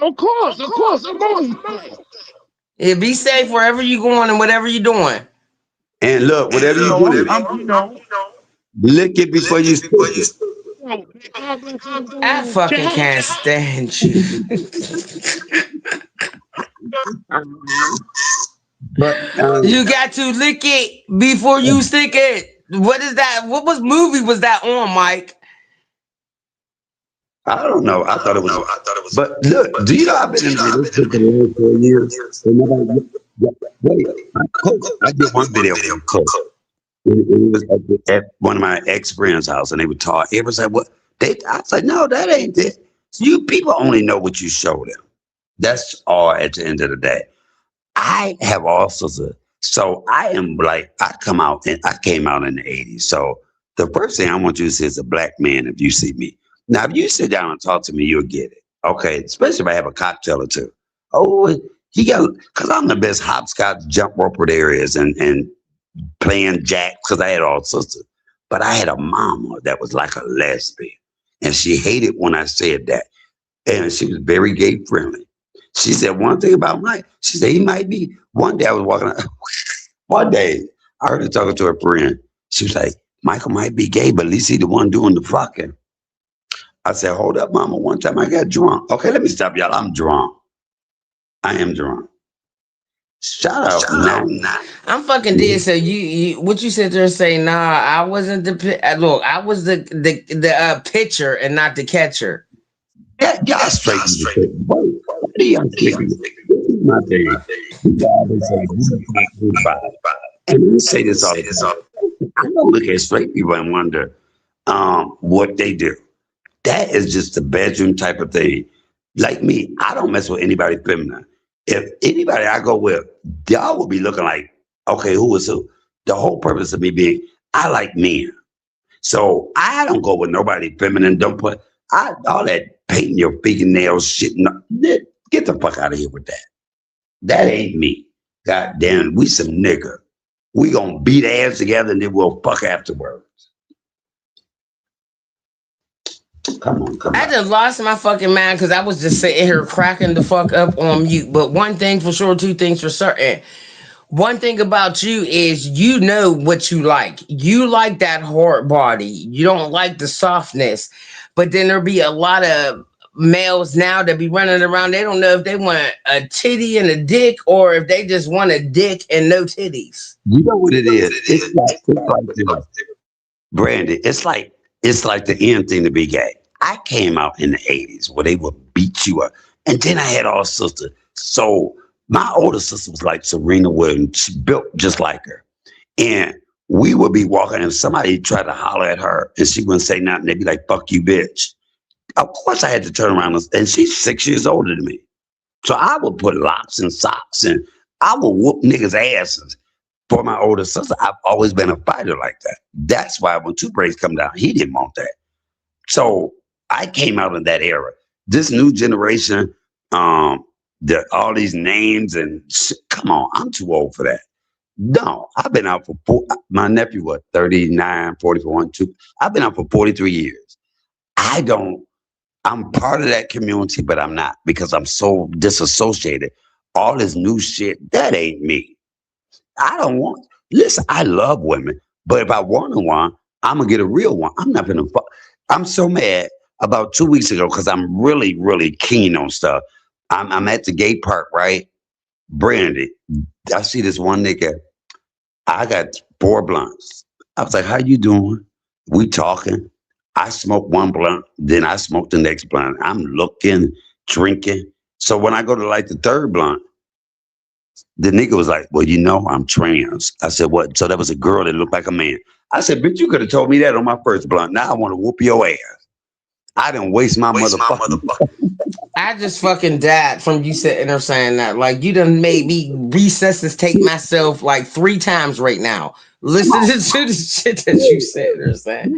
Of course. I'm always. Yeah, be safe wherever you going and whatever you're doing. And look, whatever you No, do, I'm lick it before you stick it. God bless I everyone. fucking can't stand you. But You got to lick it before you stick it. What is that? What movie was that on, Mike? I don't know. I thought it was. But look, do you know I've been in a relationship for the last 4 years? And nobody, wait, I cooked. I did one video where I cooked. It was at one of my ex friends' house, and they would talk. It was like, "What?" I was like, "No, that ain't it." You people only know what you show them. That's all. At the end of the day, I have all sorts of. So I am like, I came out in the '80s. So the first thing I want you to see is a black man. If you see me now, if you sit down and talk to me, you'll get it. Okay, especially if I have a cocktail or two. Oh, he got because I'm the best hopscotch jump roper there is, and playing jack because I had all sorts of. But I had a mama that was like a lesbian, and she hated when I said that, and she was very gay friendly. She said one thing about Mike. She said he might be. One day I was walking. One day I heard her talking to her friend. She was like, "Michael might be gay, but at least he the one doing the fucking." I said, "Hold up, mama." One time I got drunk. Okay, let me stop y'all. I'm drunk. I am drunk. Shut up, nah. I'm fucking dead. So what you sit there and say? Nah, I wasn't look. I was the pitcher and not the catcher. Yeah, y'all straight me the shit. What do y'all straight me? This is my thing. People always say, and we say this all the time. I don't look at straight people and wonder what they do. That is just the bedroom type of thing. Like me, I don't mess with anybody feminine. If anybody I go with, y'all will be looking like, okay, who is who? The whole purpose of me being, I like men. So I don't go with nobody feminine. Don't put all that painting your fingernails shit. No, get the fuck out of here with that. That ain't me. God damn, we some nigga. We gonna beat ass together and then we'll fuck afterwards. Come on. I just lost my fucking mind because I was just sitting here cracking the fuck up on mute. But one thing for sure, two things for certain. One thing about you is you know what you like. You like that hard body. You don't like the softness. But then there'll be a lot of males now that be running around. They don't know if they want a titty and a dick or if they just want a dick and no titties. You know what it is? It's like this. Brandy, it's like the end thing to be gay. I came out in the 80s where they would beat you up. And then I had all sisters. So my older sister was like Serena Williams, she built just like her. And we would be walking and somebody tried to holler at her and she wouldn't say nothing. They'd be like, fuck you, bitch. Of course I had to turn around and she's 6 years older than me. So I would put locks and socks and I will whoop niggas' asses for my older sister. I've always been a fighter like that. That's why when Two Braids come down, he didn't want that. So I came out in that era. This new generation, all these names and shit, come on, I'm too old for that. No, I've been out for my nephew, what, 39, 44, 2. I've been out for 43 years. I'm part of that community, but I'm not because I'm so disassociated. All this new shit, that ain't me. I don't want, listen, I love women, but if I want one, I'm gonna get a real one. I'm not gonna fuck. I'm so mad about 2 weeks ago because I'm really, really keen on stuff. I'm at the gay park, right? Brandy. I see this one nigga. I got 4 blunts. I was like, how you doing? We talking. I smoked 1 blunt, then I smoked the next blunt. I'm looking, drinking. So when I go to light the 3rd blunt, the nigga was like, well, you know, I'm trans. I said, what? So that was a girl that looked like a man. I said, bitch, you could have told me that on my 1st blunt. Now I want to whoop your ass. I didn't waste my motherfucking. I just fucking died from you sitting there saying that. Like, you done made me resuscitate myself like 3 times right now. Listening to the shit that you said or saying.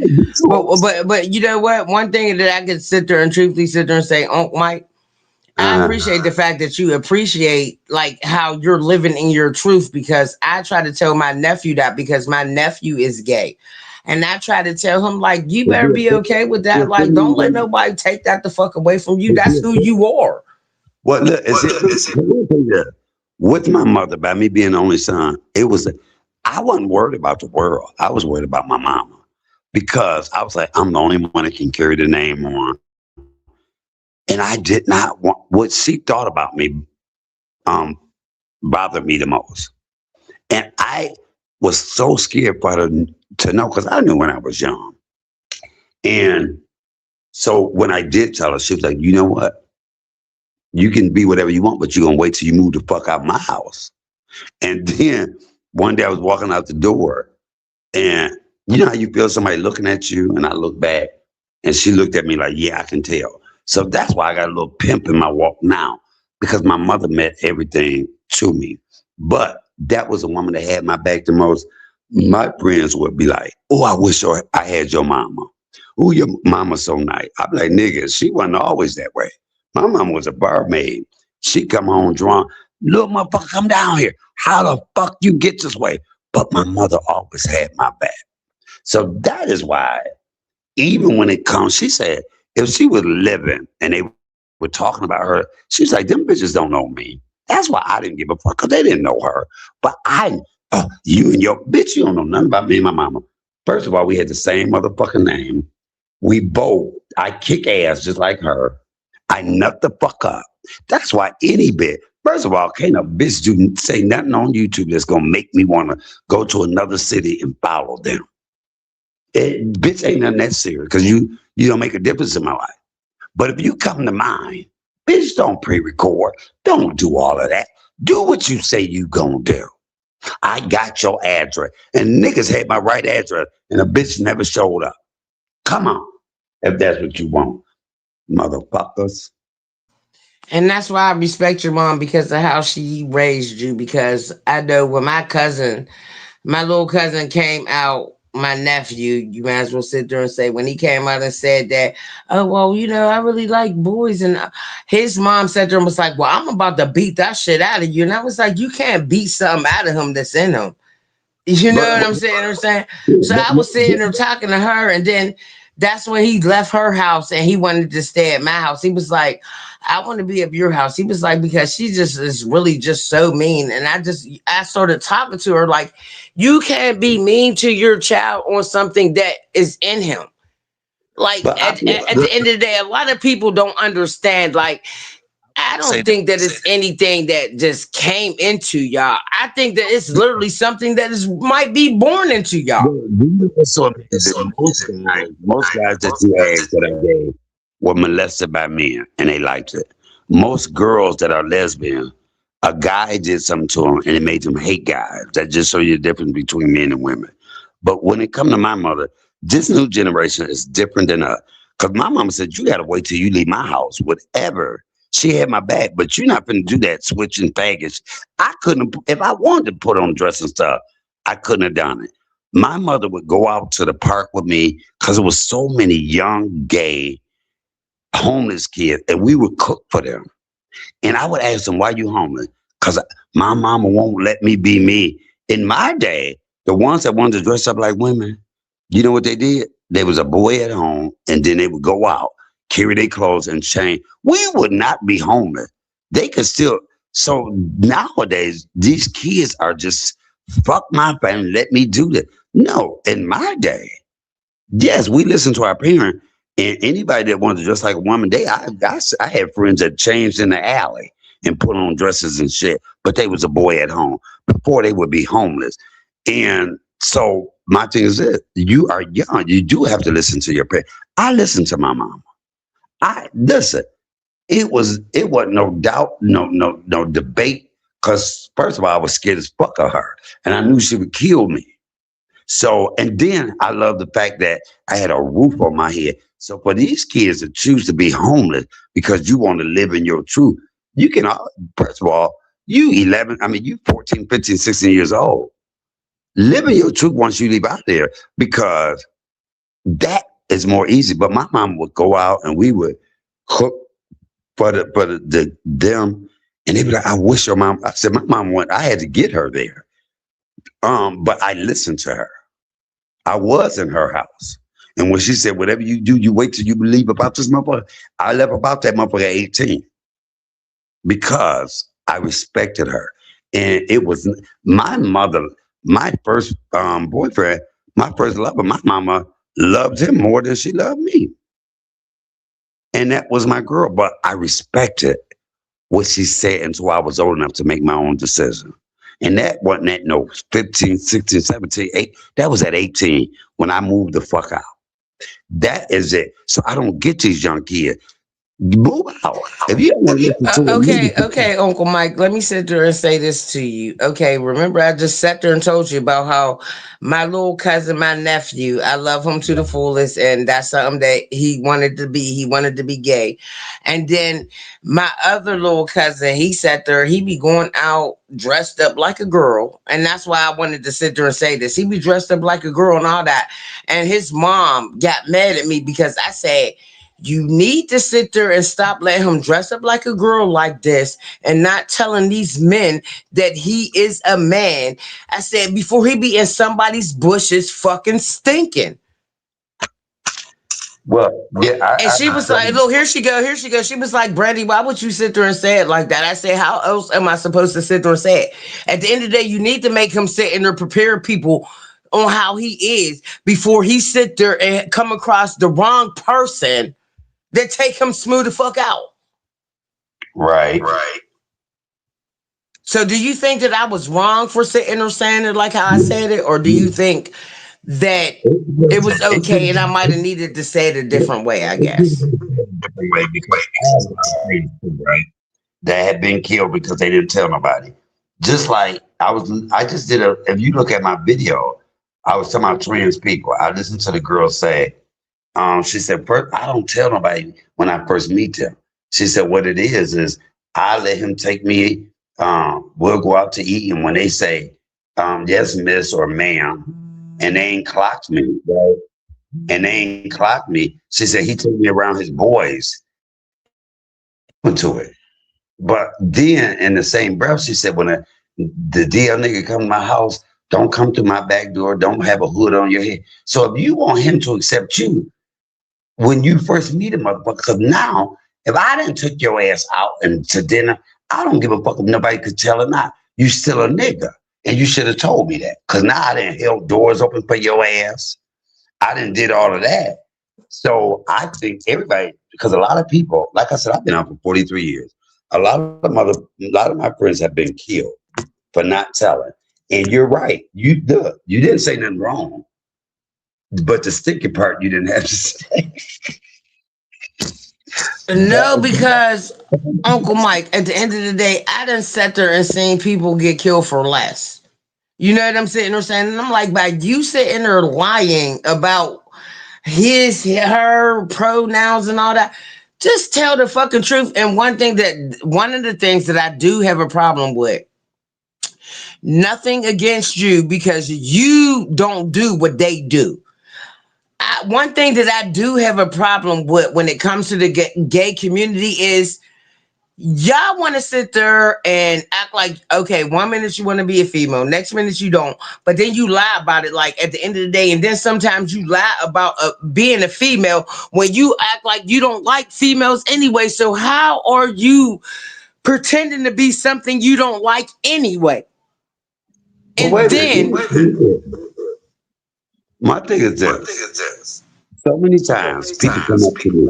But you know what? One thing that I could sit there and truthfully sit there and say, Unc Mike, I appreciate the fact that you appreciate like how you're living in your truth, because I try to tell my nephew that because my nephew is gay. And I try to tell him, like, you better be okay with that. Like, don't let nobody take that the fuck away from you. That's who you are. Well, look, with my mother, by me being the only son, I wasn't worried about the world. I was worried about my mama because I was like, I'm the only one that can carry the name on. And I did not want what she thought about me bothered me the most. And I was so scared for her to know because I knew when I was young. And so when I did tell her, she was like, you know what? You can be whatever you want, but you're going to wait till you move the fuck out of my house. And then one day I was walking out the door and you know how you feel somebody looking at you, and I looked back and she looked at me like, yeah, I can tell. So that's why I got a little pimp in my walk now, because my mother meant everything to me. But that was a woman that had my back the most. My friends would be like, oh, I wish I had your mama. Oh, your mama's so nice. I'd be like, nigga, she wasn't always that way. My mama was a barmaid. She come home drunk. Little motherfucker, come down here. How the fuck you get this way? But my mother always had my back. So that is why, even when it comes, she said, if she was living and they were talking about her, she's like, them bitches don't know me. That's why I didn't give a fuck, because they didn't know her. But you and your bitch, you don't know nothing about me and my mama. First of all, we had the same motherfucking name. I kick ass just like her. I nut the fuck up. That's why any bitch, first of all, can't a bitch say nothing on YouTube that's going to make me want to go to another city and follow them. Bitch ain't nothing that serious because you don't make a difference in my life. But if you come to mine, bitch, don't pre-record. Don't do all of that. Do what you say you gonna do. I got your address. And niggas had my right address and a bitch never showed up. Come on, if that's what you want, motherfuckers. And that's why I respect your mom, because of how she raised you. Because I know when my little cousin came out, my nephew, you might as well sit there and say, when he came out and said that, oh, well, you know, I really like boys. And his mom sat there and was like, well, I'm about to beat that shit out of you. And I was like, you can't beat something out of him that's in him. You know what I'm saying? So I was sitting there talking to her, and then that's when he left her house and he wanted to stay at my house. He was like, I want to be at your house. He was like, because she just is really just so mean. And I started talking to her like, you can't be mean to your child on something that is in him. Like at the end of the day, a lot of people don't understand. Like, I don't think that it's anything that just came into y'all. I think that it's literally something that might be born into y'all. Most guys that you asked that I gave were molested by men and they liked it. Most girls that are lesbian, a guy did something to them and it made them hate guys. That just shows you the difference between men and women. But when it comes to my mother, this new generation is different than us. Because my mama said, you got to wait till you leave my house. Whatever She had my back, but you're not gonna do that switching faggots. I couldn't, if I wanted to put on dress and stuff, I couldn't have done it. My mother would go out to the park with me because there was so many young, gay, homeless kids, and we would cook for them. And I would ask them, why you homeless? Because my mama won't let me be me. In my day, the ones that wanted to dress up like women, you know what they did? There was a boy at home, and then they would go out, carry their clothes and change. We would not be homeless. They could still. So nowadays, these kids are just, fuck my family, let me do this. No, in my day, yes, we listened to our parents, and anybody that wanted to dress like a woman, I had friends that changed in the alley and put on dresses and shit, but they was a boy at home before they would be homeless. And so my thing is this: you are young, you do have to listen to your parents. I listened to my mom. I listen. It wasn't no doubt, no debate. Cause first of all, I was scared as fuck of her, and I knew she would kill me. So, and then I love the fact that I had a roof on my head. So for these kids to choose to be homeless because you want to live in your truth, you can, first of all, you 11, I mean, you 14, 15, 16 years old. Live in your truth once you leave out there because that is more easy. But my mom would go out and we would cook for them. And they'd be like, I wish your mom, I said, my mom went, I had to get her there. But I listened to her. I was in her house. And when she said, whatever you do, you wait till you believe about this motherfucker. I left about that motherfucker at 18 because I respected her. And it was my mother, my first boyfriend, my first lover. My mama loved him more than she loved me. And that was my girl. But I respected what she said until I was old enough to make my own decision. And that wasn't at no 15, 16, 17, 8. That was at 18 when I moved the fuck out. That is it. So I don't get these young kids. Move out. If you don't want to listen to Okay, Uncle Mike, let me sit there and say this to you. Okay, remember I just sat there and told you about how my little cousin, my nephew, I love him to the fullest, and that's something that he wanted to be. He wanted to be gay. And then my other little cousin, he sat there, he be going out dressed up like a girl. And that's why I wanted to sit there and say this. He be dressed up like a girl and all that. And his mom got mad at me because I said, you need to sit there and stop letting him dress up like a girl like this and not telling these men that he is a man. I said, before he be in somebody's bushes fucking stinking. Well, yeah. And she was like, look, here she go. She was like, Brandy, why would you sit there and say it like that? I said, how else am I supposed to sit there and say it? At the end of the day, you need to make him sit in there, prepare people on how he is before he sit there and come across the wrong person that take him smooth the fuck out. Right. So do you think that I was wrong for sitting or saying it like how I said it? Or do you think that it was okay and I might have needed to say it a different way, I guess? Different way because right, that had been killed because they didn't tell nobody. Just like I just did if you look at my video, I was talking about trans people. I listened to the girl say, she said, first, I don't tell nobody when I first meet them. She said, what it is I let him take me, we'll go out to eat. And when they say, yes, miss or ma'am, and they ain't clocked me, right? And they ain't clocked me. She said, he took me around his boys into it. But then in the same breath, she said, when the DL nigga come to my house, don't come through my back door. Don't have a hood on your head. So if you want him to accept you, when you first meet him, because now, if I didn't took your ass out and to dinner, I don't give a fuck if nobody could tell or not. You still a nigga. And you should have told me that. Because now I didn't held doors open for your ass. I didn't did all of that. So I think everybody, because a lot of people, like I said, I've been out for 43 years. A lot of my friends have been killed for not telling. And you're right. You didn't say nothing wrong. But the sticky part, you didn't have to say. No, because Uncle Mike, at the end of the day, I done sat there and seen people get killed for less. You know what I'm sitting there saying? And I'm like, by you sitting there lying about her pronouns and all that, Just tell the fucking truth. And one of the things that I do have a problem with, nothing against you because you don't do what they do. One thing that I do have a problem with when it comes to the gay community is y'all want to sit there and act like, okay, 1 minute you want to be a female, next minute you don't, but then you lie about it like at the end of the day. And then sometimes you lie about being a female when you act like you don't like females anyway. So how are you pretending to be something you don't like anyway? Well, And wait a then minute. My thing is this. So many times people come up to me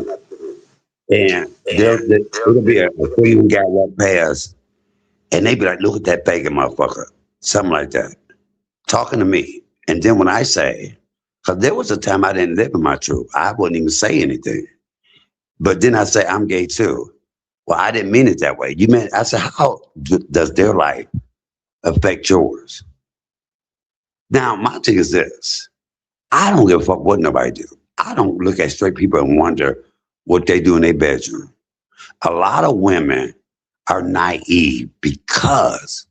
and it'll be a Korean guy walk past and they be like, look at that bacon motherfucker. Something like that. Talking to me. And then when I say, because there was a time I didn't live in my truth, I wouldn't even say anything. But then I say, I'm gay too. Well, I didn't mean it that way. You meant, I said, how does their life affect yours? Now, my thing is this. I don't give a fuck what nobody do. I don't look at straight people and wonder what they do in their bedroom. A lot of women are naive because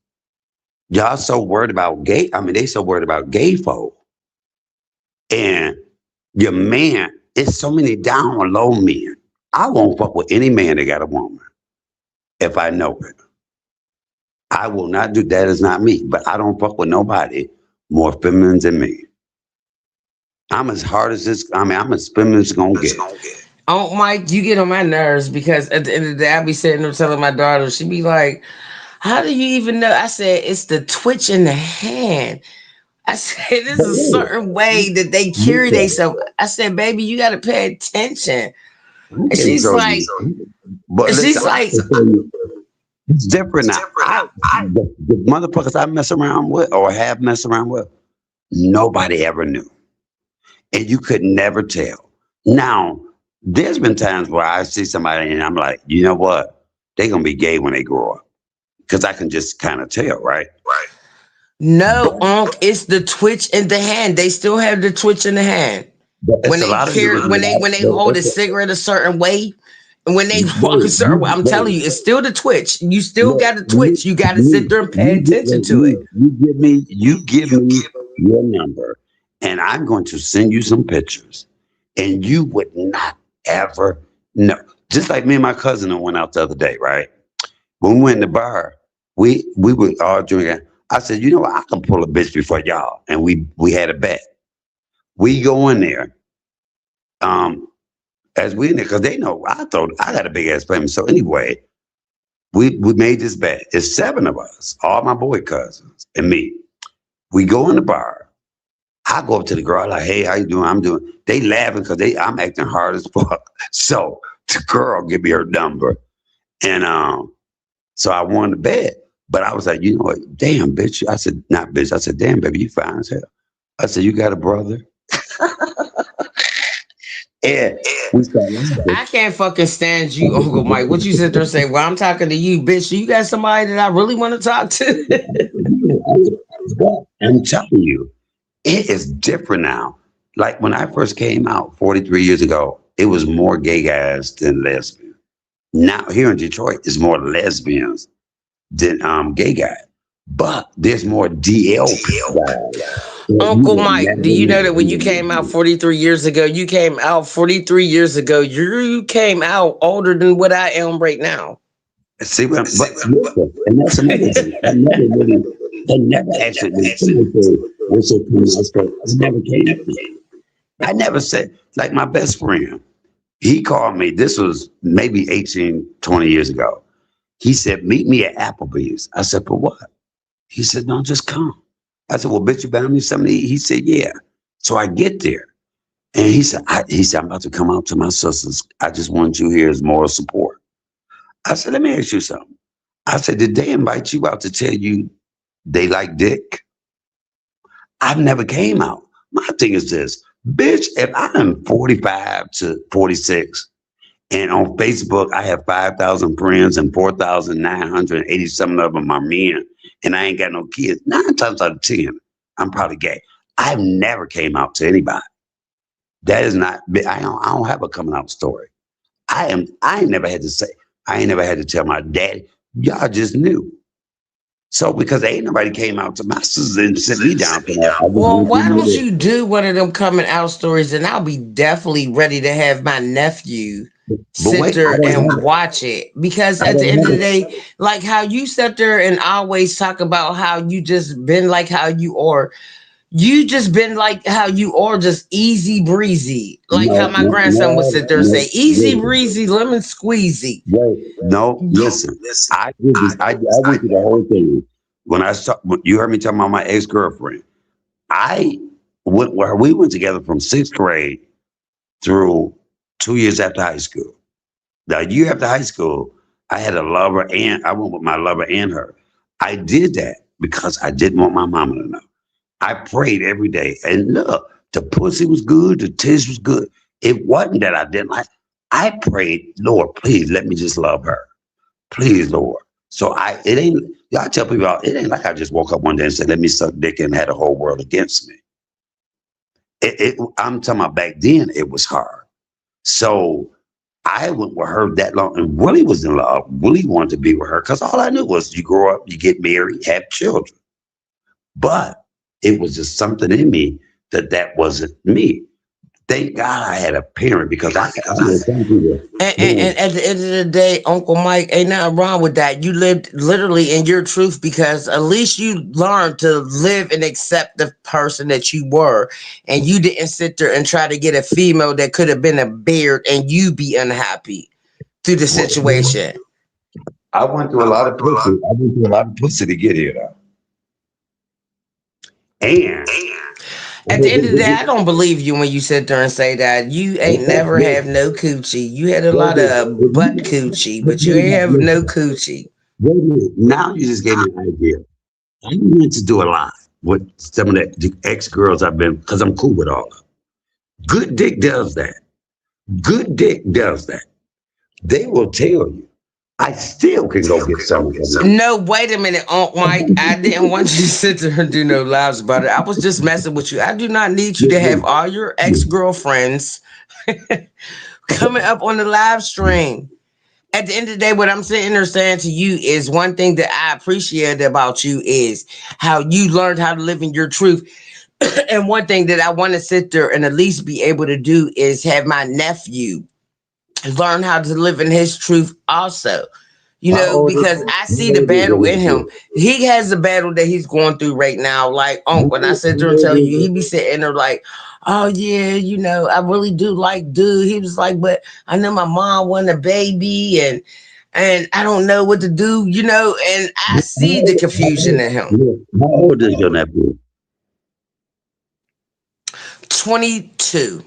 y'all so worried about gay. I mean, they so worried about gay folk. And your man, it's so many down or low men. I won't fuck with any man that got a woman if I know it. I will not do that. Is not me. But I don't fuck with nobody more feminine than me. I'm as hard as this. I mean, I'm as feminine as gonna get. oh, Mike, you get on my nerves because at the end of the day, I be sitting there telling my daughter, she be like, how do you even know? I said, it's the twitch in the hand. I said, this is a certain way that they carry themselves. I said, baby, you got to pay attention. And she's like, but she's listen, like, it's different now. The motherfuckers I mess around with or have messed around with, nobody ever knew. And you could never tell. Now, there's been times where I see somebody and I'm like, you know what? They're going to be gay when they grow up. Because I can just kind of tell, right? Right. no, Unc, it's the twitch in the hand. They still have the twitch in the hand. When they carry, when they hold a cigarette a certain way, and when they walk a certain way, I'm telling you, it's still the twitch. You still got to twitch. You got to sit there and pay attention to it. You give me your number, and I'm going to send you some pictures, and you would not ever know. Just like me and my cousin that went out the other day, right? When we went in the bar, we were all drinking. I said, you know what? I can pull a bitch before y'all, and we had a bet. We go in there, as we in there, because they know I thought I got a big ass family. So anyway, we made this bet. It's 7 of us, all my boy cousins and me. We go in the bar. I go up to the girl like, hey, how you doing? I'm doing. They laughing because I'm acting hard as fuck. So the girl give me her number, and so I won the bet. But I was like, you know what? Damn, bitch. I said, not bitch. I said, damn, baby, you fine as hell. I said, you got a brother? And we started. I can't fucking stand you, Uncle Mike. What you sit there and say, well, I'm talking to you, bitch. You got somebody that I really want to talk to? I'm telling you, it is different now. Like when I first came out 43 years ago, it was more gay guys than lesbians. Now here in Detroit, it's more lesbians than gay guys. But there's more DL guys. Uncle Mike, do you know that when you came out 43 years ago, you came out 43 years ago, you came out older than what I am right now. See, but listen, and that's another thing. I never actually I never said, like my best friend, he called me, this was maybe 18, 20 years ago. He said, meet me at Applebee's. I said, for what? He said, no, just come. I said, well, bitch, you buy me something to eat? He said, yeah. So I get there. And he said, I'm about to come out to my sisters. I just want you here as moral support. I said, let me ask you something. I said, did they invite you out to tell you they like dick? I've never came out. My thing is this, bitch, if I'm 45 to 46 and on Facebook, I have 5,000 friends and 4,987 of them are men, and I ain't got no kids, 9 times out of 10, I'm probably gay. I've never came out to anybody. That is not, I don't have a coming out story. I ain't never had to say, I ain't never had to tell my daddy. Y'all just knew. So because ain't nobody came out to my sisters and sit me down for that. I just Well, went why through don't with you do one of them coming out stories, and I'll be definitely ready to have my nephew it. But sit wait, there and watch it. Because I at the don't end have of the it. day, like how you sit there and always talk about how you just been like how you are. You just been like how you are, just easy breezy. Like how No, my no, grandson would no, sit there and no. say, easy Listen, breezy, lemon squeezy. wait, no, listen. I did this. I went through the whole thing. When I saw, when you heard me talking about my ex girlfriend. I went where we went together from sixth grade through 2 years after high school. The year after high school, I had a lover and I went with my lover and her. I did that because I didn't want my mama to know. I prayed every day. And look, the pussy was good, the tits was good. It wasn't that I didn't like. I prayed, Lord, please let me just love her. Please, Lord. So it ain't, y'all tell people, it ain't like I just woke up one day and said, let me suck dick and had the whole world against me. I'm talking about back then, it was hard. So I went with her that long and Willie was in love. Willie wanted to be with her because all I knew was you grow up, you get married, have children. But it was just something in me that wasn't me. Thank God I had a parent because I know some people, And man, at the end of the day, Uncle Mike, ain't nothing wrong with that. You lived literally in your truth because at least you learned to live and accept the person that you were. And you didn't sit there and try to get a female that could have been a beard and you be unhappy through the well, situation. I went through a lot of pussy. I went through a lot of pussy to get here though. And At the end of the day, I don't believe you when you sit there and say that you ain't never have no coochie. You had a lot of butt coochie, but you ain't have no coochie. wait a minute. Now you just gave me an idea. I need to do a lot with some of the ex girls I've been because I'm cool with all of them. Good dick does that. Good dick does that. They will tell you. I still can go get some of them. No, wait a minute, Unc Mike. I didn't want you to sit there and do no lives about it. I was just messing with you. I do not need you to have all your ex girlfriends coming up on the live stream. At the end of the day, what I'm sitting there saying to you is one thing that I appreciate about you is how you learned how to live in your truth. And one thing that I want to sit there and at least be able to do is have my nephew learn how to live in his truth also. You How know, old is because I see the battle in him. He has the battle that he's going through right now. Like, when I sit there and tell you, he be sitting there like, oh yeah, I really do like dude. He was like, but I know my mom wanted a baby and I don't know what to do, and I see the confusion in him. How old is your nephew? 22.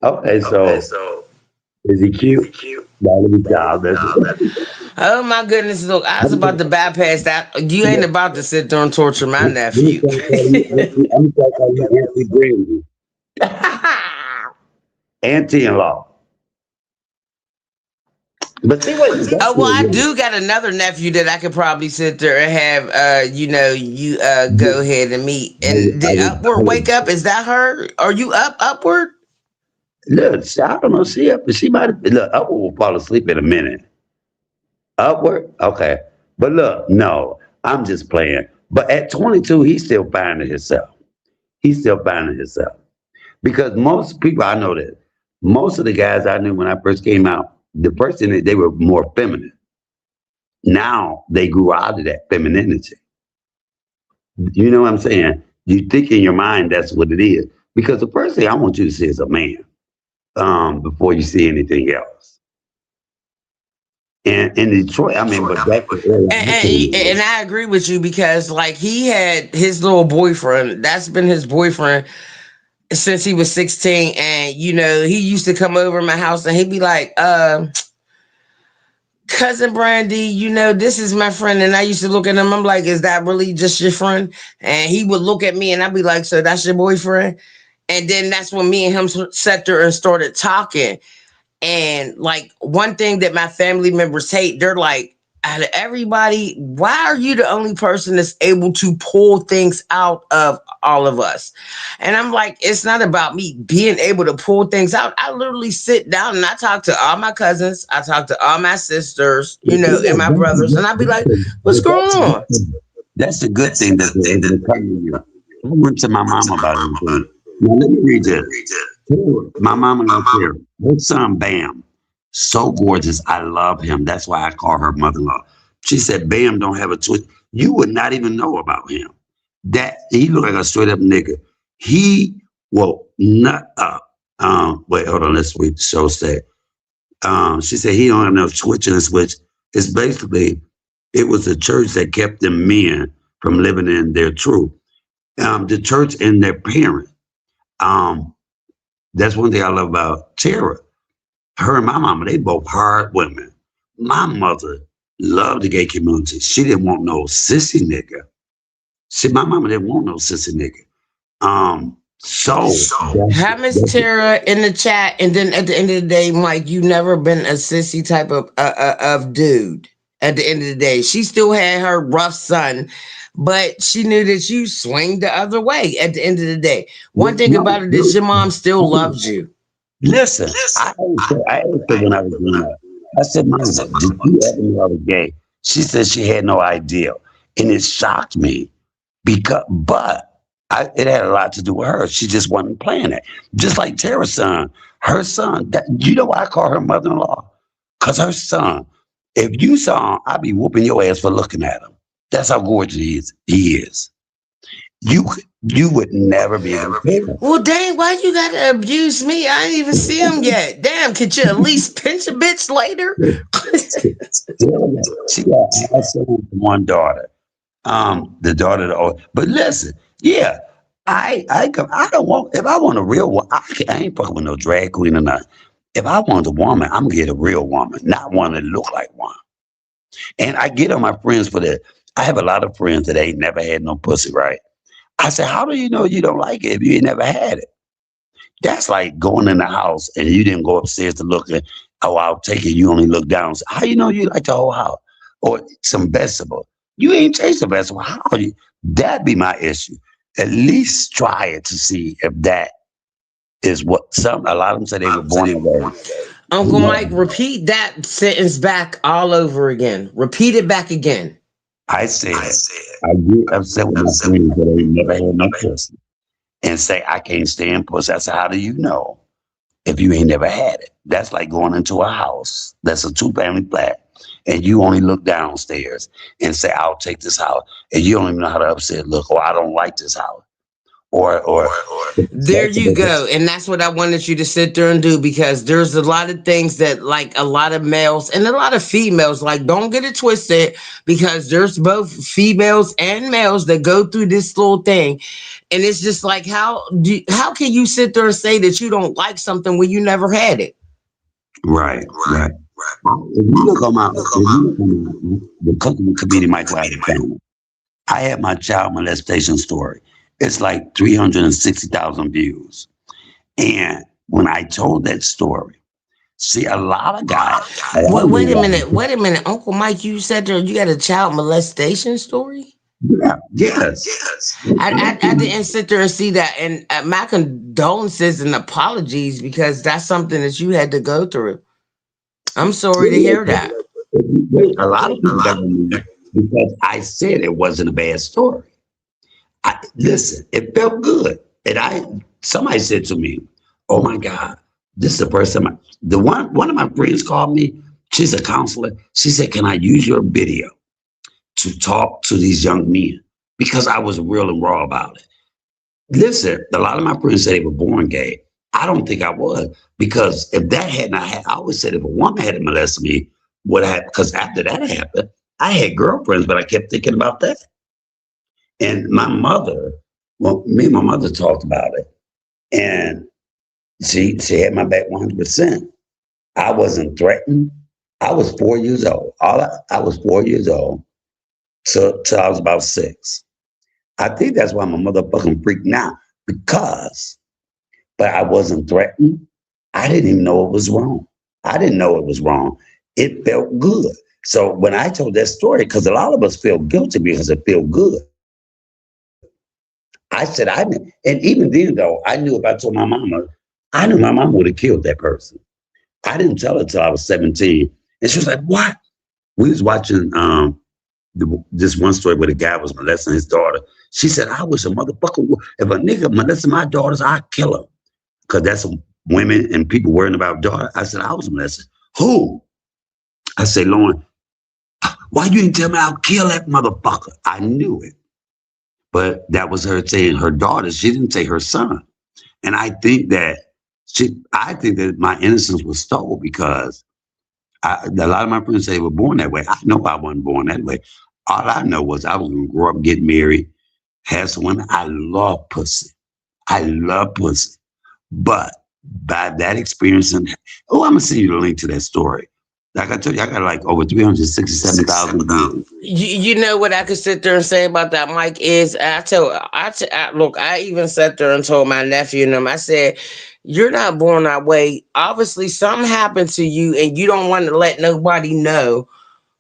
Okay, so is he cute? Now, let me tell you. Oh my goodness, look, I was about to bypass that. You ain't about to sit there and torture my Let me nephew. start calling you Auntie Brandy. Auntie-in-law. But see what that's Oh well, I good. do got another nephew that I could probably sit there and have. You go ahead and meet. And did Upward wake up? Is that her? Are you up, Upward? Look, I don't know. She might have, look, Upward will fall asleep in a minute. Upward? Okay. But look, no, I'm just playing. But at 22, he's still finding himself. He's still finding himself. Because most people, I know that most of the guys I knew when I first came out, the first thing they were more feminine. Now they grew out of that femininity. You know what I'm saying? You think in your mind that's what it is. Because the first thing I want you to see is a man before you see anything else. And in Detroit, I mean, but that's the area And, I and, came and I agree with you because like he had his little boyfriend. That's been his boyfriend since he was 16, and he used to come over my house and he'd be like, cousin Brandy, this is my friend. And I used to look at him, I'm like, is that really just your friend? And he would look at me and I'd be like, so that's your boyfriend? And then that's when me and him sat there and started talking. And like one thing that my family members hate, they're like, out of everybody, why are you the only person that's able to pull things out of all of us? And I'm like, it's not about me being able to pull things out. I literally sit down and I talk to all my cousins, I talk to all my sisters, and my brothers, and I'd be like, what's going on? That's a good thing that they're able to come to you. I went to my mom about everything. Now, let me read this. My mama knows here. Her son, Bam, so gorgeous. I love him. That's why I call her mother-in-law. She said, Bam don't have a twitch. You would not even know about him. That he looked like a straight up nigga. He will nut up. Wait, hold on. Let's read the show say. She said he don't have no twitch in his switch. It's basically, it was the church that kept them men from living in their truth. The church and their parent. That's one thing I love about Tara. Her and my mama, they both hard women. My mother loved the gay community. She didn't want no sissy nigga. My mama didn't want no sissy nigga. Have Miss Tara in the chat, and then at the end of the day, Mike, you never been a sissy type of dude. At the end of the day, she still had her rough son, but she knew that you swing the other way. At the end of the day, one thing about it is your mom still loves you. Listen, I asked her when I was growing up. I said, Mama, did you ever know I was gay? She said she had no idea, and it shocked me it had a lot to do with her. She just wasn't playing it. Just like Tara's son, her son. You know why I call her mother-in-law? Because her son. If you saw him, I'd be whooping your ass for looking at him. That's how gorgeous he is. You would never be able to pick him. Well, dang, why you gotta abuse me? I didn't even see him yet. Damn, could you at least pinch a bitch later? She got one daughter. The daughter. But listen, yeah, I don't want. If I want a real one, I ain't fucking with no drag queen or nothing. If I want a woman, I'm gonna get a real woman, not one that look like one. And I get on my friends for that. I have a lot of friends that ain't never had no pussy, right? I said, how do you know you don't like it if you ain't never had it? That's like going in the house and you didn't go upstairs to look at, oh, I'll take it. You only look down. So how you know you like the whole house? Or some vegetable. You ain't taste the vegetable. How are you? That'd be my issue. At least try it to see if that is what a lot of them say they were born away. Uncle Mike, repeat that sentence back all over again. Repeat it back again. I said, I get upset with my friends that ain't never had no pussy and say, I can't stand pussy. I said, how do you know if you ain't never had it? That's like going into a house that's a 2-family flat and you only look downstairs and say, I'll take this house. And you don't even know how to upset look, or I don't like this house. Or there you go. And that's what I wanted you to sit there and do, because there's a lot of things that, like, a lot of males and a lot of females, like, don't get it twisted, because there's both females and males that go through this little thing. And it's just like, how can you sit there and say that you don't like something when you never had it? Right. If you look on the cooking comedian Michael Adams, I had my child molestation story. It's like 360,000 views. And when I told that story, see, a lot of guys. Wait a minute. Uncle Mike, you said there you got a child molestation story? Yeah, yes. I didn't sit there and see that. And my condolences and apologies, because that's something that you had to go through. I'm sorry to hear that. A lot of people don't know, because I said it wasn't a bad story. Listen, it felt good. And somebody said to me, oh my God, this is the first time one of my friends called me. She's a counselor. She said, can I use your video to talk to these young men? Because I was real and raw about it. Listen, a lot of my friends say they were born gay. I don't think I was, because if that had not happened, I always said if a woman had molested me, what happened? Because after that happened, I had girlfriends, but I kept thinking about that. And my mother, me and my mother talked about it, and she had my back 100%. I wasn't threatened. I was 4 years old. I was 4 years old till I was about 6. I think that's why my mother fucking freaked out, but I wasn't threatened. I didn't even know it was wrong. I didn't know it was wrong. It felt good. So when I told that story, because a lot of us feel guilty because it feel good. I said, and even then though, I knew if I told my mama, I knew my mama would have killed that person. I didn't tell her till I was 17. And she was like, what? We was watching this one story where the guy was molesting his daughter. She said, I wish a motherfucker would, if a nigga molested my daughters, I'd kill him. Because that's women and people worrying about daughter. I said, I was molested. Who? I said, Lauren, why you didn't tell me I'll kill that motherfucker? I knew it. But that was her saying her daughter. She didn't say her son. And I think that my innocence was stolen because a lot of my friends say they were born that way. I know I wasn't born that way. All I know was I was going to grow up, get married, have someone. I love pussy. I love pussy. But by that experience, I'm going to send you the link to that story. Like I told you, I got like over 367,000 views. You know what I could sit there and say about that, Mike, is look, I even sat there and told my nephew and them, I said, you're not born that way. Obviously, something happened to you and you don't want to let nobody know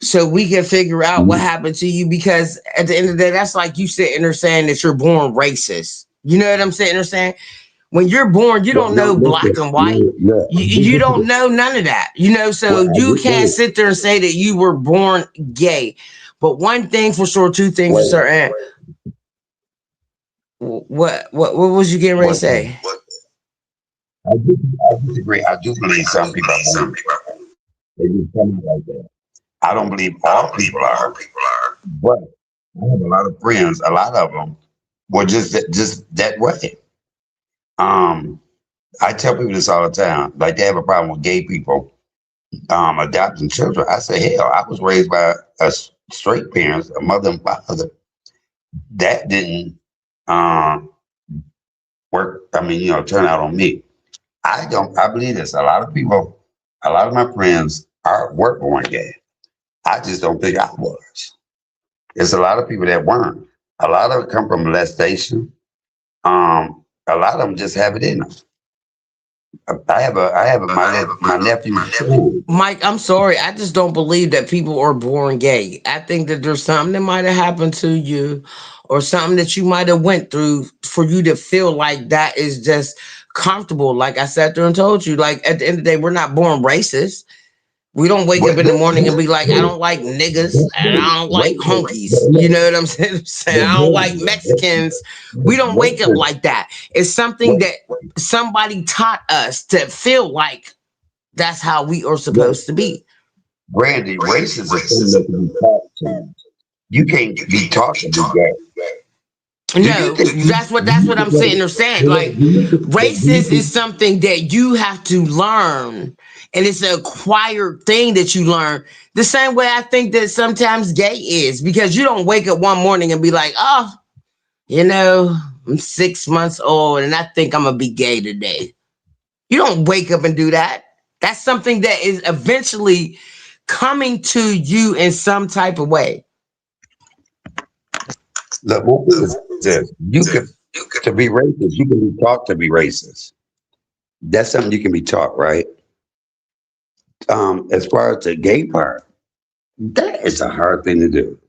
so we can figure out what happened to you, because at the end of the day, that's like you sitting there saying that you're born racist. You know what I'm sitting there saying? When you're born, you don't know black and white. You don't know none of that, so you can't sit there and say that you were born gay. But one thing for sure, two things for certain. What was you getting ready to say? I disagree. I do believe some people are born. They do something like that. I don't believe all people are, but I have a lot of friends. A lot of them were just that way. I tell people this all the time. Like they have a problem with gay people adopting children. I say, hell, I was raised by a straight parents, a mother and father. That didn't work. I mean, turn out on me. I believe this. A lot of my friends were born gay. I just don't think I was. There's a lot of people that weren't. A lot of it come from molestation. A lot of them just have it in them. My nephew. Mike, I'm sorry. I just don't believe that people are born gay. I think that there's something that might have happened to you or something that you might have went through for you to feel like that is just comfortable. Like I sat there and told you, like at the end of the day, we're not born racist. We don't wake up in the morning and be like, I don't like niggas and I don't like honkies. You know what I'm saying? I don't like Mexicans. We don't wake up like that. It's something that somebody taught us to feel like that's how we are supposed to be. Brandy, race is a thing that can be taught to. You can't be taught to be gay. No, that's what I'm sitting there saying. Like, racist is something that you have to learn, and it's an acquired thing that you learn. The same way I think that sometimes gay is, because you don't wake up one morning and be like, oh, I'm 6 months old and I think I'm gonna be gay today. You don't wake up and do that. That's something that is eventually coming to you in some type of way. Look, what is this? To be racist, you can be taught to be racist. That's something you can be taught, right? As far as the gay part, that is a hard thing to do.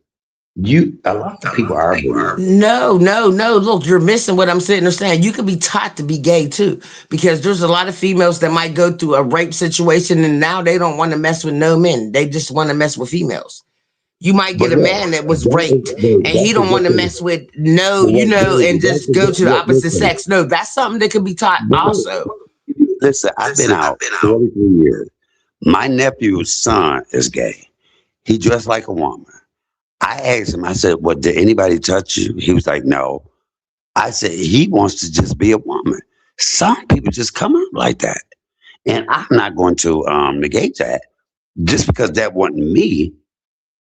A lot of people are born. No. Look, you're missing what I'm sitting there saying. You can be taught to be gay too, because there's a lot of females that might go through a rape situation and now they don't want to mess with no men. They just want to mess with females. You might get a man that was raped and he don't want to mess with and just go to the opposite sex. No, that's something that can be taught also. Listen, I've been out 43 years. My nephew's son is gay. He dressed like a woman. I asked him, I said, well, did anybody touch you? He was like, no. I said, he wants to just be a woman. Some people just come up like that. And I'm not going to negate that just because that wasn't me.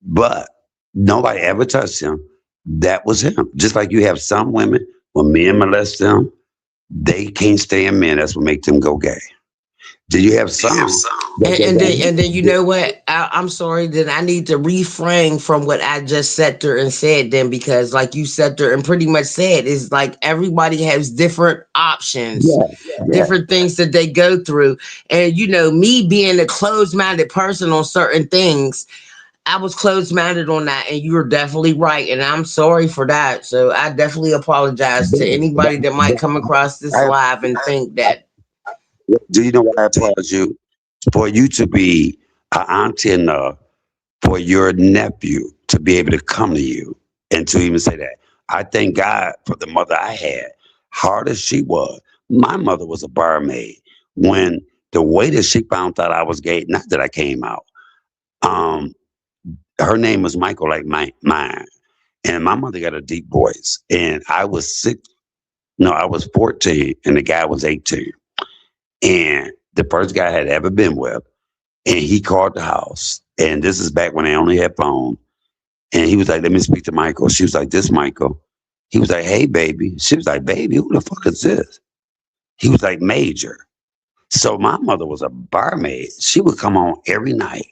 But nobody ever touched him. That was him. Just like you have some women, when men molest them, they can't stand men. That's what makes them go gay. Do you have some? And then you know what? I'm sorry that I need to refrain from what I just sat there and said then, because like you sat there and pretty much said, is like everybody has different options, different things that they go through. And me being a closed-minded person on certain things, I was closed-minded on that, and you're definitely right, and I'm sorry for that. So I definitely apologize to anybody that might come across this I, live and think that. do you know what I applaud you? For you to be an auntie enough for your nephew to be able to come to you and to even say that. I thank God for the mother I had. Hard as she was, my mother was a barmaid. When the way that she found out I was gay, not that I came out, um, her name was Michael, like mine. And my mother got a deep voice. And I was six, no, I was 14 and the guy was 18. And the first guy I had ever been with, and he called the house. And this is back when they only had phone. And he was like, let me speak to Michael. She was like, this Michael. He was like, hey, baby. She was like, baby, who the fuck is this? He was like, Major. So my mother was a barmaid. She would come on every night.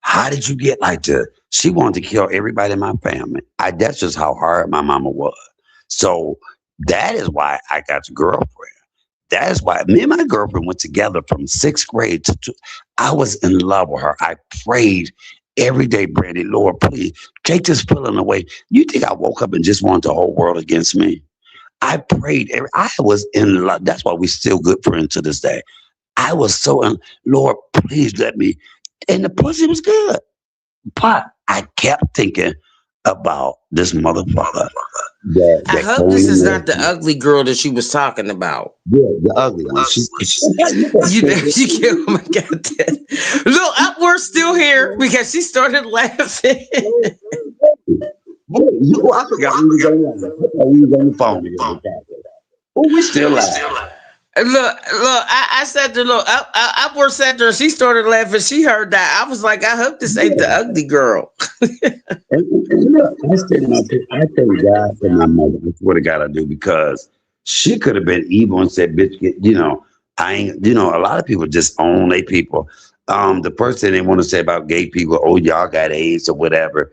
How did you get like this? She wanted to kill everybody in my family. That's just how hard my mama was. So that is why I got the girlfriend. That is why me and my girlfriend went together from sixth grade to I was in love with her. I prayed every day, Brandy, Lord, please take this feeling away. You think I woke up and just wanted the whole world against me? I prayed. I was in love. That's why we're still good friends to this day. I was so in, Lord, please let me. And the pussy was good. But I kept thinking about this motherfucker. I hope this is not the ugly girl that she was talking about. Yeah, the ugly one. You know, she killed my goddamn. Look, we're still here because she started laughing. I forgot we was on the phone. Oh, we still laughing. Look, I said to look, I worked sat there and she started laughing. She heard that. I was like, I hope this ain't the ugly girl. And look, I thank God for my mother. That's what I gotta do because she could have been evil and said, bitch, I ain't, a lot of people just own their people. The first thing they want to say about gay people, oh, y'all got AIDS or whatever.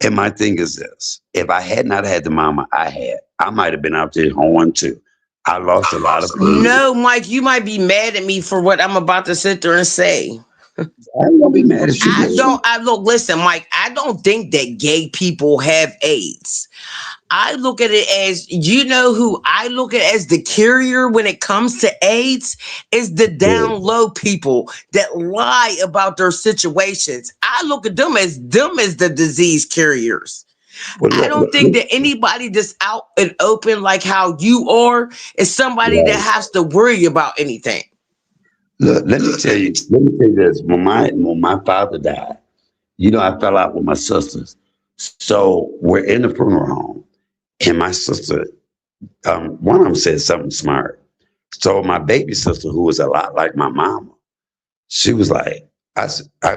And my thing is this, if I had not had the mama I had, I might have been out there hoeing too. I lost a lot of food. No, Mike, you might be mad at me for what I'm about to sit there and say. I ain't gonna be mad at you. I look, listen, Mike, I don't think that gay people have AIDS. I look at it as, who I look at as the carrier when it comes to AIDS is the down low people that lie about their situations. I look at them as the disease carriers. I don't think that anybody that's out and open like how you are is somebody that has to worry about anything. Look, let me tell you this. When my father died, I fell out with my sisters. So we're in the funeral home, and my sister, one of them said something smart. So my baby sister, who was a lot like my mama, she was like,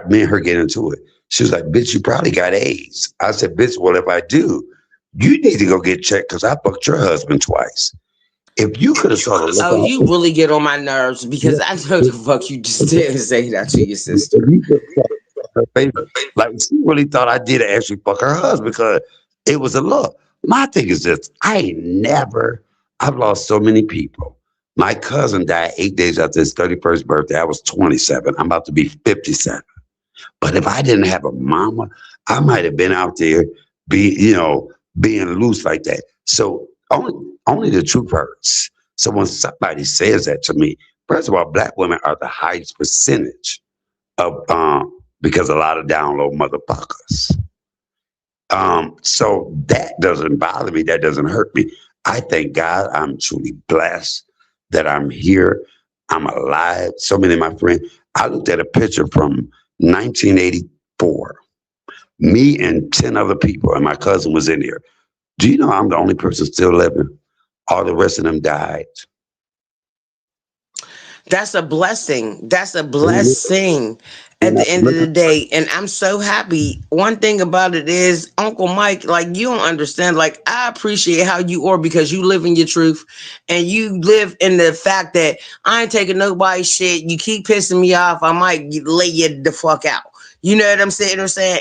me and her get into it. She was like, bitch, you probably got AIDS. I said, bitch, well, if I do, you need to go get checked because I fucked your husband twice. If you could have saw the look. You really get on my nerves because I know the fuck you just didn't say that to your sister. Like, she really thought I did actually fuck her husband because it was a look. My thing is this, I've lost so many people. My cousin died 8 days after his 31st birthday. I was 27. I'm about to be 57. But if I didn't have a mama, I might have been out there being loose like that. So only the truth hurts. So when somebody says that to me, first of all, black women are the highest percentage of because a lot of down low motherfuckers. So that doesn't bother me. That doesn't hurt me. I thank God I'm truly blessed that I'm here. I'm alive. So many of my friends, I looked at a picture from 1984. Me and 10 other people, and my cousin was in here. Do you know I'm the only person still living? All the rest of them died. That's a blessing. That's a blessing at the end of the day. And I'm so happy. One thing about it is, Uncle Mike, like, you don't understand. Like, I appreciate how you are because you live in your truth and you live in the fact that I ain't taking nobody's shit. You keep pissing me off. I might lay you the fuck out. You know what I'm saying?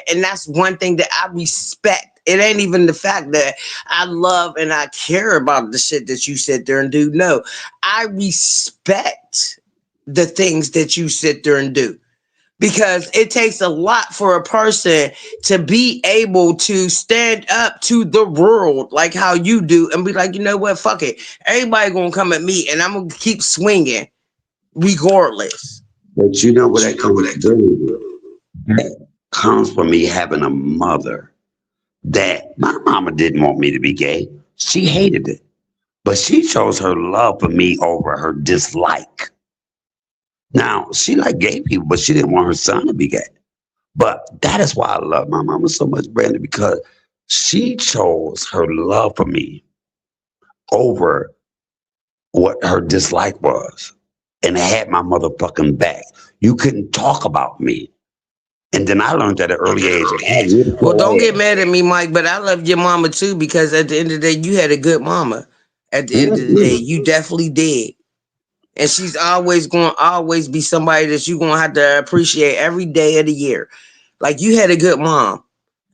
And that's one thing that I respect. It ain't even the fact that I love and I care about the shit that you sit there and do. No, I respect the things that you sit there and do. because it takes a lot for a person to be able to stand up to the world like how you do and be like, you know what, fuck it. Everybody gonna come at me and I'm gonna keep swinging regardless. But you know what that comes from? That comes from me having a mother that my mama didn't want me to be gay. She hated it. But she chose her love for me over her dislike. Now, she liked gay people, but she didn't want her son to be gay. But that is why I love my mama so much, Brandon, because she chose her love for me over what her dislike was. And I had my motherfucking back. You couldn't talk about me. And then I learned at an early age. Well, don't get mad at me, Mike, but I love your mama too because at the end of the day, you had a good mama. At the end of the day, you definitely did. And she's always going to always be somebody that you're going to have to appreciate every day of the year. Like you had a good mom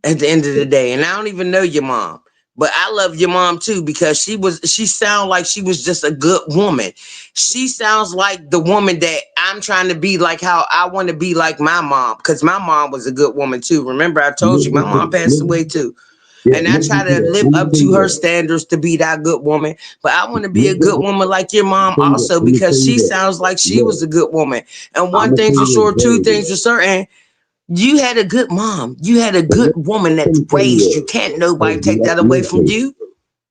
at the end of the day. And I don't even know your mom. But I love your mom too because she sounds like she was just a good woman. She sounds like the woman that I'm trying to be like how I want to be like my mom because my mom was a good woman too. Remember, I told you my mom passed away too. And I try to live up to her standards to be that good woman. But I want to be a good woman like your mom also because she sounds like she was a good woman. And one thing for sure, two things for certain, you had a good mom. You had a good woman that raised you. Can't nobody take that away from you.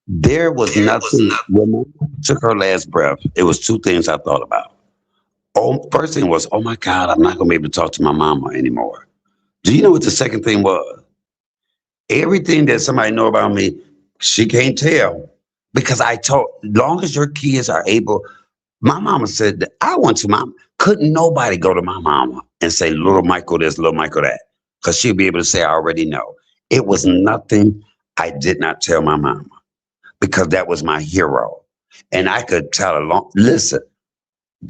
There was nothing. When my mom took her last breath, it was two things I thought about. Oh, first thing was, oh my God, I'm not going to be able to talk to my mama anymore. Do you know what the second thing was? Everything that somebody know about me, she can't tell because I told. Long as your kids are able, my mama said that I want to. Mom, couldn't nobody go to my mama and say, "Little Michael this, little Michael that," because she'll be able to say, "I already know." It was nothing I did not tell my mama because that was my hero, and I could tell her. Listen,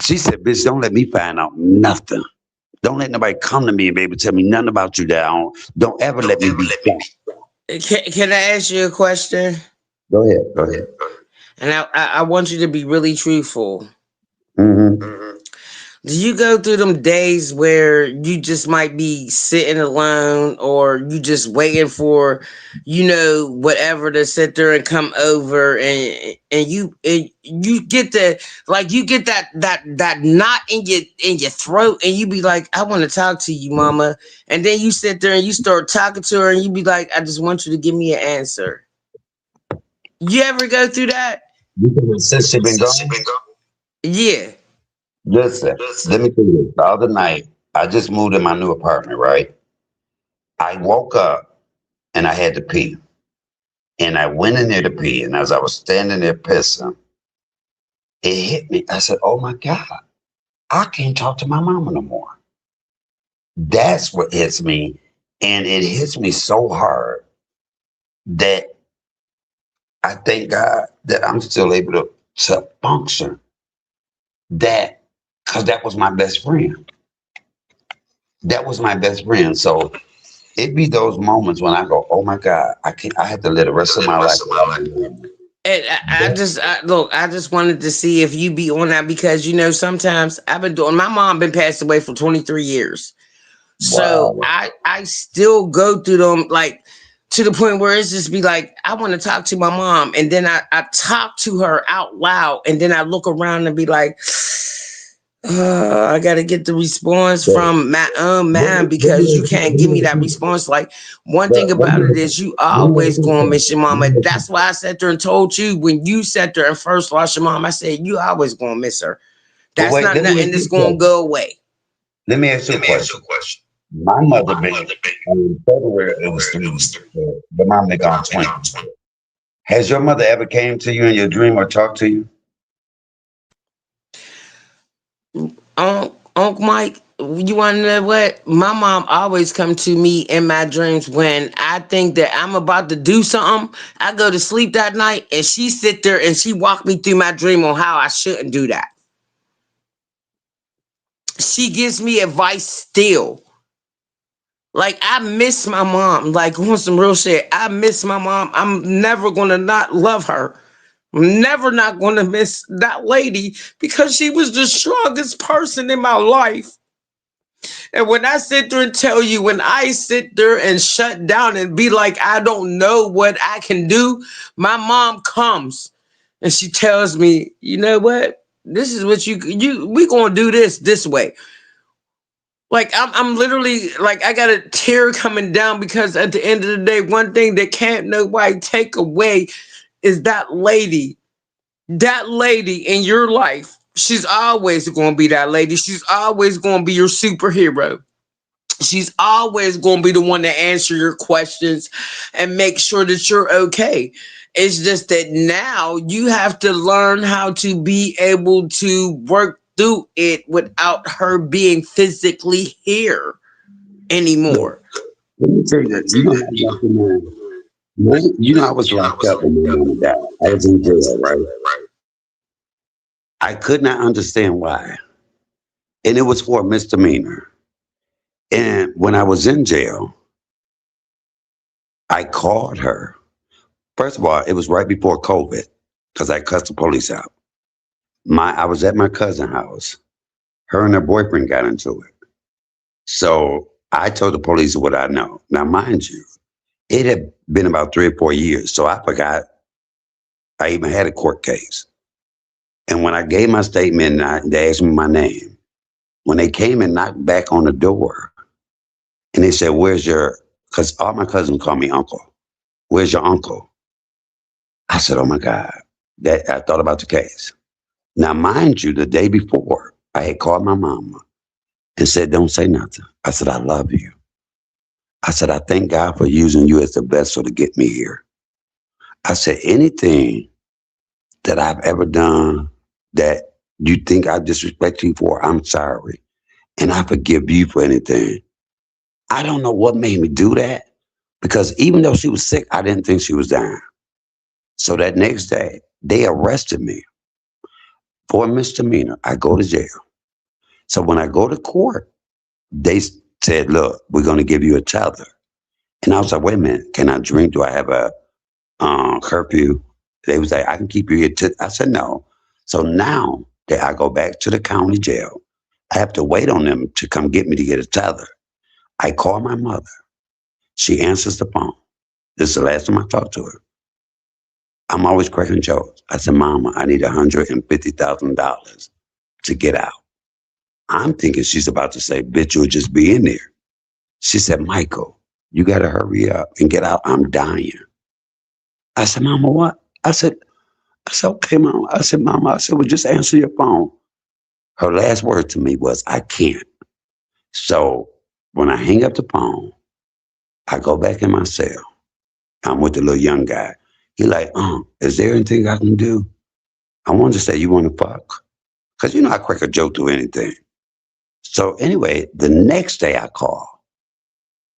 she said, "Bitch, don't let me find out nothing. Don't let nobody come to me and be able to tell me nothing about you. Don't ever let me be." Can I ask you a question? Go ahead. Go ahead. And I want you to be really truthful. Mm-hmm. Do you go through them days where you just might be sitting alone or you just waiting for, whatever to sit there and come over and you get the like you get that knot in your throat and you be like, I want to talk to you, mama. And then you sit there and you start talking to her and you be like, I just want you to give me an answer. You ever go through that? Since she been gone, Yeah. listen, let me tell you this. The other night, I just moved in my new apartment, right? I woke up and I had to pee. And I went in there to pee. And as I was standing there pissing, it hit me. I said, oh my God, I can't talk to my mama no more. That's what hits me. And it hits me so hard that I thank God that I'm still able to function. Because that was my best friend. That was my best friend. So it be those moments when I go, oh my God, I have to live the rest of my life. And I just wanted to see if you be on that because sometimes I've been doing. My mom been passed away for 23 years, so Wow. I still go through them like to the point where it's just be like I want to talk to my mom, and then I talk to her out loud, and then I look around and be like. I gotta get the response from my own mind because you can't give me that response. Like one thing about it is you always gonna miss your mama. That's why I sat there and told you when you sat there and first lost your mom, I said you always gonna miss her. But That's wait, not nothing that's gonna go away. let me ask you a question. My mother been in February, it was 3 years. The mom been gone 20. Has your mother ever came to you in your dream or talked to you? Uncle Mike, you want to know what? My mom always come to me in my dreams when I think that I'm about to do something. I go to sleep that night and she sit there and she walk me through my dream on how I shouldn't do that. She gives me advice still. Like I miss my mom. Like on some real shit. I miss my mom. I'm never gonna not love her. I'm never not gonna miss that lady because she was the strongest person in my life. And when I sit there and tell you, when I sit there and shut down and be like, I don't know what I can do, my mom comes and she tells me, you know what? This is what we gonna do this way. Like I'm literally like I got a tear coming down because at the end of the day, one thing that can't nobody take away is that lady in your life. She's always going to be that lady. She's always going to be your superhero. She's always going to be the one to answer your questions and make sure that you're okay. It's just that now you have to learn how to be able to work through it without her being physically here Look, anymore. let me tell you that. I was locked up when my mama died. I was in jail, right? I could not understand why. And it was for a misdemeanor. And when I was in jail, I called her. First of all, it was right before COVID because I cussed the police out. I was at my cousin's house. Her and her boyfriend got into it. So I told the police what I know. Now, mind you, it had been about 3 or 4 years, so I forgot I even had a court case. And when I gave my statement, they asked me my name. When they came and knocked back on the door, and they said, "Where's your?" Because all my cousins call me uncle. "Where's your uncle?" I said, "Oh my God!" That I thought about the case. Now, mind you, the day before, I had called my mama and said, "Don't say nothing." I said, "I love you." I said, "I thank God for using you as the vessel to get me here." I said, "Anything that I've ever done that you think I disrespect you for, I'm sorry. And I forgive you for anything." I don't know what made me do that because even though she was sick, I didn't think she was dying. So that next day, they arrested me for a misdemeanor. I go to jail. So when I go to court, they said, "Look, we're going to give you a tether." And I was like, "Wait a minute, can I drink? Do I have a curfew?" They was like, "I can keep you here." I said, "No." So now that I go back to the county jail, I have to wait on them to come get me to get a tether. I call my mother. She answers the phone. This is the last time I talked to her. I'm always cracking jokes. I said, "Mama, I need $150,000 to get out." I'm thinking she's about to say, "Bitch, you'll just be in there." She said, "Michael, you got to hurry up and get out. I'm dying." I said, "Mama, what?" I said, "Okay, Mama." I said, "Mama," I said, "well, just answer your phone." Her last word to me was, "I can't." So when I hang up the phone, I go back in my cell. I'm with the little young guy. He like, "Is there anything I can do?" I wanted to say, "You want to fuck?" Because I crack a joke to anything. So anyway, the next day I call.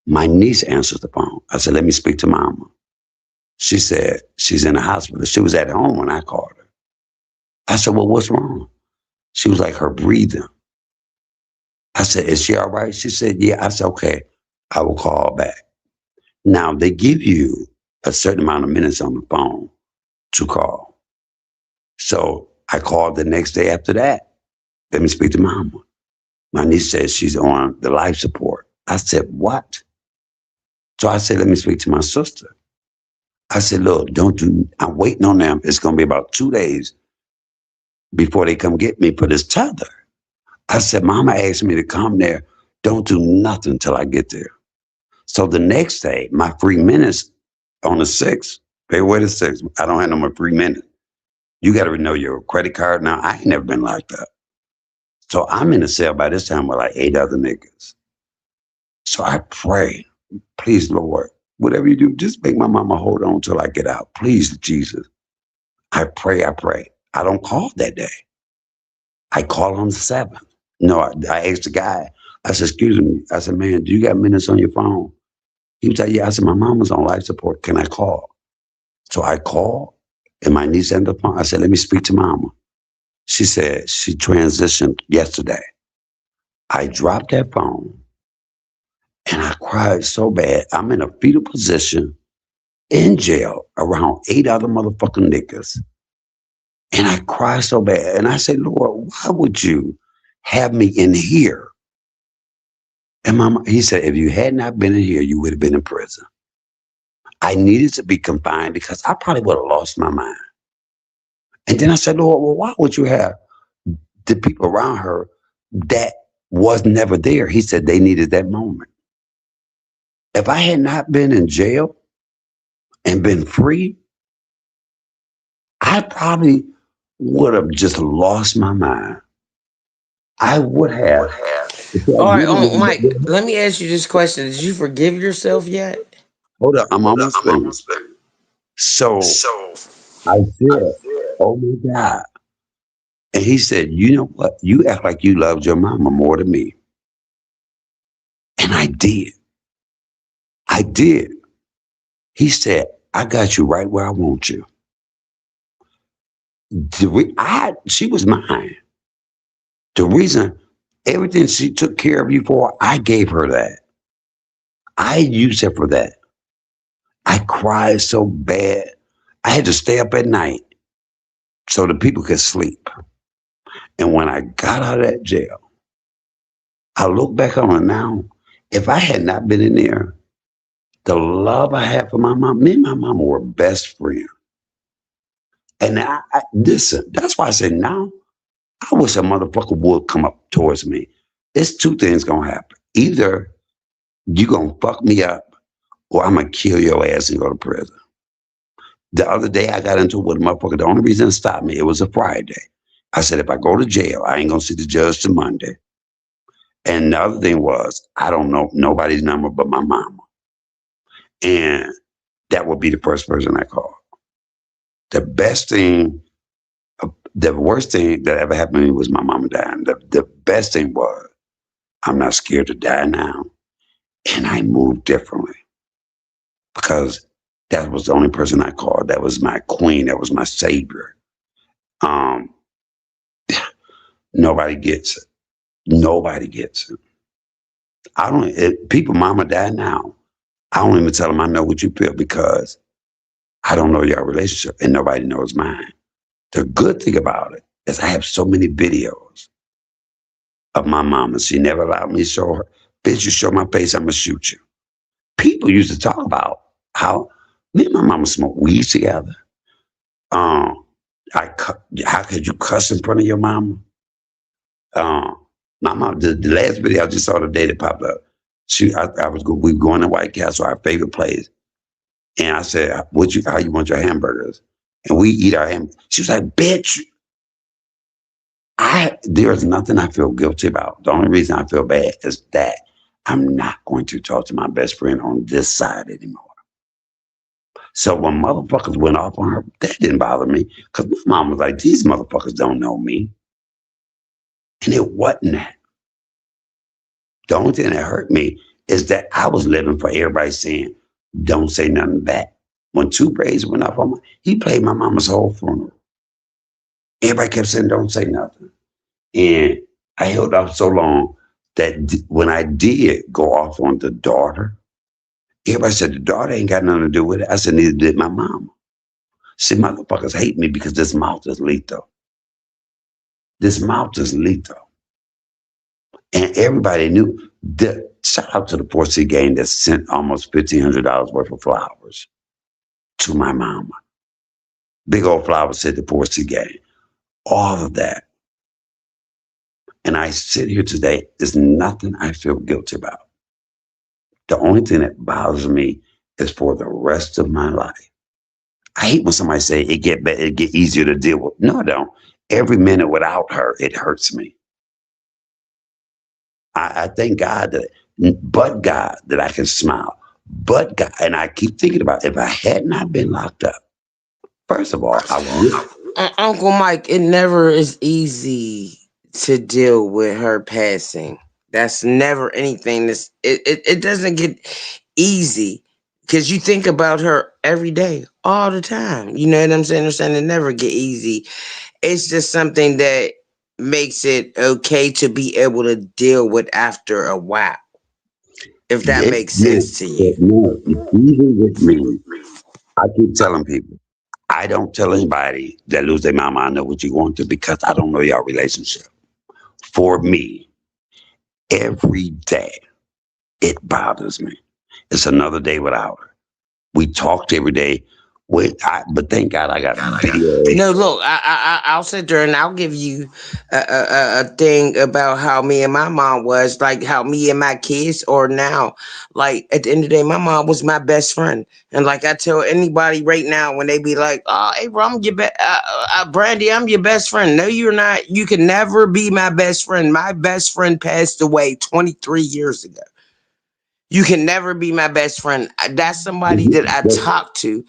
My niece answers the phone. I said, "Let me speak to Mama." She said, "She's in the hospital." She was at home when I called her. I said, "Well, what's wrong?" She was like, "Her breathing." I said, "Is she all right?" She said, "Yeah." I said, "Okay, I will call back." Now, they give you a certain amount of minutes on the phone to call. So I called the next day after that. "Let me speak to Mama." My niece says she's on the life support. I said, "What?" So I said, "Let me speak to my sister." I said, "Look, I'm waiting on them. It's going to be about 2 days before they come get me for this tether." I said, "Mama asked me to come there. Don't do nothing till I get there." So the next day, my free minutes on the 6th, February the 6th, I don't have no more free minutes. You got to know your credit card now. I ain't never been locked up. So I'm in a cell by this time with like 8 other niggas. So I pray, please, Lord, whatever you do, just make my mama hold on till I get out. Please, Jesus. I pray, I pray. I don't call that day. I call on the 7th. No, I asked the guy, I said, "Excuse me." I said, "Man, do you got minutes on your phone?" He was like, "Yeah." I said, "My mama's on life support. Can I call?" So I called and my niece ended up on. I said, "Let me speak to Mama." She said she transitioned yesterday. I dropped that phone and I cried so bad. I'm in a fetal position in jail around 8 other motherfucking niggas. And I cried so bad. And I said, "Lord, why would you have me in here And he said, if you had not been in here, you would have been in prison. I needed to be confined because I probably would have lost my mind. And then I said, Lord, well, why would you have the people around her that was never there? He said they needed that moment. If I had not been in jail and been free, I probably would have just lost my mind. I would have. All right, Mike, let me ask you this question. Did you forgive yourself yet? Hold up, I'm almost finished. So I said, oh my God. And he said, you know what? You act like you loved your mama more than me. And I did. I did. He said, I got you right where I want you. She was mine. The reason everything she took care of you for, I gave her that. I used it for that. I cried so bad. I had to stay up at night so the people could sleep. And when I got out of that jail, I look back on it now. If I had not been in there, the love I had for my mom, me and my mama were best friends. And listen, that's why I say now, I wish a motherfucker would come up towards me. There's two things gonna happen. Either you gonna fuck me up or I'm gonna kill your ass and go to prison. The other day I got into it with a motherfucker. The only reason it stopped me, it was a Friday. I said, if I go to jail, I ain't gonna see the judge till Monday. And the other thing was, I don't know nobody's number but my mama. And that would be the first person I called. The best thing, the worst thing that ever happened to me was my mama dying. The best thing was, I'm not scared to die now. And I moved differently because that was the only person I called. That was my queen. That was my savior. Nobody gets it. Nobody gets it. People, mama died now. I don't even tell them I know what you feel because I don't know your relationship and nobody knows mine. The good thing about it is I have so many videos of my mama. She never allowed me to show her. Bitch, you show my face, I'm going to shoot you. People used to talk about how me and my mama smoked weed together. How could you cuss in front of your mama? My mom, the last video I just saw today that popped up, we were going to White Castle, our favorite place. And I said, how you want your hamburgers? And we eat our hamburgers. She was like, bitch, there's nothing I feel guilty about. The only reason I feel bad is that I'm not going to talk to my best friend on this side anymore. So when motherfuckers went off on her, that didn't bother me. Because my mom was like, these motherfuckers don't know me. And it wasn't that. The only thing that hurt me is that I was living for everybody saying, don't say nothing back. When 2 Braids went off on me, he played my mama's whole funeral. Everybody kept saying, don't say nothing. And I held off so long that when I did go off on the daughter, everybody said, the daughter ain't got nothing to do with it. I said, neither did my mama. See, motherfuckers hate me because this mouth is lethal. This mouth is lethal. And everybody knew. Shout out to the 4C gang that sent almost $1,500 worth of flowers to my mama. Big old flowers said the 4C gang. All of that. And I sit here today, there's nothing I feel guilty about. The only thing that bothers me is for the rest of my life. I hate when somebody say it get easier to deal with. No, I don't. Every minute without her, it hurts me. I thank God that I can smile. But God, and I keep thinking about if I had not been locked up, first of all, I won't. Uncle Mike, it never is easy to deal with her passing. That's never anything. It doesn't get easy because you think about her every day, all the time. You know what I'm saying? They're saying it never get easy. It's just something that makes it okay to be able to deal with after a while. If that makes sense to you. No, even with me, I keep telling people, I don't tell anybody that lose their mama, I know what you're going through because I don't know your relationship. For me, every day, It bothers me. It's another day without her. We talked every day. But thank God I got video. No, look, I'll sit there and I'll give you a thing about how me and my mom was, like how me and my kids are now. Like at the end of the day, my mom was my best friend, and like I tell anybody right now when they be like, "Oh, hey, bro, I'm your Brandy, I'm your best friend." No, you're not. You can never be my best friend. My best friend passed away 23 years ago. You can never be my best friend. That's somebody that I talk to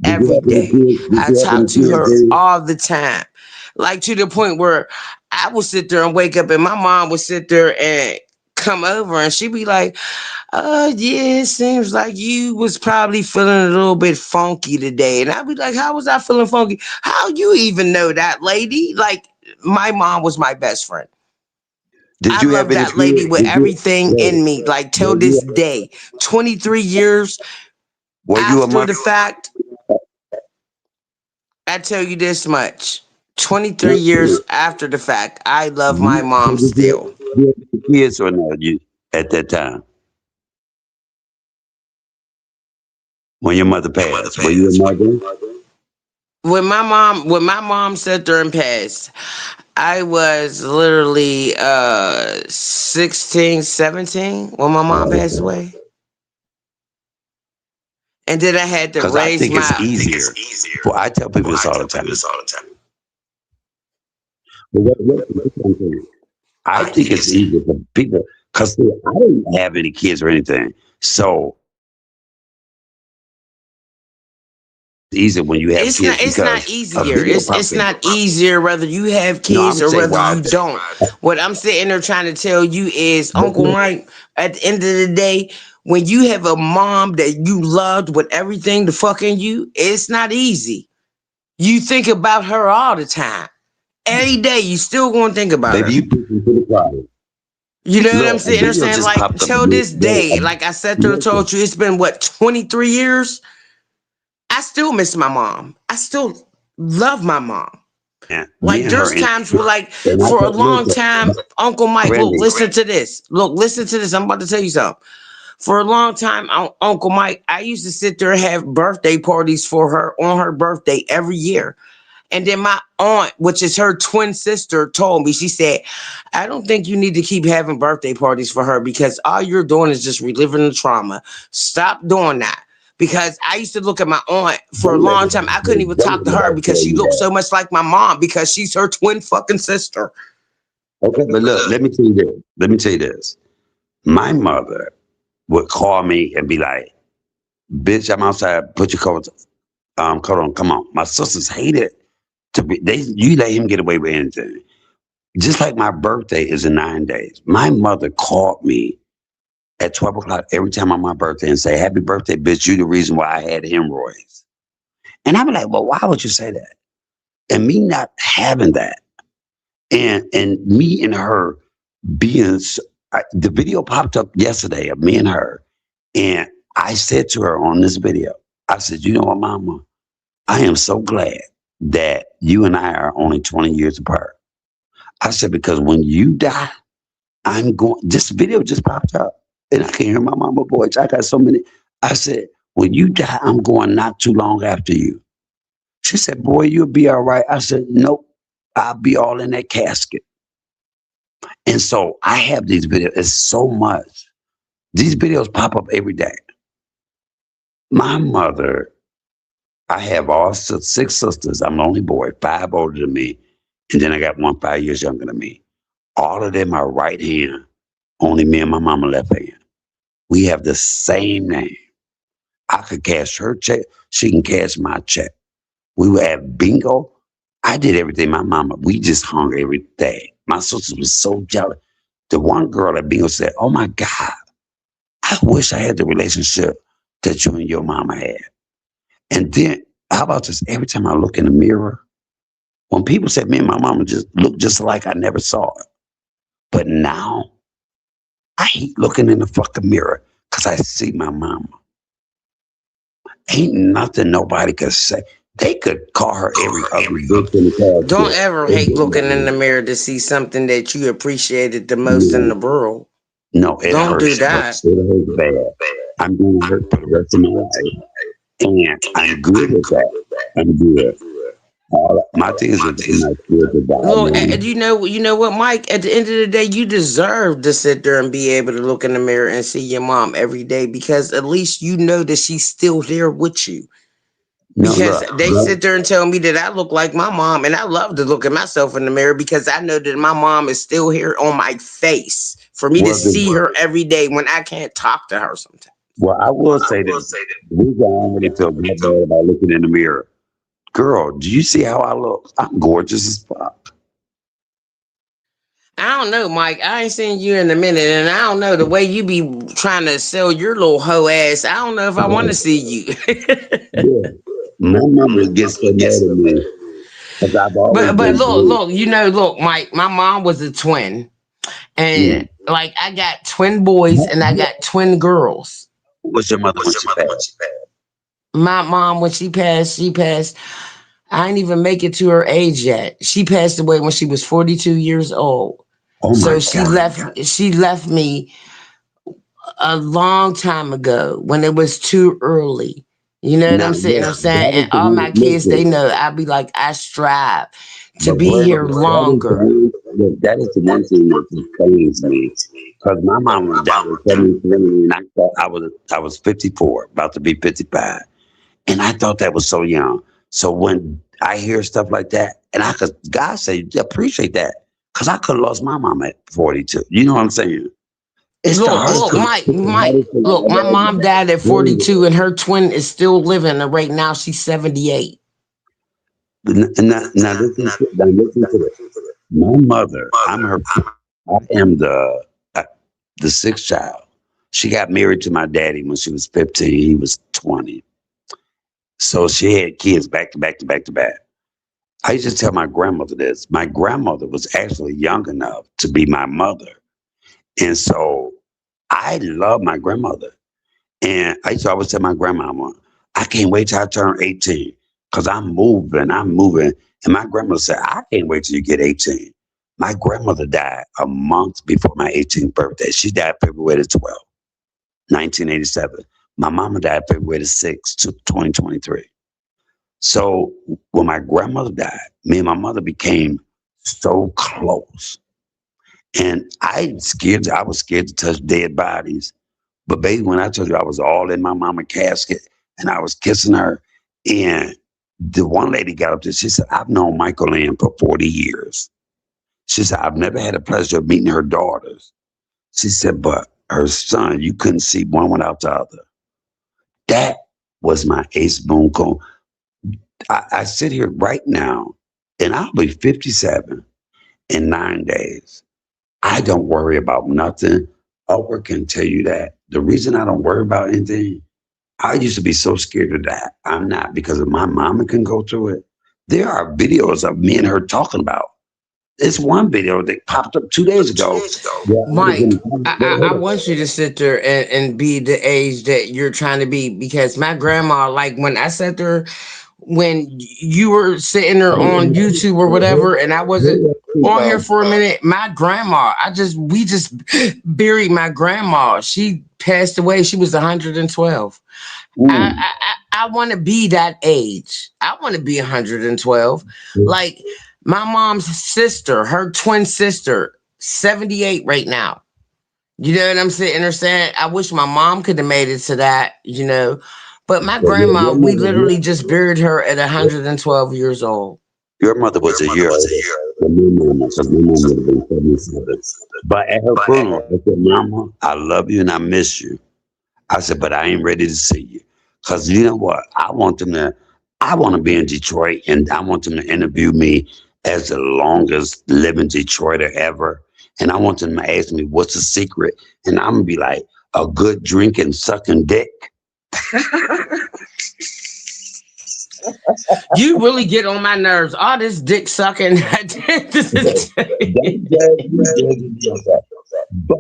Did you every have any day. kids? Did I you have talk any to kids? her all the time. Like to the point where I would sit there and wake up and my mom would sit there and come over and she'd be like, yeah, it seems like you was probably feeling a little bit funky today. And I'd be like, how was I feeling funky? How you even know that, lady? Like my mom was my best friend. Did I you have love any that lady kids? with everything in me. Like till this day, 23 years Were you a after mother? the fact, I tell you this much. 23 years after the fact, I love my mom Did still. you have any kids or not? You at that time when your mother passed, were you a mother? When my mom sat there and passed, I was literally 16, 17 when my mom passed away. And then I had to Because I raise think it's my easier. Well, I tell people this all the time. But what I'm saying, I think it's easier for people because I didn't have any kids or anything. So it's easier when you have kids it's not because a easier. video It's pops in. not easier whether you have No, kids I'm or saying whether why. you don't. What I'm sitting there trying to tell you is, Uncle Mike, at the end of the day, when you have a mom that you loved with everything the fucking you, it's not easy. You think about her all the time. Every day you still gonna think about Baby, her. you push me to the crowd. You know what I'm Look, a saying? They're video saying just like popped up. till this day, like I said there told you, it's been what, 23 years? I still miss my mom. I still love my mom. Yeah, me Like and her, there's and times where like I for a thought, long time, Uncle Mike, look, Brandy, listen to this. Look, listen to this. I'm about to tell you something. For a long time, Uncle Mike, I used to sit there and have birthday parties for her on her birthday every year. And then my aunt, which is her twin sister, told me, she said, I don't think you need to keep having birthday parties for her because all you're doing is just reliving the trauma. Stop doing that. Because I used to look at my aunt for a don't let long time. I couldn't even talk to her nobody because tell she you looked that. so much like my mom because she's her twin fucking sister. Okay, but look, let me tell you this. Let me tell you this. My mother would call me and be like, "Bitch, I'm outside. Put your coat on. Come on." My sisters hated to be. You let him get away with anything. Just like my birthday is in 9 days. My mother called me at 12 o'clock every time on my birthday and say, "Happy birthday, bitch. You the reason why I had hemorrhoids." And I'm like, "Well, why would you say that?" And me not having that, and me and her being the video popped up yesterday of me and her, and I said to her on this video, I said, "You know what, Mama? I am so glad that you and I are only 20 years apart." I said, "Because when you die, I'm going." This video just popped up, and I can hear my mama voice. I got so many. I said, "When you die, I'm going not too long after you." She said, "Boy, you'll be all right." I said, "Nope, I'll be all in that casket." And so I have these videos. It's so much. These videos pop up every day. My mother, I have all six sisters. I'm the only boy, five older than me. And then I got one 5 years younger than me. All of them are right hand. Only me and my mama left hand. We have the same name. I could cash her check. She can cash my check. We would have bingo. I did everything. My mama, we just hung every day. My sisters was so jealous. The one girl at bingo said, "Oh my God, I wish I had the relationship that you and your mama had." And then, how about this? Every time I look in the mirror, when people said me and my mama just look just alike, I never saw it. But now, I hate looking in the fucking mirror because I see my mama. Ain't nothing nobody could say. They could call her every other bitch in Don't the ever hate looking in the car. mirror to see something that you appreciated the most in the world. No, it Don't do hurts. that. It hurts bad. I'm going to hurt for the rest of my life. And I'm good at that. I'm good. My things are my spiritual God, Look, man. you know what, Mike? At the end of the day, you deserve to sit there and be able to look in the mirror and see your mom every day because at least you know that she's still there with you. No, Because look, they sit there and tell me that I look like my mom, and I love to look at myself in the mirror because I know that my mom is still here on my face for me to well, see her every day when I can't talk to her sometimes. well, I will say that the reason I already feel good bad about looking in the mirror, girl, do you see how I look? I'm gorgeous as fuck. I don't know, Mike. I ain't seen you in a minute, and I don't know the way you be trying to sell your little hoe ass. I don't know if I want to see you. Yeah. My mother gets so mad at me because I've always But been look, good. look, look, Mike. My mom was a twin, and Mm. like I got twin boys and I got twin girls. Who was your mother when she passed? My mom, when she passed, she passed. I didn't even make it to her age yet. She passed away when she was 42 years old. Oh my So God. she left me a long time ago when it was too early. You know what Now, I'm sitting look, there saying? that is And the all one, my kids, they listen, know I be like, I strive to but be Brenda, here that is the longer. one, look, that is the one thing that sustains me. Because my mom went down at 73 and I thought I was 54, about to be 55. And I thought that was so young. So when I hear stuff like that, and I could, God say, appreciate that. Because I could have lost my mom at 42. You know what I'm saying? It's the hardest thing. It's the hardest thing Look, my mom died at ever. 42 and her twin is still living. And right now she's 78. Now listen to this. My mother, I am the sixth child. She got married to my daddy when she was 15. He was 20. So she had kids back to back to back to back. I used to tell my grandmother this. My grandmother was actually young enough to be my mother. And so I love my grandmother. And I used to always tell my grandmama, I can't wait till I turn 18 because I'm moving, I'm moving. And my grandmother said, I can't wait till you get 18. My grandmother died a month before my 18th birthday. She died February the 12th, 1987. My mama died February the 6th, 2023. So when my grandmother died, me and my mother became so close. And I was scared to touch dead bodies. But baby, when I told you I was all in my mama casket and I was kissing her, and the one lady got up there, she said, I've known Michael Ann for 40 years. She said, I've never had the pleasure of meeting her daughters. She said, but her son, you couldn't see one without the other. That was my ace boon cone. I sit here right now and I'll be 57 in 9 days. I don't worry about nothing. Oprah can tell you that. The reason I don't worry about anything, I used to be so scared of that. I'm not because if my mama can go through it. There are videos of me and her talking about. It's one video that popped up 2 days ago. where I was Mike, I in- want you to sit there and be the age that you're trying to be because my grandma, like when I sat there, when you were sitting there on YouTube or whatever, and I wasn't on here for a minute, my grandma, we just buried my grandma. She passed away. She was 112. I, Mm. I want to be that age. I want to be 112. Like my mom's sister, her twin sister, 78 right now. You know what I'm sitting there saying? I wish my mom could have made it to that, But my So grandma, we literally just buried her at 112 years old. your mother was a year older than my mama, because my mama would have been 77. But at her funeral, I said, Mama, I love you and I miss you. I said, but I ain't ready to see you. Because you know what? I want to be in Detroit and I want them to interview me as the longest living Detroiter ever. And I want them to ask me, what's the secret? And I'm going to be like, a good drinking, sucking dick. You really get on my nerves. All this dick sucking. Don't judge me, judge yourself. But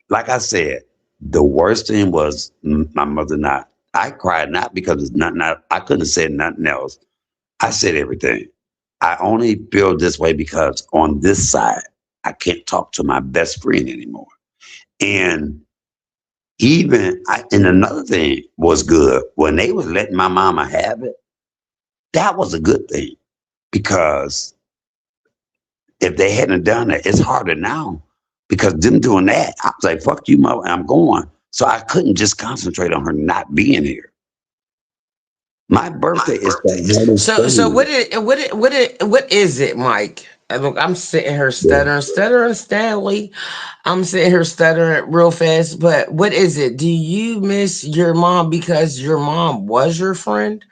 like I said, the worst thing was my mother not. I cried not because it's nothing. I couldn't have said nothing else. I said everything. I only feel this way because on this side, I can't talk to my best friend anymore. And and another thing was good when they was letting my mama have it. That was a good thing because if they hadn't done it, it's harder now because them doing that, I was like, fuck you, mother, I'm going. So I couldn't just concentrate on her not being here. My birthday is the So what is it, Mike? Look, I'm sitting here stuttering, Stanley. I'm sitting here stuttering real fast. But what is it? Do you miss your mom because your mom was your friend,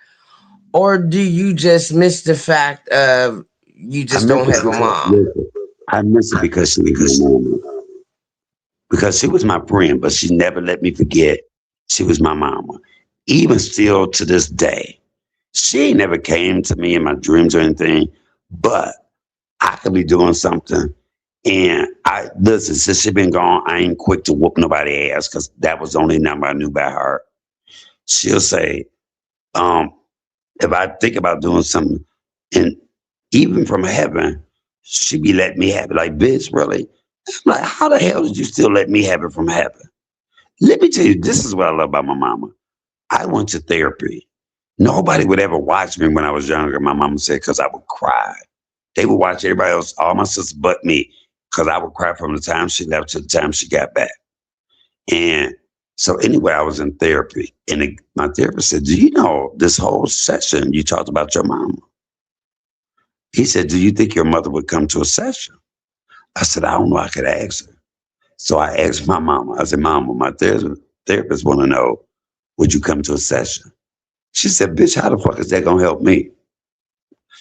or do you just miss the fact of you I just miss don't it have a because mom? listen, I miss it because she was my mama. Because she was my friend, but she never let me forget she was my mama. Even still to this day, she ain't never came to me in my dreams or anything, but I could be doing something. And I listen, since she been gone, I ain't quick to whoop nobody ass because that was the only number I knew by heart. She'll say, um, if I think about doing something, and even from heaven, she be letting me have it. Like, bitch, really? I'm like, how the hell did you still let me have it from heaven? Let me tell you, this is what I love about my mama. I went to therapy. Nobody would ever watch me when I was younger, my mama said, because I would cry. They would watch everybody else, all my sisters but me, because I would cry from the time she left to the time she got back. And so anyway, I was in therapy. And my therapist said, do you know this whole session you talked about your mama? He said, do you think your mother would come to a session? I said, I don't know. I could ask her. So I asked my mama. I said, Mama, my therapist want to know, would you come to a session? She said, bitch, how the fuck is that going to help me?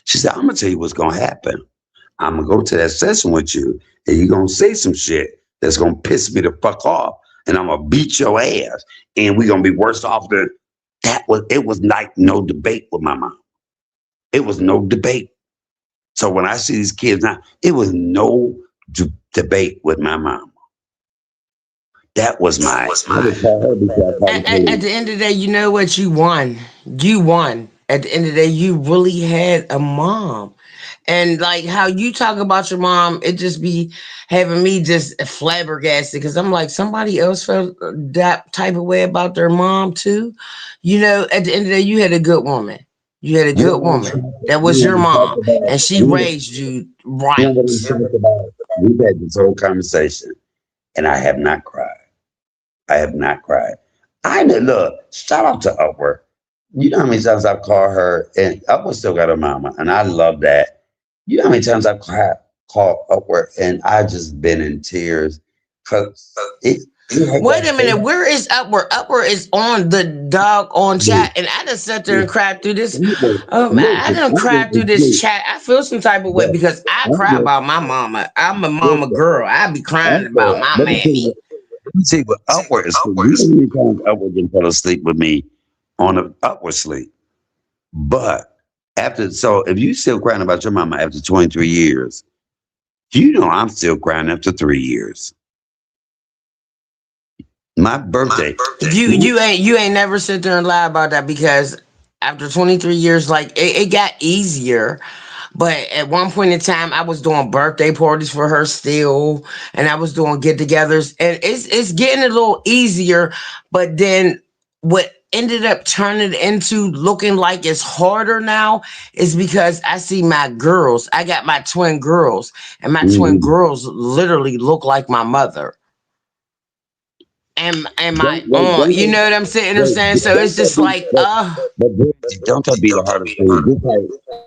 She said, I'm going to tell you what's going to happen. I'm going to go to that session with you, and you're going to say some shit that's going to piss me the fuck off, and I'm going to beat your ass, and we're going to be worse off than that. It was like no debate with my mom. It was no debate. So when I see these kids now, it was no debate with my mom. That was my. At the end of the day, you know what? You won. You won. At the end of the day, you really had a mom. And like how you talk about your mom, it just be having me just flabbergasted because I'm like, somebody else felt that type of way about their mom too. You know, at the end of the day, you had a good woman. You had a You know good what I'm woman. talking That you was know your what I'm mom. talking about? And she raised you You know what right. I'm talking about? We've had this whole conversation, and I have not cried. I have not cried. I know, look, shout out to Upward. You know how many times I've called her, and Upward still got her mama, and I love that. You know how many times I've called Upward, and I just been in tears because it had Wait a got minute, where is Upward? Upward is on the dog on chat, and I just sat there and cried through this. I listen, done cried through this listen, chat. I feel some type of way but because I cry Upward, about my mama. I'm a mama listen, girl. I be crying about Upward, my let me tell you mammy. let me see what Upward is. You know how many times Upward didn't fall asleep with me on an Upward sleep. But so if you still crying about your mama after 23 years, you know I'm still crying after 3 years. My birthday. You ain't never sit there and lie about that because after 23 years, like it got easier. But at one point in time, I was doing birthday parties for her still, and I was doing get-togethers, and it's getting a little easier. But then what ended up turning into looking like it's harder now is because I see my girls. I got my twin girls, and my twin Mhm. girls literally look like my mother. And my Don't wait, aunt, don't you they, know what I'm saying? wait, So it's don't that just be, like, don't that be the hardest thing? Just like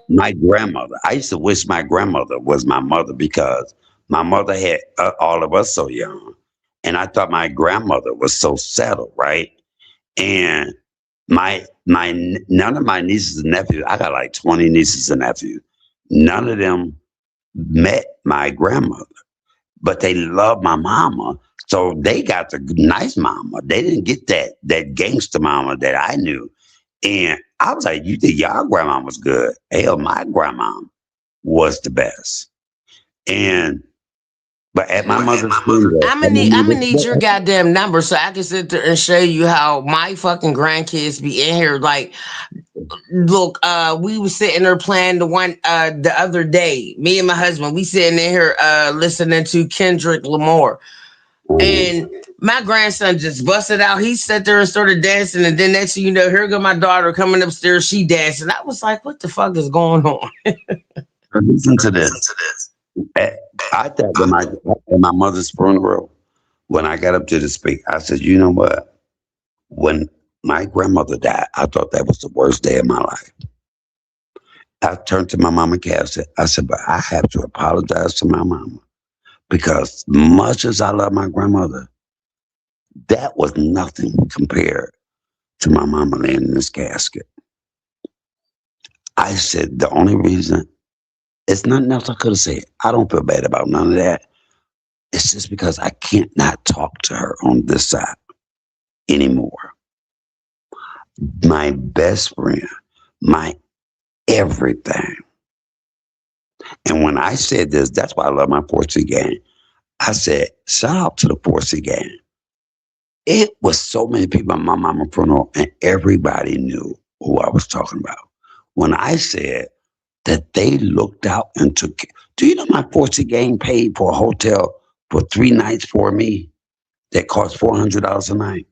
my grandmother. I used to wish my grandmother was my mother because my mother had all of us so young, and I thought my grandmother was so settled, right? And none of my nieces and nephews. I got like 20 nieces and nephews. None of them met my grandmother, but they love my mama. So they got the nice mama. They didn't get that gangster mama that I knew. And I was like, you think y'all grandma was good? Hell, my grandma was the best. And but at my mother's funeral, I'm gonna need your goddamn number so I can sit there and show you how my fucking grandkids be in here. Like, look, we was sitting there playing the other day. Me and my husband, we sitting in here listening to Kendrick Lamar. And my grandson just busted out. He sat there and started dancing, and then next thing you know, here go my daughter coming upstairs. She dancing. I was like, "What the fuck is going on?" Listen to this. I thought when at my mother's funeral, when I got up to speak, I said, "You know what? When my grandmother died, I thought that was the worst day of my life." I turned to my mama, Cass. I said, "But I have to apologize to my mama because much as I love my grandmother, that was nothing compared to my mama laying in this casket." I said, "The only reason, it's nothing else I could have said. I don't feel bad about none of that. It's just because I can't not talk to her on this side anymore. My best friend, my everything." And when I said this, that's why I love my 4C gang. I said, shout out to the 4C gang. It was so many people at my mama funeral, and everybody knew who I was talking about. When I said that they looked out and took, do you know my 4C gang paid for a hotel for 3 nights for me that cost $400 a night?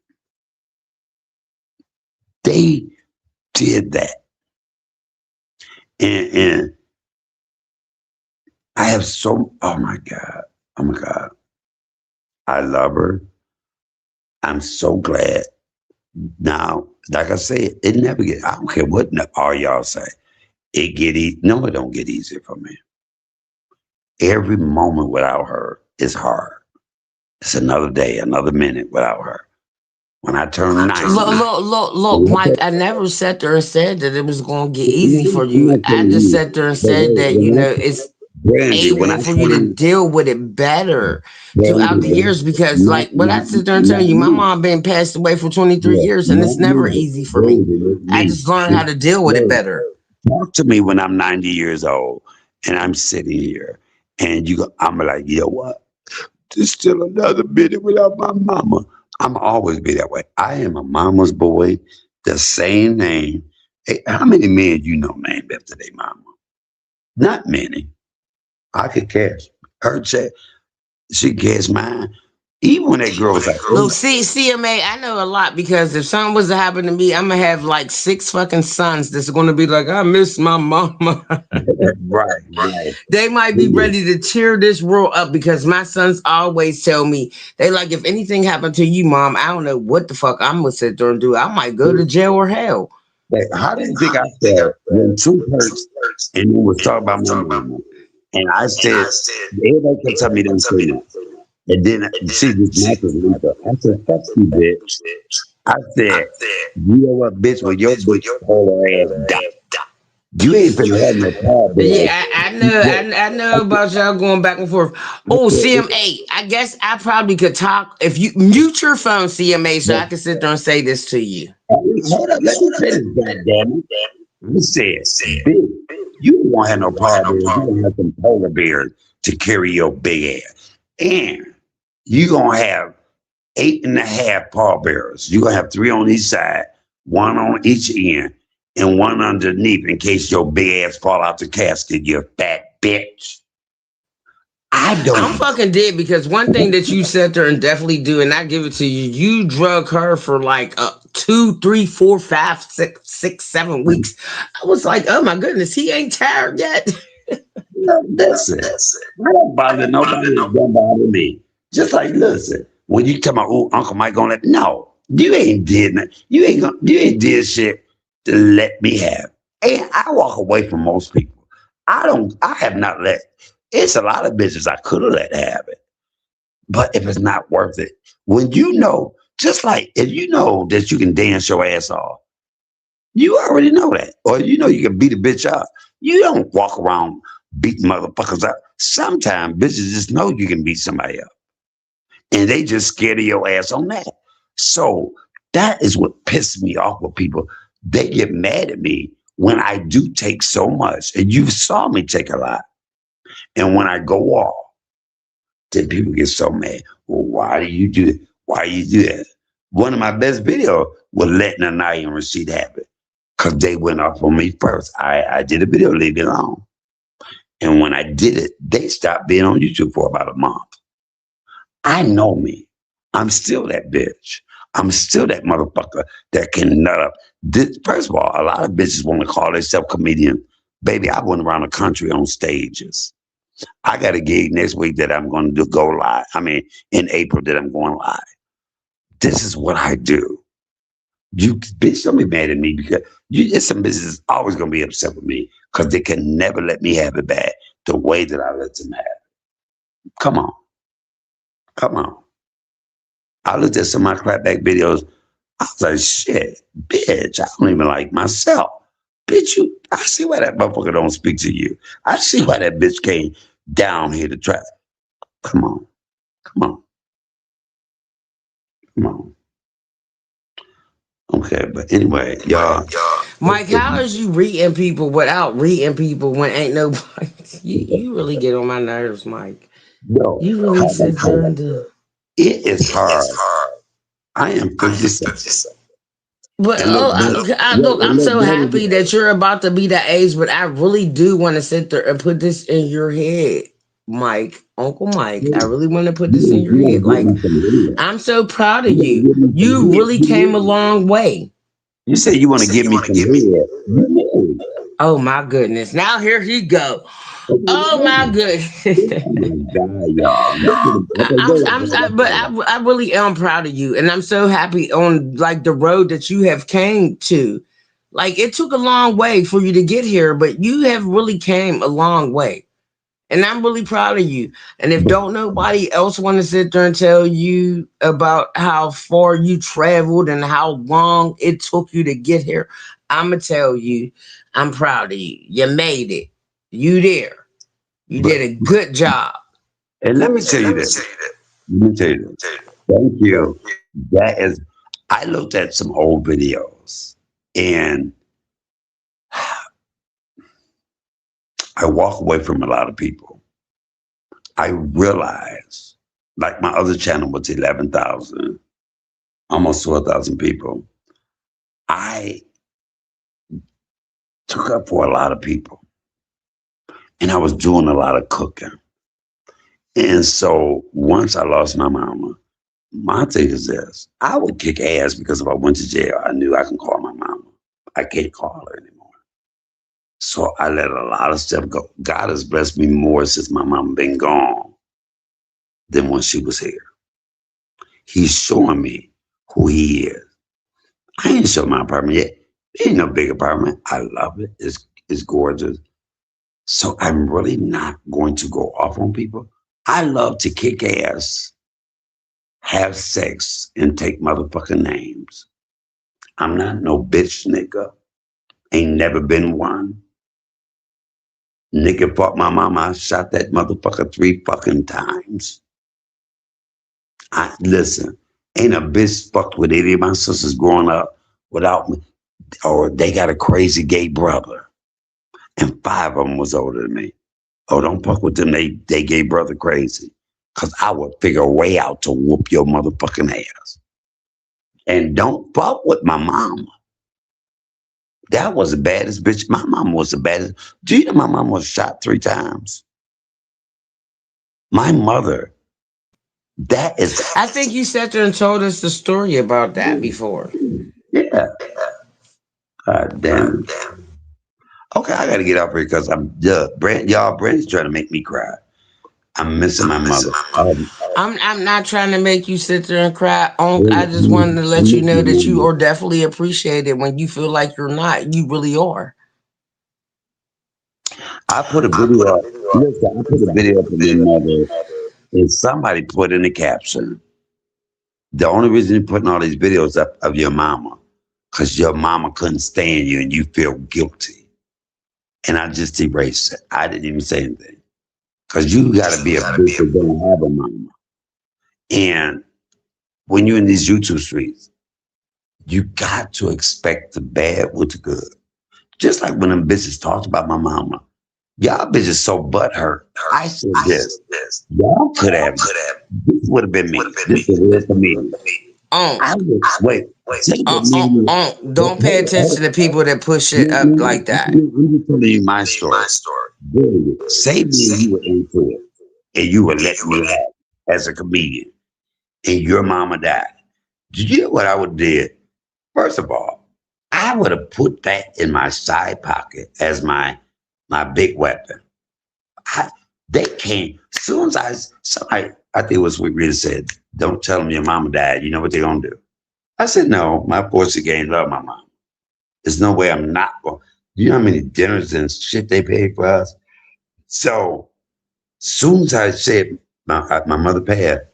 They did that. And I have oh my God. I love her. I'm so glad. Now, like I said, it never get, I don't care what all y'all say. It get easy. No, it don't get easier for me. Every moment without her is hard. It's another day, another minute without her. When I turn 90. Look, Mike, I never sat there and said that it was going to get easy for you. I just sat there and said that, it's Brandy, when able I for you to turn, deal with it better throughout the Brandy, years because, not, like, what I not, sit there and tell not you, my me. mom been passed away for 23 Yeah, years and not it's never me. easy for me. Brandy, it's I me. just learned how to deal with it Look, better. talk to me when I'm 90 years old and I'm sitting here and I'm like, you know what? There's still another minute without my mama. I'm always be that way. I am a mama's boy, the same name. Hey, how many men you know named after their mama? Not many. I could catch her check. She catch mine. Even when that girl was like, Look, see, CMA, I know a lot because if something was to happen to me, I'm gonna have like 6 fucking sons that's gonna be like, I miss my mama. right. They might be ready to tear this world up because my sons always tell me, they like, if anything happened to you, mom, I don't know what the fuck I'm gonna sit there and do. I might go to jail or hell. Like, how do you think I felt when Truth Hurts and we was talking about my mama? And I said, everybody can tell me don't say that. And then see this mattress Lisa. I said, fuck you, bitch. I said, you know what, bitch, when your bitch hold her ass down, you ain't finna have no power bills. Yeah, I know about y'all going back and forth. Oh, CMA, I guess I probably could talk if you mute your phone, CMA, so I can sit there and say this to you. Hold up, let me finish, goddammit. I said, bitch, you won't have no power bills. You gonna have some polar bears to carry your big ass. And you gonna have 8.5 pallbearers. You're gonna have 3 on each side, 1 on each end, and 1 underneath in case your big ass fall out the casket, you fat bitch. I'm fucking dead because one thing that you sat there and definitely do, and I give it to you, you drug her for like 2, 3, 4, 5, 6, 7 weeks. I was like, oh my goodness, he ain't tired yet. Listen, I don't bother nobody. Don't bother me. Just like, listen, when you tell my Uncle Mike gonna let, no, you ain't did nothing. You ain't did shit to let me have. And I walk away from most people. I have not let, it's a lot of bitches I could have let have it. But if it's not worth it, when you know, just like if you know that you can dance your ass off, you already know that. Or you know you can beat a bitch up. You don't walk around beating motherfuckers up. Sometimes bitches just know you can beat somebody up. And they just scared of your ass on that. So that is what pisses me off with people. They get mad at me when I do take so much. And you saw me take a lot. And when I go off, then people get so mad. Well, why do you do that? Why you do that? One of my best videos was letting Anaya and Rashid have it. Because they went off on me first. I did a video, leave it alone. And when I did it, they stopped being on YouTube for about a month. I know me. I'm still that bitch. I'm still that motherfucker that can nut up. First of all, a lot of bitches want to call themselves comedian. Baby, I went around the country on stages. I got a gig next week that I'm going to go live. I mean, in April that I'm going live. This is what I do. You bitch, don't be mad at me because it's some business always going to be upset with me because they can never let me have it bad the way that I let them have it. Come on. Come on. I looked at some of my clapback videos. I was like, shit, bitch, I don't even like myself. Bitch, I see why that motherfucker don't speak to you. I see why that bitch came down here to try. Come on. Come on. Come on. Okay, but anyway, y'all. Mike, how is you reading people without reading people when ain't nobody? You really get on my nerves, Mike. Yo, You really sit there and do. it is hard. I am 57. But And look, I'm so happy that. that you're about to be that age. But I really do want to sit there and put this in your head, Mike, Uncle Mike. I really want to put this in your head. Like, I'm so proud of you. You really came a long way. You say you want to give me some head. Oh my goodness! Now here he go. Oh my goodness! I really am proud of you, and I'm so happy on like the road that you have came to. Like it took a long way for you to get here, but you have really came a long way, and I'm really proud of you. And if don't nobody else want to sit there and tell you about how far you traveled and how long it took you to get here, I'ma tell you, I'm proud of you. You made it. You there. You did a good job. And let me tell you this. Let me tell you this. Thank you. That is, I looked at some old videos and I walk away from a lot of people. I realized, like my other channel was 11,000, almost 12,000 people. I took up for a lot of people. And I was doing a lot of cooking. And so once I lost my mama, my thing is this. I would kick ass because if I went to jail, I knew I can call my mama. I can't call her anymore. So I let a lot of stuff go. God has blessed me more since my mama been gone than when she was here. He's showing me who he is. I ain't shown my apartment yet. It ain't no big apartment. I love it. It's gorgeous. So I'm really not going to go off on people. I love to kick ass, have sex, and take motherfucking names. I'm not no bitch nigga. Ain't never been one. Nigga fought my mama. I shot that motherfucker 3 fucking times. Listen, ain't a bitch fucked with any of my sisters growing up without me. Or they got a crazy gay brother. And 5 of them was older than me. Oh, don't fuck with them. They gay brother crazy. Because I would figure a way out to whoop your motherfucking ass. And don't fuck with my mama. That was the baddest bitch. My mama was the baddest. Do you know my mama was shot 3 times? My mother, that is. I think you sat there and told us the story about that before. Yeah. God damn. Okay, I gotta get up here because Brand's trying to make me cry. I'm missing my mother. I'm not trying to make you sit there and cry. I just wanted to let you know that you are definitely appreciated when you feel like you're not. You really are. I put a video up. Listen, I put a video up of your mother, and somebody put in the caption. The only reason you're putting all these videos up of your mama, because your mama couldn't stand you and you feel guilty. And I just erased it. I didn't even say anything. Because you got to be a bitch that don't have a mama. And when you're in these YouTube streets, you got to expect the bad with the good. Just like when them bitches talked about my mama. Y'all bitches so butthurt. I said this. Y'all could have. This would have been me. This is for me. Wait. Don't pay attention to people that push it up like that. I'm just telling you my story. Say me and you were into it, and you would let me have as a comedian. and your mama died, did you know what I would have did? First of all, I would have put that in my side pocket as my big weapon. I, they came soon as I think it was what Rita said. Don't tell them your mama died. You know what they're gonna do? I said no. My boys again love my mom. There's no way I'm not going. You know how many dinners and shit they paid for us? So soon as I said my mother passed,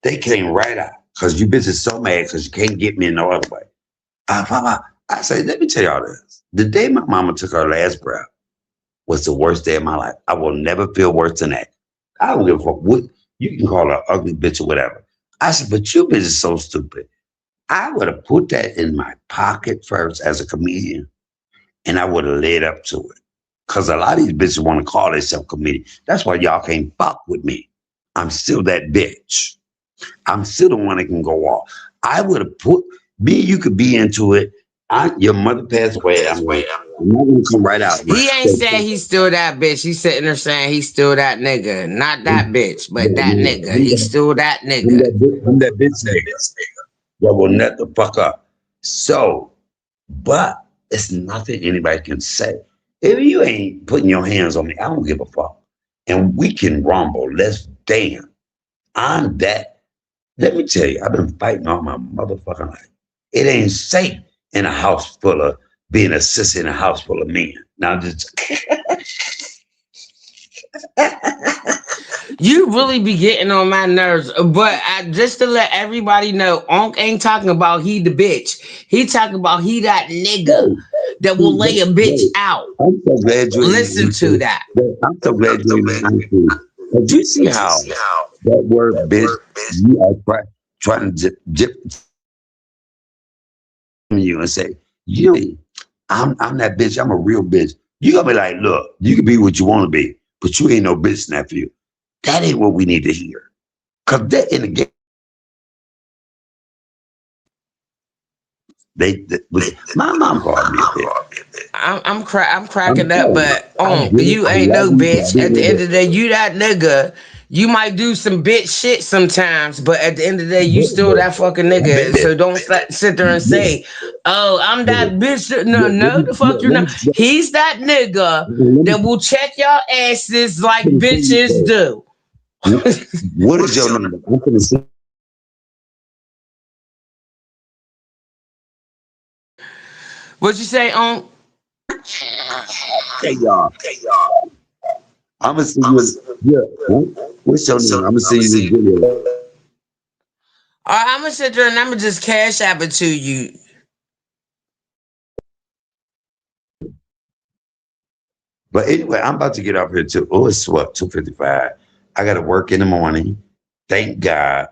they came right out because you bitches so mad because you can't get me in no other way. I said, let me tell y'all this. The day my mama took her last breath was the worst day of my life. I will never feel worse than that. I don't give a fuck what you can call her ugly bitch or whatever. I said, but you bitch is so stupid. I would have put that in my pocket first as a comedian, and I would have led up to it. Because a lot of these bitches want to call themselves comedian. That's why y'all can't fuck with me. I'm still that bitch. I'm still the one that can go off. I would have put me, you could be into it. Your mother passed away. I'm not gonna come right out. He ain't saying he's still that bitch. He's sitting there saying he's still that nigga. Not that bitch, but that nigga. He's still that nigga. I'm that bitch nigga. That will nut the fuck up. So, but it's nothing anybody can say. If you ain't putting your hands on me, I don't give a fuck. And we can rumble. Let's dance. I'm that. Let me tell you, I've been fighting all my motherfucking life. It ain't safe in a house full of being a sissy in a house full of men. Now just You really be getting on my nerves, but just to let everybody know, Onk ain't talking about he the bitch. He talking about he that nigga that will lay a bitch out. I'm so glad you Listen to that. I'm so glad you ain't. But you see how that word bitch, you are trying to jip you and say, I'm that bitch, I'm a real bitch. You gonna be like, look, you can be what you want to be, but you ain't no bitch, nephew. That ain't what we need to hear. Cause that in the game, my mom called me a bitch. I'm cracking up, but I you ain't no love you, bitch. At the end of the day, you that nigga. You might do some bitch shit sometimes, but at the end of the day, you still that fucking nigga. So don't sit there and say, "Oh, I'm that bitch." No, the fuck you're not. He's that nigga that will check y'all asses like bitches do. What is your number? I'm gonna say, What you say, on? hey y'all. I'm gonna see you. What's your name? I'm gonna see you this video. All right, I'm gonna sit there and I'm gonna just cash app it to you. But anyway, I'm about to get off here too. Oh, it's what, 2:55. I gotta work in the morning. Thank God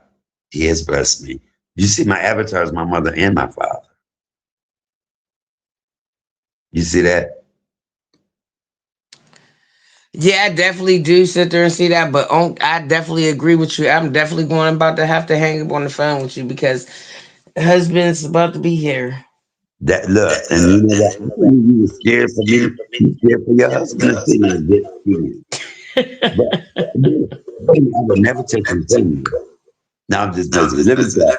he has blessed me. You see, my avatar is my mother and my father. You see that? Yeah, I definitely do sit there and see that, but I definitely agree with you. I'm definitely going about to have to hang up on the phone with you because husband's about to be here. That look, and you know what? You were scared for me. You scared for your husband to see me a bit scared. But I would never take him from you. Now I'm just busy. Let me tell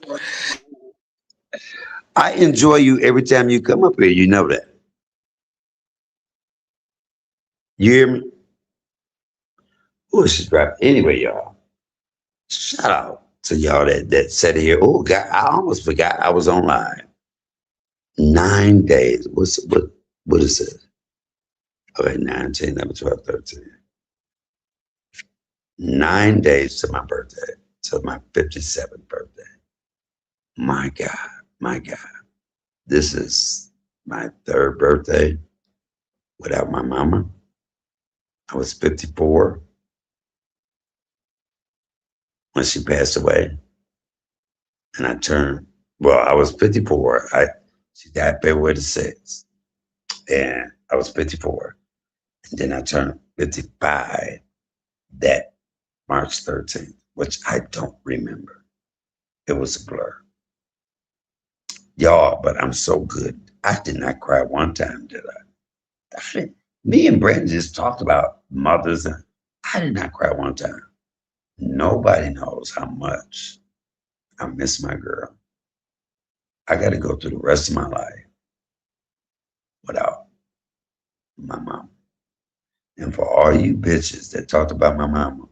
you. I enjoy you every time you come up here. You know that. You hear me? Oh, she's right. Anyway, y'all. Shout out to y'all that sat here. Oh God, I almost forgot I was online. 9 days. What is it? Okay, 9, 10, 11, 12, 13. 9 days to my birthday, to my 57th birthday. My God, my God. This is my third birthday without my mama. I was 54 when she passed away. And I was 54. She died February the 6th. And I was 54. And then I turned 55 that March 13th, which I don't remember. It was a blur. Y'all, but I'm so good. I did not cry one time, did I? Me and Brandon just talked about mothers, and I did not cry one time. Nobody knows how much I miss my girl. I got to go through the rest of my life without my mom. And for all you bitches that talked about my mama,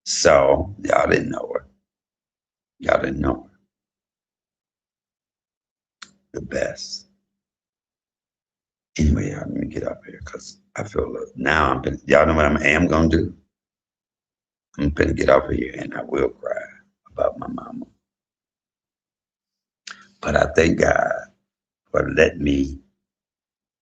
so y'all didn't know her. Y'all didn't know her. The best. Anyway, y'all, let me get up here because I feel now y'all know what I am gonna do. I'm gonna get off of here and I will cry about my mama. But I thank God for letting me,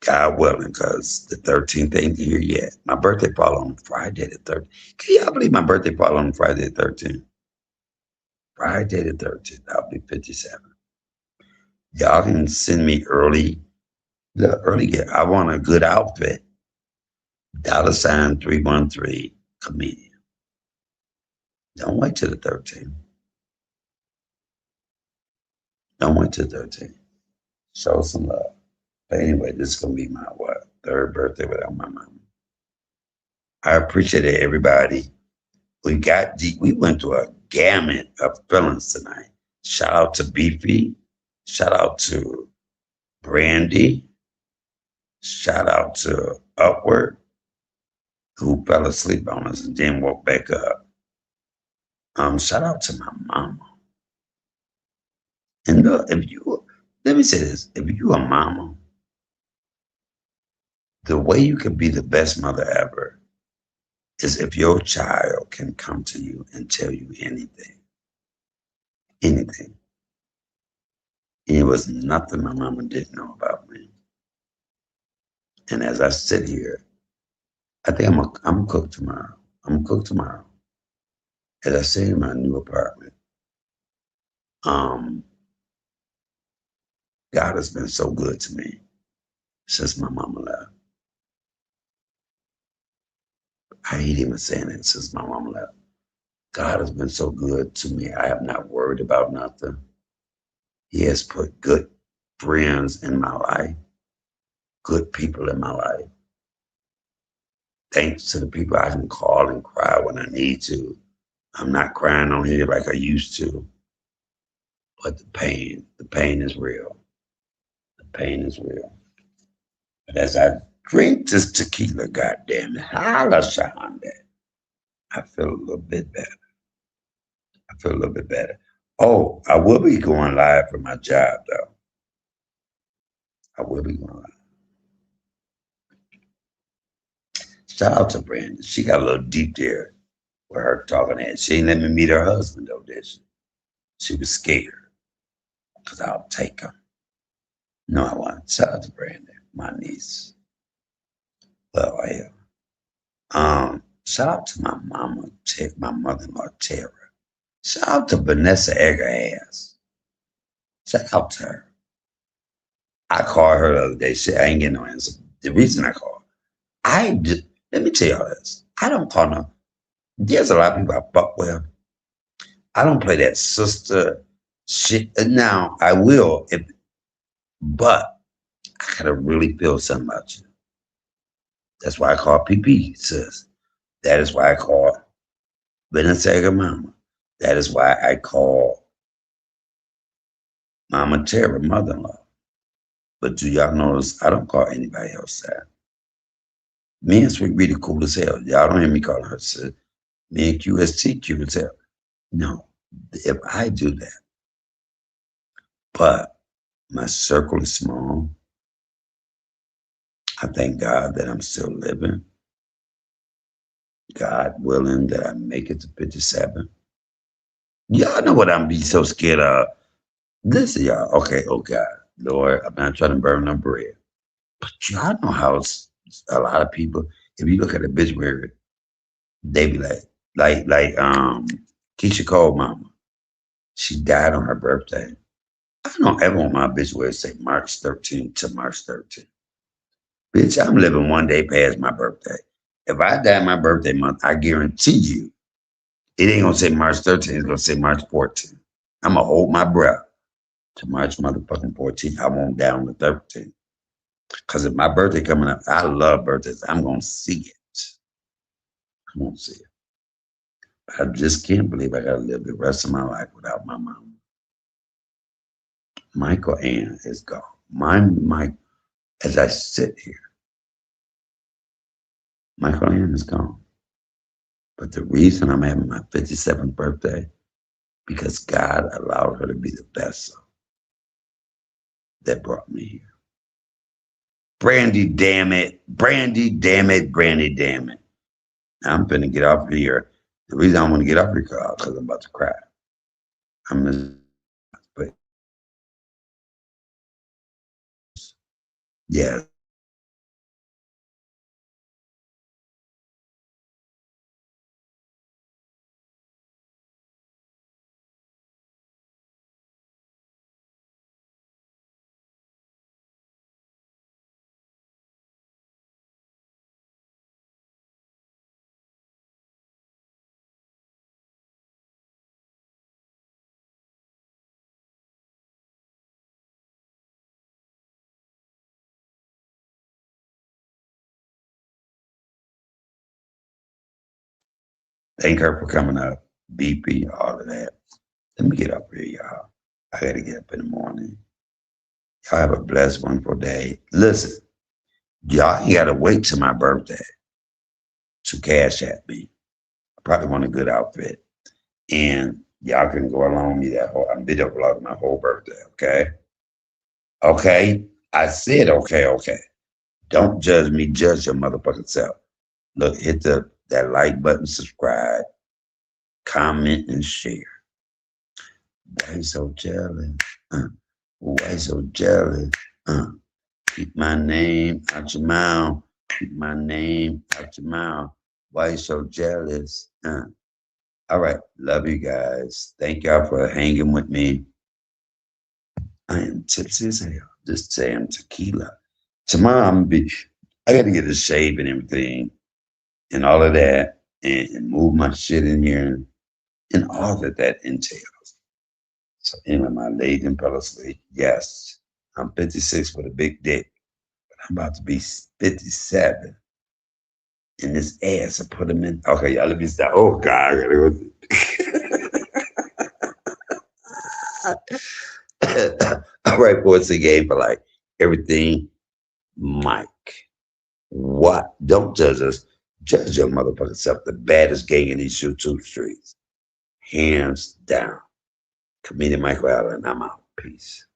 God willing, because the 13th ain't here yet. My birthday fall on Friday the 13th. Can y'all believe my birthday fall on Friday the 13th? Friday the 13th, I'll be 57. Y'all can send me early, the early gift. I want a good outfit. $313 comedian. Don't wait till the 13th. Don't wait till the 13th. Show some love. But anyway, this is gonna be my third birthday without my mom. I appreciate it, everybody. We got deep. We went through a gamut of feelings tonight. Shout out to Beefy. Shout out to Brandy. Shout out to Upward, who fell asleep on us and then woke back up. Shout out to my mama. And look, let me say this, if you a mama, the way you can be the best mother ever is if your child can come to you and tell you anything. Anything. And it was nothing my mama didn't know about me. And as I sit here, I think I'm gonna cook tomorrow. I'm gonna cook tomorrow. As I sit in my new apartment, God has been so good to me since my mama left. I hate even saying it since my mama left. God has been so good to me. I have not worried about nothing. He has put good friends in my life, good people in my life. Thanks to the people I can call and cry when I need to. I'm not crying on here like I used to. But the pain is real. The pain is real. But as I drink this tequila, goddamn it, holla, Shonda, I feel a little bit better. I feel a little bit better. Oh, I will be going live for my job, though. I will be going live. Shout out to Brandon. She got a little deep there with her talking at. She ain't let me meet her husband, though, did she? She was scared. Because I'll take him. No, I want. Shout out to Brandon, my niece. Well, I am. Shout out to my mama, my mother-in-law, Tara. Shout out to Vanessa Eggerass. Shout out to her. I called her the other day. She, I ain't getting no answer. The reason I called, let me tell y'all this. I don't call no. There's a lot of people I fuck with. I don't play that sister shit. Now I will, but I gotta really feel something about you. That's why I call PP sis. That is why I call Vanessa Mama. That is why I call Mama Tara, mother-in-law. But do y'all notice I don't call anybody else that? Me and Sweet really cool as hell. Y'all don't hear me calling her sis. Me and QST cute as hell. No, if I do that, but my circle is small. I thank God that I'm still living. God willing that I make it to 57. Y'all know what I'm be so scared of. Listen, y'all. Okay, oh God, Lord, I'm not trying to burn no bread. But y'all know how a lot of people, if you look at the obituary, they be like Keisha Cole mama. She died on her birthday. I don't ever want my obituary to say March 13th to March 13th. Bitch, I'm living one day past my birthday. If I die my birthday month, I guarantee you, it ain't gonna say March 13th, it's gonna say March 14th. I'm gonna hold my breath to March motherfucking 14th. I won't die on the 13th. Because if my birthday coming up, I love birthdays. I'm gonna see it. I'm gonna see it. I just can't believe I gotta live the rest of my life without my mom. Michael Ann is gone. My as I sit here, Michael Ann is gone. But the reason I'm having my 57th birthday, because God allowed her to be the vessel that brought me here. Brandy, damn it. Brandy, damn it. Brandy, damn it. I'm finna get off here. The reason I want to get off here because I'm about to cry. I'm just, but yeah. Thank her for coming up. BP, all of that. Let me get up here, y'all. I gotta get up in the morning. Y'all have a blessed, wonderful day. Listen, y'all ain't gotta wait till my birthday to cash at me. I probably want a good outfit. And y'all can go along with me that whole I'm video vlogging my whole birthday, okay? Okay? I said okay, okay. Don't judge me, judge your motherfucking self. Look, hit that like button, subscribe, comment, and share. Why you so jealous? Why you so jealous? Keep my name out your mouth. Keep my name out your mouth. Why you so jealous? All right. Love you guys. Thank y'all for hanging with me. I am tipsy as hell. Just saying tequila. Tomorrow I got to get a shave and everything and all of that and move my shit in here and all that entails. So anyway, my lady and fell asleep. Yes, I'm 56 with a big dick, but I'm about to be 57. And this ass, I put him in. Okay, y'all, let me stop. Oh, God, I gotta go. All right, boys, a game for like everything. Mike, what? Don't judge us. Judge your motherfucking self. The baddest gang in these YouTube streets. Hands down. Comedian Michael Allen, I'm out. Peace.